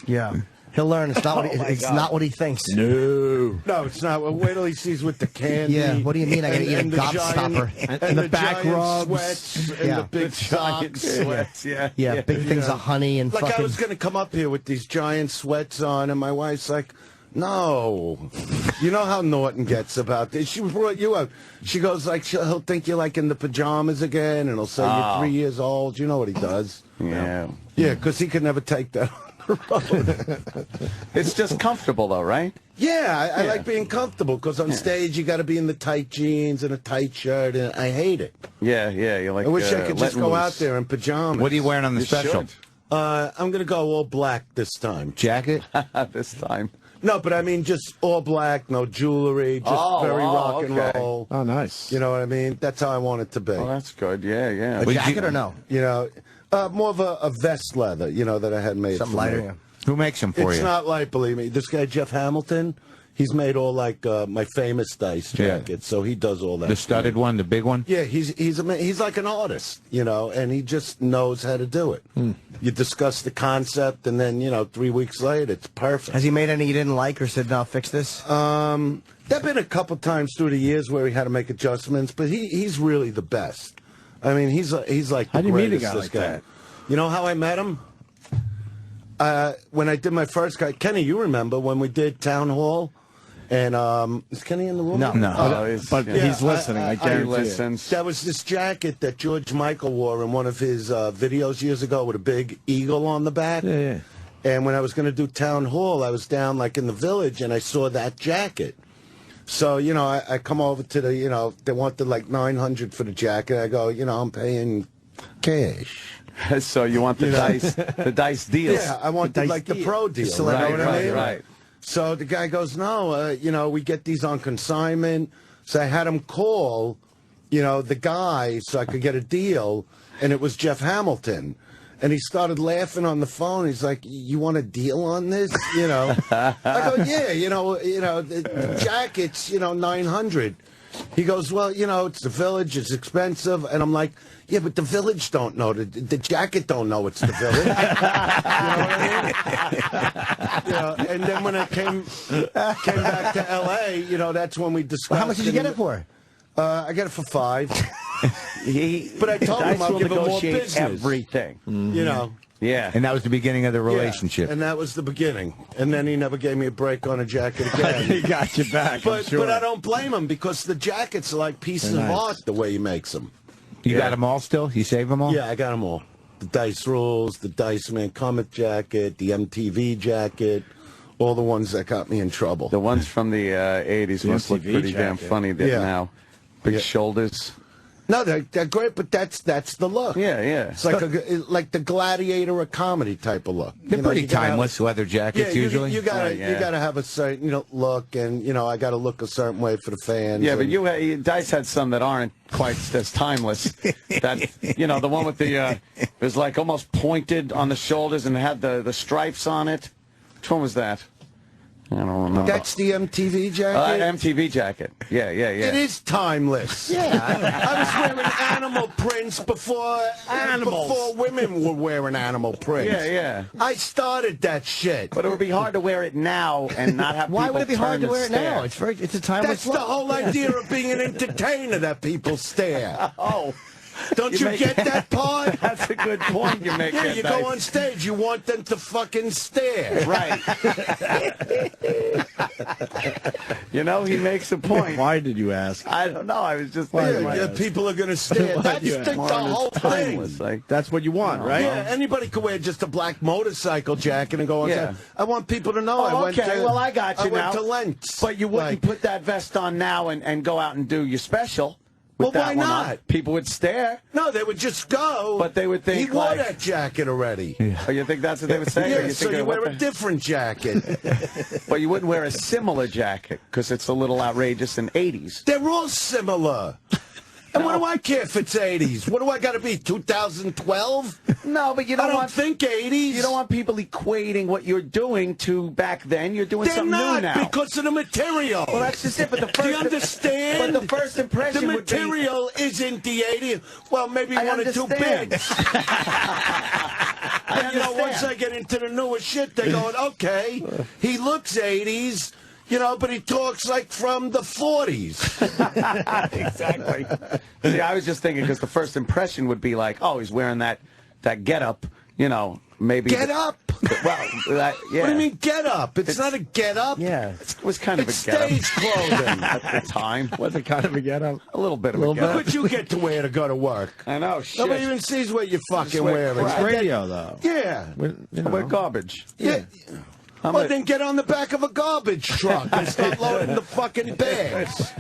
Speaker 4: Yeah. He'll learn. It's not what he thinks.
Speaker 9: No, it's not. Well, wait till he sees with the candy.
Speaker 4: Yeah. What do you mean? I got to eat a gobstopper
Speaker 9: and
Speaker 4: the
Speaker 9: back rubs, sweats, and the big socks.
Speaker 3: Sweats.
Speaker 4: Big things of honey and.
Speaker 9: Like
Speaker 4: fucking...
Speaker 9: I was going to come up here with these giant sweats on, and my wife's like, No. You know how Norton gets about this. She brought you up. She goes like, he'll think you're like in the pajamas again, and he'll say you're 3 years old. You know what he does.
Speaker 3: Yeah.
Speaker 9: Yeah, because he could never take that on the road.
Speaker 3: It's just comfortable, though, right?
Speaker 9: Yeah, I like being comfortable, because on stage you got to be in the tight jeans and a tight shirt, and I hate it.
Speaker 3: Yeah, you're like,
Speaker 9: I wish I could just go out there in pajamas.
Speaker 8: What are you wearing on the special?
Speaker 3: should.
Speaker 9: I'm going to go all black this time.
Speaker 8: Jacket?
Speaker 3: This time.
Speaker 9: No, but I mean just all black, no jewelry, just very rock and roll.
Speaker 2: Oh, nice.
Speaker 9: You know what I mean? That's how I want it to be.
Speaker 3: Oh, that's good. Yeah.
Speaker 4: A jacket or no?
Speaker 9: You know, more of a vest leather, you know, that I had made.
Speaker 4: Something
Speaker 9: for
Speaker 4: lighter,
Speaker 9: me.
Speaker 4: yeah.
Speaker 8: Who makes them for you?
Speaker 9: It's not light, believe me. This guy, Jeff Hamilton, he's made all, like, my famous Dice jackets, so he does all that.
Speaker 8: The studded one, the big one?
Speaker 9: Yeah, he's like an artist, you know, and he just knows how to do it. You discuss the concept, and then, 3 weeks later, it's perfect.
Speaker 4: Has he made any you didn't like or said, no, fix this?
Speaker 9: There've been a couple times through the years where he had to make adjustments, but he's really the best. I mean, he's like the
Speaker 2: How do you meet a
Speaker 9: greatest,
Speaker 2: guy
Speaker 9: this
Speaker 2: like
Speaker 9: guy.
Speaker 2: that?
Speaker 9: You know how I met him? When I did my first guy, Kenny, you remember when we did Town Hall? And is Kenny in the room?
Speaker 2: No. But he's listening. I guarantee you.
Speaker 9: That was this jacket that George Michael wore in one of his videos years ago with a big eagle on the back.
Speaker 2: Yeah.
Speaker 9: And when I was going to do Town Hall, I was down like in the Village, and I saw that jacket. So, I come over to the, they wanted like $900 for the jacket. I go, I'm paying cash.
Speaker 3: So you want the dice deals?
Speaker 9: Yeah, I want the pro deal. You know what I mean?
Speaker 3: Right.
Speaker 9: So the guy goes, no, we get these on consignment. So I had him call, the guy so I could get a deal, and it was Jeff Hamilton. And he started laughing on the phone. He's like, you want a deal on this? I go, yeah, the jacket's, $900. He goes, well, it's the Village, it's expensive. And I'm like, yeah, but the Village don't know. The jacket don't know it's the Village. You know what I mean? And then when I came back to L.A., that's when we discussed.
Speaker 4: Well, how much did you get it for?
Speaker 9: I got it for $5. But I told him I'll give him more business.
Speaker 3: Everything. Yeah.
Speaker 8: And that was the beginning of the relationship.
Speaker 9: Yeah, and that was the beginning. And then he never gave me a break on a jacket again.
Speaker 2: He got you back,
Speaker 9: but I don't blame him, because the jackets are like pieces of art the way he makes them.
Speaker 8: You got them all still? You save them all?
Speaker 9: Yeah, I got them all. The Dice Rules, the Dice Man comic jacket, the MTV jacket, all the ones that got me in trouble.
Speaker 3: The ones from the 80s must look pretty damn funny now. Big shoulders.
Speaker 9: No, they're great, but that's the look.
Speaker 3: Yeah.
Speaker 9: It's like the Gladiator of comedy type of look.
Speaker 8: They're pretty timeless leather jackets usually.
Speaker 9: You gotta have a certain look, and I gotta look a certain way for the fans.
Speaker 3: Yeah, but Dice had some that aren't quite as timeless. That the one with the it was like almost pointed on the shoulders and had the stripes on it. Which one was that? I don't remember.
Speaker 9: That's the MTV jacket?
Speaker 3: MTV jacket. Yeah.
Speaker 9: It is timeless.
Speaker 4: Yeah.
Speaker 9: I was wearing animal prints before women were wearing animal prints.
Speaker 3: Yeah.
Speaker 9: I started that shit.
Speaker 3: But it would be hard to wear it now and not have
Speaker 4: Why
Speaker 3: people
Speaker 4: would it be hard to
Speaker 3: turn
Speaker 4: wear it
Speaker 3: and stare.
Speaker 4: now? It's a timeless
Speaker 9: That's the whole idea of being an entertainer, that people stare.
Speaker 3: Oh.
Speaker 9: Don't you get that part?
Speaker 3: That's a good point you make.
Speaker 9: Yeah, you go on stage, you want them to fucking stare.
Speaker 3: Right. He makes a point.
Speaker 2: Why did you ask?
Speaker 3: I don't know. I was just
Speaker 9: people are going to stare. That's the whole thing.
Speaker 2: That's what you want, right?
Speaker 9: Yeah, anybody could wear just a black motorcycle jacket and go on stage. I want people to know I went to
Speaker 3: well, I got you
Speaker 9: I
Speaker 3: now.
Speaker 9: went to Lentz.
Speaker 3: But you wouldn't put that vest on now and go out and do your special.
Speaker 9: Well, why not?
Speaker 3: People would stare.
Speaker 9: No, they would just go.
Speaker 3: But they would think
Speaker 9: he wore that jacket already.
Speaker 3: Oh, you think that's what they would say?
Speaker 9: Yeah, so you wear a different jacket.
Speaker 3: But you wouldn't wear a similar jacket because it's a little outrageous in 80s.
Speaker 9: They're all similar. And what do I care if it's 80s? What do I got to be, 2012?
Speaker 3: No, but you
Speaker 9: don't want to think 80s.
Speaker 3: You don't want people equating what you're doing to back then. You're doing something new now.
Speaker 9: Because of the material.
Speaker 3: Well, that's just it. But
Speaker 9: do you understand?
Speaker 3: But the first impression
Speaker 9: the material isn't the 80s. Well, maybe one or two bits. And, once I get into the newer shit, they're going, okay, he looks 80s. But he talks like from the 40s.
Speaker 3: Exactly. See, I was just thinking because the first impression would be like, oh, he's wearing that getup, maybe.
Speaker 9: Get up.
Speaker 3: Well,
Speaker 9: What do you mean get up? It's not a get up.
Speaker 3: Yeah, it was kind of
Speaker 9: it's
Speaker 3: a get up.
Speaker 9: stage clothing
Speaker 3: at the time.
Speaker 2: Was it kind of a get up?
Speaker 3: A little bit of a get up.
Speaker 9: What you get to wear to go to work?
Speaker 3: I know. Shit.
Speaker 9: Nobody even sees what you're fucking wearing.
Speaker 2: It's radio, though.
Speaker 9: Yeah.
Speaker 3: We're garbage.
Speaker 9: Yeah. Well, then get on the back of a garbage truck and start loading the fucking bags.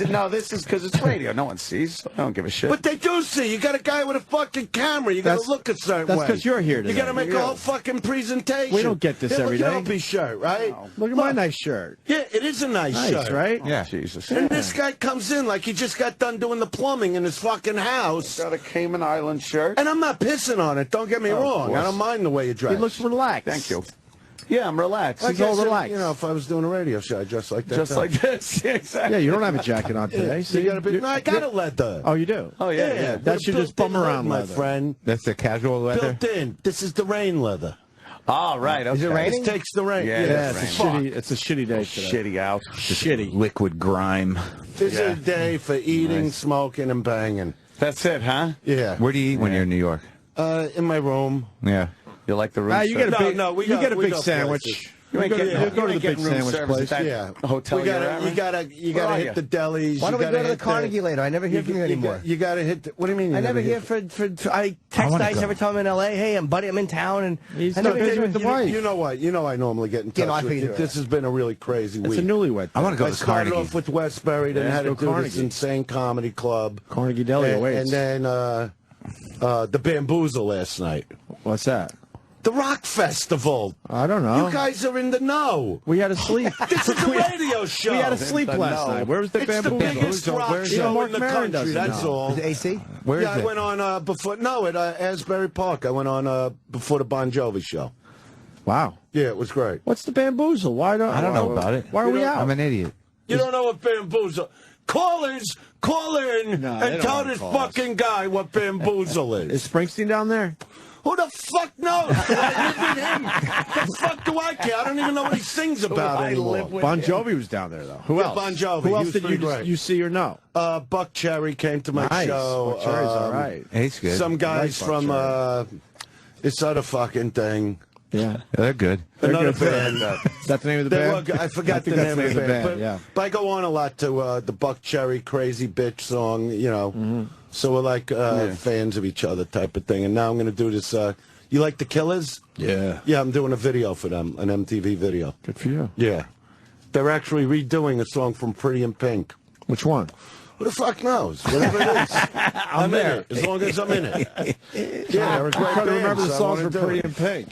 Speaker 3: No, this is because it's radio. No one sees. I don't give a shit.
Speaker 9: But they do see. You got a guy with a fucking camera. You got to look a certain way.
Speaker 2: That's because you're here today.
Speaker 9: You got to make a whole fucking presentation.
Speaker 2: We don't get this every
Speaker 9: look
Speaker 2: day.
Speaker 9: at Opie's shirt, right?
Speaker 2: No. Look at my nice shirt.
Speaker 9: Yeah, it is a nice shirt.
Speaker 2: Right?
Speaker 3: Yeah. Jesus.
Speaker 9: And this guy comes in like he just got done doing the plumbing in his fucking house.
Speaker 3: Got a Cayman Island shirt.
Speaker 9: And I'm not pissing on it. Don't get me wrong. I don't mind the way you dress.
Speaker 2: He looks relaxed.
Speaker 3: Thank you. Yeah, I'm relaxed.
Speaker 9: He's all relaxed. You know, if I was doing a radio show, I'd dress like that.
Speaker 3: Just like this. Yeah, exactly.
Speaker 2: Yeah, you don't have a jacket on today.
Speaker 9: So you got a big. No, I got a leather.
Speaker 2: Oh, you do?
Speaker 3: Oh, yeah.
Speaker 2: That should just bum around,
Speaker 9: my
Speaker 2: leather.
Speaker 9: friend.
Speaker 8: That's the casual leather?
Speaker 9: Built in. This is the rain leather.
Speaker 3: Oh, right. Okay.
Speaker 4: Is it raining?
Speaker 9: This takes the rain.
Speaker 3: Yeah,
Speaker 2: It's a shitty day today.
Speaker 3: Shitty out.
Speaker 2: Shitty.
Speaker 8: Liquid grime.
Speaker 9: This is a day for eating, smoking, and banging.
Speaker 3: That's it, huh?
Speaker 9: Yeah.
Speaker 8: Where do you eat when you're in New York?
Speaker 9: In my room.
Speaker 8: Yeah.
Speaker 3: You like the room
Speaker 2: You get a big,
Speaker 9: we
Speaker 2: you get a
Speaker 9: we
Speaker 2: big
Speaker 9: go
Speaker 2: sandwich.
Speaker 9: places.
Speaker 3: You ain't getting
Speaker 2: go to the big sandwich place.
Speaker 9: Yeah.
Speaker 3: Hotel.
Speaker 9: You gotta hit the delis.
Speaker 4: Why don't we go to the Carnegie later? I never hear from you anymore.
Speaker 9: You gotta hit the, what do you mean?
Speaker 4: I never hear for I text guys every time I'm in L.A. Hey, I'm in town, and
Speaker 2: he's
Speaker 4: I never
Speaker 2: busy
Speaker 4: hear
Speaker 2: with the wife.
Speaker 9: You know what? You know I normally get in touch with you. This has been a really crazy week.
Speaker 2: It's a newlywed.
Speaker 8: I want to go
Speaker 9: I
Speaker 8: to
Speaker 9: started
Speaker 8: Carnegie.
Speaker 9: off with Westbury, then had to do this insane comedy club.
Speaker 2: Carnegie Deli awaits.
Speaker 9: And then the Bamboozle last night.
Speaker 2: What's that?
Speaker 9: The Rock Festival.
Speaker 2: I don't know.
Speaker 9: You guys are in the know.
Speaker 2: We had to sleep.
Speaker 9: This is a radio show.
Speaker 2: We had to sleep last night. Where was the Bamboozle?
Speaker 9: It's the biggest rock show in the country, that's all.
Speaker 4: Is it AC?
Speaker 8: Where is
Speaker 9: I went on before, at Asbury Park. I went on before the Bon Jovi show.
Speaker 2: Wow.
Speaker 9: Yeah, it was great.
Speaker 2: What's the Bamboozle?
Speaker 8: I don't know about it.
Speaker 2: Why are we out?
Speaker 8: I'm an idiot.
Speaker 9: You don't know what Bamboozle... Callers, call in and tell this fucking guy what Bamboozle is.
Speaker 2: Is Springsteen down there?
Speaker 9: Who the fuck knows? Do I live with him? The fuck do I care? I don't even know what he sings about anymore.
Speaker 2: Bon Jovi was down there, though. Who else?
Speaker 9: Bon Jovi.
Speaker 2: Who else did you see or know?
Speaker 9: Buck Cherry came to my show.
Speaker 2: Buck Cherry's all right.
Speaker 8: He's good.
Speaker 9: Some guys from this other fucking thing.
Speaker 2: Yeah.
Speaker 8: They're good.
Speaker 9: Another band.
Speaker 2: Is that the name of the band?
Speaker 9: I forgot the name of the band. But I go on a lot to the Buck Cherry Crazy Bitch song, you know.
Speaker 2: Mm-hmm.
Speaker 9: So we're like fans of each other type of thing. And now I'm going to do this. You like The Killers?
Speaker 2: Yeah.
Speaker 9: Yeah, I'm doing a video for them, an MTV video.
Speaker 2: Good for you.
Speaker 9: Yeah. They're actually redoing a song from Pretty in Pink.
Speaker 2: Which one?
Speaker 9: Who the fuck knows? Whatever it is. I'm in it, as long as I'm in it. Yeah, they're a great
Speaker 2: I'm trying to
Speaker 9: band,
Speaker 2: remember the
Speaker 9: so I
Speaker 2: songs
Speaker 9: wanna
Speaker 2: from
Speaker 9: do
Speaker 2: Pretty
Speaker 9: it.
Speaker 2: in Pink.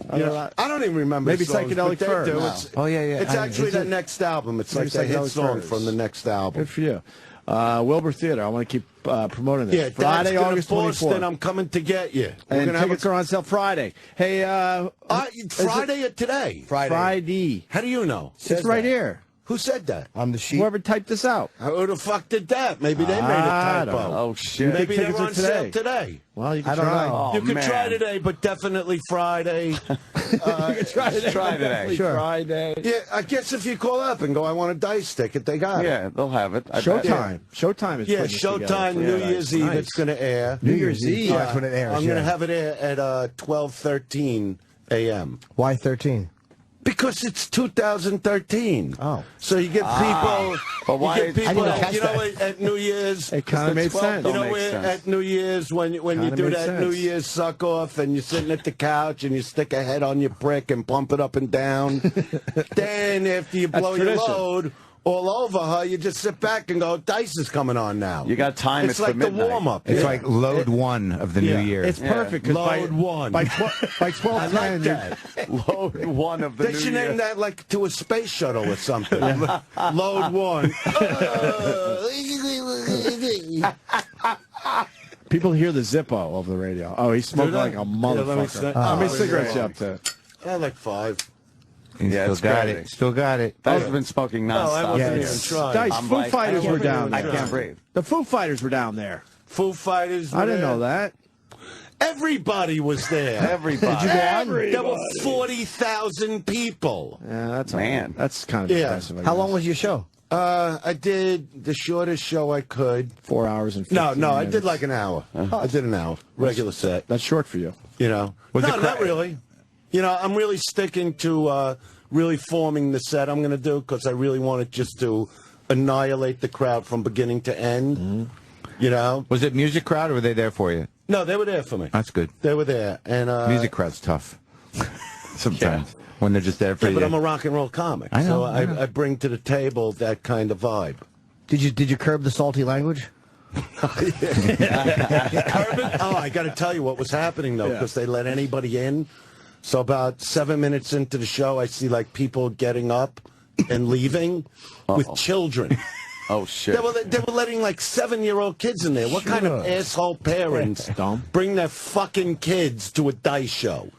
Speaker 9: I don't even remember
Speaker 2: Maybe
Speaker 9: the songs,
Speaker 2: Psychedelic
Speaker 9: but they
Speaker 2: Furs.
Speaker 9: do.
Speaker 2: No.
Speaker 9: It's,
Speaker 8: Oh, yeah.
Speaker 9: It's actually their next album. It's like the hit
Speaker 2: Psychedelic
Speaker 9: song
Speaker 2: Furs.
Speaker 9: from the next album.
Speaker 2: Good for you. Wilbur Theater. I want to keep promoting this.
Speaker 9: Yeah,
Speaker 2: Friday,
Speaker 9: Dad's
Speaker 2: August
Speaker 9: gonna
Speaker 2: 24th.
Speaker 9: Boston, I'm coming to get you.
Speaker 2: And tickets are on sale Friday. Hey,
Speaker 9: Friday or today?
Speaker 2: Friday.
Speaker 9: How do you know?
Speaker 2: It's right here.
Speaker 9: Who said that?
Speaker 4: On the sheet.
Speaker 2: Whoever typed this out.
Speaker 9: Who the fuck did that? Maybe they made a
Speaker 2: I
Speaker 9: typo.
Speaker 2: don't know.
Speaker 3: Oh, shit.
Speaker 9: Maybe they're
Speaker 2: Tickets are
Speaker 9: on sale today.
Speaker 2: Well, you can
Speaker 4: I don't
Speaker 2: try.
Speaker 4: know.
Speaker 9: You can
Speaker 3: man.
Speaker 9: try today, but definitely Friday.
Speaker 2: You can try today.
Speaker 3: Try today.
Speaker 2: Definitely
Speaker 4: Sure.
Speaker 2: Friday.
Speaker 9: Yeah, I guess if you call up and go, I want a dice ticket, they got it.
Speaker 3: Yeah, they'll have it. I bet.
Speaker 2: Showtime. Showtime is
Speaker 9: Yeah,
Speaker 2: putting this together.
Speaker 9: Showtime, New Year's Eve, it's going to air.
Speaker 4: New Year's Eve. That's when it airs.
Speaker 9: I'm going to have it air at 12:13 a.m.
Speaker 4: Why 13?
Speaker 9: Because it's 2013.
Speaker 4: Oh.
Speaker 9: So you get people,
Speaker 3: But why-
Speaker 9: you get people,
Speaker 4: I didn't catch
Speaker 9: you know,
Speaker 4: that.
Speaker 9: at New Year's,
Speaker 2: It kind of made sense.
Speaker 9: you know,
Speaker 3: Don't make sense.
Speaker 9: at New Year's when you
Speaker 2: Kinda
Speaker 9: do
Speaker 2: made
Speaker 9: that
Speaker 2: sense.
Speaker 9: New Year's suck off and you're sitting at the couch and you stick a head on your brick and pump it up and down. Then after you blow your
Speaker 2: tradition.
Speaker 9: load all over her, you just sit back and go, dice is coming on now.
Speaker 3: You got time.
Speaker 9: It's
Speaker 3: for
Speaker 9: like the
Speaker 3: midnight.
Speaker 9: warm up.
Speaker 8: It's like load one of the new year.
Speaker 2: It's perfect because
Speaker 9: Load one.
Speaker 2: by 12:10,
Speaker 9: I like that.
Speaker 3: Load one of the
Speaker 9: They
Speaker 3: new
Speaker 9: should
Speaker 3: year.
Speaker 9: name that like to a space shuttle or something. Load one.
Speaker 2: people hear the Zippo over the radio. Oh, he's smoking
Speaker 9: Do they?
Speaker 2: like a
Speaker 9: Yeah, let me
Speaker 2: motherfucker.
Speaker 9: see.
Speaker 2: How many
Speaker 9: Oh,
Speaker 2: cigarettes
Speaker 9: yeah.
Speaker 2: you up to?
Speaker 9: I like 5.
Speaker 3: Yeah,
Speaker 8: Still
Speaker 3: it's
Speaker 8: got
Speaker 3: crazy.
Speaker 8: it. Still got it.
Speaker 3: I've been smoking
Speaker 9: I
Speaker 3: nonstop.
Speaker 9: wasn't
Speaker 4: Yeah,
Speaker 9: even trying.
Speaker 2: Dice,
Speaker 3: I'm
Speaker 2: Foo
Speaker 3: like,
Speaker 2: Fighters
Speaker 3: I
Speaker 2: were
Speaker 3: can't
Speaker 2: down
Speaker 3: breathe.
Speaker 2: there.
Speaker 3: I can't breathe.
Speaker 2: The Foo Fighters were down there.
Speaker 9: Foo Fighters.
Speaker 2: I didn't
Speaker 9: were
Speaker 2: know
Speaker 9: there.
Speaker 2: that.
Speaker 9: Everybody was there.
Speaker 3: Everybody.
Speaker 4: Did you go on?
Speaker 9: There were 40,000 people.
Speaker 2: Yeah, that's
Speaker 3: Man.
Speaker 2: That's kind of
Speaker 9: Yeah.
Speaker 2: expensive. I
Speaker 4: How
Speaker 2: guess.
Speaker 4: long was your show?
Speaker 9: I did the shortest show I could.
Speaker 2: 4 hours and 15
Speaker 9: No, I
Speaker 2: minutes.
Speaker 9: did like an hour. I did an hour. Regular set.
Speaker 2: That's short for you.
Speaker 9: You know.
Speaker 8: Was
Speaker 9: no,
Speaker 8: the
Speaker 9: not really. You know, I'm really sticking to really forming the set I'm going to do because I really want it just to annihilate the crowd from beginning to end.
Speaker 8: Mm-hmm.
Speaker 9: You know?
Speaker 8: Was it music crowd or were they there for you?
Speaker 9: No, they were there for me.
Speaker 8: That's good.
Speaker 9: They were there. And
Speaker 8: music crowd's tough. Sometimes. When they're just there for you.
Speaker 9: But I'm a rock and roll comic.
Speaker 8: I know,
Speaker 9: So
Speaker 8: I know.
Speaker 9: I bring to the table that kind of vibe.
Speaker 4: Did you curb the salty language?
Speaker 9: Oh, I got to tell you what was happening, though, because they let anybody in. So about 7 minutes into the show, I see, like, people getting up and leaving with children.
Speaker 3: Oh, shit.
Speaker 9: They were letting, like, 7-year-old kids in there. What kind of asshole parents bring their fucking kids to a dice show?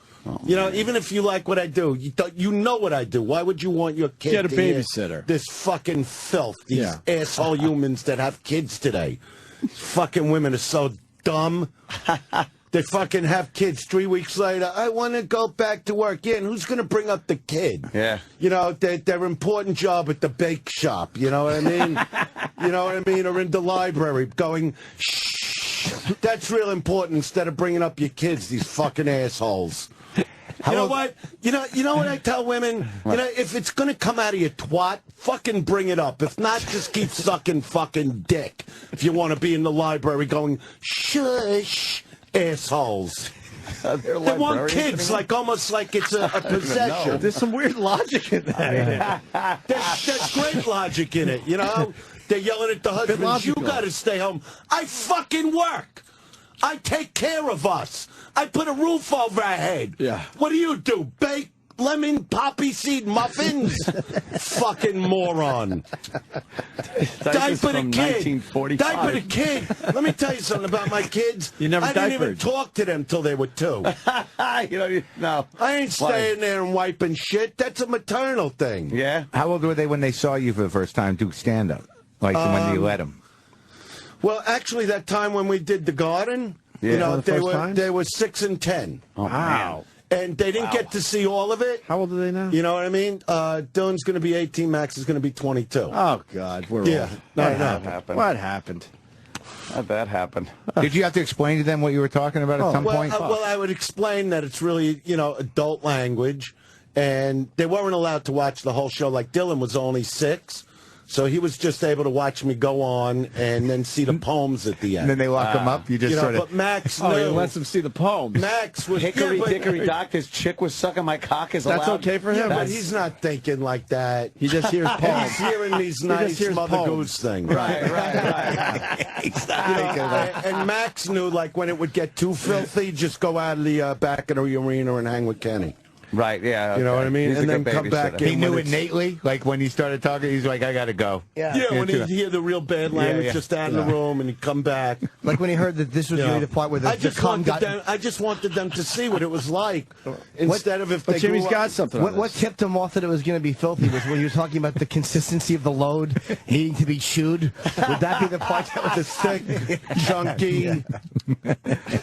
Speaker 9: You know, even if you like what I do, you know what I do. Why would you want your kid
Speaker 2: Get a
Speaker 9: to hear
Speaker 2: babysitter.
Speaker 9: this fucking filth, these asshole humans that have kids today? Fucking women are so dumb. They fucking have kids 3 weeks later. I want to go back to work. Yeah, and who's going to bring up the kid?
Speaker 3: Yeah.
Speaker 9: You know, their important job at the bake shop. You know what I mean? You know what I mean? Or in the library going, shh. That's real important instead of bringing up your kids, these fucking assholes. You know what? You know what I tell women? You know, if it's going to come out of your twat, fucking bring it up. If not, just keep sucking fucking dick. If you want to be in the library going, shush, assholes. They want kids almost like it's a possession.
Speaker 2: There's some weird logic in that.
Speaker 9: There's great logic in it, you know? They're yelling at the husbands, you got to stay home. I fucking work. I take care of us. I put a roof over our head.
Speaker 2: Yeah.
Speaker 9: What do? Bake lemon poppy seed muffins? Fucking moron. Diaper the kid. Diaper the kid. Let me tell you something about my kids.
Speaker 2: You never
Speaker 9: I didn't even
Speaker 2: diapered.
Speaker 9: talk to them till they were 2.
Speaker 3: No.
Speaker 9: I ain't staying there and wiping shit. That's a maternal thing.
Speaker 3: Yeah?
Speaker 8: How old were they when they saw you for the first time do stand-up? Like when you let them?
Speaker 9: Well, actually, that time when we did the garden, you know, they were 6 and 10.
Speaker 3: Oh, wow.
Speaker 9: And they didn't get to see all of it.
Speaker 2: How old are they now?
Speaker 9: You know what I mean? Dylan's going to be 18. Max is going to be 22.
Speaker 2: Oh, God. We're
Speaker 9: Yeah.
Speaker 2: all...
Speaker 3: happened.
Speaker 2: What happened?
Speaker 3: That happened.
Speaker 8: Did you have to explain to them what you were talking about at some point?
Speaker 9: Well, I would explain that it's really, you know, adult language. And they weren't allowed to watch the whole show. Like, Dylan was only 6. So he was just able to watch me go on and then see the poems at the end.
Speaker 8: And then they lock him up? You just sort of...
Speaker 9: But Max
Speaker 2: he
Speaker 9: knew.
Speaker 2: lets him see the poems.
Speaker 9: Max was...
Speaker 3: Hickory dickory dock, this chick was sucking my cock is
Speaker 2: That's
Speaker 3: allowed.
Speaker 2: okay for him?
Speaker 9: But he's not thinking like that.
Speaker 2: He just hears poems.
Speaker 9: He's hearing these nice Mother Goose things.
Speaker 3: Right.
Speaker 9: And Max knew, like, when it would get too filthy, just go out of the back of the arena and hang with Kenny.
Speaker 3: Right, yeah. Okay.
Speaker 9: You know what I mean?
Speaker 3: He's
Speaker 9: and
Speaker 3: a
Speaker 9: then
Speaker 3: good
Speaker 9: come back
Speaker 3: babysitter.
Speaker 9: in.
Speaker 8: He knew innately? Like, when he started talking, he's like, I got to go.
Speaker 9: Yeah, when he'd hear the real bad language just out in the room and he'd come back.
Speaker 4: Like when he heard that this was really the part where the cum got...
Speaker 9: I just wanted them to see what it was like instead of if
Speaker 2: But
Speaker 9: they
Speaker 2: Jimmy's
Speaker 9: grew
Speaker 2: got
Speaker 9: up.
Speaker 2: something
Speaker 4: What tipped him off that it was going to be filthy was when you were talking about the consistency of the load needing to be chewed. Would that be the part that was
Speaker 9: The thick, chunky.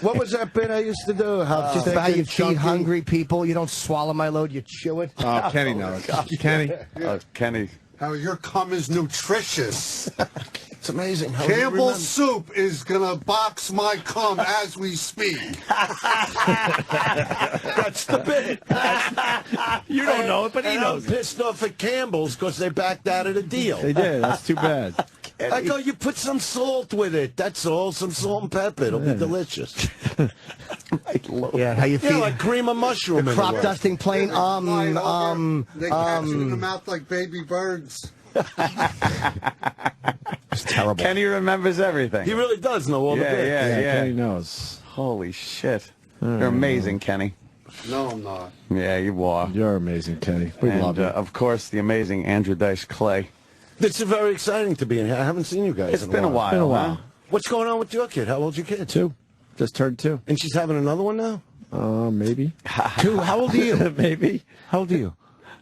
Speaker 9: What was that bit I used to do? How
Speaker 4: just
Speaker 9: thick
Speaker 4: about you
Speaker 9: and
Speaker 4: feed
Speaker 9: chunky?
Speaker 4: hungry people. You don't swallow my load, you chew it.
Speaker 2: Oh, Kenny knows. Kenny.
Speaker 3: Kenny.
Speaker 12: How your cum is nutritious.
Speaker 9: It's amazing. How you
Speaker 12: Campbell's
Speaker 9: remember.
Speaker 12: soup is going to box my cum as we speak.
Speaker 9: That's the bit.
Speaker 2: You don't know it, but he knows
Speaker 9: I'm pissed off at Campbell's because they backed out of the deal.
Speaker 2: They did. That's too bad.
Speaker 9: I go, you put some salt with it. That's all. Some salt and pepper. It'll be delicious.
Speaker 4: Yeah, how you feed...
Speaker 9: Yeah, like cream of mushroom.
Speaker 4: the
Speaker 9: in
Speaker 4: crop
Speaker 9: a way.
Speaker 4: dusting plane.
Speaker 12: They catch it in the mouth like baby birds.
Speaker 8: It's terrible.
Speaker 3: Kenny remembers everything.
Speaker 9: He really does know all the bits.
Speaker 3: Yeah.
Speaker 2: Kenny knows.
Speaker 3: Holy shit. You're amazing, Kenny.
Speaker 12: No, I'm not.
Speaker 3: Yeah, you are.
Speaker 2: You're amazing, Kenny. We
Speaker 3: And,
Speaker 2: love you.
Speaker 3: of course, the amazing Andrew Dice Clay.
Speaker 9: It's very exciting to be in here. I haven't seen you guys
Speaker 3: It's
Speaker 9: in
Speaker 3: been a while.
Speaker 2: It's been a while.
Speaker 3: huh?
Speaker 9: What's going on with your kid? How old's your kid?
Speaker 2: 2. Just turned 2.
Speaker 9: And she's having another one now?
Speaker 2: Maybe.
Speaker 8: 2? How old are you?
Speaker 2: Maybe.
Speaker 8: How old are you?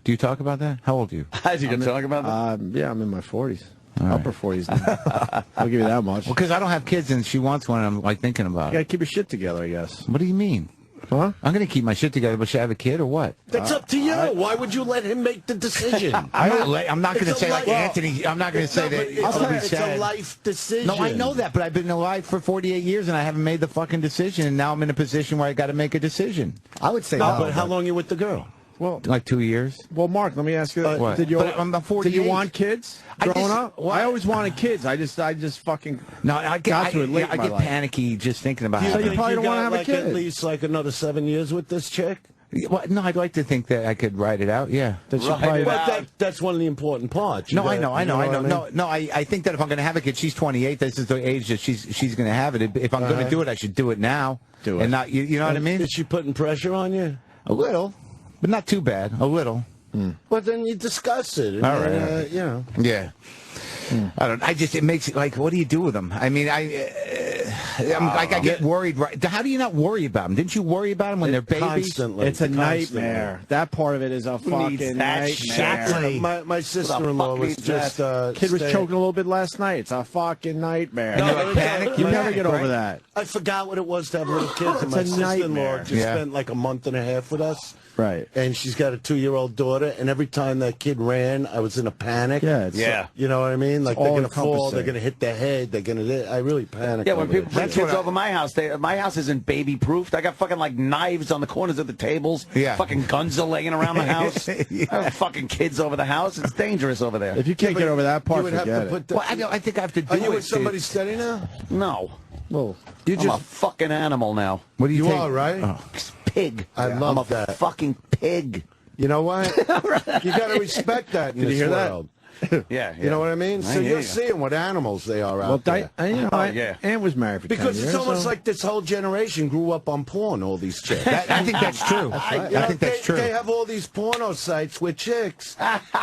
Speaker 8: Do you talk about that? How old are you?
Speaker 3: How'd you talk about that?
Speaker 2: Yeah, I'm in my 40s. Upper 40s now. I'll give you that much.
Speaker 8: Well, because I don't have kids and she wants one, and I'm like thinking about
Speaker 2: You
Speaker 8: it.
Speaker 2: gotta keep your shit together, I guess.
Speaker 8: What do you mean?
Speaker 2: Huh?
Speaker 8: I'm going to keep my shit together, but should I have a kid or what?
Speaker 9: That's up to you. Why would you let him make the decision?
Speaker 8: I'm not going to say like Anthony. I'm not going to say that.
Speaker 9: It's a life decision.
Speaker 8: No, I know that, but I've been alive for 48 years and I haven't made the fucking decision, and now I'm in a position where I got to make a decision.
Speaker 4: I would say
Speaker 9: no. But how long are you with the girl?
Speaker 2: Well,
Speaker 8: like 2 years.
Speaker 2: Well, Mark, let me ask you:
Speaker 8: what?
Speaker 2: Did you?
Speaker 8: I'm 48.
Speaker 2: Did you want kids growing up? Well, I always wanted kids. I just fucking got to it late in my
Speaker 8: get
Speaker 2: life.
Speaker 8: panicky just thinking about
Speaker 9: it.
Speaker 2: So you probably don't want to have
Speaker 9: like
Speaker 2: a kid.
Speaker 9: At least like another 7 years with this chick.
Speaker 8: Well, no, I'd like to think that I could write it out. Yeah,
Speaker 9: that's one of the important parts.
Speaker 8: No, I know. No, I think that if I'm going to have a kid, she's 28. This is the age that she's going to have it. If I'm going to do it, I should do it now.
Speaker 2: Do it,
Speaker 8: and not. You know what I mean?
Speaker 9: Is she putting pressure on you?
Speaker 8: A little. But not too bad. A little.
Speaker 9: Well, then you discuss it.
Speaker 8: All right.
Speaker 9: You know.
Speaker 8: Yeah. I don't. It makes it like, what do you do with them? I mean, I get worried. Right? How do you not worry about them? Didn't you worry about them when they're babies?
Speaker 9: Constantly.
Speaker 2: It's a nightmare. That part of it is a fucking nightmare.
Speaker 9: My sister-in-law was just
Speaker 2: kid was choking a little bit last night. It's a fucking nightmare. You never get over that.
Speaker 9: I forgot what it was to have little kids. And my sister-in-law just spent like a month and a half with us.
Speaker 2: Right.
Speaker 9: And she's got a 2-year-old daughter, and every time that kid ran, I was in a panic.
Speaker 2: Yeah.
Speaker 9: You know what I mean? Like, they're going to fall, they're going to hit their head, they're going to... I really panic.
Speaker 3: Yeah, when people bring kids over my house, my house isn't baby-proofed. I got fucking, like, knives on the corners of the tables.
Speaker 8: Yeah.
Speaker 3: Fucking guns are laying around the house. I have fucking kids over the house. It's dangerous over there.
Speaker 2: If you can't get over that part, forget it.
Speaker 8: Well, I think I have to do it.
Speaker 9: Are you with somebody steady now?
Speaker 3: No.
Speaker 2: Well,
Speaker 3: I'm a fucking animal now.
Speaker 8: What do you think?
Speaker 9: You are, right?
Speaker 8: Oh.
Speaker 3: Pig.
Speaker 9: I love that.
Speaker 3: Fucking pig.
Speaker 9: You know what? You got to respect that in this world.
Speaker 3: Yeah.
Speaker 9: You know what I mean? So you're seeing what animals they are out there.
Speaker 2: Ann was married for 10
Speaker 9: because
Speaker 2: years.
Speaker 9: It's almost like this whole generation grew up on porn, all these chicks.
Speaker 8: I think that's true. I think that's true.
Speaker 9: They have all these porno sites with chicks.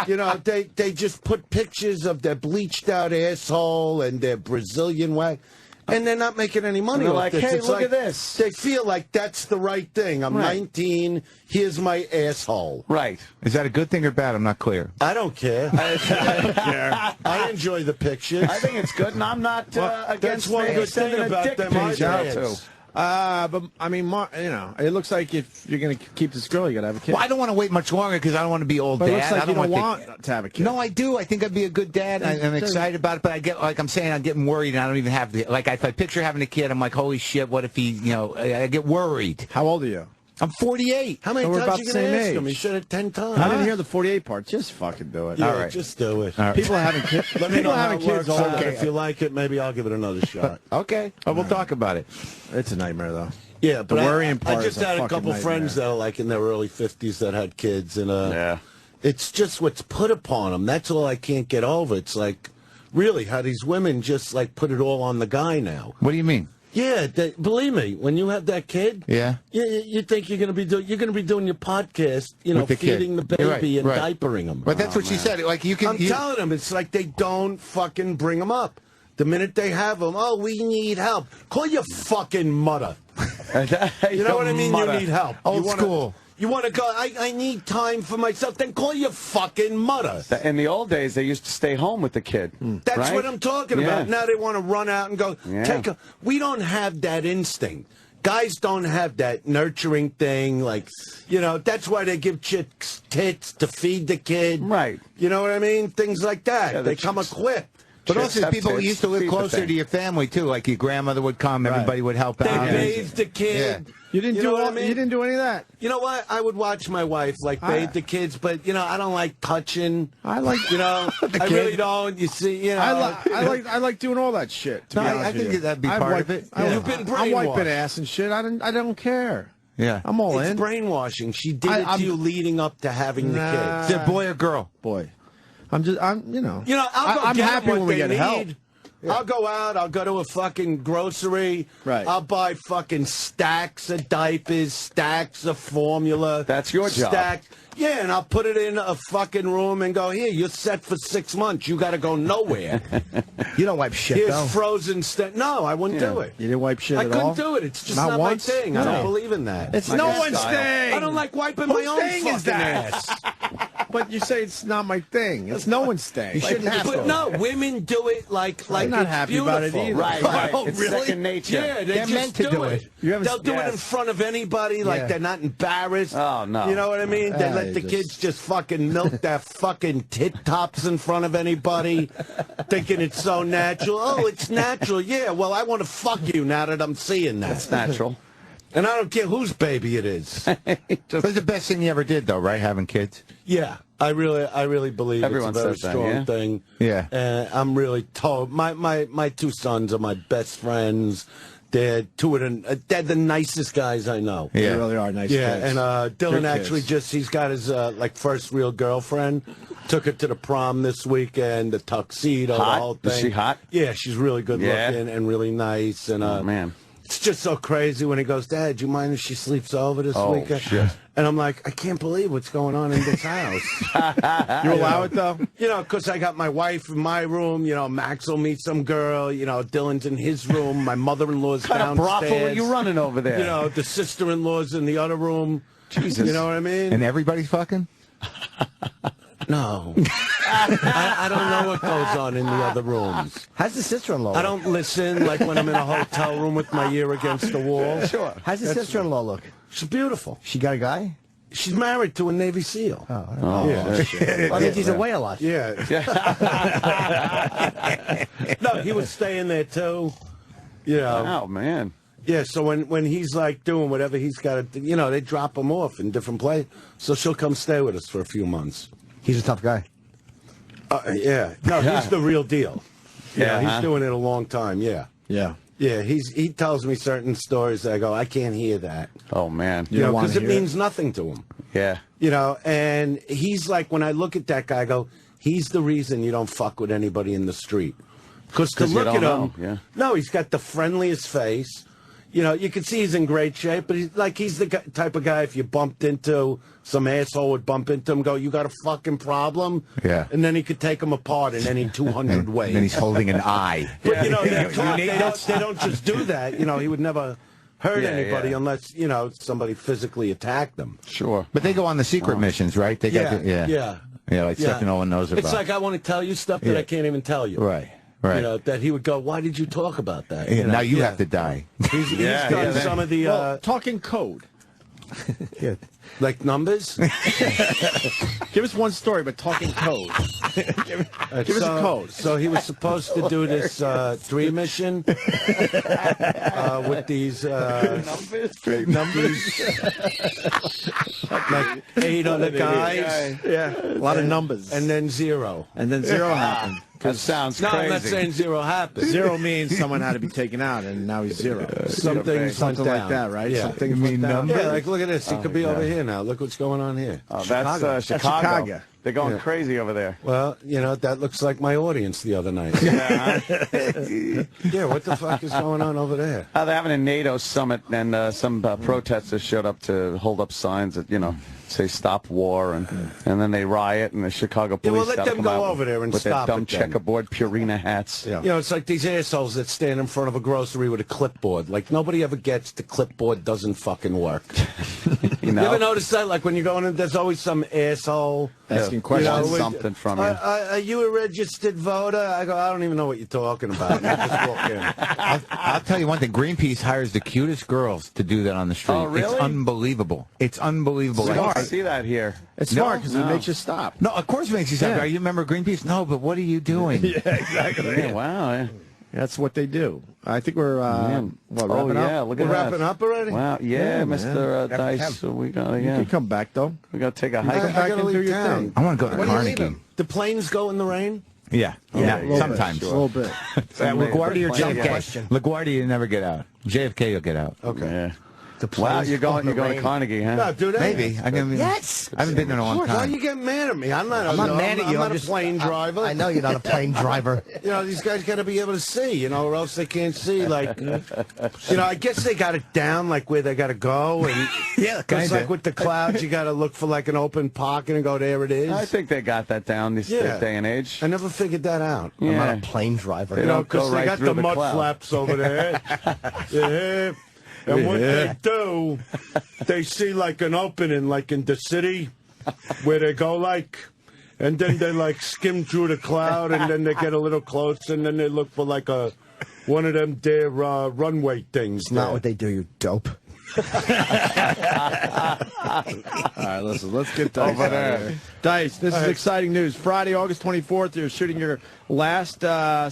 Speaker 9: You know, they just put pictures of their bleached out asshole and their Brazilian wax. And they're not making any money.
Speaker 3: They're
Speaker 9: off
Speaker 3: like,
Speaker 9: this.
Speaker 3: hey,
Speaker 9: it's
Speaker 3: look at this.
Speaker 9: They feel like that's the right thing. I'm 19. Here's my asshole.
Speaker 3: Right.
Speaker 8: Is that a good thing or bad? I'm not clear.
Speaker 9: I don't care. I don't care. I enjoy the pictures.
Speaker 3: I think it's good, and I'm not against
Speaker 9: that's one good thing about them
Speaker 3: out too.
Speaker 2: But I mean, you know, it looks like if you're going to keep this girl, you got to have a kid.
Speaker 8: Well, I don't want to wait much longer because I don't want to be old
Speaker 2: but
Speaker 8: dad.
Speaker 2: It looks like
Speaker 8: I don't
Speaker 2: you don't want to have a kid.
Speaker 8: No, I do. I think I'd be a good dad. I'm excited about it, but I get, like I'm saying, I'm getting worried, and I don't even have the, like, if I picture having a kid, I'm like, holy shit, what if he, you know, I get worried.
Speaker 2: How old are you?
Speaker 8: I'm 48.
Speaker 9: How many
Speaker 2: so
Speaker 9: times are you going to ask him? He said it 10 times.
Speaker 2: I didn't hear the 48 part. Just fucking do it.
Speaker 9: Yeah,
Speaker 2: all right.
Speaker 9: Just do it.
Speaker 2: Right. People are having kids.
Speaker 9: Let me know how it works.
Speaker 2: Okay.
Speaker 9: If you like it, maybe I'll give it another shot.
Speaker 8: Okay. We'll talk about it.
Speaker 2: It's a nightmare, though.
Speaker 9: Yeah, but
Speaker 2: the worrying part
Speaker 9: I just had a couple friends that are like in their early 50s that had kids, and it's just what's put upon them. That's all I can't get over. It's like, really, how these women just like put it all on the guy now.
Speaker 8: What do you mean?
Speaker 9: Yeah, believe me, when you have that kid, you think you're going to be doing your podcast, you know, feeding the baby and diapering him.
Speaker 8: But that's what she said. Like I'm
Speaker 9: telling them, it's like they don't fucking bring them up. The minute they have them, oh, we need help. Call your fucking mother. You know what I mean? You need help.
Speaker 8: Old school.
Speaker 9: You want to go, I need time for myself. Then call your fucking mother.
Speaker 3: In the old days, they used to stay home with the kid.
Speaker 9: That's what I'm talking about. Now they want to run out and go, we don't have that instinct. Guys don't have that nurturing thing. Like, you know, that's why they give chicks tits to feed the kid.
Speaker 3: Right.
Speaker 9: You know what I mean? Things like that.
Speaker 3: Yeah,
Speaker 9: they come equipped.
Speaker 8: But also, people used to live closer to your family too. Like your grandmother would come, everybody would help out.
Speaker 9: They bathed the kid.
Speaker 2: Yeah. You didn't do all, You didn't do any of that.
Speaker 9: You know what? I would watch my wife like bathe the kids, but you know I don't like touching.
Speaker 2: I like
Speaker 9: I really don't. You see, you know,
Speaker 2: I like doing all that shit. To be honest
Speaker 8: I
Speaker 2: with
Speaker 8: think
Speaker 2: you.
Speaker 8: that'd be part of it.
Speaker 9: You've been brainwashed.
Speaker 2: I'm wiping ass and shit. I don't care.
Speaker 8: Yeah,
Speaker 2: I'm all
Speaker 9: it's
Speaker 2: in.
Speaker 9: Brainwashing. She did it to you leading up to having the kids.
Speaker 8: Is it boy or girl?
Speaker 2: Boy. I'm
Speaker 9: I'm
Speaker 2: happy when we get help.
Speaker 9: Yeah. I'll go out. I'll go to a fucking grocery.
Speaker 2: Right.
Speaker 9: I'll buy fucking stacks of diapers, stacks of formula.
Speaker 3: That's your job.
Speaker 9: Yeah, and I'll put it in a fucking room and go, here, you're set for 6 months. You got to go nowhere.
Speaker 4: You don't wipe shit,
Speaker 9: Here's
Speaker 4: though.
Speaker 9: frozen stuff. No, I wouldn't do it.
Speaker 2: You didn't wipe shit at all?
Speaker 9: I couldn't do it. It's just not my thing.
Speaker 2: No.
Speaker 9: I don't believe in that.
Speaker 2: It's no one's thing.
Speaker 9: I don't like wiping my own fucking ass.
Speaker 2: but you say it's not my thing. It's no one's thing.
Speaker 9: You shouldn't have to. But no, women do it like
Speaker 2: I'm not
Speaker 9: it's
Speaker 2: happy
Speaker 9: beautiful.
Speaker 2: about it either.
Speaker 3: Right.
Speaker 9: Oh,
Speaker 3: It's
Speaker 9: really?
Speaker 3: second nature.
Speaker 9: Yeah,
Speaker 4: They're
Speaker 9: just
Speaker 4: meant to do it.
Speaker 9: They'll do it in front of anybody, like they're not embarrassed.
Speaker 3: Oh, no.
Speaker 9: You know what I mean? They let the kids just fucking milk their fucking tit tops in front of anybody, thinking it's so natural. Oh, it's natural. Yeah, well, I want to fuck you now that I'm seeing that.
Speaker 3: It's natural.
Speaker 9: And I don't care whose baby it is.
Speaker 8: It's the best thing you ever did, though, right? Having kids.
Speaker 9: Yeah, I really believe
Speaker 3: Everyone
Speaker 9: it's a very
Speaker 3: says that,
Speaker 9: strong
Speaker 3: yeah?
Speaker 9: thing.
Speaker 8: Yeah.
Speaker 9: I'm really told. My two sons are my best friends. They're they're the nicest guys I know.
Speaker 2: Yeah, they really are nice
Speaker 9: Yeah,
Speaker 2: kids.
Speaker 9: and Dylan
Speaker 2: They're
Speaker 9: actually
Speaker 2: kids.
Speaker 9: he's got his first real girlfriend. Took her to the prom this weekend, the tuxedo,
Speaker 3: Hot?
Speaker 9: the whole thing.
Speaker 3: Is she hot?
Speaker 9: Yeah, she's really good
Speaker 3: Yeah?
Speaker 9: looking and really nice. And
Speaker 3: Oh, man.
Speaker 9: it's just so crazy when he goes, Dad, do you mind if she sleeps over this
Speaker 3: Oh,
Speaker 9: weekend?
Speaker 3: shit.
Speaker 9: And I'm like, I can't believe what's going on in this house.
Speaker 2: You allow it, though?
Speaker 9: You know, because I got my wife in my room. You know, Max will meet some girl. You know, Dylan's in his room. My mother-in-law's
Speaker 3: What kind of
Speaker 9: downstairs.
Speaker 3: brothel are you running over there?
Speaker 9: You know, the sister-in-law's in the other room.
Speaker 3: Jesus.
Speaker 9: You know what I mean?
Speaker 8: And everybody's fucking?
Speaker 9: No. I don't know what goes on in the other rooms.
Speaker 4: How's the sister-in-law?
Speaker 9: I don't listen like when I'm in a hotel room with my ear against the wall.
Speaker 3: Sure.
Speaker 4: How's the sister-in-law look?
Speaker 9: She's beautiful.
Speaker 4: She got a guy?
Speaker 9: She's married to a Navy SEAL.
Speaker 3: Oh,
Speaker 9: Yeah.
Speaker 3: shit.
Speaker 4: Well, that means he's away a lot.
Speaker 9: Yeah. No, he was staying there too. You know.
Speaker 3: Oh, man.
Speaker 9: Yeah, so when he's like doing whatever he's got to, you know, they drop him off in different places. So she'll come stay with us for a few months.
Speaker 4: He's a tough guy.
Speaker 9: Yeah. No, he's the real deal.
Speaker 3: Yeah,
Speaker 9: He's
Speaker 3: huh?
Speaker 9: doing it a long time. Yeah.
Speaker 2: Yeah.
Speaker 9: Yeah, he tells me certain stories that I go, I can't hear that.
Speaker 3: Oh, man.
Speaker 9: You know,
Speaker 2: wanna
Speaker 9: because it
Speaker 2: hear
Speaker 9: means nothing to him.
Speaker 3: Yeah.
Speaker 9: You know, and he's like, when I look at that guy, I go, he's the reason you don't fuck with anybody in the street. Because to
Speaker 3: 'Cause you
Speaker 9: look at
Speaker 3: don't
Speaker 9: him,
Speaker 3: know, yeah.
Speaker 9: no, he's got the friendliest face. You know, you can see he's in great shape, but he's the type of guy, if you bumped into some asshole would bump into him, go, you got a fucking problem?
Speaker 8: Yeah.
Speaker 9: And then he could take him apart in any 200 ways.
Speaker 8: And then he's holding an eye.
Speaker 9: But, you know,
Speaker 8: Yeah.
Speaker 9: they don't just do that. You know, he would never hurt
Speaker 3: Yeah,
Speaker 9: anybody
Speaker 3: yeah.
Speaker 9: unless, you know, somebody physically attacked them.
Speaker 3: Sure.
Speaker 8: But they go on the secret missions, right? They got
Speaker 9: yeah.
Speaker 8: like stuff no one knows about.
Speaker 9: It's like I want to tell you stuff that I can't even tell you.
Speaker 8: Right. Right.
Speaker 9: You know, that he would go, why did you talk about that?
Speaker 8: Yeah,
Speaker 9: You know?
Speaker 8: now you have to die.
Speaker 9: He's done some of the...
Speaker 2: talking code.
Speaker 9: like numbers?
Speaker 2: Give us one story, but talking code. Give us a code.
Speaker 9: So he was supposed to do this 3 mission with these... numbers? Like 8 other guys.
Speaker 2: Yeah, a lot of numbers.
Speaker 9: And then 0.
Speaker 2: And then 0 happened.
Speaker 3: That sounds
Speaker 9: No,
Speaker 3: crazy.
Speaker 9: I'm not saying 0 happened.
Speaker 2: 0 means someone had to be taken out, and now he's 0.
Speaker 9: Something
Speaker 2: like that, right?
Speaker 9: Yeah.
Speaker 2: Something went down.
Speaker 9: Yeah, like look at this. He could be over here now. Look what's going on here.
Speaker 3: Oh, that's Chicago.
Speaker 2: Chicago.
Speaker 3: They're going crazy over there.
Speaker 9: Well, you know, that looks like my audience the other night. Yeah, what the fuck is going on over there?
Speaker 3: They're having a NATO summit, and some protesters showed up to hold up signs that, you know, say stop war, and then they riot, and the Chicago police
Speaker 9: well, let
Speaker 3: gotta
Speaker 9: them
Speaker 3: come
Speaker 9: go
Speaker 3: out
Speaker 9: over there and
Speaker 3: with
Speaker 9: stop
Speaker 3: their dumb
Speaker 9: it then.
Speaker 3: checkerboard Purina hats.
Speaker 9: You know, it's like these assholes that stand in front of a grocery with a clipboard. Like, nobody ever gets the clipboard doesn't fucking work. You ever notice that? Like, when you go in, there's always some asshole
Speaker 2: asking questions.
Speaker 3: Something from you.
Speaker 9: Are you a registered voter? I go, I don't even know what you're talking about. And I just walk in.
Speaker 8: I'll tell you one thing. Greenpeace hires the cutest girls to do that on the street.
Speaker 3: Oh, really?
Speaker 8: It's unbelievable. It's unbelievable.
Speaker 3: We
Speaker 8: Like,
Speaker 3: don't see that here.
Speaker 2: It's smart because it makes you stop.
Speaker 8: No, of course it makes you stop.
Speaker 2: Yeah.
Speaker 8: You remember Greenpeace? No, but what are you doing?
Speaker 2: Yeah, exactly.
Speaker 3: Yeah, wow. Yeah.
Speaker 2: That's what they do. I think we're wrapping
Speaker 3: Look
Speaker 9: We're
Speaker 3: at that.
Speaker 9: wrapping up already?
Speaker 3: Wow, yeah,
Speaker 2: man.
Speaker 3: Mr. Dice. So we got
Speaker 2: You can come back, though.
Speaker 3: we got to take a
Speaker 9: I
Speaker 3: hike.
Speaker 9: gotta
Speaker 2: and do
Speaker 9: leave
Speaker 2: your
Speaker 9: town.
Speaker 2: thing.
Speaker 8: I want to go to
Speaker 9: When are you
Speaker 8: Carnegie.
Speaker 9: leaving? The planes go in the rain?
Speaker 8: Yeah,
Speaker 2: a little
Speaker 8: sometimes.
Speaker 2: bit, A little bit.
Speaker 8: LaGuardia or
Speaker 3: Plane, yeah.
Speaker 8: JFK? LaGuardia, you never get out. JFK, you'll get out.
Speaker 9: Okay.
Speaker 3: Yeah.
Speaker 4: The
Speaker 3: Wow,
Speaker 4: planes
Speaker 3: you're going
Speaker 4: on the
Speaker 3: to
Speaker 4: rain.
Speaker 3: Carnegie, huh?
Speaker 9: No, do they?
Speaker 8: Maybe. I mean,
Speaker 4: Yes.
Speaker 8: I haven't been there in a long
Speaker 9: Why
Speaker 8: time.
Speaker 9: you get mad at me? I'm not
Speaker 4: mad at you.
Speaker 9: I'm
Speaker 4: I'm
Speaker 9: not
Speaker 4: just
Speaker 9: a plane driver.
Speaker 4: I know you're not a plane driver.
Speaker 9: You know, these guys got to be able to see, you know, or else they can't see. Like, you know, I guess they got it down, like where they got to go. And
Speaker 4: Yeah,
Speaker 9: it's like with the clouds, you got to look for like an open pocket and go, there it is.
Speaker 3: I think they got that down this day and age.
Speaker 9: I never figured that out.
Speaker 4: I'm
Speaker 3: Yeah.
Speaker 4: not a plane driver.
Speaker 3: They
Speaker 9: You know,
Speaker 3: don't go
Speaker 9: because they
Speaker 3: right
Speaker 9: got
Speaker 3: through
Speaker 9: the
Speaker 3: the
Speaker 9: mud
Speaker 3: cloud.
Speaker 9: flaps over there. Yeah. And what they do, they see like an opening, like in the city, where they go like, and then they like skim through the cloud, and then they get a little closer, and then they look for like one of them there runway things.
Speaker 4: It's not what they do, you dope.
Speaker 2: All right, listen, let's get Dice over there. Dice, this is exciting news. Friday, August 24th, you're shooting your last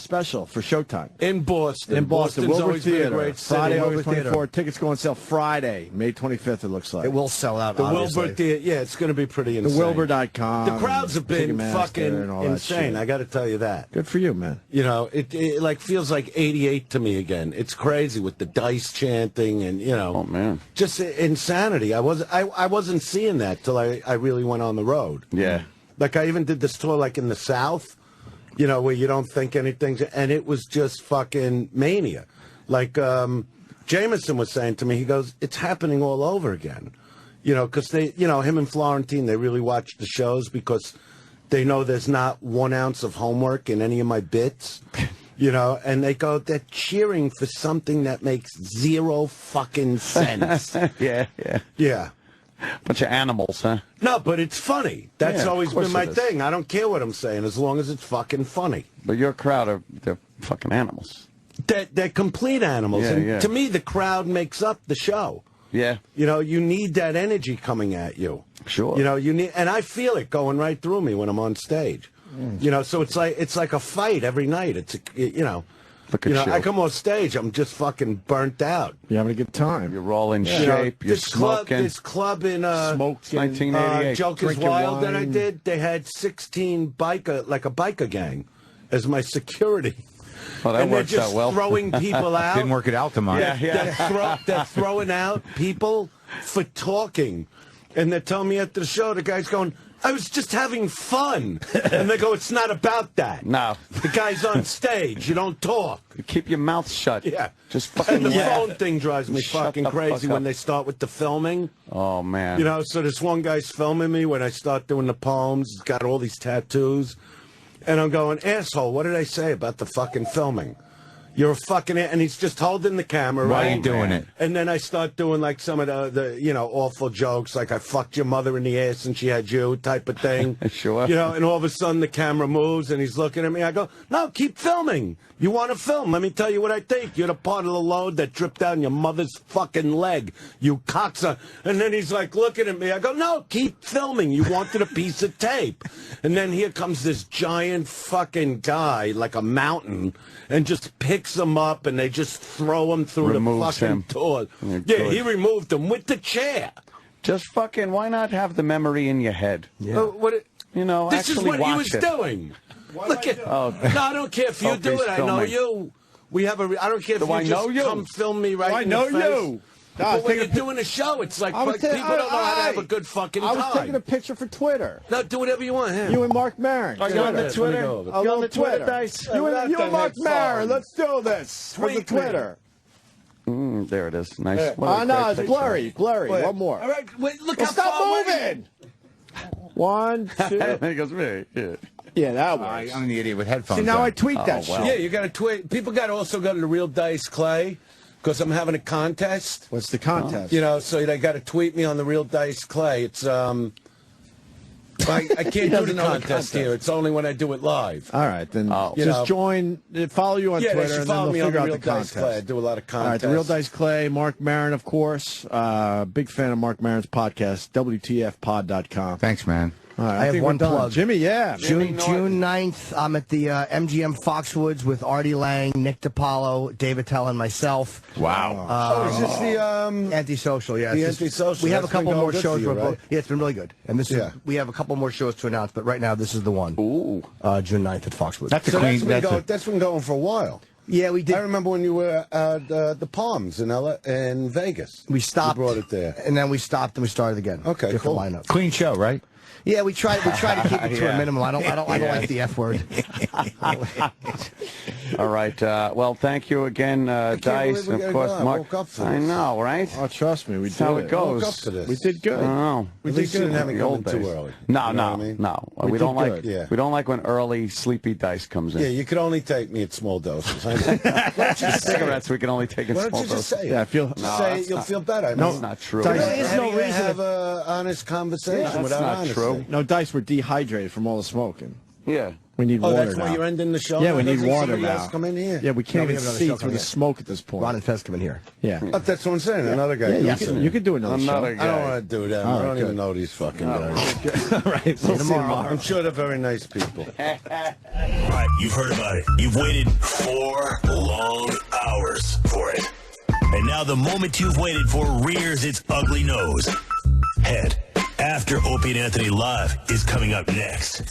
Speaker 2: special for Showtime.
Speaker 9: In Boston.
Speaker 2: In Boston.
Speaker 9: Boston's
Speaker 2: Wilbur
Speaker 9: always been a
Speaker 2: Theater.
Speaker 9: great city.
Speaker 2: Friday, August
Speaker 9: Wilbur
Speaker 2: 24th.
Speaker 9: Theater.
Speaker 2: Tickets go on sale Friday, May 25th, it looks like.
Speaker 4: It will sell out,
Speaker 9: The
Speaker 4: obviously.
Speaker 9: Wilbur Theater, yeah, it's going to be pretty insane.
Speaker 2: The Wilbur.com.
Speaker 9: The crowds have been
Speaker 2: Ticketmaster
Speaker 9: fucking
Speaker 2: and all that
Speaker 9: insane.
Speaker 2: shit.
Speaker 9: I got to tell you that.
Speaker 2: Good for you, man.
Speaker 9: You know, it like feels like '88 to me again. It's crazy with the dice chanting and
Speaker 3: Oh man,
Speaker 9: just insanity. I wasn't seeing that till I really went on the road.
Speaker 3: Yeah.
Speaker 9: Like I even did this tour like in the South, you know, where you don't think anything's, and it was just fucking mania. Like Jameson was saying to me, he goes, "It's happening all over again." You know, because they, you know, him and Florentine, they really watch the shows because they know there's not 1 ounce of homework in any of my bits. You know, and they go, they're cheering for something that makes zero fucking sense.
Speaker 3: Yeah.
Speaker 9: Yeah.
Speaker 3: Bunch of animals, huh?
Speaker 9: No, but it's funny. That's
Speaker 3: Yeah,
Speaker 9: always
Speaker 3: of course
Speaker 9: been my
Speaker 3: it is.
Speaker 9: thing. I don't care what I'm saying as long as it's fucking funny.
Speaker 3: But your crowd they're fucking animals.
Speaker 9: They're complete animals.
Speaker 3: Yeah,
Speaker 9: and
Speaker 3: yeah.
Speaker 9: to me, the crowd makes up the show.
Speaker 3: Yeah.
Speaker 9: You know, you need that energy coming at you.
Speaker 3: Sure.
Speaker 9: You know, you need, and I feel it going right through me when I'm on stage. You know, so it's like a fight every night. It's
Speaker 3: Look at you.
Speaker 9: I come on stage, I'm just fucking burnt out.
Speaker 2: You're having a good time.
Speaker 3: You're all in
Speaker 9: You know,
Speaker 3: shape. You're smoking.
Speaker 9: This club in
Speaker 2: Smoking.
Speaker 3: 1988.
Speaker 9: Jokers
Speaker 2: Drinking
Speaker 9: Wild that I
Speaker 2: wine.
Speaker 9: did, they had 16 biker gang as my security.
Speaker 3: Oh, that
Speaker 9: and they're
Speaker 3: works
Speaker 9: just
Speaker 3: out well.
Speaker 9: throwing people out.
Speaker 8: Didn't work it out to mine.
Speaker 9: They're throwing out people for talking. And they're telling me after the show, the guy's going, "I was just having fun." And they go, "It's not about that.
Speaker 3: No.
Speaker 9: The guy's on stage. You don't talk."
Speaker 3: Keep your mouth shut.
Speaker 9: Yeah.
Speaker 3: Just fucking
Speaker 9: And the
Speaker 3: laugh.
Speaker 9: phone thing drives me
Speaker 3: Shut
Speaker 9: fucking
Speaker 3: the
Speaker 9: crazy
Speaker 3: fuck
Speaker 9: when
Speaker 3: up.
Speaker 9: they start with the filming.
Speaker 3: Oh, man.
Speaker 9: You know, so this one guy's filming me when I start doing the poems. He's got all these tattoos. And I'm going, "Asshole, what did I say about the fucking filming? You're a fucking..." And he's just holding the camera,
Speaker 8: Why
Speaker 9: right?
Speaker 8: are you doing it?
Speaker 9: And then I start doing like some of the you know, awful jokes, like I fucked your mother in the ass and she had you type of thing.
Speaker 3: Sure.
Speaker 9: You know, and all of a sudden the camera moves and he's looking at me. I go, "No, keep filming. You want to film? Let me tell you what I think. You're the part of the load that dripped down your mother's fucking leg, you cocksucker." And then he's like looking at me. I go, "No, keep filming. You wanted a piece of tape." And then here comes this giant fucking guy, like a mountain, and just picks him up and they just throw him through
Speaker 3: Removes
Speaker 9: the fucking
Speaker 3: him.
Speaker 9: door.
Speaker 3: You're
Speaker 9: Yeah,
Speaker 3: good.
Speaker 9: he removed him with the chair.
Speaker 3: Just fucking, why not have the memory in your head?
Speaker 9: Yeah.
Speaker 3: You know,
Speaker 9: This is
Speaker 3: actually
Speaker 9: what he
Speaker 3: watch
Speaker 9: was
Speaker 3: it.
Speaker 9: doing. Look at.
Speaker 3: Oh.
Speaker 9: No, I don't care if you do
Speaker 3: Opie's
Speaker 9: it. I know
Speaker 3: filming.
Speaker 9: you. We have a. I don't care if
Speaker 3: Do
Speaker 9: you
Speaker 3: I
Speaker 9: just
Speaker 3: know you?
Speaker 9: come film me right
Speaker 2: I
Speaker 9: in
Speaker 2: know
Speaker 9: the face.
Speaker 2: you.
Speaker 9: But when you're doing a show, it's like
Speaker 2: I was
Speaker 9: people don't know how to have a good fucking
Speaker 2: I
Speaker 9: time.
Speaker 2: was taking a picture for Twitter.
Speaker 9: No, do whatever you want. Here.
Speaker 2: You and Mark Maron.
Speaker 9: Are you on the Twitter? You
Speaker 2: on the Twitter, Dice? You and Mark Maron. Let's do this for the
Speaker 9: Tweet me.
Speaker 2: Twitter.
Speaker 3: There it is. Nice.
Speaker 9: Yeah.
Speaker 3: What a
Speaker 2: Oh, no,
Speaker 3: great
Speaker 2: it's
Speaker 3: picture.
Speaker 2: blurry.
Speaker 9: Wait.
Speaker 2: One more.
Speaker 9: All right, wait, look
Speaker 2: Well,
Speaker 9: how
Speaker 2: stop
Speaker 9: far away-
Speaker 2: moving. 1, 2.
Speaker 3: There he goes, me. Yeah.
Speaker 2: Yeah, that works.
Speaker 8: I'm the idiot with headphones.
Speaker 2: See, now
Speaker 8: on.
Speaker 2: I tweet that
Speaker 3: Oh,
Speaker 2: shit.
Speaker 3: well.
Speaker 9: Yeah, you got to tweet. People got to also go to the Real Dice Clay because I'm having a contest.
Speaker 2: What's the contest?
Speaker 9: You know, so they got to tweet me on the Real Dice Clay. It's I can't do
Speaker 2: doesn't
Speaker 9: the
Speaker 2: know the
Speaker 9: contest
Speaker 2: contest.
Speaker 9: here. It's only when I do it live.
Speaker 2: All right, then
Speaker 9: You
Speaker 2: just
Speaker 9: know.
Speaker 2: join, follow you on
Speaker 9: Yeah, they
Speaker 2: Twitter,
Speaker 9: should
Speaker 2: and then
Speaker 9: follow
Speaker 2: they'll
Speaker 9: me on
Speaker 2: figure
Speaker 9: the
Speaker 2: out
Speaker 9: Real
Speaker 2: the
Speaker 9: Dice
Speaker 2: contest.
Speaker 9: Clay. I do a lot of
Speaker 2: All right,
Speaker 9: contests.
Speaker 2: the Real Dice Clay, Mark Maron, of course. Big fan of Mark Maron's podcast, WTFpod.com.
Speaker 8: Thanks, man.
Speaker 2: All right,
Speaker 4: I have
Speaker 2: think
Speaker 4: one
Speaker 2: we're done.
Speaker 4: plug.
Speaker 2: Jimmy, yeah.
Speaker 4: June 9th, I'm at the MGM Foxwoods with Artie Lang, Nick DiPaolo, David Tell, and myself.
Speaker 8: Wow.
Speaker 9: is this the
Speaker 4: Antisocial, yeah.
Speaker 9: The
Speaker 4: It's just-
Speaker 9: Antisocial.
Speaker 4: We have a
Speaker 9: That's been
Speaker 4: couple
Speaker 9: going
Speaker 4: more
Speaker 9: good
Speaker 4: shows.
Speaker 9: for you, right?
Speaker 4: Yeah, it's been really good. And this
Speaker 9: Yeah.
Speaker 4: is we have a couple more shows to announce, but right now this is the one.
Speaker 3: Ooh.
Speaker 4: June 9th at Foxwoods.
Speaker 8: That's a
Speaker 9: So
Speaker 8: clean.
Speaker 9: that's been going for a while.
Speaker 4: Yeah, we did.
Speaker 9: I remember when you were at the Palms in Vegas.
Speaker 4: We stopped.
Speaker 9: You brought it there.
Speaker 4: And then we stopped and we started again.
Speaker 9: Okay,
Speaker 4: Different
Speaker 9: cool.
Speaker 4: lineup.
Speaker 8: Clean show, right?
Speaker 4: Yeah, we try to keep it to a
Speaker 3: Yeah.
Speaker 4: minimum. I don't like the F word.
Speaker 3: All right. Well, thank you again, Dice.
Speaker 9: believe we
Speaker 3: Of
Speaker 9: gotta
Speaker 3: course,
Speaker 9: go. I
Speaker 3: Mark.
Speaker 9: woke up for
Speaker 3: I
Speaker 9: this.
Speaker 3: know, right?
Speaker 2: Oh, trust me, we
Speaker 3: That's
Speaker 2: did
Speaker 3: how
Speaker 2: it.
Speaker 3: it goes.
Speaker 9: Woke up for this.
Speaker 2: We did good.
Speaker 3: I don't know.
Speaker 2: We
Speaker 9: At
Speaker 2: did
Speaker 9: least you
Speaker 2: good.
Speaker 9: didn't have it
Speaker 3: The
Speaker 9: coming
Speaker 3: old
Speaker 9: too
Speaker 3: days.
Speaker 9: early.
Speaker 3: No,
Speaker 9: You know
Speaker 3: no,
Speaker 9: what I mean?
Speaker 3: no.
Speaker 2: We
Speaker 3: We
Speaker 2: did
Speaker 3: don't like.
Speaker 2: good.
Speaker 9: Yeah.
Speaker 3: We don't like when early sleepy Dice comes in.
Speaker 9: Yeah, you could only take me at small doses. Why don't you just say it?
Speaker 3: Cigarettes we can only take in
Speaker 9: Why don't
Speaker 3: small
Speaker 9: you just
Speaker 3: doses.
Speaker 9: say it?
Speaker 2: Yeah, I feel.
Speaker 9: Just
Speaker 3: No,
Speaker 9: say
Speaker 3: that's
Speaker 9: it, you'll
Speaker 3: not-
Speaker 9: feel better.
Speaker 3: That's not true.
Speaker 2: Dice,
Speaker 9: There
Speaker 2: there's
Speaker 9: is
Speaker 2: no
Speaker 9: no
Speaker 2: reason
Speaker 9: have
Speaker 2: to-
Speaker 9: an honest conversation
Speaker 3: that's
Speaker 9: without
Speaker 3: not
Speaker 9: honesty.
Speaker 3: true.
Speaker 2: No, Dice, we're dehydrated from all the smoking.
Speaker 3: Yeah.
Speaker 2: We need
Speaker 9: Oh,
Speaker 2: water
Speaker 9: that's
Speaker 2: now.
Speaker 9: why you're ending the show?
Speaker 2: Yeah,
Speaker 9: now?
Speaker 2: we need
Speaker 9: Doesn't
Speaker 2: water
Speaker 9: somebody
Speaker 2: now.
Speaker 9: else come in here?
Speaker 2: Yeah, we can't
Speaker 4: No, we
Speaker 2: even
Speaker 4: have another
Speaker 2: see
Speaker 4: show
Speaker 2: through the
Speaker 4: coming in.
Speaker 2: smoke at this point.
Speaker 4: Ron and Fez come in here.
Speaker 2: Yeah.
Speaker 9: Oh, that's what I'm saying. Another guy.
Speaker 2: Yeah,
Speaker 9: comes in.
Speaker 2: you could do another show.
Speaker 3: Another
Speaker 9: I don't
Speaker 3: guy.
Speaker 9: want to do that.
Speaker 2: All
Speaker 9: I
Speaker 2: right,
Speaker 9: don't even
Speaker 2: good.
Speaker 9: know these fucking guys.
Speaker 2: All right, we'll see you tomorrow.
Speaker 9: I'm sure they're very nice people.
Speaker 7: All right, you've heard about it. You've waited 4 long hours for it. And now the moment you've waited for rears its ugly nose. Head after Opie and Anthony Live is coming up next.